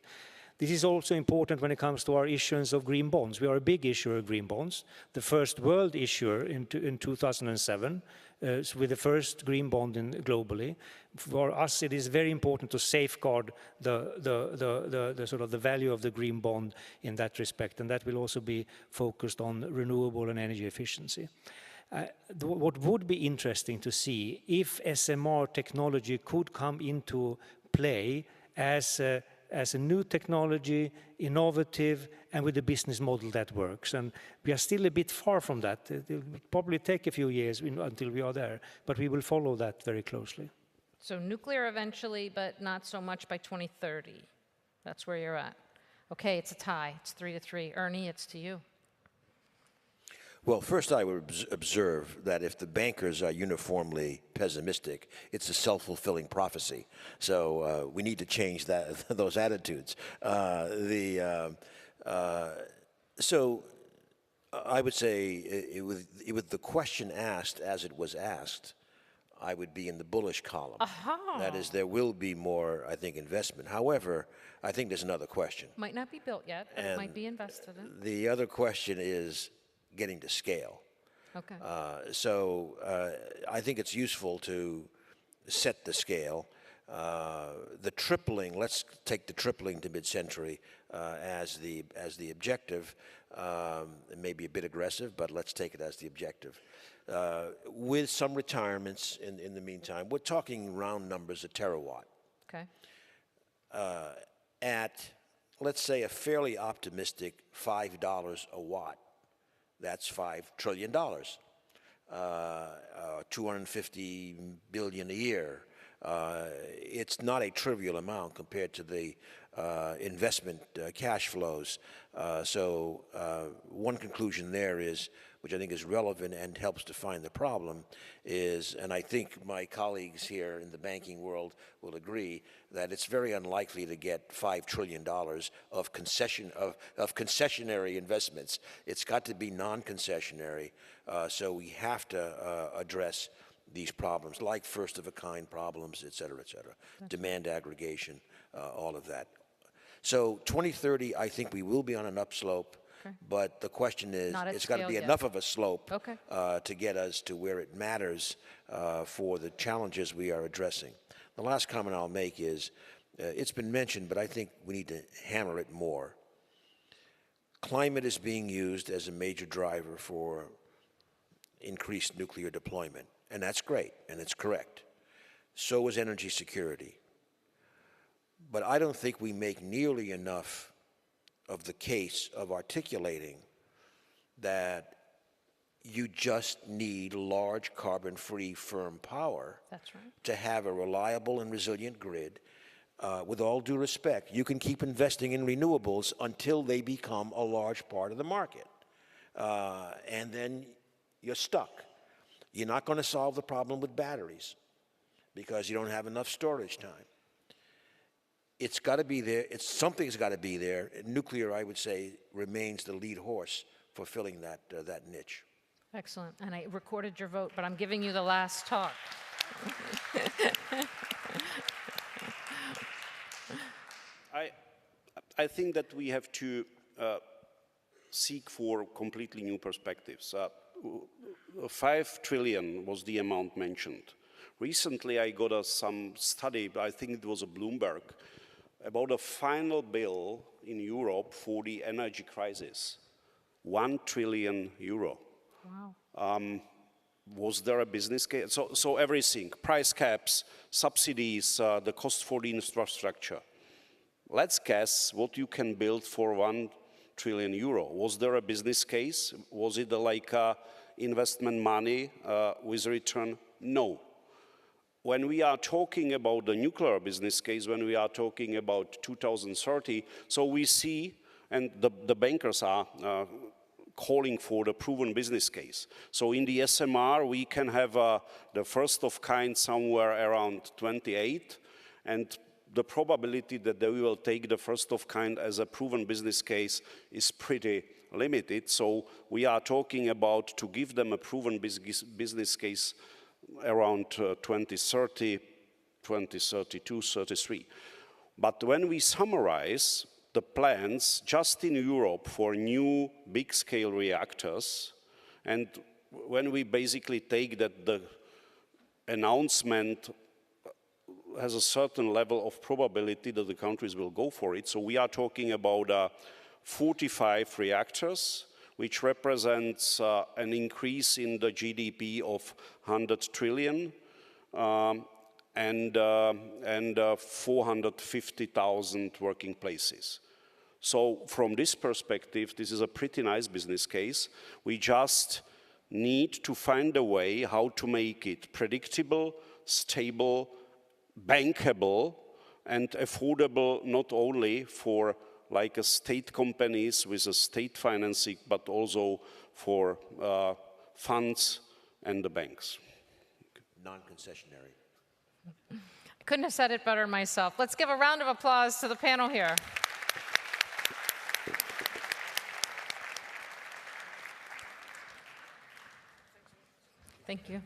This is also important when it comes to our issuance of green bonds. We are a big issuer of green bonds, the first world issuer in 2007, with the first green bond globally. For us, it is very important to safeguard the sort of the value of the green bond in that respect, and that will also be focused on renewable and energy efficiency. What would be interesting to see if SMR technology could come into play as a new technology, innovative, and with a business model that works. And we are still a bit far from that. It will probably take a few years until we are there, but we will follow that very closely.
So nuclear eventually, but not so much by 2030. That's where you're at. Okay, it's a tie. It's 3-3. Ernie, it's to you.
Well, first I would observe that if the bankers are uniformly pessimistic, it's a self-fulfilling prophecy. So we need to change those attitudes. So I would say with the question asked as it was asked, I would be in the bullish column. That is, there will be more, I think, investment. However, I think there's another question.
Might not be built yet, but it might be invested in.
The other question is getting to scale.
Okay.
So I think it's useful to set the scale. The tripling, let's take the tripling to mid-century as the objective. It may be a bit aggressive, but let's take it as the objective. With some retirements in the meantime, we're talking round numbers, a terawatt.
Okay.
At, let's say, a fairly optimistic $5 a watt, that's $5 trillion, 250 billion a year. It's not a trivial amount compared to the investment cash flows. So one conclusion there is, which I think is relevant and helps define the problem, is, and I think my colleagues here in the banking world will agree, that it's very unlikely to get $5 trillion of concessionary investments. It's got to be non-concessionary. So we have to address these problems, like first-of-a-kind problems, et cetera, demand aggregation, all of that. So 2030, I think we will be on an upslope. Okay. But the question is, it's got to be enough of a slope to get us to where it matters for the challenges we are addressing. The last comment I'll make is, it's been mentioned, but I think we need to hammer it more. Climate is being used as a major driver for increased nuclear deployment, and that's great, and it's correct. So is energy security. But I don't think we make nearly enough of the case of articulating that you just need large carbon-free firm power to have a reliable and resilient grid. With all due respect, you can keep investing in renewables until they become a large part of the market. And then you're stuck. You're not going to solve the problem with batteries because you don't have enough storage time. It's got to be there. Something's got to be there. Nuclear, I would say, remains the lead horse for filling that niche.
Excellent. And I recorded your vote, but I'm giving you the last talk.
I think that we have to seek for completely new perspectives. 5 trillion was the amount mentioned. Recently, I got some study, I think it was a Bloomberg, about a final bill in Europe for the energy crisis. 1 trillion euro.
Wow.
Was there a business case? So everything, price caps, subsidies, the cost for the infrastructure. Let's guess what you can build for 1 trillion euro. Was there a business case? Was it like investment money with return? No. When we are talking about the nuclear business case, when we are talking about 2030, so we see, and the bankers are calling for the proven business case. So in the SMR, we can have the first of kind somewhere around 28, and the probability that they will take the first of kind as a proven business case is pretty limited. So we are talking about to give them a proven business case around 2030, 2032, 33. But when we summarize the plans just in Europe for new big-scale reactors, and when we basically take that the announcement has a certain level of probability that the countries will go for it. So we are talking about 45 reactors, which represents an increase in the GDP of 100 trillion and 450,000 working places. So from this perspective, this is a pretty nice business case. We just need to find a way how to make it predictable, stable, bankable, and affordable not only for like a state companies with a state financing, but also for funds and the banks.
Non-concessionary.
I couldn't have said it better myself. Let's give a round of applause to the panel here. Thank you.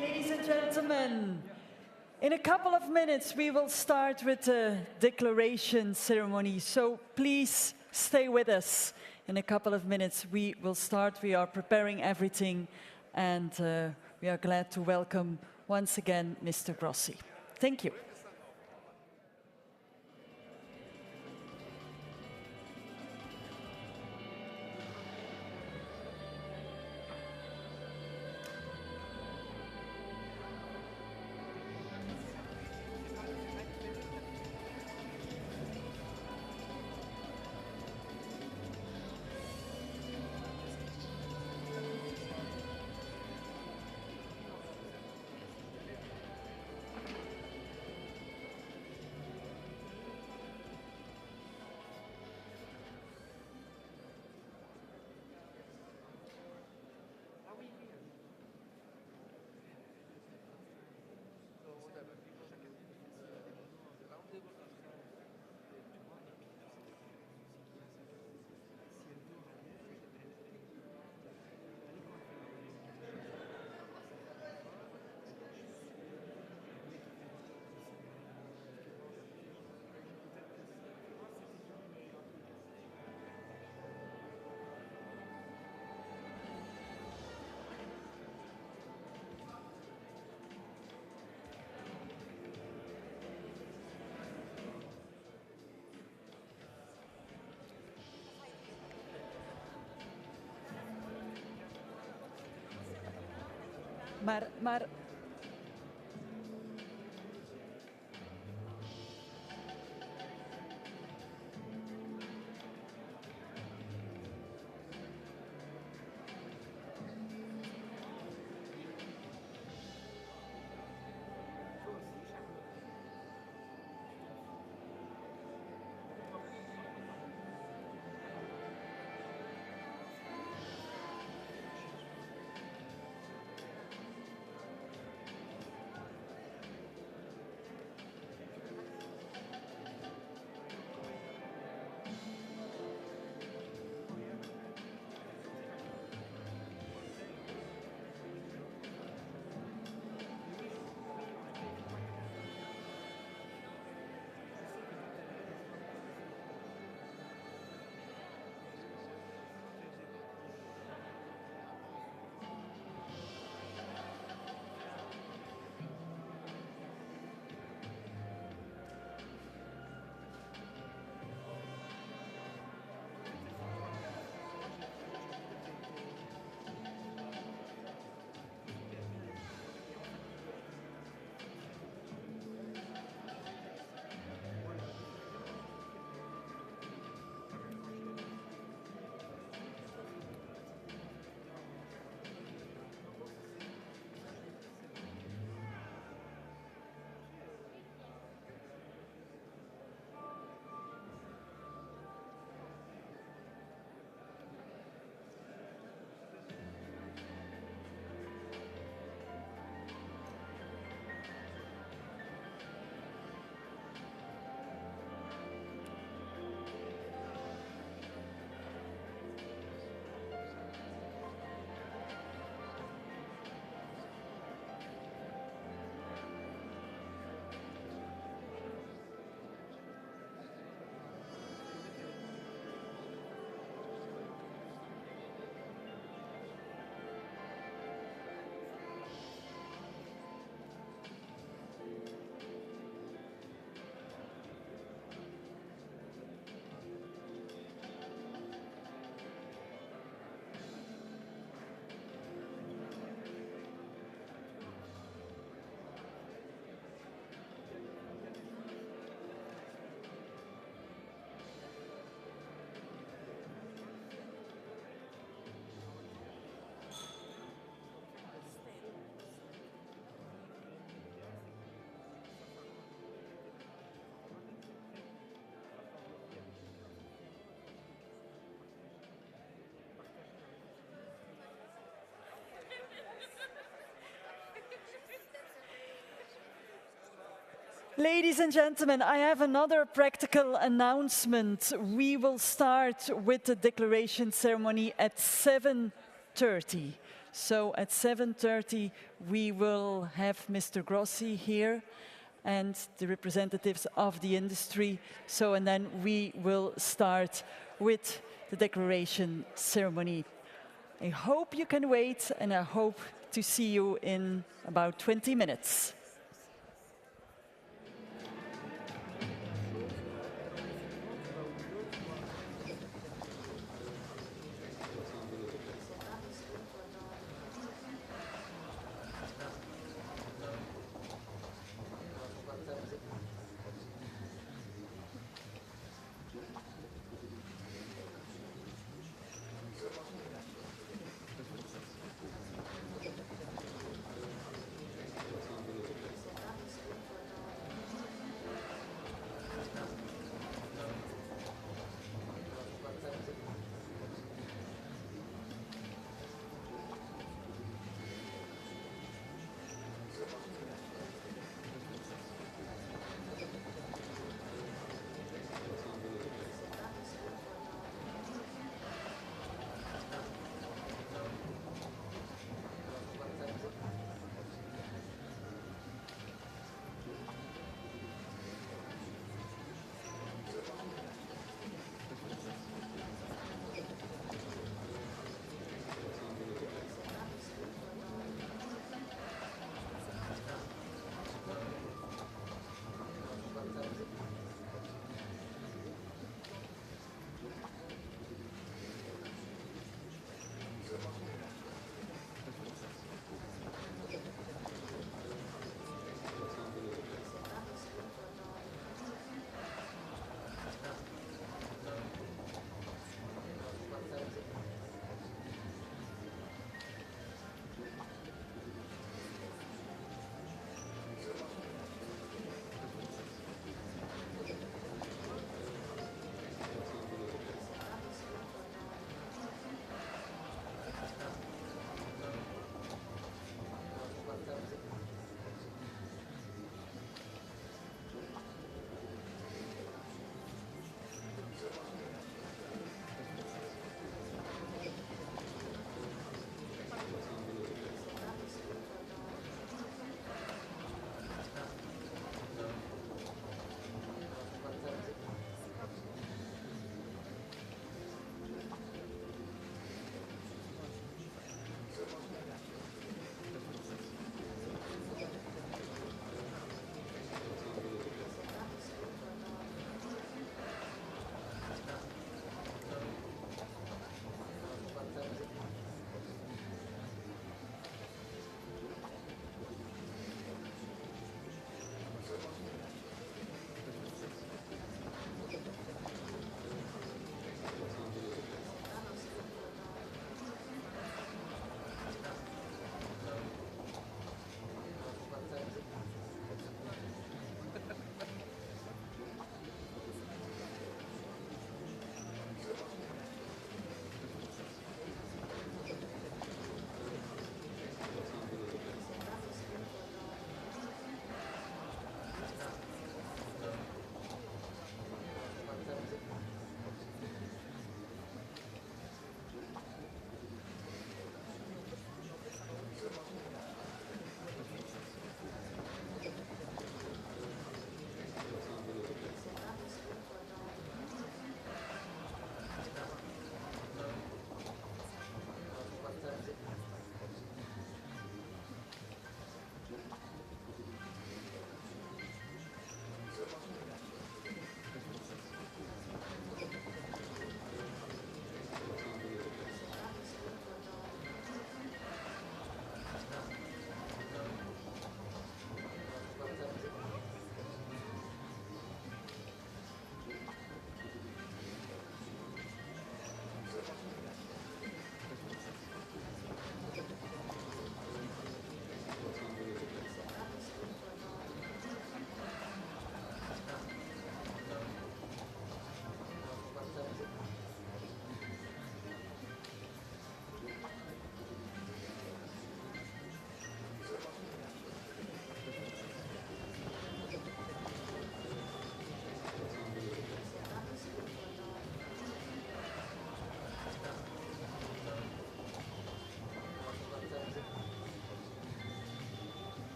Ladies and gentlemen, In a couple of minutes, we will start with the declaration ceremony, so please stay with us. In a couple of minutes, we will start. We are preparing everything, and we are glad to welcome once again Mr. Grossi. Thank you. Maar Ladies and gentlemen, I have another practical announcement. We will start with the declaration ceremony at 7:30. So at 7:30, we will have Mr. Grossi here and the representatives of the industry. So, and then we will start with the declaration ceremony. I hope you can wait, and I hope to see you in about 20 minutes.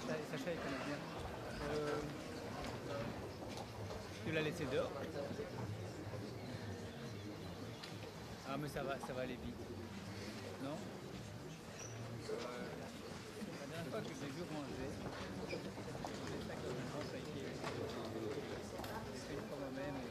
Sacha, il connaît bien. Tu l'as laissé dehors? Ah, mais ça va aller vite. Non? La dernière fois que j'ai vu ranger, les sacs dans un grand paquet. J'ai fait une fois moi-même et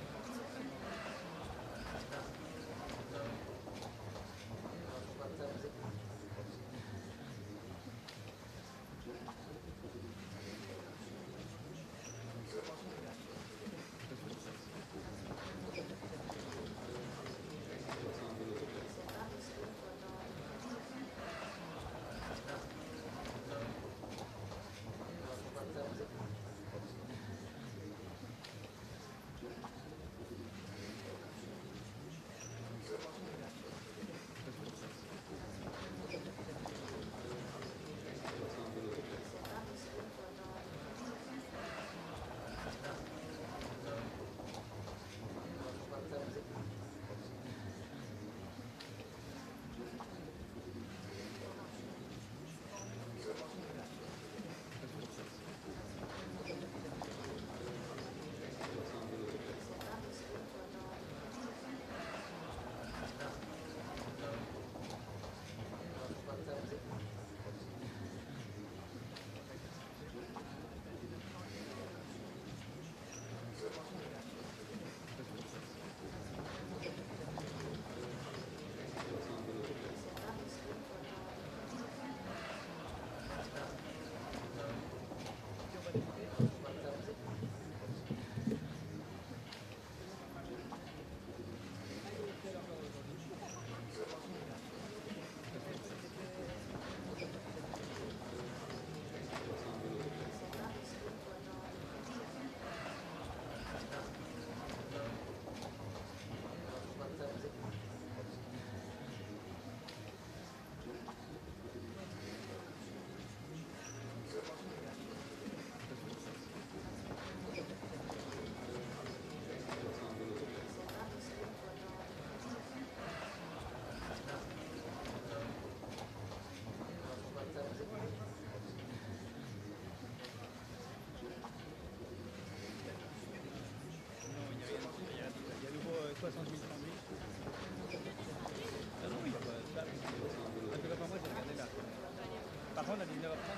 Par contre, à 19h30,